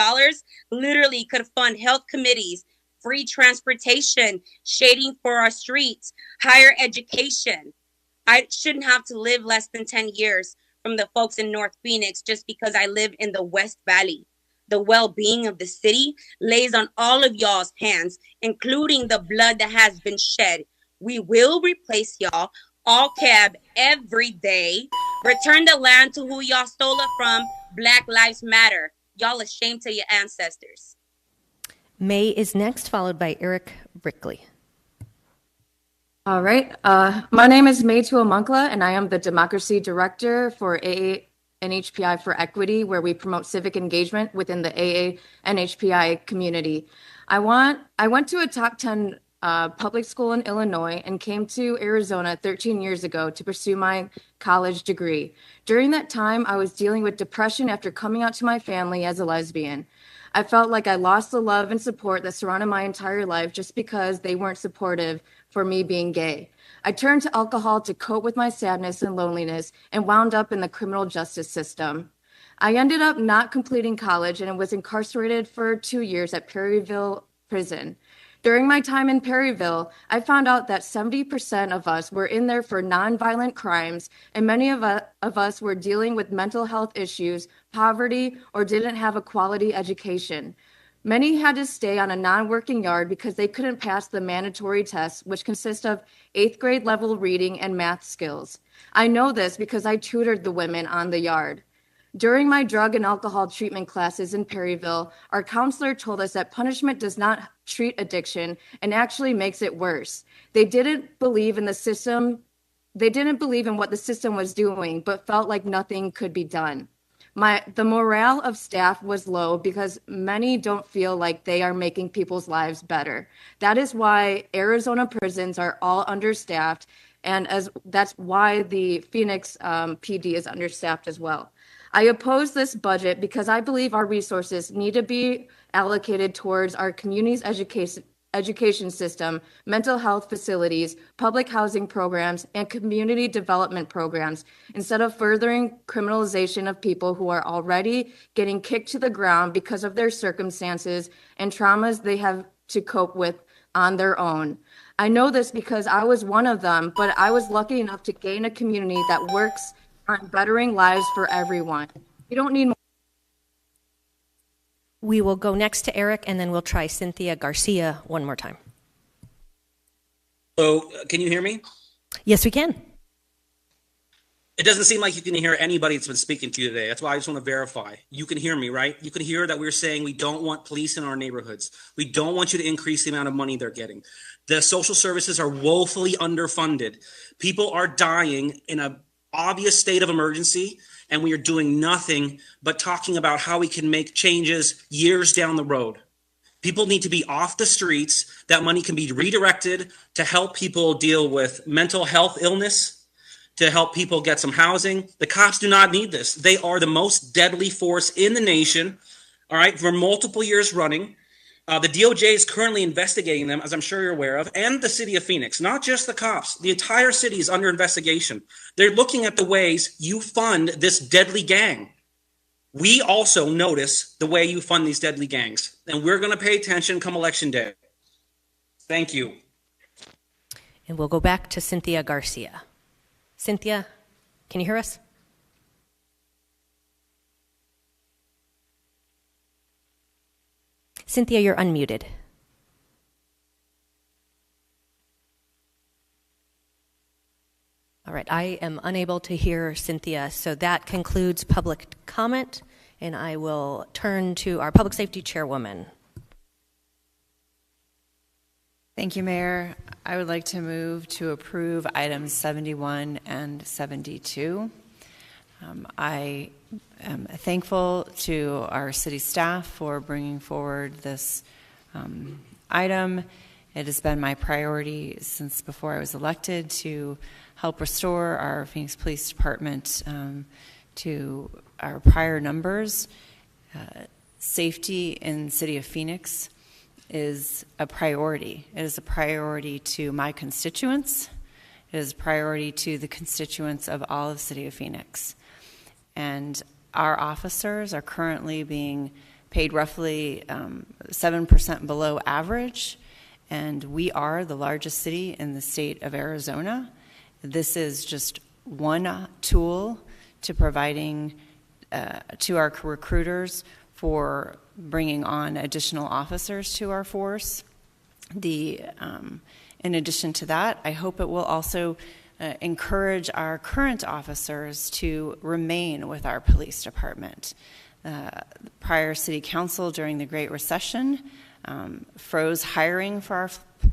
literally could fund health committees, free transportation, shading for our streets, higher education. I shouldn't have to live less than 10 years from the folks in North Phoenix just because I live in the West Valley. The well-being of the city lays on all of y'all's hands, including the blood that has been shed. We will replace y'all, all cab every day. Return the land to who y'all stole it from. Black Lives Matter. Y'all ashamed to your ancestors. May is next, followed by Eric Brickley. All right. My name is Maytu Omunkla, and I am the Democracy Director for AA NHPI for Equity, where we promote civic engagement within the AA NHPI community. I went to a top 10 public school in Illinois and came to Arizona 13 years ago to pursue my college degree. During that time, I was dealing with depression after coming out to my family as a lesbian. I felt like I lost the love and support that surrounded my entire life just because they weren't supportive for me being gay. I turned to alcohol to cope with my sadness and loneliness and wound up in the criminal justice system. I ended up not completing college and was incarcerated for 2 years at Perryville Prison. During my time in Perryville, I found out that 70% of us were in there for nonviolent crimes, and many of us were dealing with mental health issues, poverty, or didn't have a quality education. Many had to stay on a non-working yard because they couldn't pass the mandatory tests, which consist of 8th grade level reading and math skills. I know this because I tutored the women on the yard. During my drug and alcohol treatment classes in Perryville, our counselor told us that punishment does not treat addiction and actually makes it worse. They didn't believe in the system. They didn't believe in what the system was doing, but felt like nothing could be done. The morale of staff was low because many don't feel like they are making people's lives better. That is why Arizona prisons are all understaffed, and that's why the Phoenix PD is understaffed as well. I oppose this budget because I believe our resources need to be allocated towards our community's education system, mental health facilities, public housing programs, and community development programs, instead of furthering criminalization of people who are already getting kicked to the ground because of their circumstances and traumas they have to cope with on their own. I know this because I was one of them, but I was lucky enough to gain a community that works on bettering lives for everyone. We don't need more. We will go next to Eric, and then we'll try Cynthia Garcia one more time. So, can you hear me? Yes, we can. It doesn't seem like you can hear anybody that's been speaking to you today. That's why I just want to verify. You can hear me, right? You can hear that we're saying we don't want police in our neighborhoods. We don't want you to increase the amount of money they're getting. The social services are woefully underfunded. People are dying in an obvious state of emergency, and we are doing nothing but talking about how we can make changes years down the road. People need to be off the streets. That money can be redirected to help people deal with mental health illness, to help people get some housing. The cops do not need this. They are the most deadly force in the nation, all right, for multiple years running. The DOJ is currently investigating them, as I'm sure you're aware of, and the city of Phoenix, not just the cops. The entire city is under investigation. They're looking at the ways you fund this deadly gang. We also notice the way you fund these deadly gangs, and we're going to pay attention come election day. Thank you. And we'll go back to Cynthia Garcia. Cynthia, can you hear us? Cynthia, you're unmuted. All right, I am unable to hear Cynthia, so that concludes public comment, and I will turn to our Public Safety Chairwoman. Thank you, Mayor. I would like to move to approve items 71 and 72. I am thankful to our city staff for bringing forward this item. It has been my priority since before I was elected to help restore our Phoenix Police Department to our prior numbers. Safety in the city of Phoenix is a priority. It is a priority to my constituents. It is a priority to the constituents of all of the city of Phoenix. And our officers are currently being paid roughly 7% below average, and we are the largest city in the state of Arizona. This is just one tool to providing to our recruiters for bringing on additional officers to our force. In addition to that, I hope it will also encourage our current officers to remain with our police department. Prior city council during the Great Recession froze hiring for our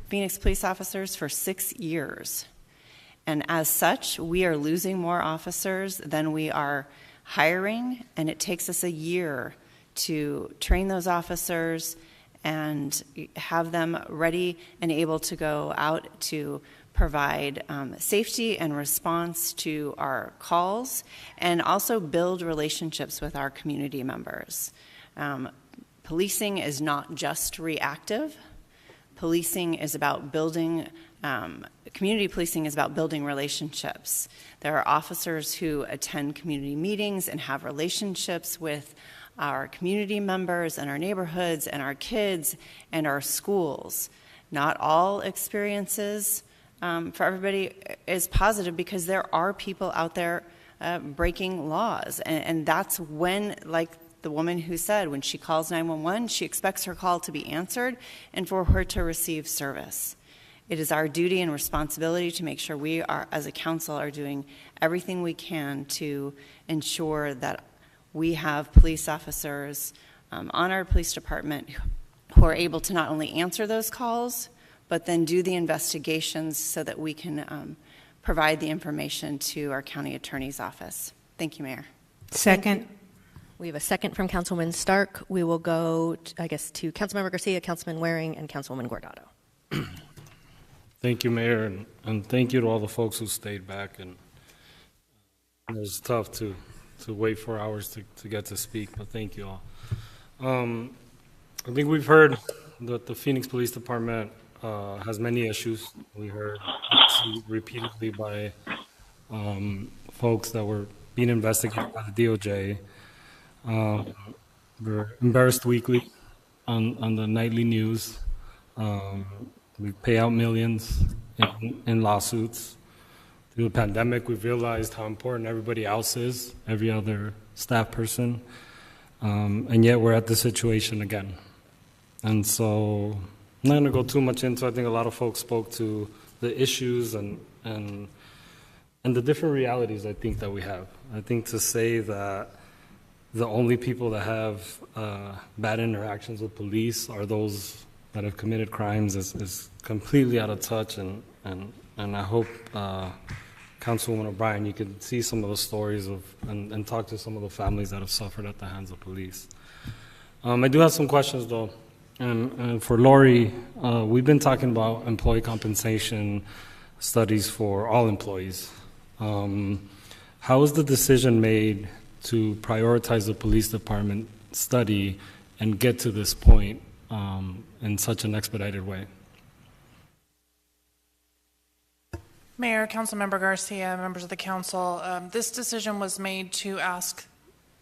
Phoenix police officers for 6 years. And as such, we are losing more officers than we are hiring, and it takes us a year to train those officers and have them ready and able to go out to provide safety and response to our calls, and also build relationships with our community members. Policing is not just reactive. Policing is about building, community policing is about building relationships. There are officers who attend community meetings and have relationships with our community members and our neighborhoods and our kids and our schools. Not all experiences for everybody is positive, because there are people out there breaking laws. And that's when, like the woman who said, when she calls 911, she expects her call to be answered and for her to receive service. It is our duty and responsibility to make sure we are, as a council, are doing everything we can to ensure that we have police officers on our police department who are able to not only answer those calls, but then do the investigations so that we can provide the information to our county attorney's office. Thank you, Mayor. Second. We have a second from Councilwoman Stark. We will go, I guess, to Councilmember Garcia, Councilman Waring, and Councilwoman Guardado. Thank you, Mayor, and thank you to all the folks who stayed back. And it was tough to wait 4 hours to get to speak, but thank you all. I think we've heard that the Phoenix Police Department has many issues. We heard repeatedly by folks that were being investigated by the DOJ. We're embarrassed weekly on the nightly news. We pay out millions in lawsuits. Through the pandemic, we've realized how important everybody else is, every other staff person, and yet we're at this situation again. And so I'm not going to go too much into it. I think a lot of folks spoke to the issues and the different realities I think that we have. I think to say that the only people that have bad interactions with police are those that have committed crimes is completely out of touch, and I hope Councilwoman O'Brien, you could see some of the stories of and talk to some of the families that have suffered at the hands of police. I do have some questions though, and for Lori, we've been talking about employee compensation studies for all employees. How was the decision made to prioritize the police department study and get to this point in such an expedited way? Mayor, Councilmember Garcia, members of the council, this decision was made to ask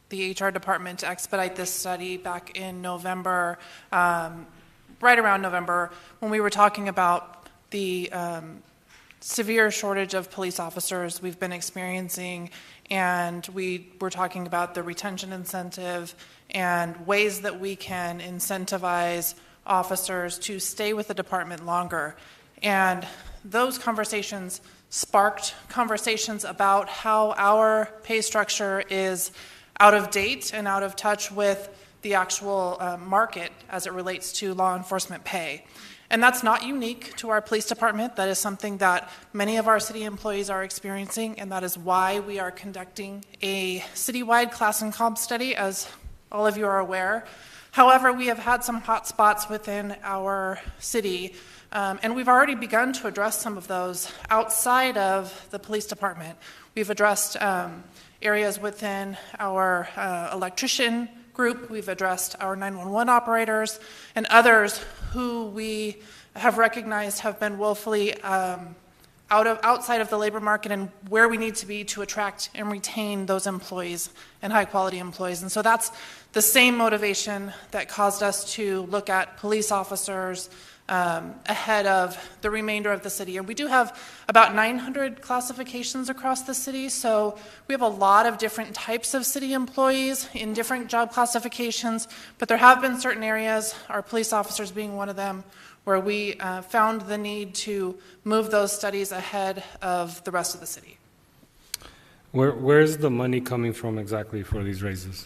the HR department to expedite this study back in November, right around November, when we were talking about the severe shortage of police officers we've been experiencing, and we were talking about the retention incentive and ways that we can incentivize officers to stay with the department longer. And those conversations sparked conversations about how our pay structure is out of date and out of touch with the actual market as it relates to law enforcement pay. And that's not unique to our police department. That is something that many of our city employees are experiencing, and that is why we are conducting a citywide class and comp study, as all of you are aware. However, we have had some hot spots within our city, and we've already begun to address some of those outside of the police department. We've addressed areas within our electrician group. We've addressed our 911 operators and others who we have recognized have been woefully outside of the labor market and where we need to be to attract and retain those employees and high quality employees. And so that's the same motivation that caused us to look at police officers ahead of the remainder of the city. And we do have about 900 classifications across the city, so we have a lot of different types of city employees in different job classifications, but there have been certain areas, our police officers being one of them, where we found the need to move those studies ahead of the rest of the city. Where's the money coming from exactly for these raises?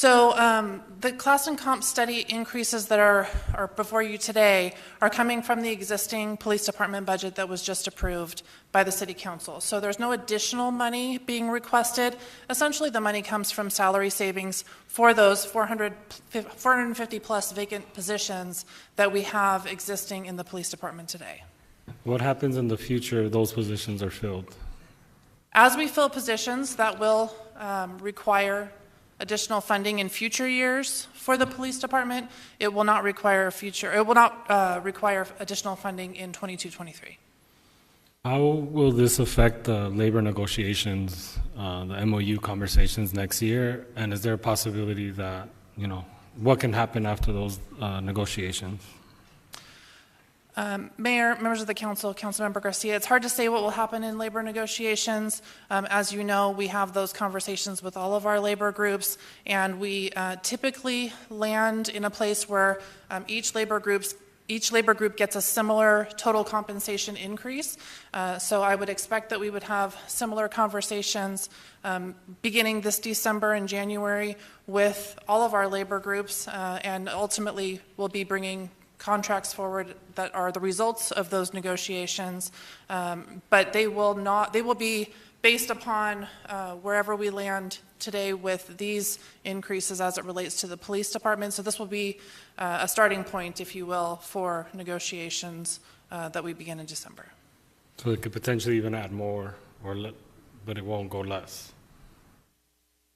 So the class and comp study increases that are before you today are coming from the existing police department budget that was just approved by the city council. So there's no additional money being requested. Essentially, the money comes from salary savings for those 450 plus vacant positions that we have existing in the police department today. What happens in the future if those positions are filled? As we fill positions, that will require additional funding in future years for the police department. It will not require require additional funding in 22-23. How will this affect the labor negotiations, the MOU conversations next year? And is there a possibility that, what can happen after those negotiations? Mayor, members of the council, Councilmember Garcia, it's hard to say what will happen in labor negotiations. As you know, we have those conversations with all of our labor groups, and we typically land in a place where each labor group gets a similar total compensation increase. So I would expect that we would have similar conversations beginning this December and January with all of our labor groups, and ultimately we'll be bringing contracts forward that are the results of those negotiations, but they will be based upon wherever we land today with these increases as it relates to the police department. So this will be a starting point, if you will, for negotiations that we begin in December. So it could potentially even add more, but it won't go less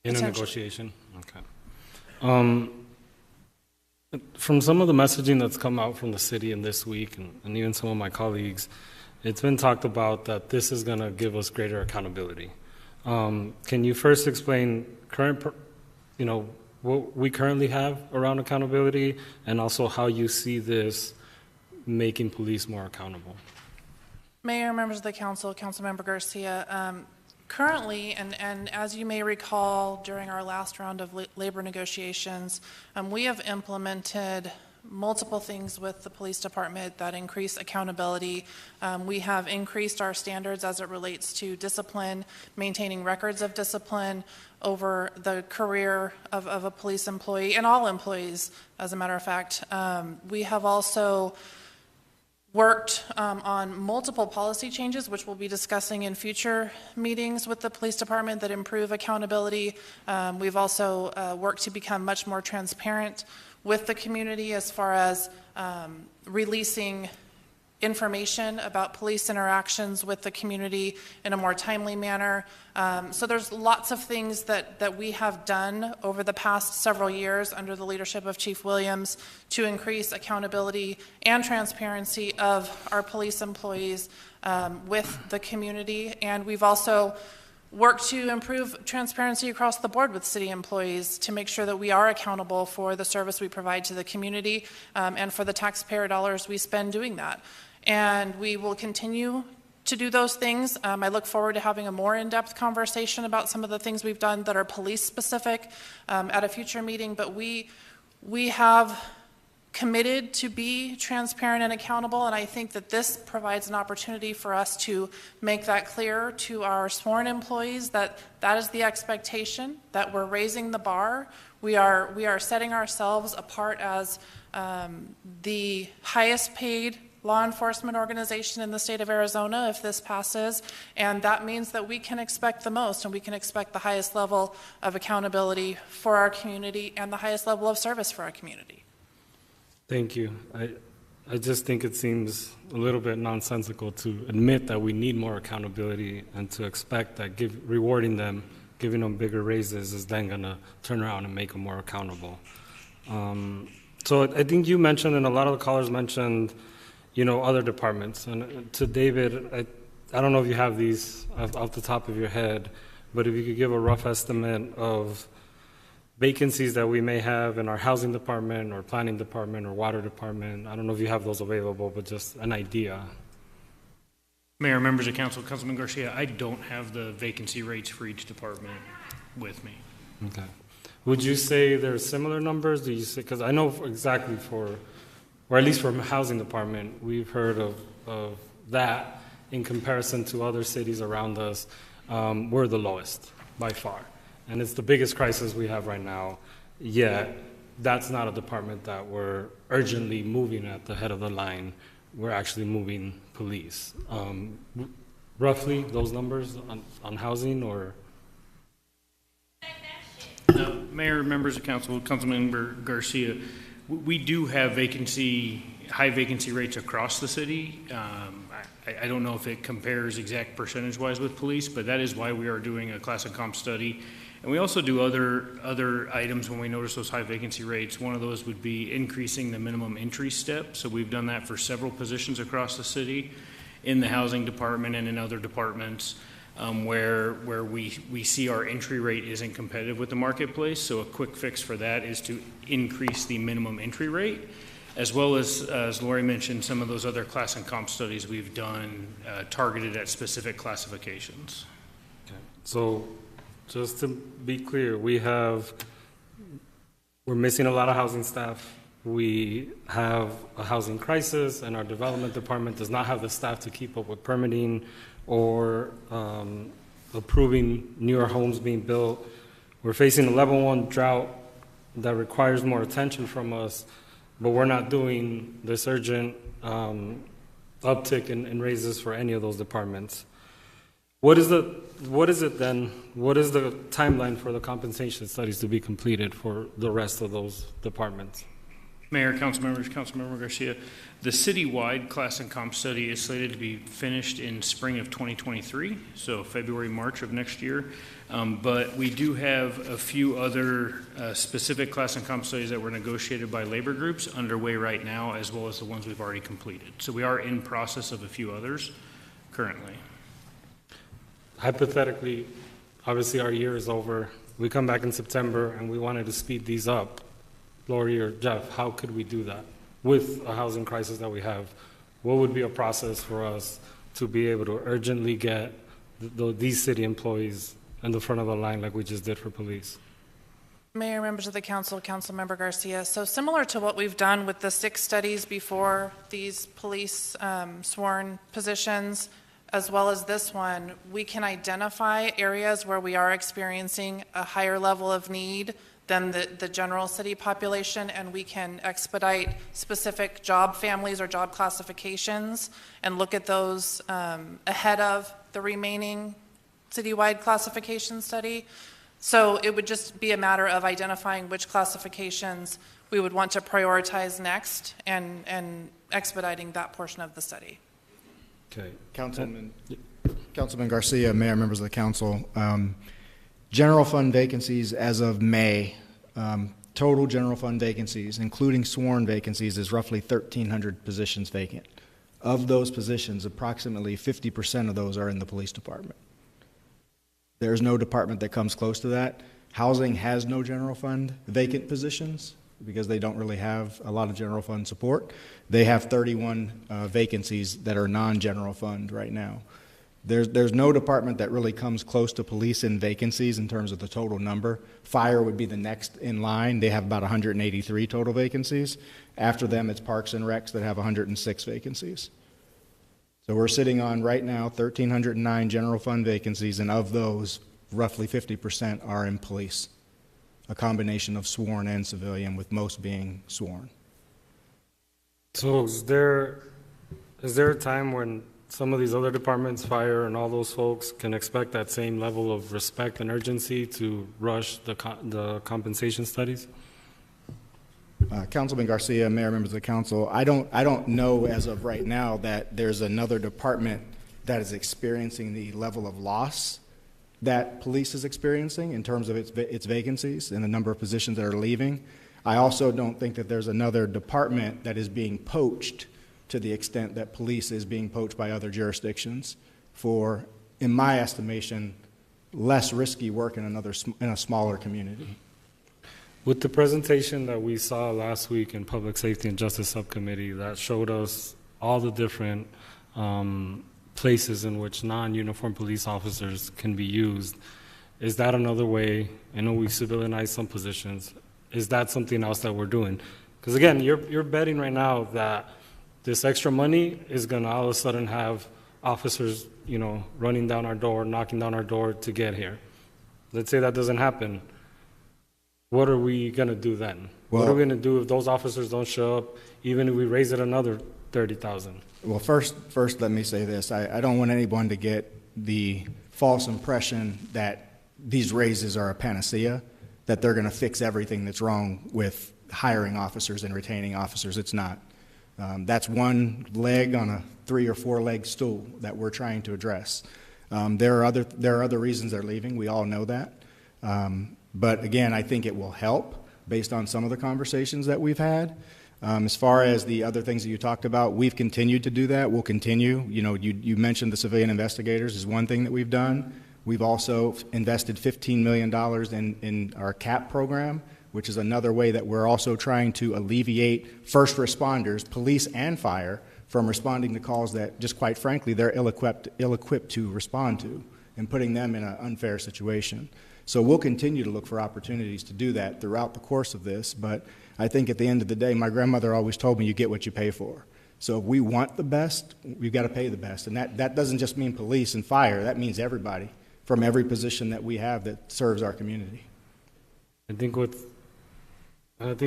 in a negotiation? Okay. From some of the messaging that's come out from the city in this week, and even some of my colleagues, it's been talked about that this is going to give us greater accountability. Can you first explain what we currently have around accountability, and also how you see this making police more accountable? Mayor, members of the council, Councilmember Garcia, currently, and as you may recall during our last round of labor negotiations, we have implemented multiple things with the police department that increase accountability. We have increased our standards as it relates to discipline, maintaining records of discipline over the career of a police employee, and all employees, as a matter of fact. We have also worked on multiple policy changes, which we'll be discussing in future meetings with the police department, that improve accountability. We've also worked to become much more transparent with the community as far as releasing information about police interactions with the community in a more timely manner. So there's lots of things that we have done over the past several years under the leadership of Chief Williams to increase accountability and transparency of our police employees with the community. And we've also worked to improve transparency across the board with city employees to make sure that we are accountable for the service we provide to the community and for the taxpayer dollars we spend doing that. And we will continue to do those things. I look forward to having a more in-depth conversation about some of the things we've done that are police specific at a future meeting, but we have committed to be transparent and accountable, and I think that this provides an opportunity for us to make that clear to our sworn employees that that is the expectation, that we're raising the bar. We are setting ourselves apart as the highest paid law enforcement organization in the state of Arizona if this passes, and that means that we can expect the most, and we can expect the highest level of accountability for our community and the highest level of service for our community. Thank you. I just think it seems a little bit nonsensical to admit that we need more accountability and to expect that rewarding them, giving them bigger raises is then going to turn around and make them more accountable. So I think you mentioned, and a lot of the callers mentioned, other departments. And to David, I don't know if you have these off the top of your head, but if you could give a rough estimate of vacancies that we may have in our housing department or planning department or water department. I don't know if you have those available, but just an idea. Mayor, members of council, Councilman Garcia, I don't have the vacancy rates for each department with me. Okay. Would you say there's similar numbers? Do you say, because I know exactly or at least for housing department, we've heard of that in comparison to other cities around us. We're the lowest by far. And it's the biggest crisis we have right now. yeah, that's not a department that we're urgently moving at the head of the line. We're actually moving police. Roughly those numbers on housing, or? Mayor, members of council, Councilmember Garcia, we do have high vacancy rates across the city. I don't know if it compares exact percentage-wise with police, but that is why we are doing a class and comp study. And we also do other items when we notice those high vacancy rates. One of those would be increasing the minimum entry step. So we've done that for several positions across the city, in the housing department and in other departments, where we see our entry rate isn't competitive with the marketplace. So a quick fix for that is to increase the minimum entry rate, as well as Lori mentioned, some of those other class and comp studies we've done targeted at specific classifications. Okay. So just to be clear, we're missing a lot of housing staff. We have a housing crisis, and our development department does not have the staff to keep up with permitting or approving newer homes being built. We're facing a level 1 drought that requires more attention from us, but we're not doing this urgent uptick in raises for any of those departments. What is the timeline for the compensation studies to be completed for the rest of those departments? Mayor, council members, Councilmember Garcia, the citywide class and comp study is slated to be finished in spring of 2023, so February, March of next year. But we do have a few other specific class and comp studies that were negotiated by labor groups underway right now, as well as the ones we've already completed. So we are in process of a few others currently. Hypothetically, obviously our year is over. We come back in September and we wanted to speed these up. Lori or Jeff, how could we do that with a housing crisis that we have? What would be a process for us to be able to urgently get these city employees in the front of the line like we just did for police? Mayor, members of the council, Councilmember Garcia. So similar to what we've done with the 6 studies before these police sworn positions, as well as this one, we can identify areas where we are experiencing a higher level of need than the general city population, and we can expedite specific job families or job classifications and look at those ahead of the remaining citywide classification study. So it would just be a matter of identifying which classifications we would want to prioritize next and expediting that portion of the study. Okay. Councilman Garcia, Mayor, members of the council. General fund vacancies as of May, total general fund vacancies, including sworn vacancies, is roughly 1,300 positions vacant. Of those positions, approximately 50% of those are in the police department. There's no department that comes close to that. Housing has no general fund vacant positions because they don't really have a lot of general fund support. They have 31 vacancies that are non-general fund right now. There's no department that really comes close to police in vacancies in terms of the total number. Fire would be the next in line. They have about 183 total vacancies. After them, it's Parks and Recs that have 106 vacancies. So we're sitting on right now 1,309 general fund vacancies, and of those, roughly 50% are in police, a combination of sworn and civilian, with most being sworn. So is there a time when some of these other departments, fire and all those folks, can expect that same level of respect and urgency to rush the compensation studies? Councilman Garcia, Mayor, members of the council, I don't know as of right now that there's another department that is experiencing the level of loss that police is experiencing in terms of its vacancies and the number of positions that are leaving. I also don't think that there's another department that is being poached to the extent that police is being poached by other jurisdictions for, in my estimation, less risky work in a smaller community. With the presentation that we saw last week in Public Safety and Justice Subcommittee that showed us all the different places in which non-uniformed police officers can be used, is that another way? I know we civilianize some positions. Is that something else that we're doing? Because again, you're betting right now that this extra money is going to all of a sudden have officers, running down our door, knocking down our door to get here. Let's say that doesn't happen. what are we going to do then? What are we going to do if those officers don't show up, even if we raise it another 30,000? Well, first, let me say this. I don't want anyone to get the false impression that these raises are a panacea, that they're going to fix everything that's wrong with hiring officers and retaining officers. It's not. That's one leg on a 3 or 4 leg stool that we're trying to address. There are other reasons they're leaving. We all know that. But again, I think it will help based on some of the conversations that we've had. As far as the other things that you talked about, we've continued to do that. We'll continue. You know, you mentioned the civilian investigators is one thing that we've done. We've also invested $15 million in our CAP program, which is another way that we're also trying to alleviate first responders, police and fire, from responding to calls that, just quite frankly, they're ill-equipped to respond to, and putting them in an unfair situation. So we'll continue to look for opportunities to do that throughout the course of this, but I think at the end of the day, my grandmother always told me you get what you pay for. So if we want the best, we've got to pay the best. And that doesn't just mean police and fire, that means everybody from every position that we have that serves our community. I think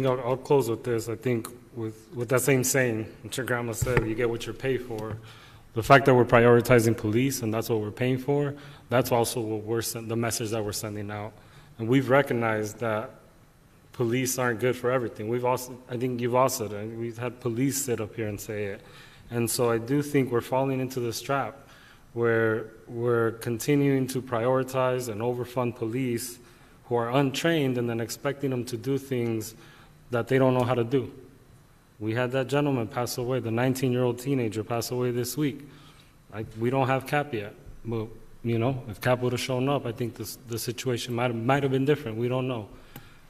I'll close with this. I think with that same saying, what your grandma said, you get what you pay for. The fact that we're prioritizing police and that's what we're paying for, that's also what the message that we're sending out. And we've recognized that police aren't good for everything. I think you've all said it. We've had police sit up here and say it. And so I do think we're falling into this trap where we're continuing to prioritize and overfund police who are untrained and then expecting them to do things that they don't know how to do. We had that gentleman pass away, the 19-year-old teenager pass away this week. We don't have CAP yet, but you know, if CAP would have shown up, I think the situation might have been different. We don't know.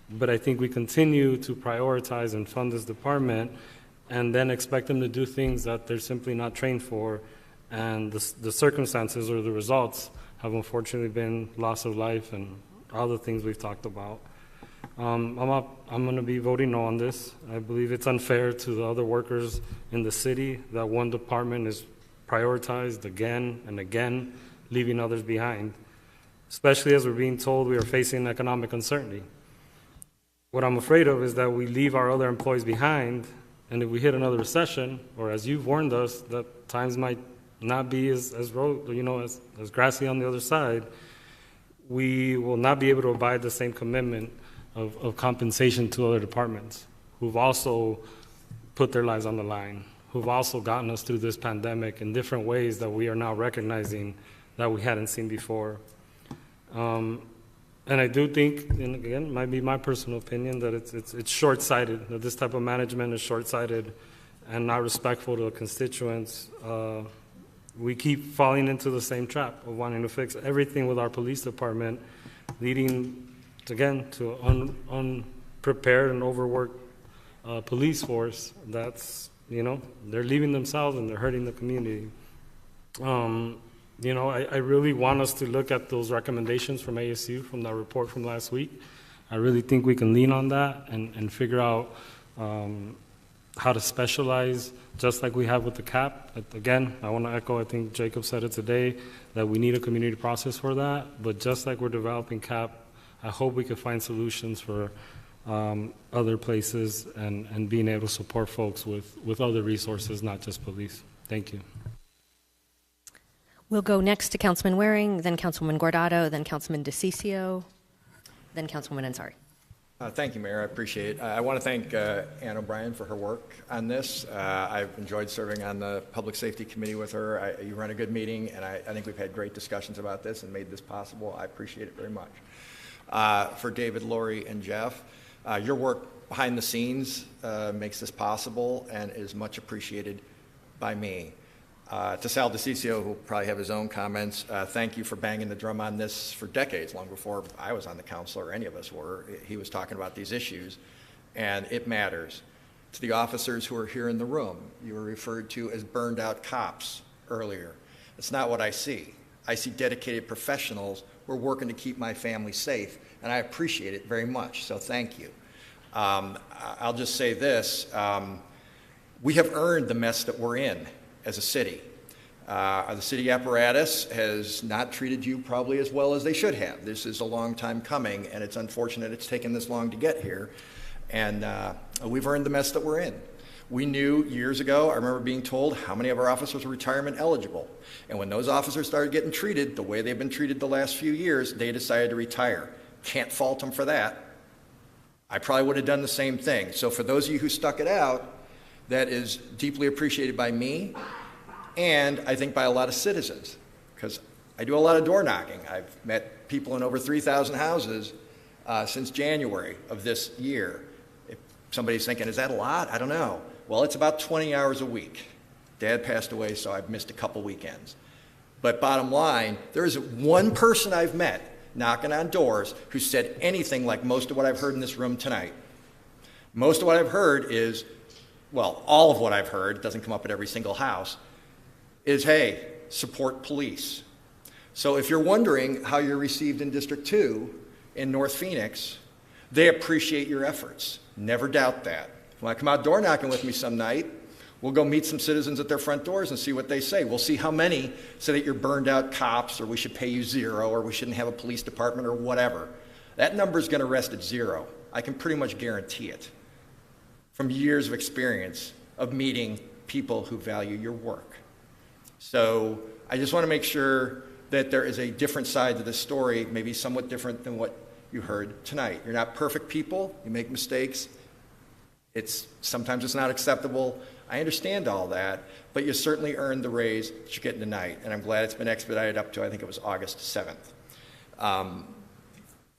But I think we continue to prioritize and fund this department and then expect them to do things that they're simply not trained for, and the circumstances or the results have unfortunately been loss of life and all the things we've talked about. I'm going to be voting no on this. I believe it's unfair to the other workers in the city that one department is prioritized again and again, leaving others behind, especially as we're being told we are facing economic uncertainty. What I'm afraid of is that we leave our other employees behind, and if we hit another recession, or as you've warned us, that times might not be as grassy on the other side, we will not be able to abide the same commitment of compensation to other departments who've also put their lives on the line, who've also gotten us through this pandemic in different ways that we are now recognizing that we hadn't seen before. And I do think, and again, it might be my personal opinion, that it's short-sighted, that this type of management is short-sighted and not respectful to the constituents. We keep falling into the same trap of wanting to fix everything with our police department, leading, again, to unprepared and overworked police force that's, they're leaving themselves and they're hurting the community. I really want us to look at those recommendations from ASU, from that report from last week. I really think we can lean on that and figure out how to specialize, just like we have with the CAP. Again, I want to echo, I think Jacob said it today, that we need a community process for that. But just like we're developing CAP, I hope we can find solutions for other places and being able to support folks with other resources, not just police. Thank you. We'll go next to Councilman Waring, then Councilwoman Guardado, then Councilman DeCiccio, then Councilwoman Ansari. Thank you, Mayor. I appreciate it. I want to thank Ann O'Brien for her work on this. I've enjoyed serving on the Public Safety Committee with her. You run a good meeting, and I think we've had great discussions about this and made this possible. I appreciate it very much. For David, Lori, and Jeff, your work behind the scenes makes this possible and is much appreciated by me. To Sal DeCiccio, who will probably have his own comments, thank you for banging the drum on this for decades, long before I was on the council or any of us were. He was talking about these issues, and it matters. To the officers who are here in the room, you were referred to as burned out cops earlier. It's not what I see. I see dedicated professionals who are working to keep my family safe, and I appreciate it very much, so thank you. I'll just say this. We have earned the mess that we're in as a city. The city apparatus has not treated you probably as well as they should have. This is a long time coming, and it's unfortunate it's taken this long to get here. And we've earned the mess that we're in. We knew years ago, I remember being told how many of our officers were retirement eligible. And when those officers started getting treated the way they've been treated the last few years, they decided to retire. Can't fault them for that. I probably would have done the same thing. So for those of you who stuck it out, that is deeply appreciated by me and I think by a lot of citizens, because I do a lot of door knocking. I've met people in over 3,000 houses since January of this year. If somebody's thinking, is that a lot? I don't know. Well, it's about 20 hours a week. Dad passed away, so I've missed a couple weekends. But bottom line, there isn't one person I've met knocking on doors who said anything like most of what I've heard in this room tonight. Most of what I've heard is, well, all of what I've heard, doesn't come up at every single house, is, hey, support police. So if you're wondering how you're received in District 2 in North Phoenix, they appreciate your efforts. Never doubt that. When I come out door knocking with me some night, we'll go meet some citizens at their front doors and see what they say. We'll see how many say that you're burned out cops, or we should pay you zero, or we shouldn't have a police department, or whatever. That number's going to rest at zero. I can pretty much guarantee it from years of experience of meeting people who value your work. So I just want to make sure that there is a different side to this story, maybe somewhat different than what you heard tonight. You're not perfect people. You make mistakes. Sometimes it's not acceptable. I understand all that, but you certainly earned the raise that you're getting tonight, and I'm glad it's been expedited up to, I think it was August 7th.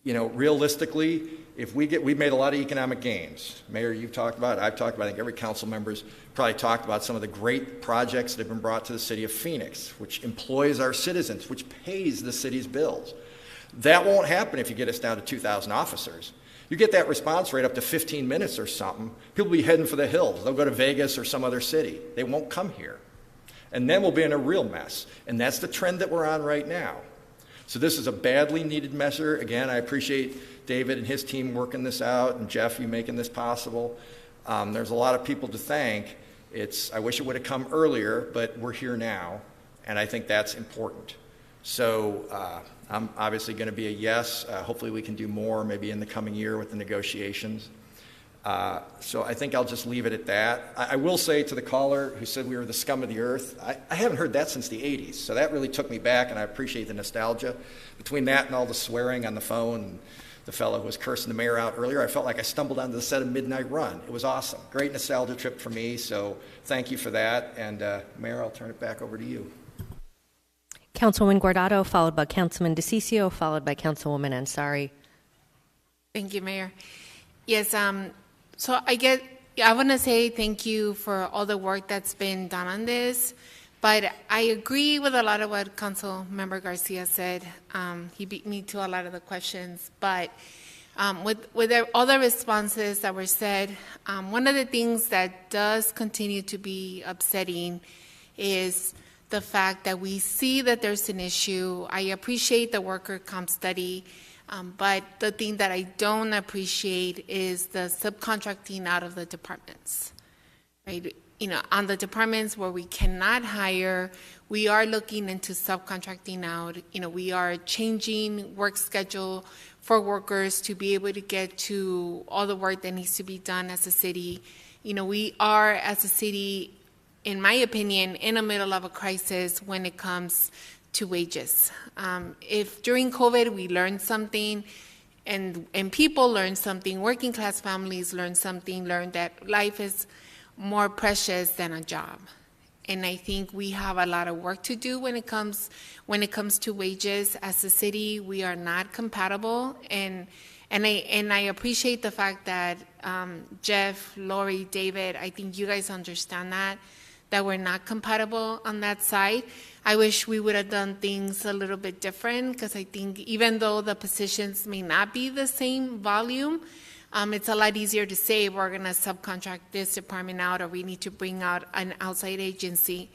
Realistically, we've made a lot of economic gains. Mayor, you've talked about it. I've talked about it. I think every council member's probably talked about some of the great projects that have been brought to the city of Phoenix, which employs our citizens, which pays the city's bills. That won't happen if you get us down to 2,000 officers. You get that response rate up to 15 minutes or something, people will be heading for the hills. They'll go to Vegas or some other city. They won't come here. And then we'll be in a real mess. And that's the trend that we're on right now. So this is a badly needed measure. Again, I appreciate David and his team working this out, and Jeff, you making this possible. There's a lot of people to thank. I wish it would have come earlier, but we're here now, and I think that's important. So I'm obviously going to be a yes. Hopefully we can do more maybe in the coming year with the negotiations. So I think I'll just leave it at that. I will say to the caller who said we were the scum of the earth, I haven't heard that since the 80s. So that really took me back, and I appreciate the nostalgia. Between that and all the swearing on the phone, and the fellow who was cursing the mayor out earlier, I felt like I stumbled onto the set of Midnight Run. It was awesome. Great nostalgia trip for me, so thank you for that. And Mayor, I'll turn it back over to you. Councilwoman Guardado, followed by Councilman DeCiccio, followed by Councilwoman Ansari. Thank you, Mayor. Yes, so I want to say thank you for all the work that's been done on this, but I agree with a lot of what Council Member Garcia said. He beat me to a lot of the questions, but with all the responses that were said, one of the things that does continue to be upsetting is the fact that we see that there's an issue. I appreciate the worker comp study, but the thing that I don't appreciate is the subcontracting out of the departments, right? On the departments where we cannot hire, we are looking into subcontracting out. We are changing work schedule for workers to be able to get to all the work that needs to be done as a city. We are, as a city, in my opinion, in the middle of a crisis when it comes to wages. If during COVID we learned something, and people learned something, working class families learned that life is more precious than a job. And I think we have a lot of work to do when it comes to wages. As a city, we are not compatible, and I appreciate the fact that Jeff, Lori, David, I think you guys understand that we're not compatible on that side. I wish we would have done things a little bit different, because I think even though the positions may not be the same volume, it's a lot easier to say we're going to subcontract this department out, or we need to bring out an outside agency.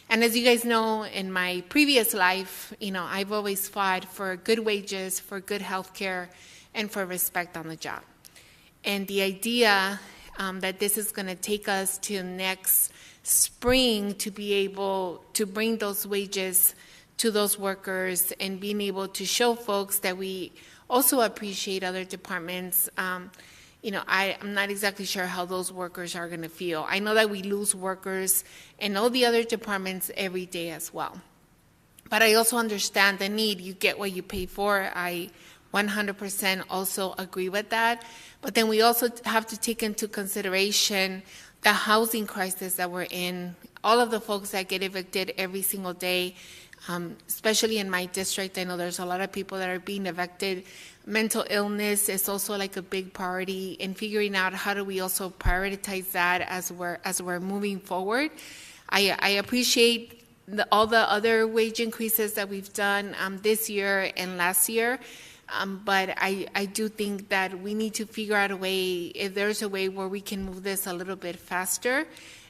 And as you guys know, in my previous life, I've always fought for good wages, for good health care, and for respect on the job. And the idea that this is going to take us to the next spring to be able to bring those wages to those workers and being able to show folks that we also appreciate other departments. I'm not exactly sure how those workers are going to feel. I know that we lose workers in all the other departments every day as well. But I also understand the need. You get what you pay for. I 100% also agree with that. But then we also have to take into consideration the housing crisis that we're in. All of the folks that get evicted every single day, especially in my district, I know there's a lot of people that are being evicted. Mental illness is also like a big priority in figuring out how do we also prioritize that as we're moving forward. I appreciate all the other wage increases that we've done this year and last year. But I do think that we need to figure out a way, if there's a way where we can move this a little bit faster.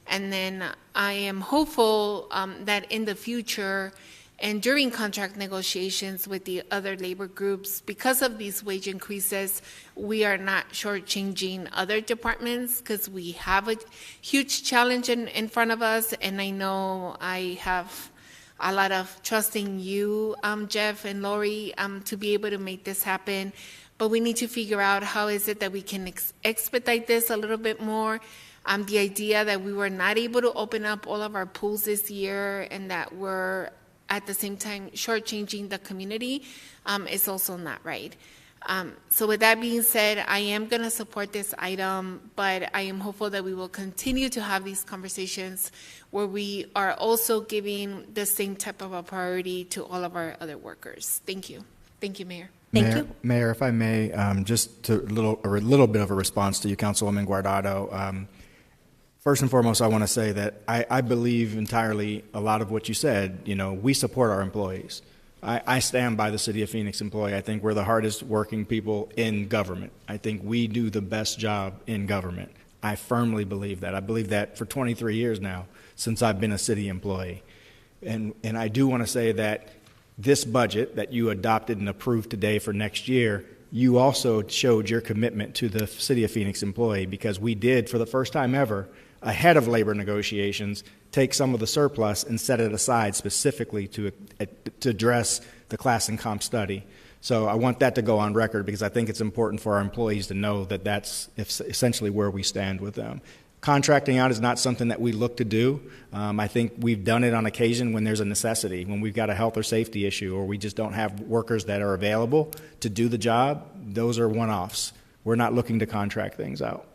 And then I am hopeful that in the future and during contract negotiations with the other labor groups, because of these wage increases, we are not shortchanging other departments, because we have a huge challenge in front of us. And I know I have a lot of trust in you, Jeff and Lori, to be able to make this happen. But we need to figure out how is it that we can expedite this a little bit more. The idea that we were not able to open up all of our pools this year and that we're at the same time shortchanging the community is also not right. So with that being said, I am going to support this item, but I am hopeful that we will continue to have these conversations where we are also giving the same type of a priority to all of our other workers. Thank you. Thank you, Mayor. Mayor, if I may, just a little bit of a response to you, Councilwoman Guardado. First and foremost, I want to say that I believe entirely a lot of what you said. We support our employees. I stand by the City of Phoenix employee. I think we're the hardest working people in government. I think we do the best job in government. I firmly believe that. I believe that for 23 years now, since I've been a city employee. And I do want to say that this budget that you adopted and approved today for next year, you also showed your commitment to the City of Phoenix employee, because we did, for the first time ever, ahead of labor negotiations, take some of the surplus and set it aside specifically to address the class and comp study. So I want that to go on record, because I think it's important for our employees to know that that's essentially where we stand with them. Contracting out is not something that we look to do. I think we've done it on occasion when there's a necessity, when we've got a health or safety issue, or we just don't have workers that are available to do the job. Those are one-offs. We're not looking to contract things out.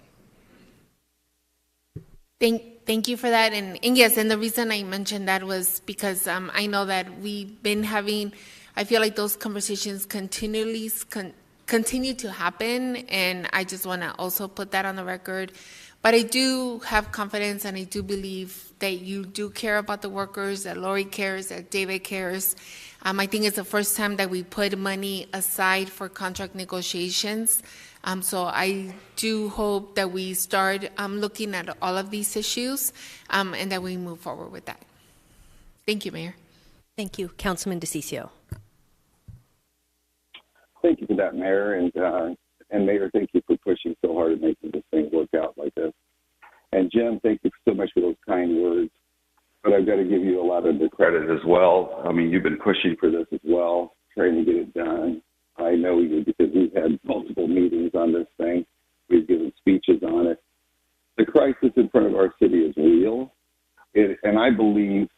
Thank you for that. And yes, and the reason I mentioned that was because I know that we've been having, I feel like those conversations continue to happen, and I just want to also put that on the record. But I do have confidence, and I do believe that you do care about the workers, that Lori cares, that David cares. I think it's the first time that we put money aside for contract negotiations. So I do hope that we start looking at all of these issues and that we move forward with that. Thank you, Mayor. Thank you. Councilman DeCiccio. Thank you for that, Mayor. And Mayor, thank you for pushing so hard at making this thing work out like this. And Jim, thank you so much for those kind words. But I've got to give you a lot of the credit as well. I mean, you've been pushing for this as well, trying to get it done. I know you, because we've had multiple meetings on this thing. We've given speeches on it. The crisis in front of our city is real. And I believe,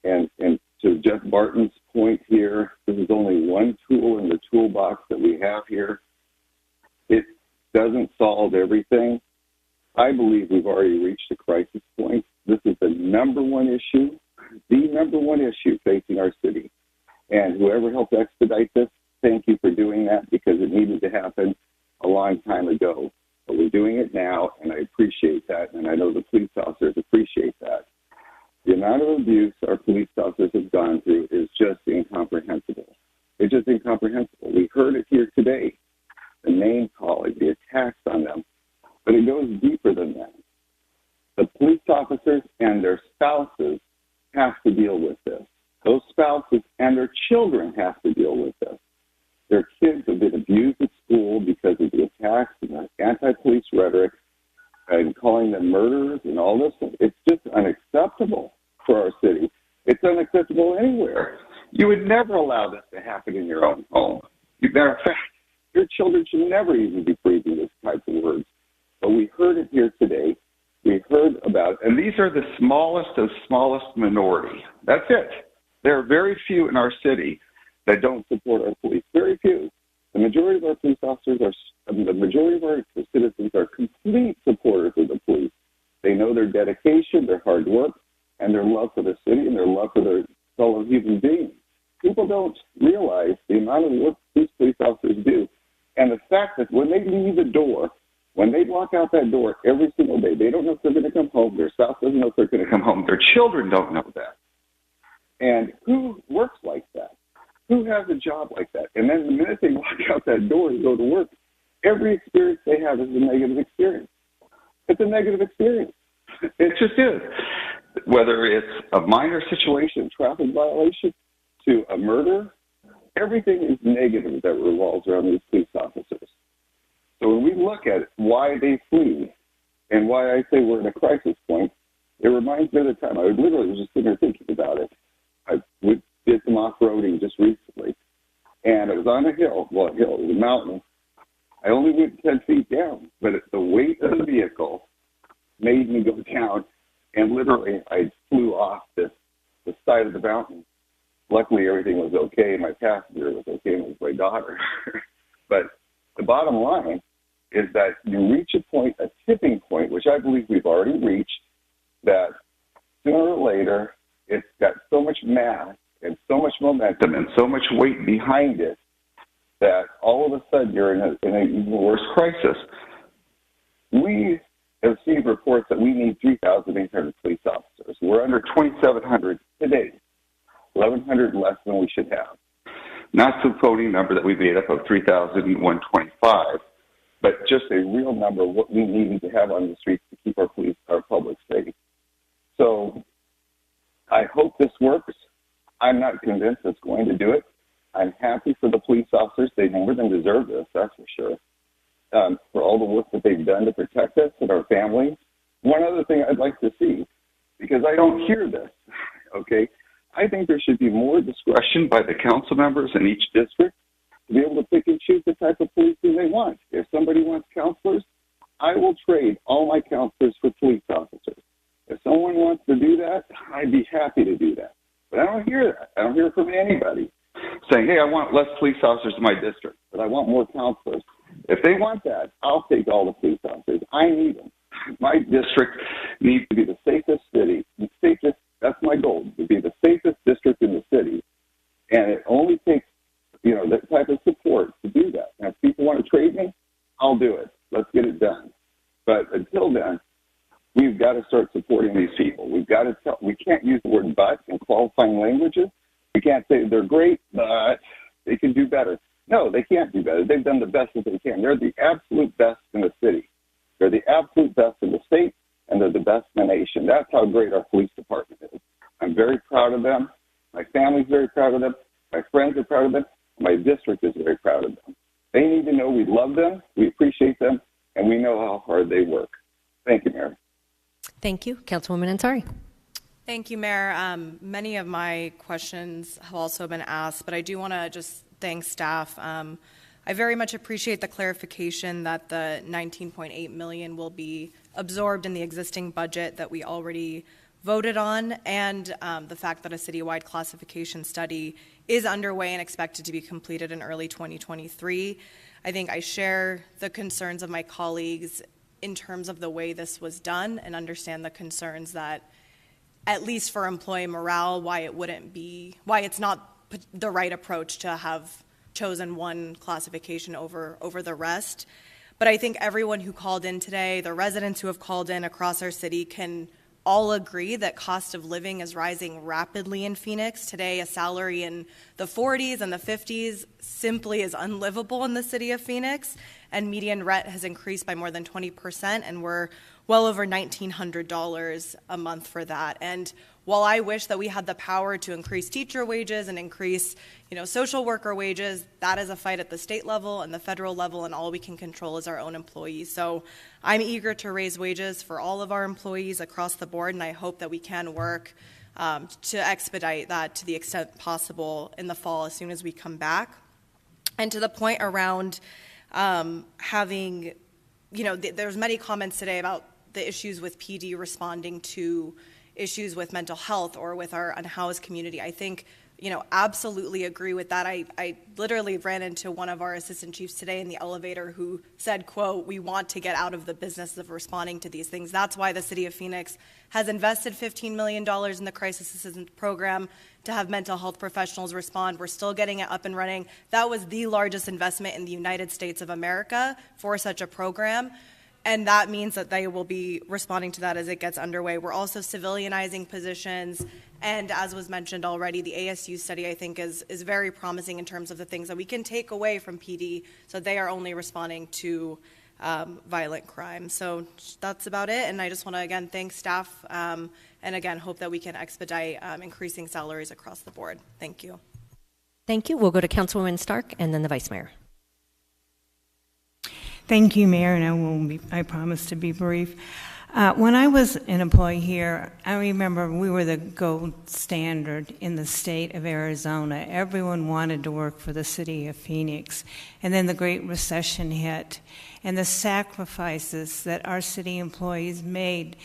and to Jeff Barton's point here, this is only one tool in the toolbox that we have here. It doesn't solve everything. I believe we've already reached a crisis point. This is the number one issue facing our city. And whoever helped expedite this, thank you for doing that, because it needed to happen a long time ago. But we're doing it now, and I appreciate that, and I know the police officers appreciate that. The amount of abuse our police officers have gone through is just incomprehensible. It's just incomprehensible. We heard it here today, the name calling, the attacks on them, but it goes deeper than that. The police officers and their spouses have to deal with this. Those spouses and their children have to deal with this. Their kids have been abused at school because of the attacks and the anti-police rhetoric. and calling them murderers and all this. It's just unacceptable for our city. It's unacceptable anywhere. You would never allow this to happen in your own home. Matter of fact, your children should never even be breathing this type of words. But we heard it here today. We heard about it. And these are the smallest of smallest minority. That's it. There are very few in our city that don't support our police. Very few. The majority of our police officers the majority of our citizens are complete supporters of the police. They know their dedication, their hard work, and their love for the city and their love for their fellow human beings. People don't realize the amount of work these police officers do. And the fact that when they leave the door, when they walk out that door every single day, they don't know if they're going to come home. Their spouse doesn't know if they're going to come home. Their children don't know that. And who works like that? Who has a job like that? And then the minute they walk out that door and go to work, every experience they have is a negative experience. It's a negative experience. It just is. Whether it's a minor situation, traffic violation, to a murder, everything is negative that revolves around these police officers. So when we look at why they flee and why I say we're in a crisis point, it reminds me of the time I literally was just sitting there thinking about it. We did some off-roading just recently, and it was on a hill. Well, a hill, it was a mountain. I only went 10 feet down, but the weight of the vehicle made me go down, and literally I flew off the side of the mountain. Luckily, everything was okay. My passenger was okay, and it was my daughter. But the bottom line is that you reach a tipping point, which I believe we've already reached, that sooner or later, it's got so much mass and so much momentum and so much weight behind it that all of a sudden you're in an even worse crisis. We have seen reports that we need 3,800 police officers. We're under 2,700 today, 1,100 less than we should have. Not some phony number that we made up of 3,125, but just a real number of what we need to have on the streets to keep our public safe. So I hope this works. I'm not convinced it's going to do it. I'm happy for the police officers. They more than deserve this, that's for sure, for all the work that they've done to protect us and our families. One other thing I'd like to see, because I don't hear this, okay, I think there should be more discretion by the council members in each district to be able to pick and choose the type of policing they want. If somebody wants counselors, I will trade all my counselors for police officers. If someone wants to do that, I'd be happy to do that. But I don't hear that. I don't hear it from anybody saying, hey, I want less police officers in my district, but I want more counselors. If they want that, I'll take all the police officers. I need them. My district needs to be the safest city, the safest. That's my goal, to be the safest district in the city. And it only takes, that type of support to do that. Now, if people want to trade me, I'll do it. Let's get it done. But until then, we've got to start supporting these people. We can't use the word but in qualifying languages. We can't say they're great, but they can do better. No, they can't do better. They've done the best that they can. They're the absolute best in the city. They're the absolute best in the state, and they're the best in the nation. That's how great our police department is. I'm very proud of them. My family's very proud of them. My friends are proud of them. My district is very proud of them. They need to know we love them, we appreciate them, and we know how hard they work. Thank you, Mayor. Thank you. Councilwoman Ansari. Thank you, Mayor. Many of my questions have also been asked, but I do want to just thank staff. I very much appreciate the clarification that the $19.8 million will be absorbed in the existing budget that we already voted on, and the fact that a citywide classification study is underway and expected to be completed in early 2023. I think I share the concerns of my colleagues in terms of the way this was done, and understand the concerns that, at least for employee morale, why it's not the right approach to have chosen one classification over the rest. But I think everyone who called in today, the residents who have called in across our city, can all agree that cost of living is rising rapidly in Phoenix. Today, a salary in the 40s and the 50s simply is unlivable in the city of Phoenix, and median rent has increased by more than 20%, and we're well over $1,900 a month for that. And while I wish that we had the power to increase teacher wages and increase, social worker wages, that is a fight at the state level and the federal level, and all we can control is our own employees. So I'm eager to raise wages for all of our employees across the board, and I hope that we can work to expedite that to the extent possible in the fall as soon as we come back. And to the point around having, there's many comments today about the issues with PD responding to issues with mental health or with our unhoused community. I think, absolutely agree with that. I literally ran into one of our assistant chiefs today in the elevator who said, quote, "We want to get out of the business of responding to these things." That's why the city of Phoenix has invested $15 million in the crisis assistance program to have mental health professionals respond. We're still getting it up and running. That was the largest investment in the United States of America for such a program. And that means that they will be responding to that as it gets underway. We're also civilianizing positions. And as was mentioned already, the ASU study, I think, is very promising in terms of the things that we can take away from PD so they are only responding to violent crime. So that's about it. And I just want to, again, thank staff and, again, hope that we can expedite increasing salaries across the board. Thank you. Thank you. We'll go to Councilwoman Stark and then the Vice Mayor. Thank you, Mayor, and I promise to be brief. When I was an employee here, I remember we were the gold standard in the state of Arizona. Everyone wanted to work for the city of Phoenix. And then the Great Recession hit, and the sacrifices that our city employees made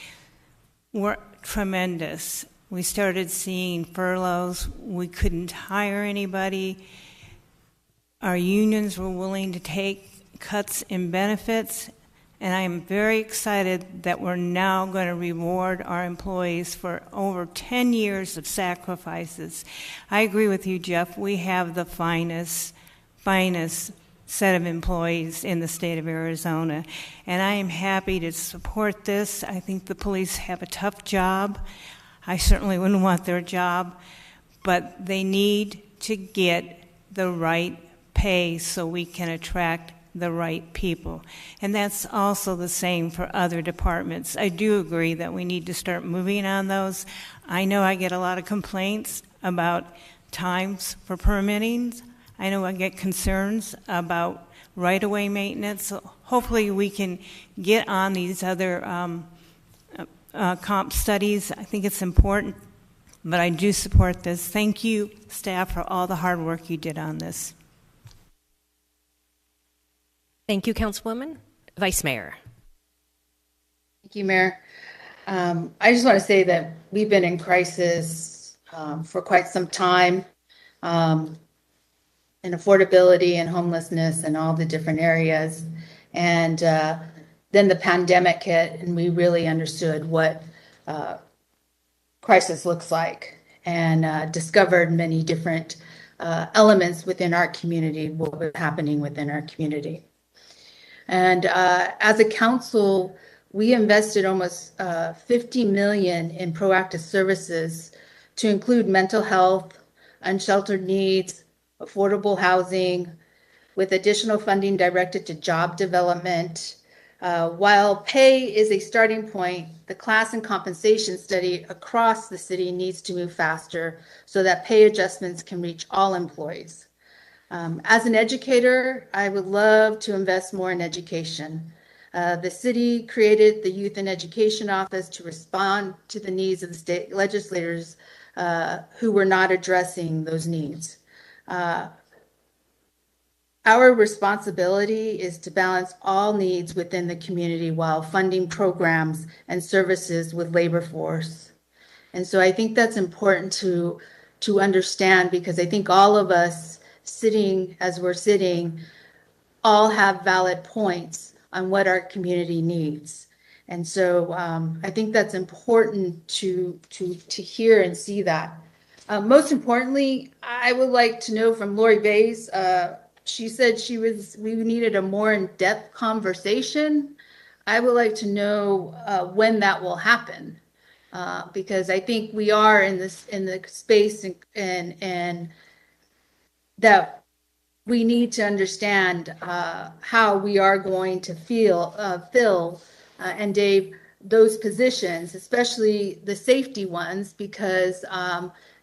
were tremendous. We started seeing furloughs. We couldn't hire anybody. Our unions were willing to take cuts in benefits, and I am very excited that we're now going to reward our employees for over 10 years of sacrifices. I agree with you, Jeff. We have the finest set of employees in the state of Arizona, and I am happy to support this. I think the police have a tough job. I certainly wouldn't want their job, but they need to get the right pay so we can attract the right people. And that's also the same for other departments. I do agree that we need to start moving on those. I know I get a lot of complaints about times for permitting. I know I get concerns about right-of-way maintenance. So hopefully we can get on these other comp studies. I think it's important, but I do support this. Thank you, staff, for all the hard work you did on this. Thank you, Councilwoman. Vice Mayor. Thank you, Mayor. I just want to say that we've been in crisis for quite some time in affordability and homelessness and all the different areas. And then the pandemic hit, and we really understood what crisis looks like and discovered many different elements within our community, what was happening within our community. And as a council, we invested almost $50 million in proactive services to include mental health, unsheltered needs, affordable housing, with additional funding directed to job development. While pay is a starting point, the class and compensation study across the city needs to move faster so that pay adjustments can reach all employees. As an educator, I would love to invest more in education. The city created the Youth and Education Office to respond to the needs of the state legislators who were not addressing those needs. Our responsibility is to balance all needs within the community while funding programs and services with labor force. And so I think that's important to understand, because I think all of us sitting as we're sitting all have valid points on what our community needs. And so I think that's important to hear and see that. Most importantly, I would like to know from Lori Bays. She said we needed a more in-depth conversation. I would like to know when that will happen, because I think we are in the space and that we need to understand how we are going to fill. And Dave, those positions, especially the safety ones, because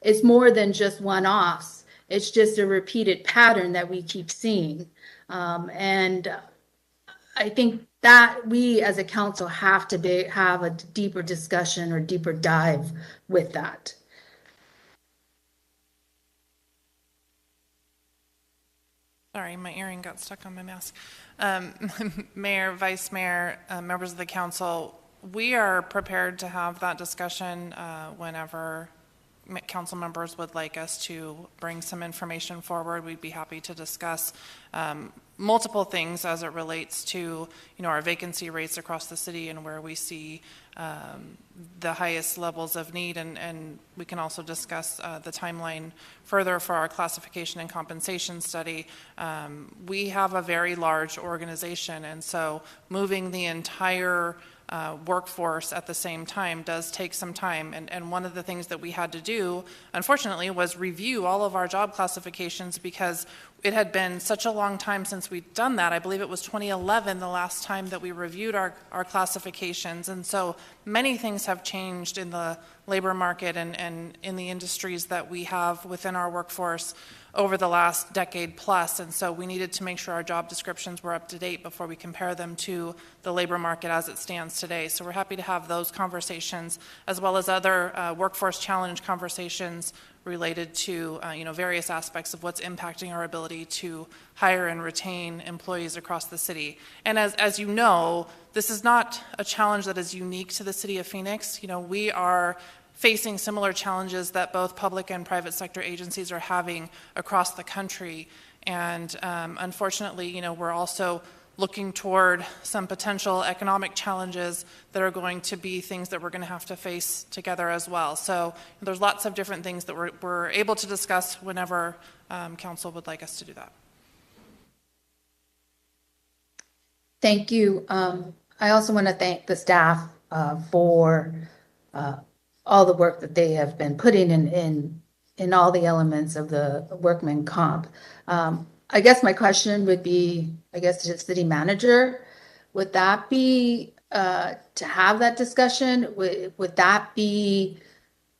it's more than just one-offs. It's just a repeated pattern that we keep seeing. And I think that we as a council have to have a deeper discussion or deeper dive with that. Sorry, my earring got stuck on my mask. Mayor, Vice Mayor, members of the council, we are prepared to have that discussion whenever council members would like us to bring some information forward. We'd be happy to discuss multiple things as it relates to, our vacancy rates across the city and where we see the highest levels of need, and we can also discuss the timeline further for our classification and compensation study. We have a very large organization, and so moving the entire workforce at the same time does take some time. And one of the things that we had to do, unfortunately, was review all of our job classifications because it had been such a long time since we'd done that. I believe it was 2011 the last time that we reviewed our classifications. And so many things have changed in the labor market and in the industries that we have within our workforce over the last decade plus. And so we needed to make sure our job descriptions were up to date before we compare them to the labor market as it stands today. So we're happy to have those conversations as well as other workforce challenge conversations related to various aspects of what's impacting our ability to hire and retain employees across the city. And as you know, this is not a challenge that is unique to the city of Phoenix. We are facing similar challenges that both public and private sector agencies are having across the country. And unfortunately, we're also looking toward some potential economic challenges that are going to be things that we're going to have to face together as well. So there's lots of different things that we're able to discuss whenever council would like us to do that. Thank you. I also want to thank the staff for all the work that they have been putting in all the elements of the workman comp. I guess my question would be, to the city manager, would that be to have that discussion? Would that be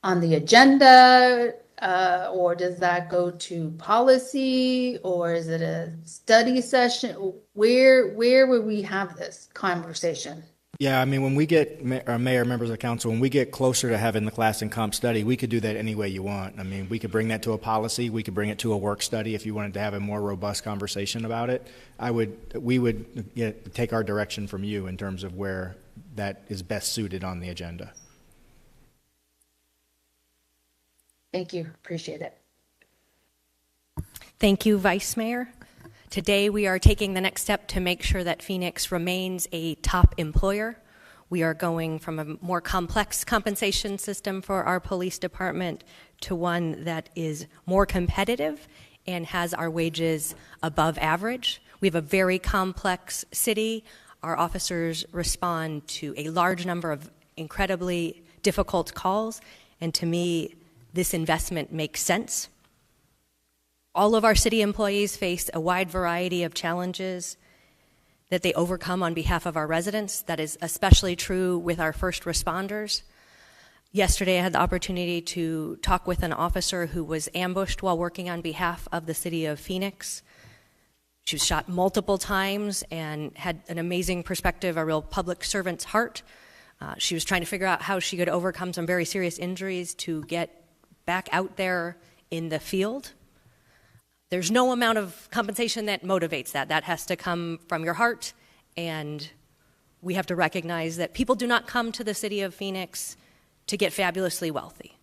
on the agenda, or does that go to policy, or is it a study session? Where would we have this conversation? Yeah, I mean, when we get, Mayor, members of the council, when we get closer to having the class and comp study, we could do that any way you want. I mean, we could bring that to a policy. We could bring it to a work study if you wanted to have a more robust conversation about it. We would take our direction from you in terms of where that is best suited on the agenda. Thank you. Appreciate it. Thank you, Vice Mayor. Today, we are taking the next step to make sure that Phoenix remains a top employer. We are going from a more complex compensation system for our police department to one that is more competitive and has our wages above average. We have a very complex city. Our officers respond to a large number of incredibly difficult calls, and to me, this investment makes sense. All of our city employees face a wide variety of challenges that they overcome on behalf of our residents. That is especially true with our first responders. Yesterday, I had the opportunity to talk with an officer who was ambushed while working on behalf of the city of Phoenix. She was shot multiple times and had an amazing perspective, a real public servant's heart. She was trying to figure out how she could overcome some very serious injuries to get back out there in the field. There's no amount of compensation that motivates that. That has to come from your heart, and we have to recognize that people do not come to the city of Phoenix to get fabulously wealthy.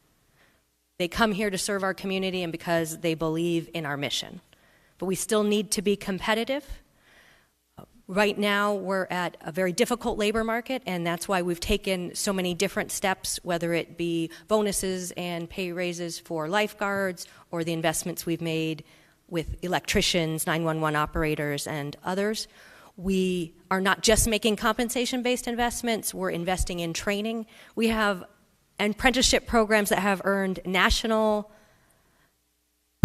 They come here to serve our community and because they believe in our mission. But we still need to be competitive. Right now, we're at a very difficult labor market, and that's why we've taken so many different steps, whether it be bonuses and pay raises for lifeguards or the investments we've made with electricians, 911 operators, and others. We are not just making compensation-based investments, we're investing in training. We have apprenticeship programs that have earned national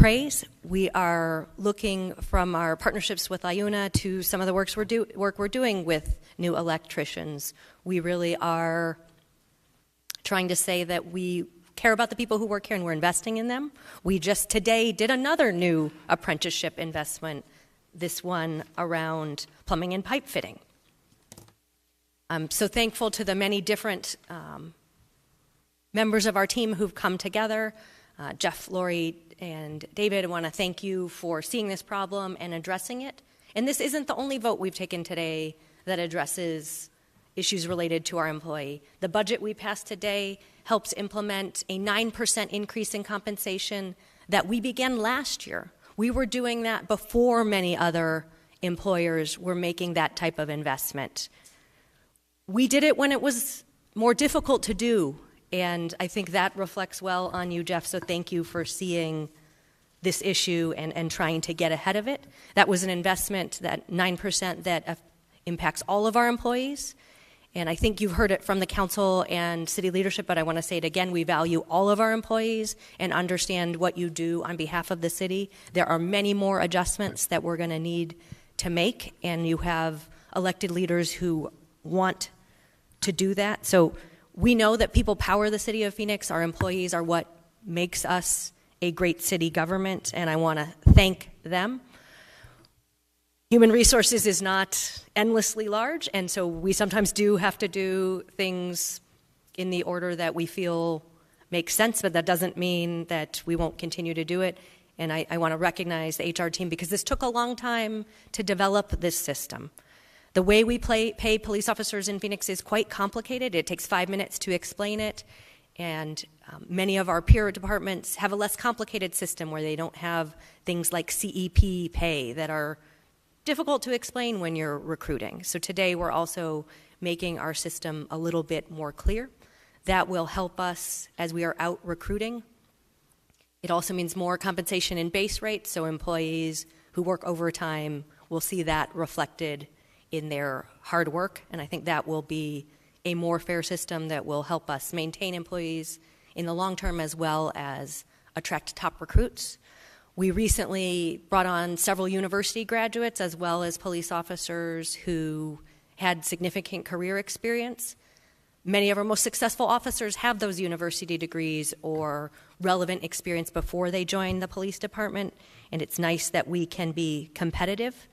praise. We are looking from our partnerships with IUNA to some of the work we're doing with new electricians. We really are trying to say that we care about the people who work here and we're investing in them. We just today did another new apprenticeship investment, this one around plumbing and pipe fitting. I'm so thankful to the many different members of our team who've come together. Jeff, Lori, and David, I want to thank you for seeing this problem and addressing it. And this isn't the only vote we've taken today that addresses issues related to our employee. The budget we passed today helps implement a 9% increase in compensation that we began last year. We were doing that before many other employers were making that type of investment. We did it when it was more difficult to do, and I think that reflects well on you, Jeff, so thank you for seeing this issue and trying to get ahead of it. That was an investment, that 9%, that impacts all of our employees. And I think you've heard it from the council and city leadership, but I want to say it again, we value all of our employees and understand what you do on behalf of the city. There are many more adjustments that we're going to need to make, and you have elected leaders who want to do that. So we know that people power the city of Phoenix. Our employees are what makes us a great city government, and I want to thank them. Human resources is not endlessly large, and so we sometimes do have to do things in the order that we feel makes sense, but that doesn't mean that we won't continue to do it. And I want to recognize the HR team because this took a long time to develop this system. The way we pay police officers in Phoenix is quite complicated. It takes 5 minutes to explain it, and many of our peer departments have a less complicated system where they don't have things like CEP pay that are difficult to explain when you're recruiting. So today we're also making our system a little bit more clear. That will help us as we are out recruiting. It also means more compensation in base rates, so employees who work overtime will see that reflected in their hard work, and I think that will be a more fair system that will help us maintain employees in the long term as well as attract top recruits. We recently brought on several university graduates as well as police officers who had significant career experience. Many of our most successful officers have those university degrees or relevant experience before they join the police department, and it's nice that we can be competitive.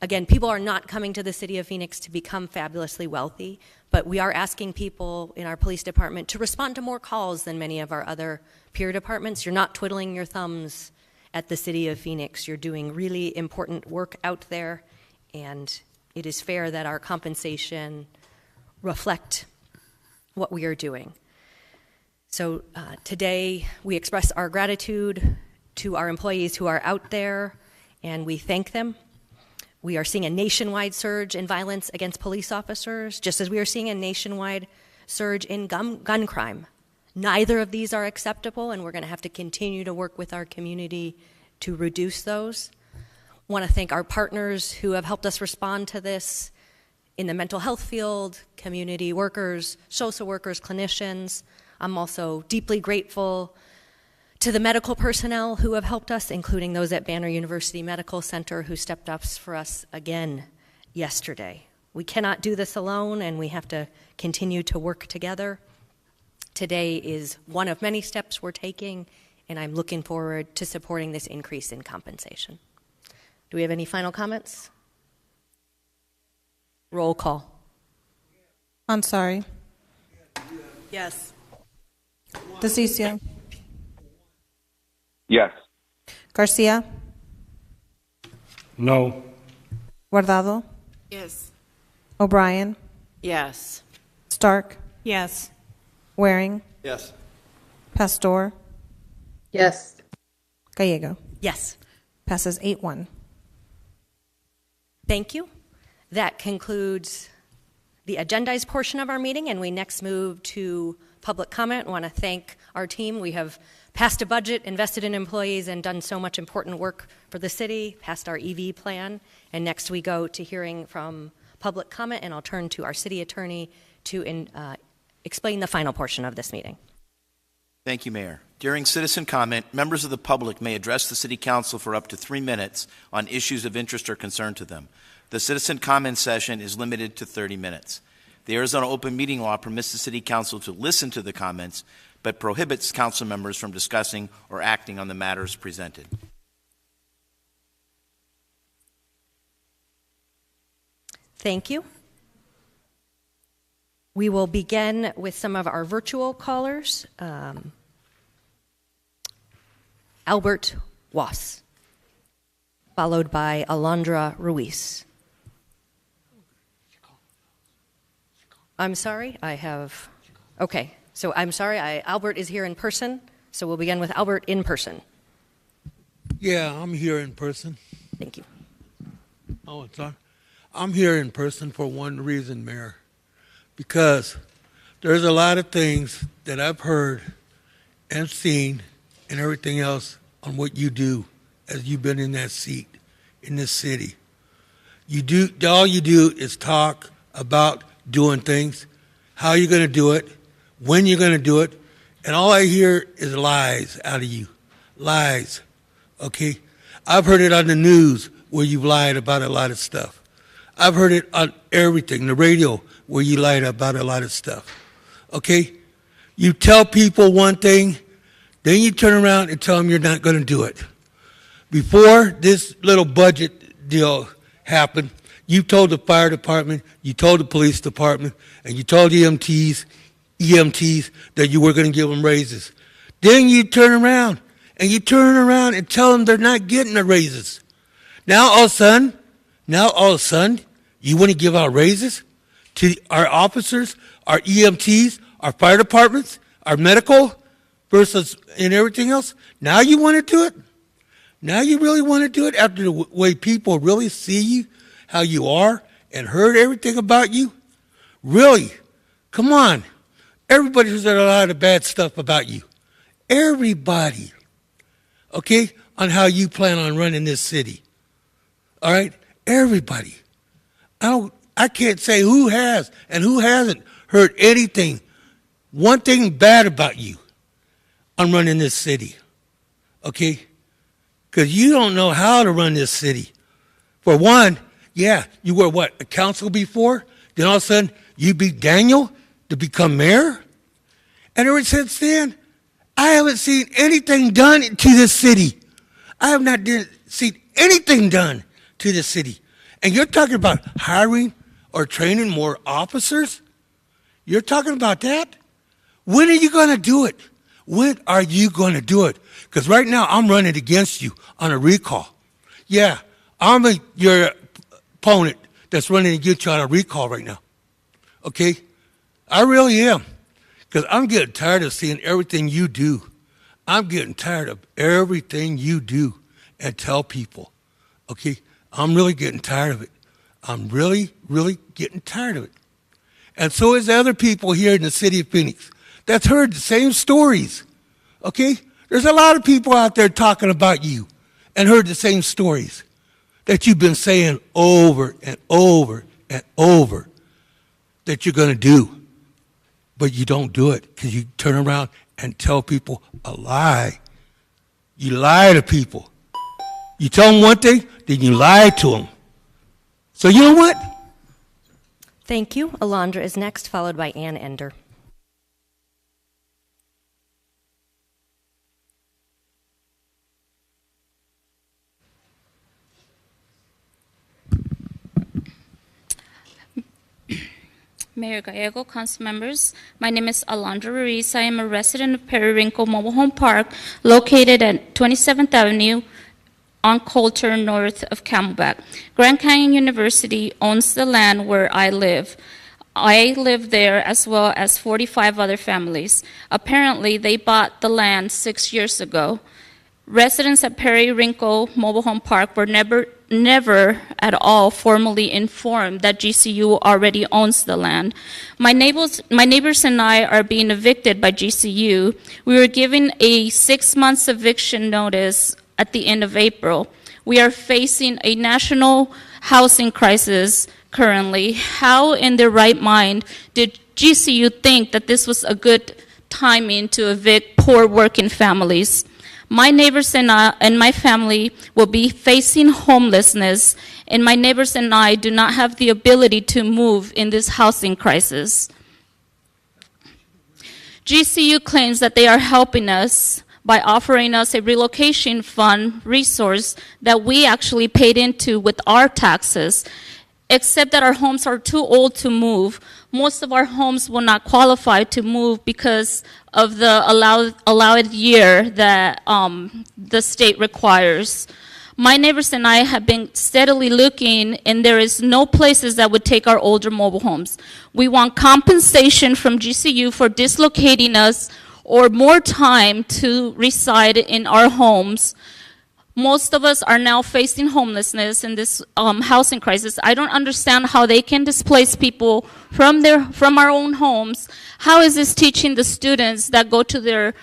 Again, people are not coming to the city of Phoenix to become fabulously wealthy, but we are asking people in our police department to respond to more calls than many of our other peer departments. You're not twiddling your thumbs at the city of Phoenix. You're doing really important work out there, and it is fair that our compensation reflect what we are doing. So today we express our gratitude to our employees who are out there, and we thank them. We are seeing a nationwide surge in violence against police officers, just as we are seeing a nationwide surge in gun crime. Neither of these are acceptable, and we're going to have to continue to work with our community to reduce those. I want to thank our partners who have helped us respond to this in the mental health field, community workers, social workers, clinicians. I'm also deeply grateful to the medical personnel who have helped us, including those at Banner University Medical Center who stepped up for us again yesterday. We cannot do this alone, and we have to continue to work together. Today is one of many steps we're taking, and I'm looking forward to supporting this increase in compensation. Do we have any final comments? Roll call. Ansari. Yes. DeCiccio. Yes. Garcia. No. Guardado. Yes. O'Brien. Yes. Stark. Yes. Waring. Yes. Pastor. Yes. Gallego. Yes. Passes 8-1. Thank you. That concludes the agendized portion of our meeting, and we next move to public comment. I want to thank our team. We have passed a budget, invested in employees, and done so much important work for the city, passed our EV plan, and next we go to hearing from public comment, and I'll turn to our city attorney to explain the final portion of this meeting. Thank you, Mayor. During citizen comment, members of the public may address the City Council for up to 3 minutes on issues of interest or concern to them. The citizen comment session is limited to 30 minutes. The Arizona Open Meeting Law permits the City Council to listen to the comments, but prohibits council members from discussing or acting on the matters presented. Thank you. We will begin with some of our virtual callers. Albert Was, followed by Alondra Ruiz. I'm sorry, okay, so I'm sorry, Albert is here in person, so we'll begin with Albert in person. Yeah, I'm here in person. Thank you. Oh, it's on. I'm here in person for one reason, Mayor, because there's a lot of things that I've heard and seen and everything else on what you do as you've been in that seat in this city. All you do is talk about doing things, how you're going to do it, when you're going to do it, and all I hear is lies out of you. Lies, okay? I've heard it on the news where you've lied about a lot of stuff. I've heard it on everything, the radio, where you lied about a lot of stuff, okay? You tell people one thing, then you turn around and tell them you're not going to do it. Before this little budget deal happened, you told the fire department, you told the police department, and you told EMTs that you were going to give them raises. Then you turn around and tell them they're not getting the raises. Now all of a sudden, you want to give out raises to our officers, our EMTs, our fire departments, our medical, versus and everything else. Now you want to do it? Now you really want to do it after the way people really see you, how you are, and heard everything about you? Really? Come on. Everybody said a lot of bad stuff about you. Everybody. Okay? On how you plan on running this city. All right? Everybody. I can't say who has and who hasn't heard anything, one thing bad about you on running this city. Okay? Because you don't know how to run this city. For one, yeah, you were what, a council before? Then all of a sudden, you beat Daniel to become mayor? And ever since then, I haven't seen anything done to this city. I have not seen anything done to this city. And you're talking about hiring or training more officers? You're talking about that? When are you going to do it? When are you going to do it? Because right now, I'm running against you on a recall. Yeah, I'm your opponent that's running against you on a recall right now. Okay? I really am. Because I'm getting tired of seeing everything you do. I'm getting tired of everything you do and tell people. Okay? I'm really getting tired of it. I'm really, really getting tired of it. And so is the other people here in the city of Phoenix that's heard the same stories. Okay? There's a lot of people out there talking about you and heard the same stories that you've been saying over and over and over that you're going to do. But you don't do it because you turn around and tell people a lie. You lie to people. You tell them one thing, then you lie to them. So you know what? Thank you. Alondra is next, followed by Ann Ender. Mayor Gallego, council members, my name is Alondra Ruiz. I am a resident of Periwinkle Mobile Home Park, located at 27th Avenue on Coulter, north of Camelback. Grand Canyon University owns the land where I live. I live there as well as 45 other families. Apparently, they bought the land 6 years ago. Residents at Periwinkle Mobile Home Park were never at all formally informed that GCU already owns the land. My neighbors and I are being evicted by GCU. We were given a 6 months eviction notice at the end of April. We are facing a national housing crisis currently. How in their right mind did GCU think that this was a good timing to evict poor working families. My neighbors and my family will be facing homelessness, and my neighbors and I do not have the ability to move in this housing crisis. GCU claims that they are helping us by offering us a relocation fund resource that we actually paid into with our taxes, except that our homes are too old to move. Most of our homes will not qualify to move because of the allowed year that the state requires. My neighbors and I have been steadily looking, and there is no places that would take our older mobile homes. We want compensation from GCU for dislocating us or more time to reside in our homes. Most of us are now facing homelessness in this housing crisis. I don't understand how they can displace people from our own homes. How is this teaching the students that go to their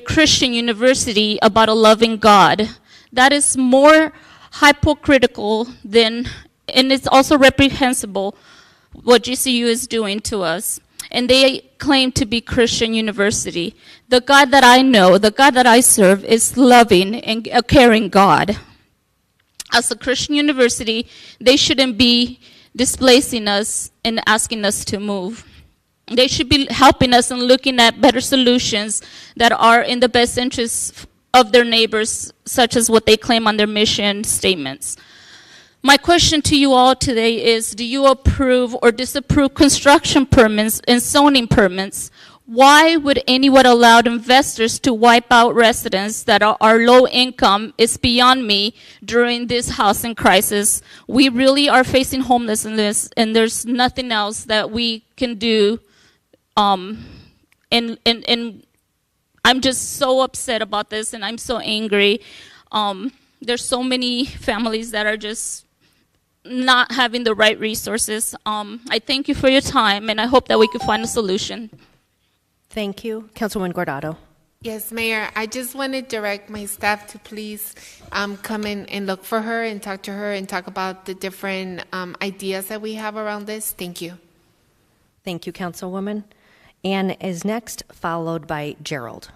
Christian university about a loving God? That is more hypocritical than, and it's also reprehensible what GCU is doing to us. And they claim to be Christian university. The God that I know, the God that I serve, is loving and a caring God. As a Christian university, they shouldn't be displacing us and asking us to move. They should be helping us and looking at better solutions that are in the best interests of their neighbors, such as what they claim on their mission statements. My question to you all today is, do you approve or disapprove construction permits and zoning permits? Why would anyone allow investors to wipe out residents that are low income is beyond me during this housing crisis. We really are facing homelessness, and there's nothing else that we can do. And I'm just so upset about this, and I'm so angry. There's so many families that are just not having the right resources. I thank you for your time, and I hope that we can find a solution. Thank you. Councilwoman Guardado. Yes, Mayor, I just want to direct my staff to please come in and look for her and talk to her and talk about the different ideas that we have around this. Thank you. Thank you, Councilwoman. Ann is next, followed by Gerald.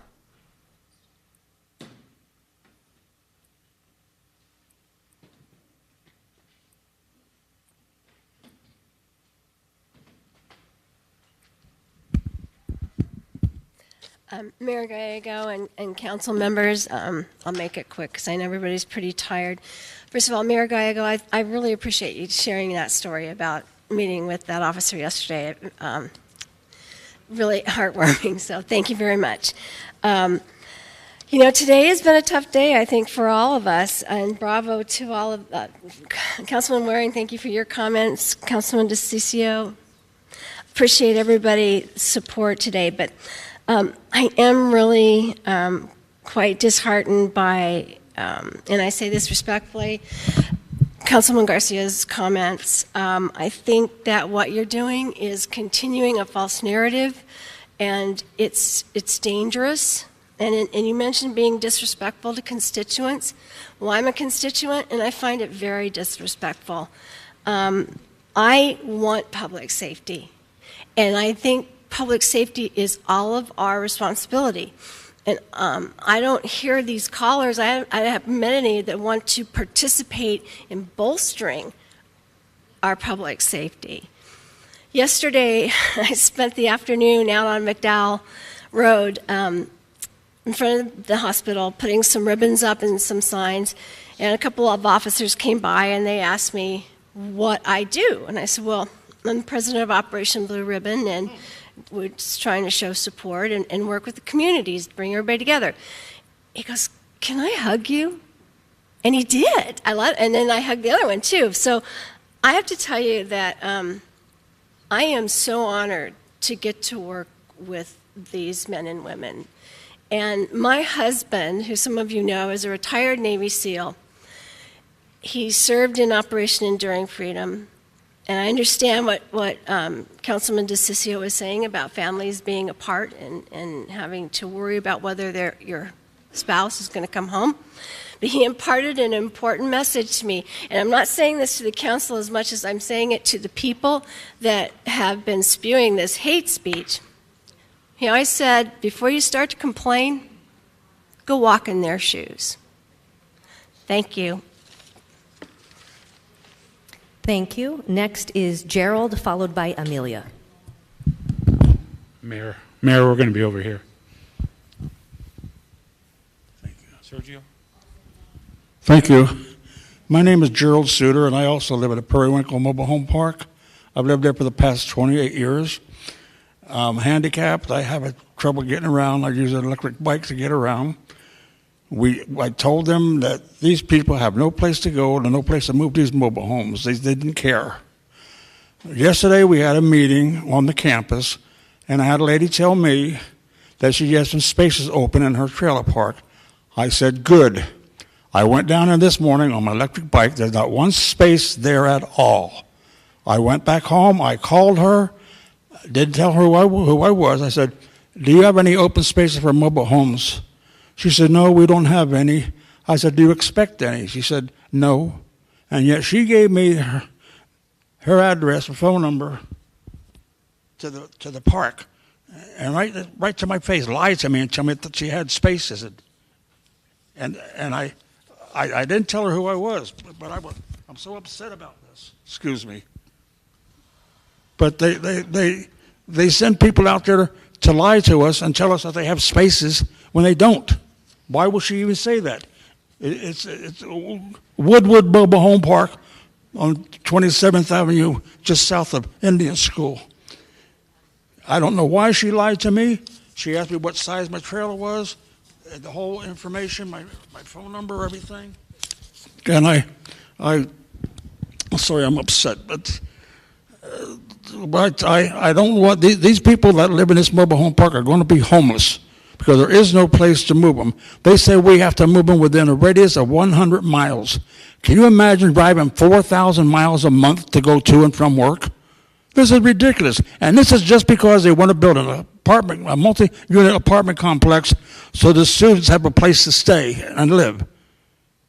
Mayor Gallego and council members, I'll make it quick because I know everybody's pretty tired. First of all, Mayor Gallego, I really appreciate you sharing that story about meeting with that officer yesterday. Really heartwarming, so thank you very much. You know, today has been a tough day, I think, for all of us, and bravo to all of Councilman Waring, thank you for your comments. Councilman DeCiccio, appreciate everybody's support today, but I am really quite disheartened by, and I say this respectfully, Councilman Garcia's comments. I think that what you're doing is continuing a false narrative, and it's dangerous. And you mentioned being disrespectful to constituents. Well, I'm a constituent, and I find it very disrespectful. I want public safety, and I think public safety is all of our responsibility. And I don't hear these callers, I haven't met any that want to participate in bolstering our public safety. Yesterday, I spent the afternoon out on McDowell Road in front of the hospital, putting some ribbons up and some signs, and a couple of officers came by and they asked me what I do. And I said, well, I'm the president of Operation Blue Ribbon, and we're just trying to show support and work with the communities, bring everybody together. He goes, can I hug you? And he did. And then I hugged the other one too. So I have to tell you that I am so honored to get to work with these men and women. And my husband, who some of you know, is a retired Navy SEAL. He served in Operation Enduring Freedom. And I understand what Councilman DeCiccio was saying about families being apart and having to worry about whether your spouse is going to come home. But he imparted an important message to me. And I'm not saying this to the council as much as I'm saying it to the people that have been spewing this hate speech. He always said, before you start to complain, go walk in their shoes. Thank you. Thank you. Next is Gerald, followed by Amelia. Mayor, we're going to be over here. Thank you. Sergio? Thank you. My name is Gerald Suter, and I also live at a Periwinkle Mobile Home Park. I've lived there for the past 28 years. I'm handicapped. I have trouble getting around. I use an electric bike to get around. I told them that these people have no place to go and no place to move these mobile homes. They didn't care. Yesterday we had a meeting on the campus, and I had a lady tell me that she has some spaces open in her trailer park. I said, good. I went down there this morning on my electric bike. There's not one space there at all. I went back home. I called her. Didn't tell her who I was. I said, do you have any open spaces for mobile homes? She said, no, we don't have any. I said, do you expect any? She said, no. And yet she gave me her address and phone number to the park. And right to my face, lied to me and told me that she had spaces. And I didn't tell her who I was, but I'm so upset about this. Excuse me. But they send people out there to lie to us and tell us that they have spaces when they don't. Why would she even say that? It's Woodwood Mobile Home Park on 27th Avenue, just south of Indian School. I don't know why she lied to me. She asked me what size my trailer was, the whole information, my phone number, everything. And I'm sorry, I'm upset, but I don't want these people that live in this mobile home park are going to be homeless because there is no place to move them. They say we have to move them within a radius of 100 miles. Can you imagine driving 4,000 miles a month to go to and from work? This is ridiculous. And this is just because they want to build a multi-unit apartment complex so the students have a place to stay and live.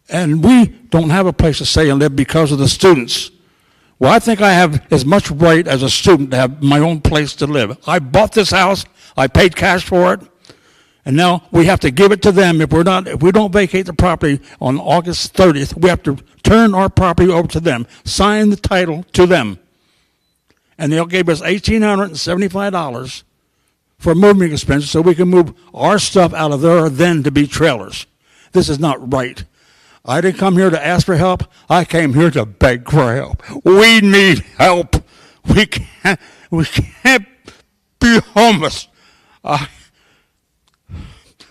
And we don't have a place to stay and live because of the students. Well, I think I have as much right as a student to have my own place to live. I bought this house. I paid cash for it. And now we have to give it to them. If we don't vacate the property on August 30th, we have to turn our property over to them, sign the title to them. And they'll give us $1,875 for moving expenses so we can move our stuff out of there then to be trailers. This is not right. I didn't come here to ask for help. I came here to beg for help. We need help. We can't be homeless.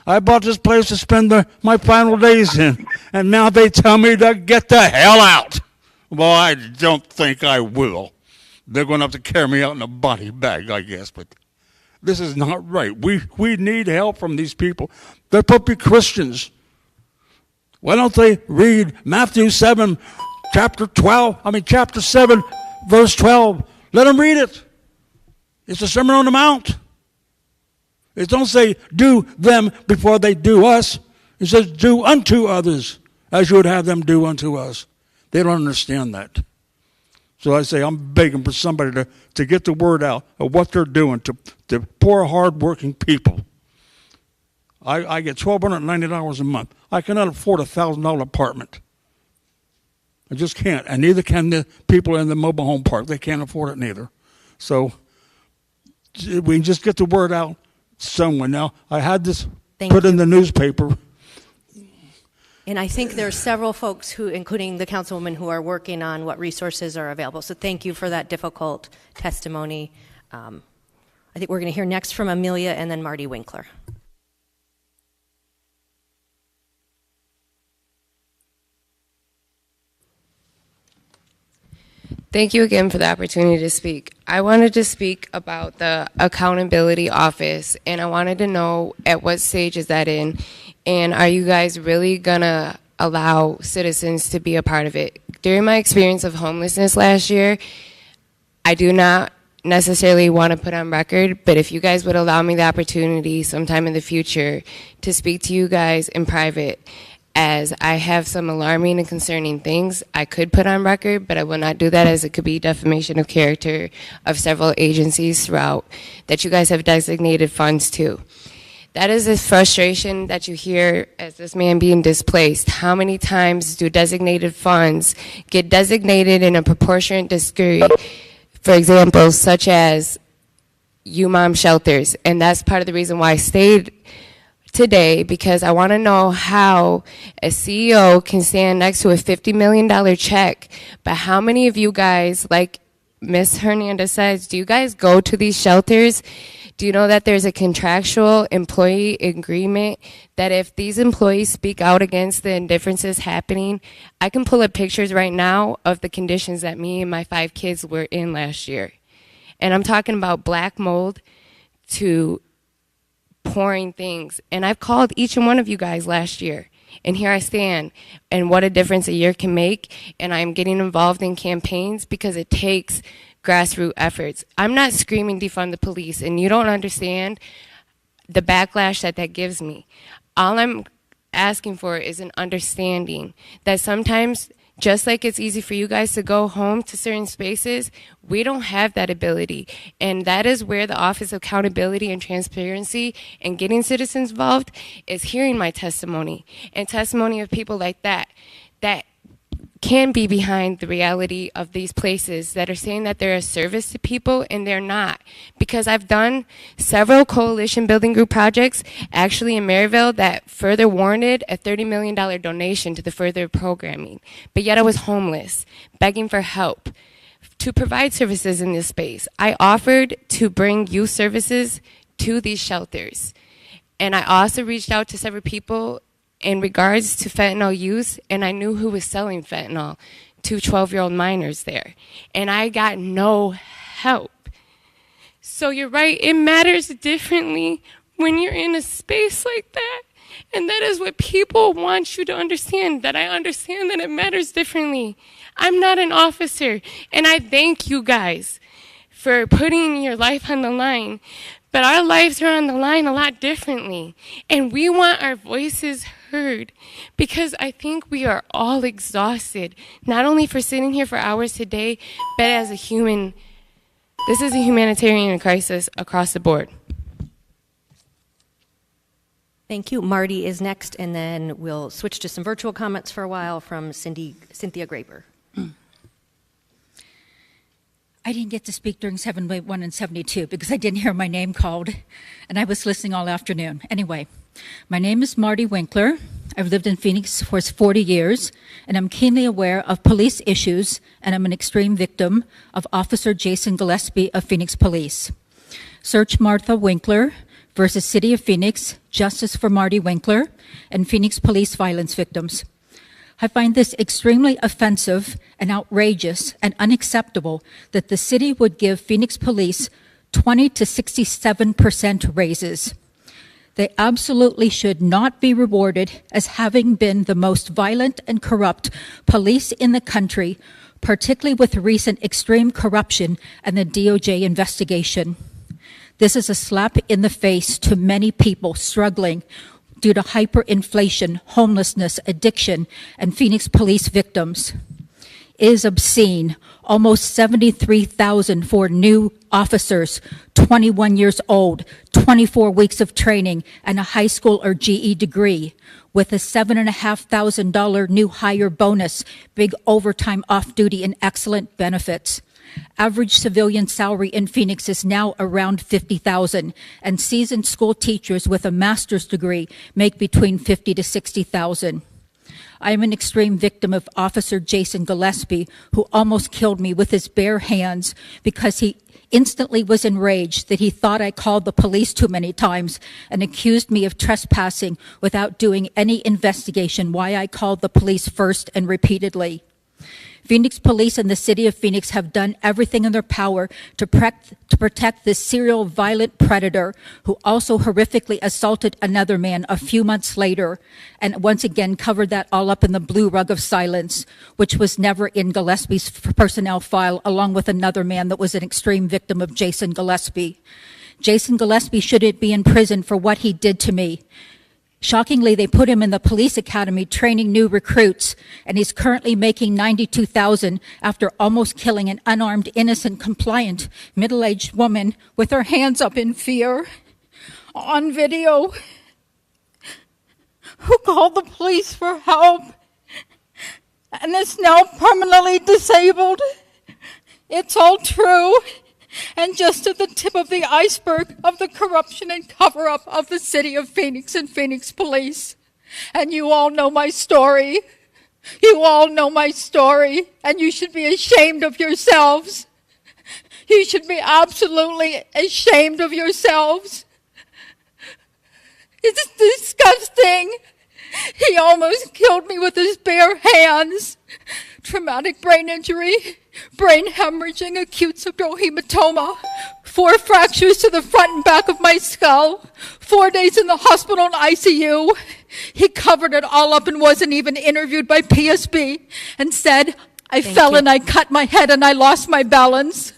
I bought this place to spend my final days in, and now they tell me to get the hell out. Well, I don't think I will. They're going to have to carry me out in a body bag, I guess, but this is not right. We need help from these people. They're supposed to be Christians. Why don't they read Matthew 7, chapter 7, verse 12? Let them read it. It's the Sermon on the Mount. It don't say do them before they do us. It says do unto others as you would have them do unto us. They don't understand that. So I say I'm begging for somebody to get the word out of what they're doing to poor, hard-working people. I get $1,290 a month. I cannot afford a $1,000 apartment. I just can't. And neither can the people in the mobile home park. They can't afford it neither. So we can just get the word out somewhere. Now, I had this put in the newspaper. And I think there are several folks who, including the councilwoman, who are working on what resources are available. So thank you for that difficult testimony. I think we're going to hear next from Amelia and then Marty Winkler. Thank you again for the opportunity to speak. I wanted to speak about the accountability office, and I wanted to know at what stage is that in, and are you guys really gonna allow citizens to be a part of it? During my experience of homelessness last year, I do not necessarily want to put on record, but if you guys would allow me the opportunity sometime in the future to speak to you guys in private as I have some alarming and concerning things I could put on record, but I will not do that as it could be defamation of character of several agencies throughout that you guys have designated funds to. That is this frustration that you hear as this man being displaced. How many times do designated funds get designated in a proportionate degree, for example, such as U-Mom shelters? And that's part of the reason why I stayed today, because I want to know how a CEO can stand next to a $50 million check, but how many of you guys, like Ms. Hernandez says, do you guys go to these shelters? Do you know that there's a contractual employee agreement that if these employees speak out against the indifferences happening, I can pull up pictures right now of the conditions that me and my 5 kids were in last year. And I'm talking about black mold to pouring things. And I've called each and one of you guys last year. And here I stand, and what a difference a year can make. And I'm getting involved in campaigns because it takes grassroots efforts. I'm not screaming defund the police, and you don't understand the backlash that gives me. All I'm asking for is an understanding that sometimes, just like it's easy for you guys to go home to certain spaces, we don't have that ability. And that is where the Office of Accountability and Transparency and getting citizens involved is hearing my testimony and testimony of people like that can be behind the reality of these places that are saying that they're a service to people, and they're not. Because I've done several coalition building group projects, actually in Maryville, that further warranted a $30 million donation to the further programming. But yet I was homeless, begging for help to provide services in this space. I offered to bring youth services to these shelters. And I also reached out to several people in regards to fentanyl use, and I knew who was selling fentanyl to 12-year-old minors there. And I got no help. So you're right, it matters differently when you're in a space like that. And that is what people want you to understand, that I understand that it matters differently. I'm not an officer, and I thank you guys for putting your life on the line. But our lives are on the line a lot differently. And we want our voices heard, because I think we are all exhausted, not only for sitting here for hours today, but as a human. This is a humanitarian crisis across the board. Thank you. Marty is next, and then we'll switch to some virtual comments for a while from Cynthia Graber. I didn't get to speak during 71 and 72 because I didn't hear my name called, and I was listening all afternoon. Anyway, my name is Marty Winkler. I've lived in Phoenix for 40 years, and I'm keenly aware of police issues, and I'm an extreme victim of Officer Jason Gillespie of Phoenix Police. Search Martha Winkler versus City of Phoenix, Justice for Marty Winkler, and Phoenix Police Violence Victims. I find this extremely offensive and outrageous and unacceptable that the city would give Phoenix Police 20 to 67% raises. They absolutely should not be rewarded as having been the most violent and corrupt police in the country, particularly with recent extreme corruption and the DOJ investigation. This is a slap in the face to many people struggling due to hyperinflation, homelessness, addiction, and Phoenix police victims. It is obscene. Almost 73,000 for new officers, 21 years old, 24 weeks of training, and a high school or GE degree, with a $7,500 new hire bonus, big overtime off-duty, and excellent benefits. Average civilian salary in Phoenix is now around $50,000, and seasoned school teachers with a master's degree make between $50,000 to $60,000. I am an extreme victim of Officer Jason Gillespie, who almost killed me with his bare hands because he instantly was enraged that he thought I called the police too many times and accused me of trespassing without doing any investigation why I called the police first and repeatedly. Phoenix Police and the City of Phoenix have done everything in their power to protect this serial violent predator who also horrifically assaulted another man a few months later, and once again covered that all up in the blue rug of silence, which was never in Gillespie's personnel file, along with another man that was an extreme victim of Jason Gillespie. Jason Gillespie shouldn't be in prison for what he did to me. Shockingly, they put him in the police academy training new recruits, and he's currently making $92,000 after almost killing an unarmed, innocent, compliant, middle-aged woman with her hands up in fear on video, who called the police for help and is now permanently disabled. It's all true, and just at the tip of the iceberg of the corruption and cover-up of the city of Phoenix and Phoenix Police. And you all know my story. You all know my story, and you should be ashamed of yourselves. You should be absolutely ashamed of yourselves. It's disgusting. He almost killed me with his bare hands. Traumatic brain injury, brain hemorrhaging, acute subdural hematoma, 4 fractures to the front and back of my skull, 4 days in the hospital and ICU. He covered it all up and wasn't even interviewed by PSB and said, I fell and I cut my head and I lost my balance.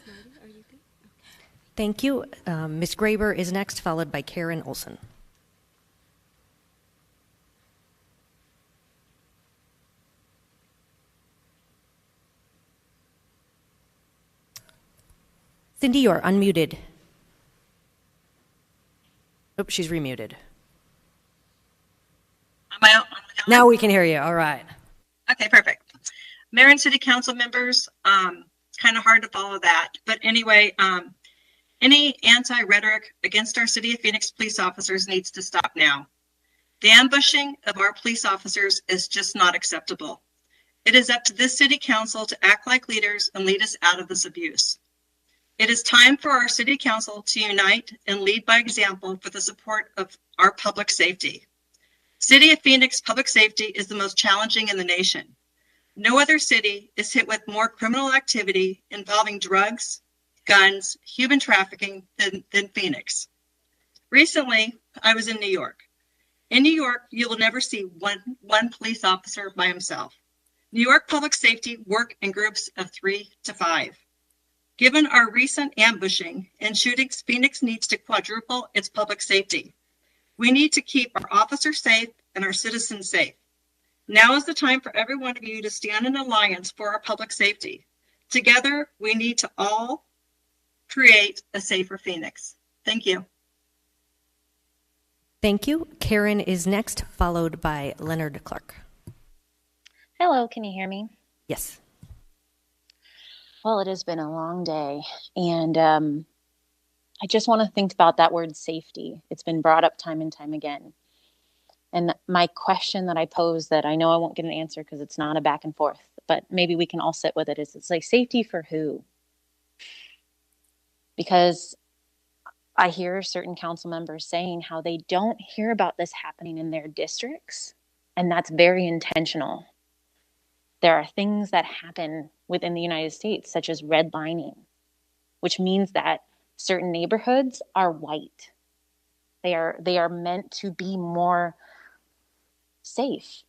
Thank you. Ms. Graber is next, followed by Karen Olson. Cindy, you're unmuted. Oops, she's remuted. Now we can hear you. All right. Okay, perfect. Mayor and city council members, it's kind of hard to follow that. But anyway, any anti-rhetoric against our City of Phoenix police officers needs to stop now. The ambushing of our police officers is just not acceptable. It is up to this city council to act like leaders and lead us out of this abuse. It is time for our city council to unite and lead by example for the support of our public safety. City of Phoenix public safety is the most challenging in the nation. No other city is hit with more criminal activity involving drugs, guns, human trafficking than Phoenix. Recently, I was in New York. In New York, you will never see one police officer by himself. New York public safety work in groups of 3 to 5. Given our recent ambushing and shootings, Phoenix needs to quadruple its public safety. We need to keep our officers safe and our citizens safe. Now is the time for every one of you to stand in alliance for our public safety. Together, we need to all create a safer Phoenix. Thank you. Thank you. Karen is next, followed by Leonard Clark. Hello, can you hear me? Yes. Well, it has been a long day, and I just want to think about that word safety. It's been brought up time and time again. And my question that I pose that I know I won't get an answer because it's not a back and forth, but maybe we can all sit with it, is it's like safety for who? Because I hear certain council members saying how they don't hear about this happening in their districts, and that's very intentional. There are things that happen within the United States, such as redlining, which means that certain neighborhoods are white. They are meant to be more safe,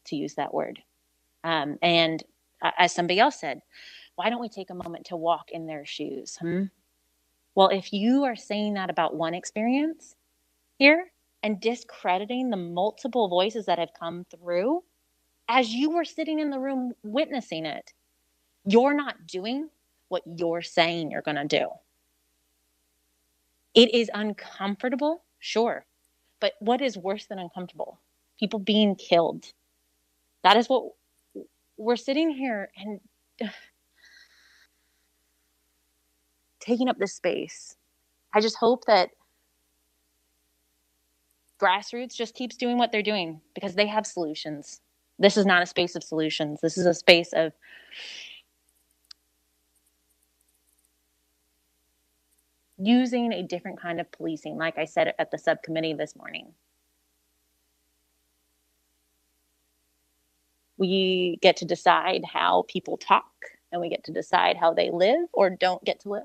to use that word. And as somebody else said, why don't we take a moment to walk in their shoes? Well, if you are saying that about one experience here and discrediting the multiple voices that have come through, as you were sitting in the room witnessing it, you're not doing what you're saying you're going to do. It is uncomfortable, sure, but what is worse than uncomfortable? People being killed. That is what we're sitting here and taking up this space. I just hope that grassroots just keeps doing what they're doing because they have solutions. This is not a space of solutions. This is a space of using a different kind of policing, like I said at the subcommittee this morning. We get to decide how people talk, and we get to decide how they live or don't get to live.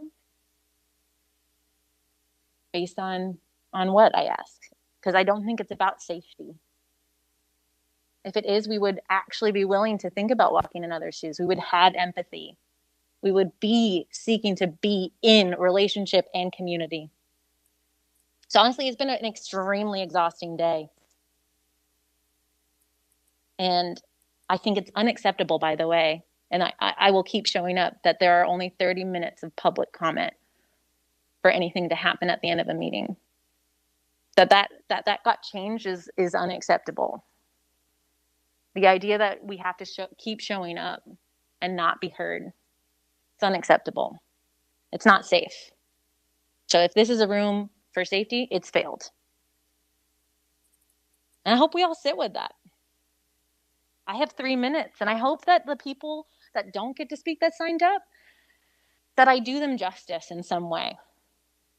Based on what, I ask? Because I don't think it's about safety. If it is, we would actually be willing to think about walking in others' shoes. We would have empathy. We would be seeking to be in relationship and community. So honestly, it's been an extremely exhausting day. And I think it's unacceptable, by the way, and I will keep showing up, that there are only 30 minutes of public comment for anything to happen at the end of a meeting. That got changed is unacceptable. The idea that we have to keep showing up and not be heard, it's unacceptable. It's not safe. So if this is a room for safety, it's failed. And I hope we all sit with that. I have 3 minutes, and I hope that the people that don't get to speak that signed up, that I do them justice in some way.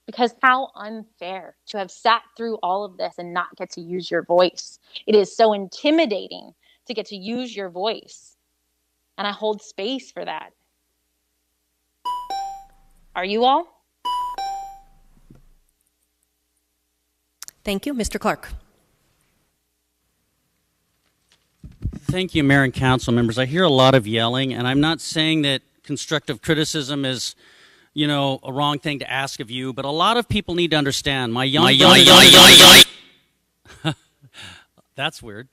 Because how unfair to have sat through all of this and not get to use your voice. It is so intimidating to get to use your voice. And I hold space for that. Are you all? Thank you. Mr. Clark. Thank you, Mayor and Council members. I hear a lot of yelling, and I'm not saying that constructive criticism is, a wrong thing to ask of you, but a lot of people need to understand. That's weird.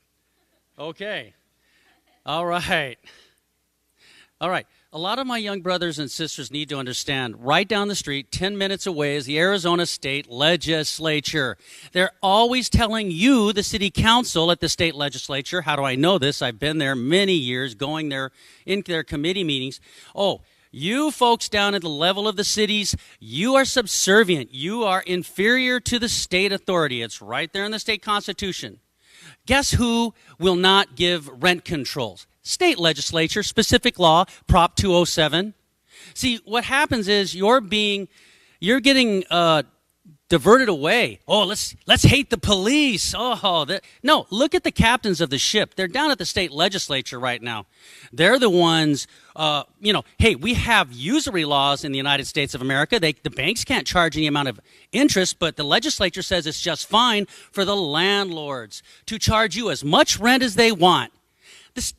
Okay. All right. A lot of my young brothers and sisters need to understand, right down the street, 10 minutes away, is the Arizona State Legislature. They're always telling you, the city council at the state legislature, how do I know this? I've been there many years, going there into their committee meetings. Oh, you folks down at the level of the cities, you are subservient. You are inferior to the state authority. It's right there in the state constitution. Guess who will not give rent controls? State legislature, specific law, Prop 207. See, what happens is you're getting diverted away. Oh, let's hate the police. No, look at the captains of the ship. They're down at the state legislature right now. They're the ones, hey, we have usury laws in the United States of America. The banks can't charge any amount of interest, but the legislature says it's just fine for the landlords to charge you as much rent as they want.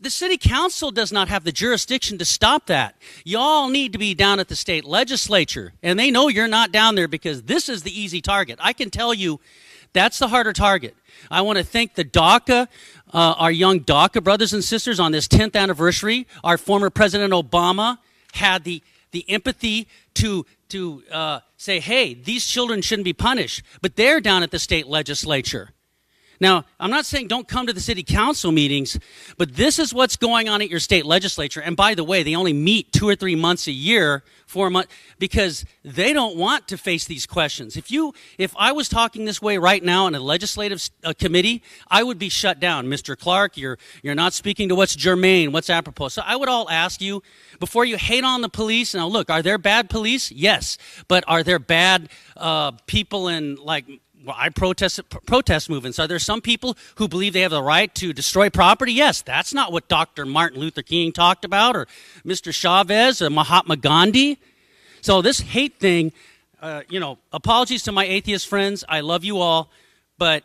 The city council does not have the jurisdiction to stop that. Y'all need to be down at the state legislature, and they know you're not down there because this is the easy target. I can tell you that's the harder target. I want to thank the DACA, our young DACA brothers and sisters on this 10th anniversary. Our former President Obama had the empathy to say, hey, these children shouldn't be punished, but they're down at the state legislature. Now, I'm not saying don't come to the city council meetings, but this is what's going on at your state legislature. And by the way, they only meet 2 or 3 months a year, 4 months, because they don't want to face these questions. If I was talking this way right now in a legislative committee, I would be shut down. Mr. Clark, you're not speaking to what's germane, what's apropos. So I would all ask you, before you hate on the police, now look, are there bad police? Yes. But are there bad people in, I protest movements. Are there some people who believe they have the right to destroy property? Yes, that's not what Dr. Martin Luther King talked about, or Mr. Chavez, or Mahatma Gandhi. So this hate thing, apologies to my atheist friends. I love you all, but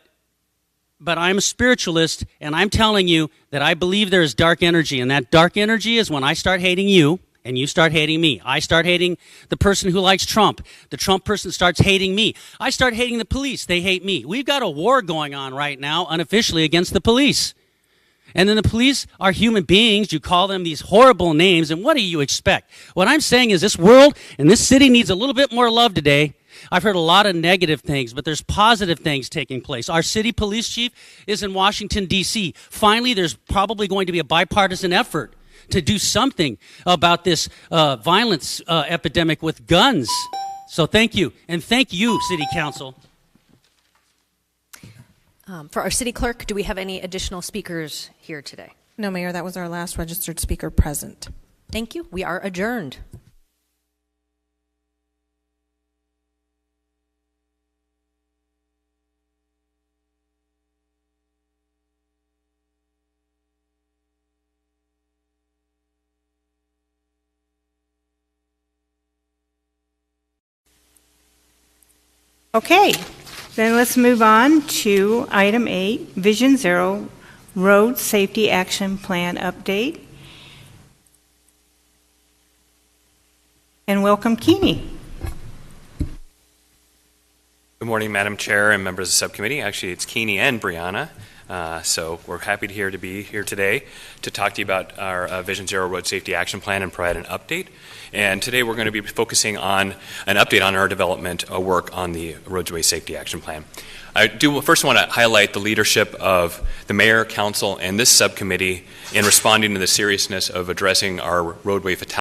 I'm a spiritualist, and I'm telling you that I believe there is dark energy, and that dark energy is when I start hating you, and you start hating me. I start hating the person who likes Trump. The Trump person starts hating me. I start hating the police. They hate me. We've got a war going on right now, unofficially, against the police. And then the police are human beings. You call them these horrible names, and what do you expect? What I'm saying is this world and this city needs a little bit more love today. I've heard a lot of negative things, but there's positive things taking place. Our city police chief is in Washington, D.C. Finally, there's probably going to be a bipartisan effort to do something about this violence epidemic with guns. So thank you. And thank you, City Council. For our city clerk, do we have any additional speakers here today? No, Mayor, that was our last registered speaker present. Thank you. We are adjourned. Okay, then let's move on to item 8, Vision Zero Road Safety Action Plan Update. And welcome, Keeney. Good morning, Madam Chair and members of the subcommittee. Actually, it's Keeney and Brianna. So we're happy to be here today to talk to you about our Vision Zero Road Safety Action Plan and provide an update. And today we're going to be focusing on an update on our development work on the Roadway Safety Action Plan. I do first want to highlight the leadership of the Mayor, Council, and this subcommittee in responding to the seriousness of addressing our roadway fatalities